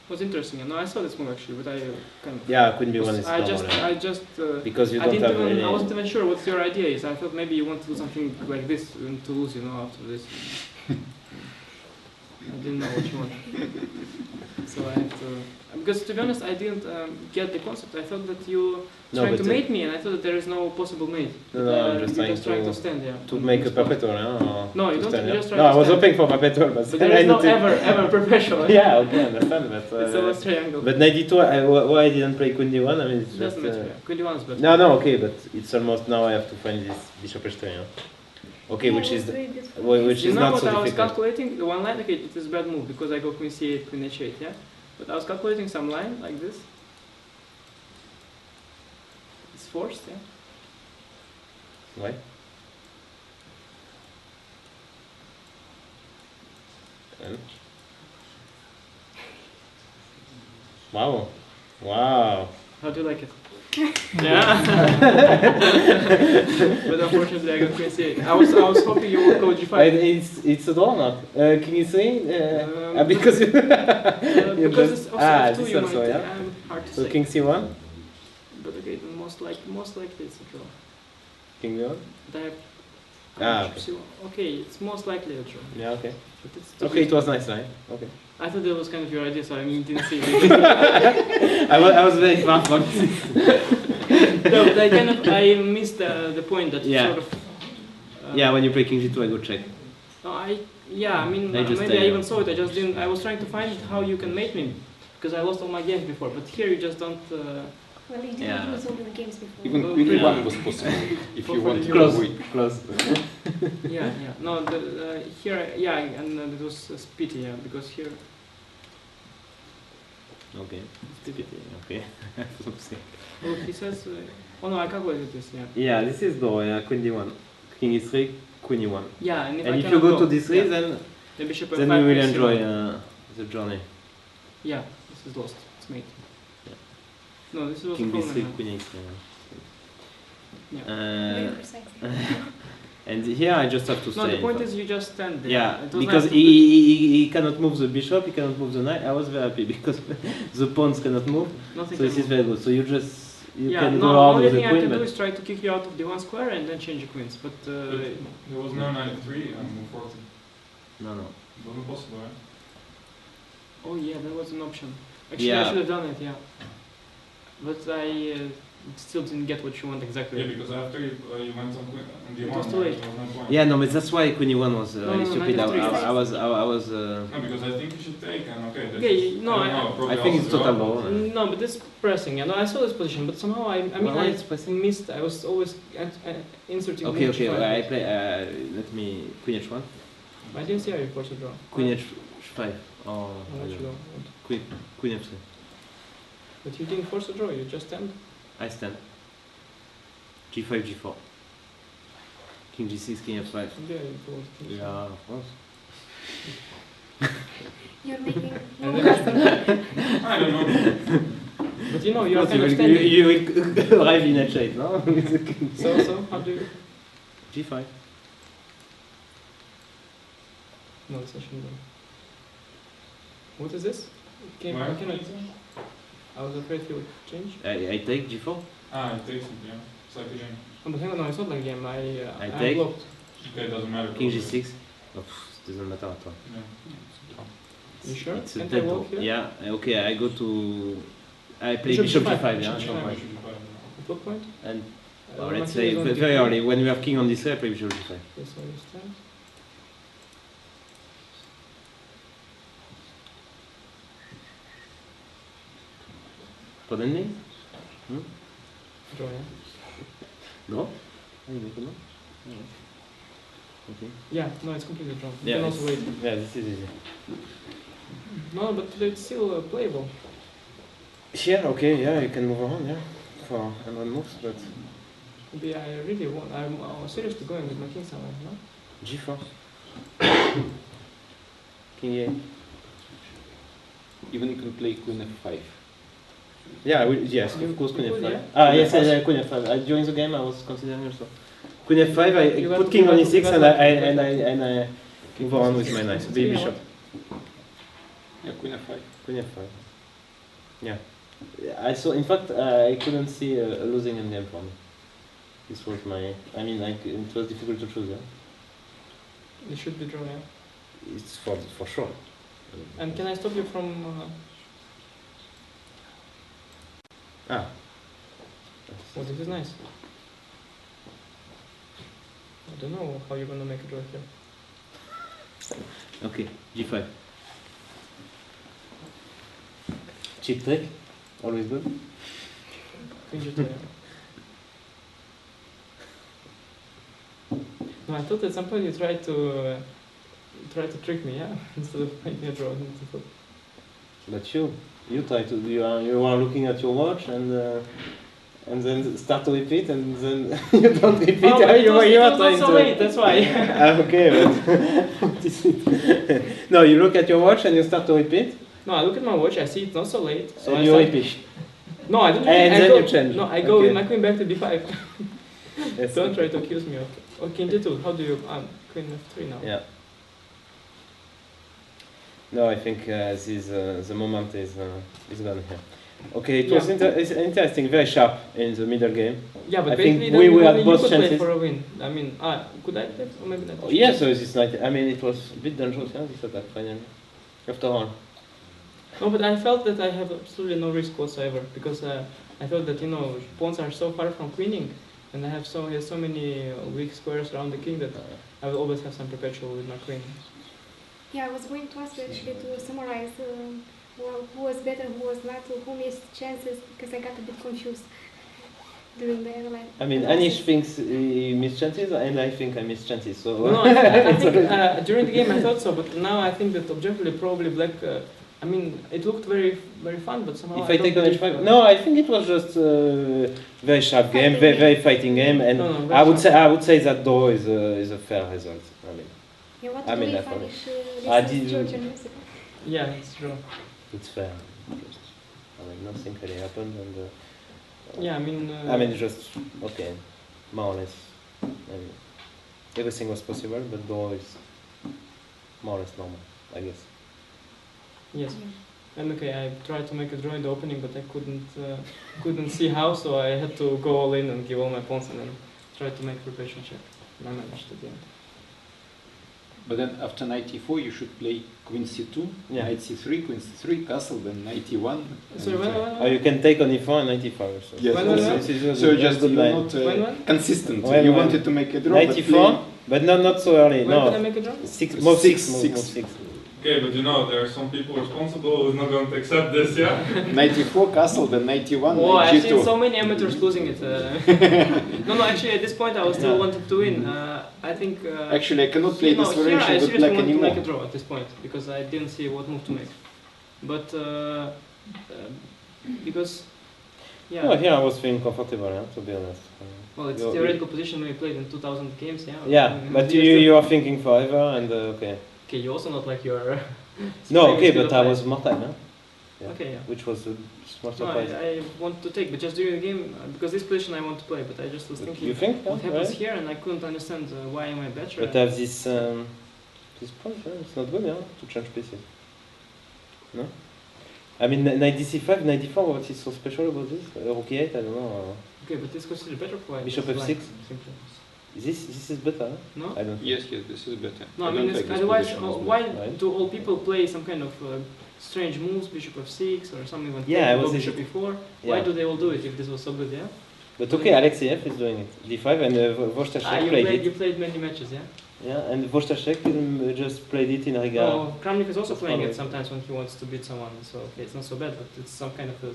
It was interesting. No, I saw this move actually, but I kind of. Yeah, queen b1 is I normal, just, yeah. I just. Because you I don't didn't have even. any. I wasn't even sure what your idea is. I thought maybe you want to do something like this in Toulouse, you know, after this. I didn't know what you want. So I have to. Because to be honest, I didn't get the concept. I thought that you trying to mate me, and I thought that there is no possible mate. No, I'm just trying to stand, yeah. To make a perpetual, yeah? No, you don't. Stand, You yeah? just try No, to I was stand. hoping for perpetual, but But there is no ever perpetual. Yeah, okay, I understand, but. It's always triangle. But knight d2, why I didn't play queen d1? I mean, it's It just. doesn't matter. Queen d1 is better. No, okay, but it's almost now I have to find this bishop h3, yeah? Okay, Yeah, which it is was very beautiful. which You is know not what so I was difficult. calculating? The one line, okay, it is a bad move because I go queen c8, queen h8, yeah? But I was calculating some line like this. It's forced, yeah? Why? And? Wow. Wow. How do you like it? Yeah. But unfortunately I got queen c8. I was hoping you would go g5. It's a draw not. King e3? Because you because it's also f2 this you also, might, yeah? hard to So say. king c1? But okay, most likely it's a draw. King b1? But I have Okay. okay, it's most likely a draw. Yeah, okay. But it's too Okay, big. it was nice, right? Okay. I thought that was kind of your idea, so I didn't see it. I was very far from this. No, but I missed the point that Yeah. sort of. Yeah, when you play king g2, I go check. No, I mean, They just maybe I stay, even saw it. I just didn't. I was trying to find how you can mate me, because I lost all my games before. But here you just don't. Well, you didn't Yeah. lose all your games before. Even Oh, queen yeah. e1 was possible if you want to Close. avoid. Close. Yeah, yeah. No, here, yeah, and it was pity, yeah, because here Okay. it's pity. Okay. Oh, he says. Oh no, I calculated this. Yeah. Yeah, this is draw, yeah, queen d1. King e3, queen e1. Yeah, and if And I if you cannot go to d3, yeah. then The bishop then f5 you will is enjoy zero. the journey. Yeah, this is lost. It's mate. Yeah. No, this was King a problem. b3, yeah. queen e3. Yeah. Very Uh, precisely. and here I just have to stay. No, the in point fact. is you just stand there. Yeah, It was because nice to he cannot move the bishop, he cannot move the knight. I was very happy because the pawns cannot move. Nothing So this can is move. very good. So you just can no, go out only with thing the I queen, can do but is try to kick you out of the one square and then change the queens. But There was no knight 3 and move 40. no. It wasn't possible, right? oh yeah, that was an option. Actually, Yeah. I should have done it. Yeah, but I still didn't get what you want exactly. Yeah, because after you went on queen on It d1, was too late. there was no point. Yeah, no, but that's why queen e1 was No, really no, stupid. knight f3. I was. No, because I think you should take and okay. This Okay, is, no, I don't know, probably I think also it's total draw. ball. No, but this pressing. Yeah, no, I saw this position, but somehow I mean Why I it's pressing? missed. I was always inserting. Okay, queen okay. h5. I play. Let me queen h1, I didn't see how you forced a draw. queen h5. Oh, I'll let you go. queen f3. But you didn't force a draw. You just stand. I stand. G5, G4. King G6, King F5. Yeah, you told me. Yeah, of course. I don't know. But you know, you are kind of you standing. you will arrive in H8, no? So, how do you... G5. No, it's actually no. What is this? Can Where? I cannot... I was afraid he would change. I take G4. Ah, it takes it, yeah. It's like a game. Oh, but hang on, no, it's not like a game. I I'm take. blocked. Okay, it doesn't matter. King G6. Oh, doesn't matter at all. Yeah. You sure? It's a Can't I tempo. walk here? Yeah, okay, I go to... I play Bishop Bishop G5, G5, Bishop yeah. G5. no problem. Block point? And My let's king say is on very D3. early, when we have king on this side, I play Bishop G5. Yes, I understand. For the ending? Draw, yeah? No? I make a no? Okay. Yeah, no, it's completely drawn. You Yeah, can also wait. yeah, this is easy. No, but it's still playable. Yeah, okay, yeah, you can move on, yeah. For another moves, but... Maybe I really want... I'm seriously going with my king somewhere, no? G4. King A. Even you can play Queen F5. Yeah, yes, of course, Queen could, F5. yeah. Ah, yes, Queen F5. During the game, I was considering also. Queen F5, You I got- put king on you E6 got and lucky, and I move on with my knight. It's B three, bishop. Yeah, Queen F5. Queen F5. Yeah. I saw. In fact, I couldn't see a losing in game for me. This was my. I mean, like it was difficult to choose. Yeah. It should be drawn, yeah. It's for sure. And can I stop you from... Ah. Oh, this is nice. I don't know how you're gonna make a draw here. Okay. G5. Cheap trick. Always good. Queen G2, yeah. No, I thought at some point you tried to trick me, yeah, instead of making a draw. But you try to. You are looking at your watch and then start to repeat and then you don't repeat. Oh, but you are not trying so to. late, that's why. Okay, but what is it? No, you look at your watch and you start to repeat. No, I look at my watch, I see it's not so late. So and I you start... repeat. No, I don't. And I then go, you change. No, I go Okay. with my queen back to d5. Yes, Don't okay. try to accuse me of. Okay, d2. How do you? Queen f3 now. Yeah. No, I think the moment is gone here. Okay, it was it's interesting, very sharp in the middle game. Yeah, but I basically think we had you both could play chances. for a win. I mean, could I play or maybe not? Oh, yeah, so this night, I mean, it was a bit dangerous, yeah, this attack finally. After all. No, but I felt that I have absolutely no risk whatsoever because I felt that pawns are so far from queening, and I have so many weak squares around the king that I will always have some perpetual with my queen. Yeah, I was going to ask you actually to summarize who was better, who was not, who missed chances, because I got a bit confused during the analysis. I mean, Anish thinks he missed chances, and I think I missed chances, so... No, I think during the game I thought so, but now I think that objectively probably black... I mean, it looked very, very fun, but somehow If I take on H5... No, I think it was just a very sharp game, very fighting game, and No, I would say that draw is a fair result. I mean, Yeah, what I do mean, we that's finish I this did- Georgian music? Yeah, it's true. it's fair. Just, I mean, nothing really happened, and... Yeah, I mean... just, okay, more or less. I mean, everything was possible, but draw is more or less normal, I guess. Yes. And okay, I tried to make a draw in the opening, but I couldn't see how, so I had to go all in and give all my pawns and then try to make preparation check. And I managed at the end. But then after knight e4, you should play queen c2, Yeah. knight c3, queen c3, castle, then knight e1. Sorry, when? Or you can take on e4 and knight e5 also. Yes, When? so just good you're line. not When? consistent. When? You wanted to make a draw, Knight but e4, but not so early. When can I No, make a draw? move Six. 6, move 6. Okay, but there are some people responsible who's not going to accept this, yeah? knight e4, castle, then knight e1, Oh, knight I've seen g2. so many amateurs losing it. No, actually, at this point, I was still wanted to win. I think. Actually, I cannot play this here I variation with seriously black wanted to anymore. make a draw at this point because I didn't see what move to make. But because, yeah. Well, here I was feeling comfortable, yeah, to be honest. Well, it's You're- theoretical position we played in 2000 games, yeah. Yeah, but you are thinking forever, and okay. Okay, you also not like your. No, okay, speed but of I life. was more time, huh? Yeah. Okay, yeah. Which was a smart No, surprise. I want to take, but just during the game, because this position I want to play, but I just was thinking You think? what happens Right? here, and I couldn't understand why am I better. But I have this point, it's not good, yeah, to change pieces. No? I mean, knight d5, knight d4, what is so special about this? Rook e8, I don't know. Okay, but it's considered better for white. Bishop f6? Simply. This is better, huh? No? I don't think. Yes, this is better. No, I mean, it's, otherwise, why do all people play some kind of strange moves, bishop f6 or something like Yeah, I was bishop before? Why do they all do it if this was so good, yeah? But okay, Alexeyev is doing it. d5 and Vostashek played it. You played many matches, yeah? Yeah, and Vostashek just played it in Riga. Oh, Kramnik is also playing it sometimes when he wants to beat someone, so okay, it's not so bad, but it's some kind of a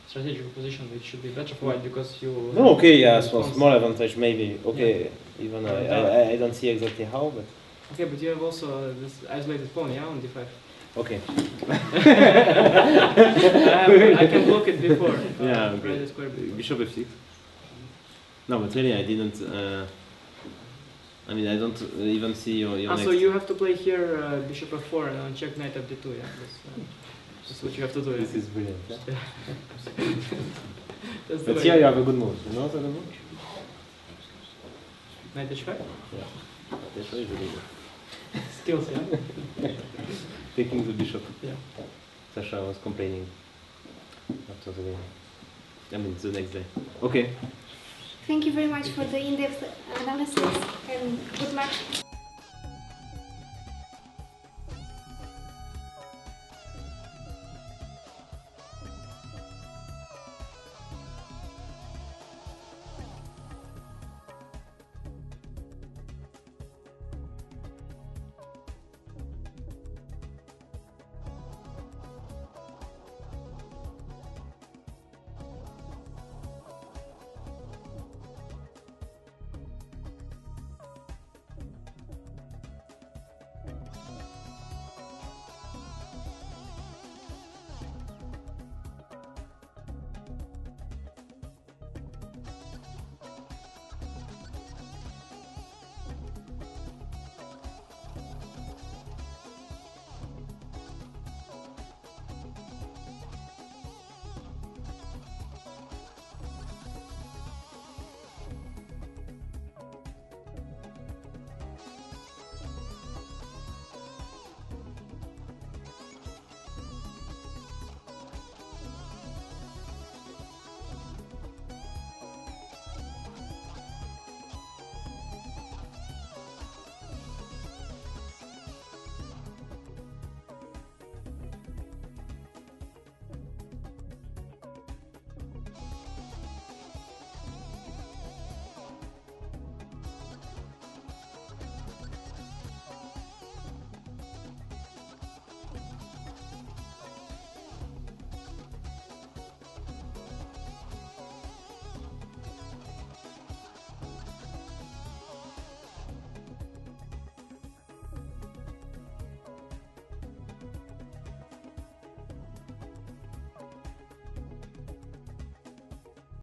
strategic position which should be better for white because you... No, okay, yeah, so small advantage maybe. Okay, yeah. Even I don't see exactly how, but... Okay, but you have also this isolated pawn, yeah, on d5. Okay. I can block it before. Yeah, okay. Right, square before. Bishop f6. No, but really I didn't... I mean, I don't even see your next... So you have to play here bishop f4 and check knight f d2, yeah? That's what you have to do. This is brilliant. Yeah? But here you have a good move. You know the good move? Knight h5? Yeah. That's very good. Skills, yeah? Taking the bishop. Yeah. Sasha was complaining after the game. I mean, the next day. Okay. Thank you very much for the in-depth analysis and good luck.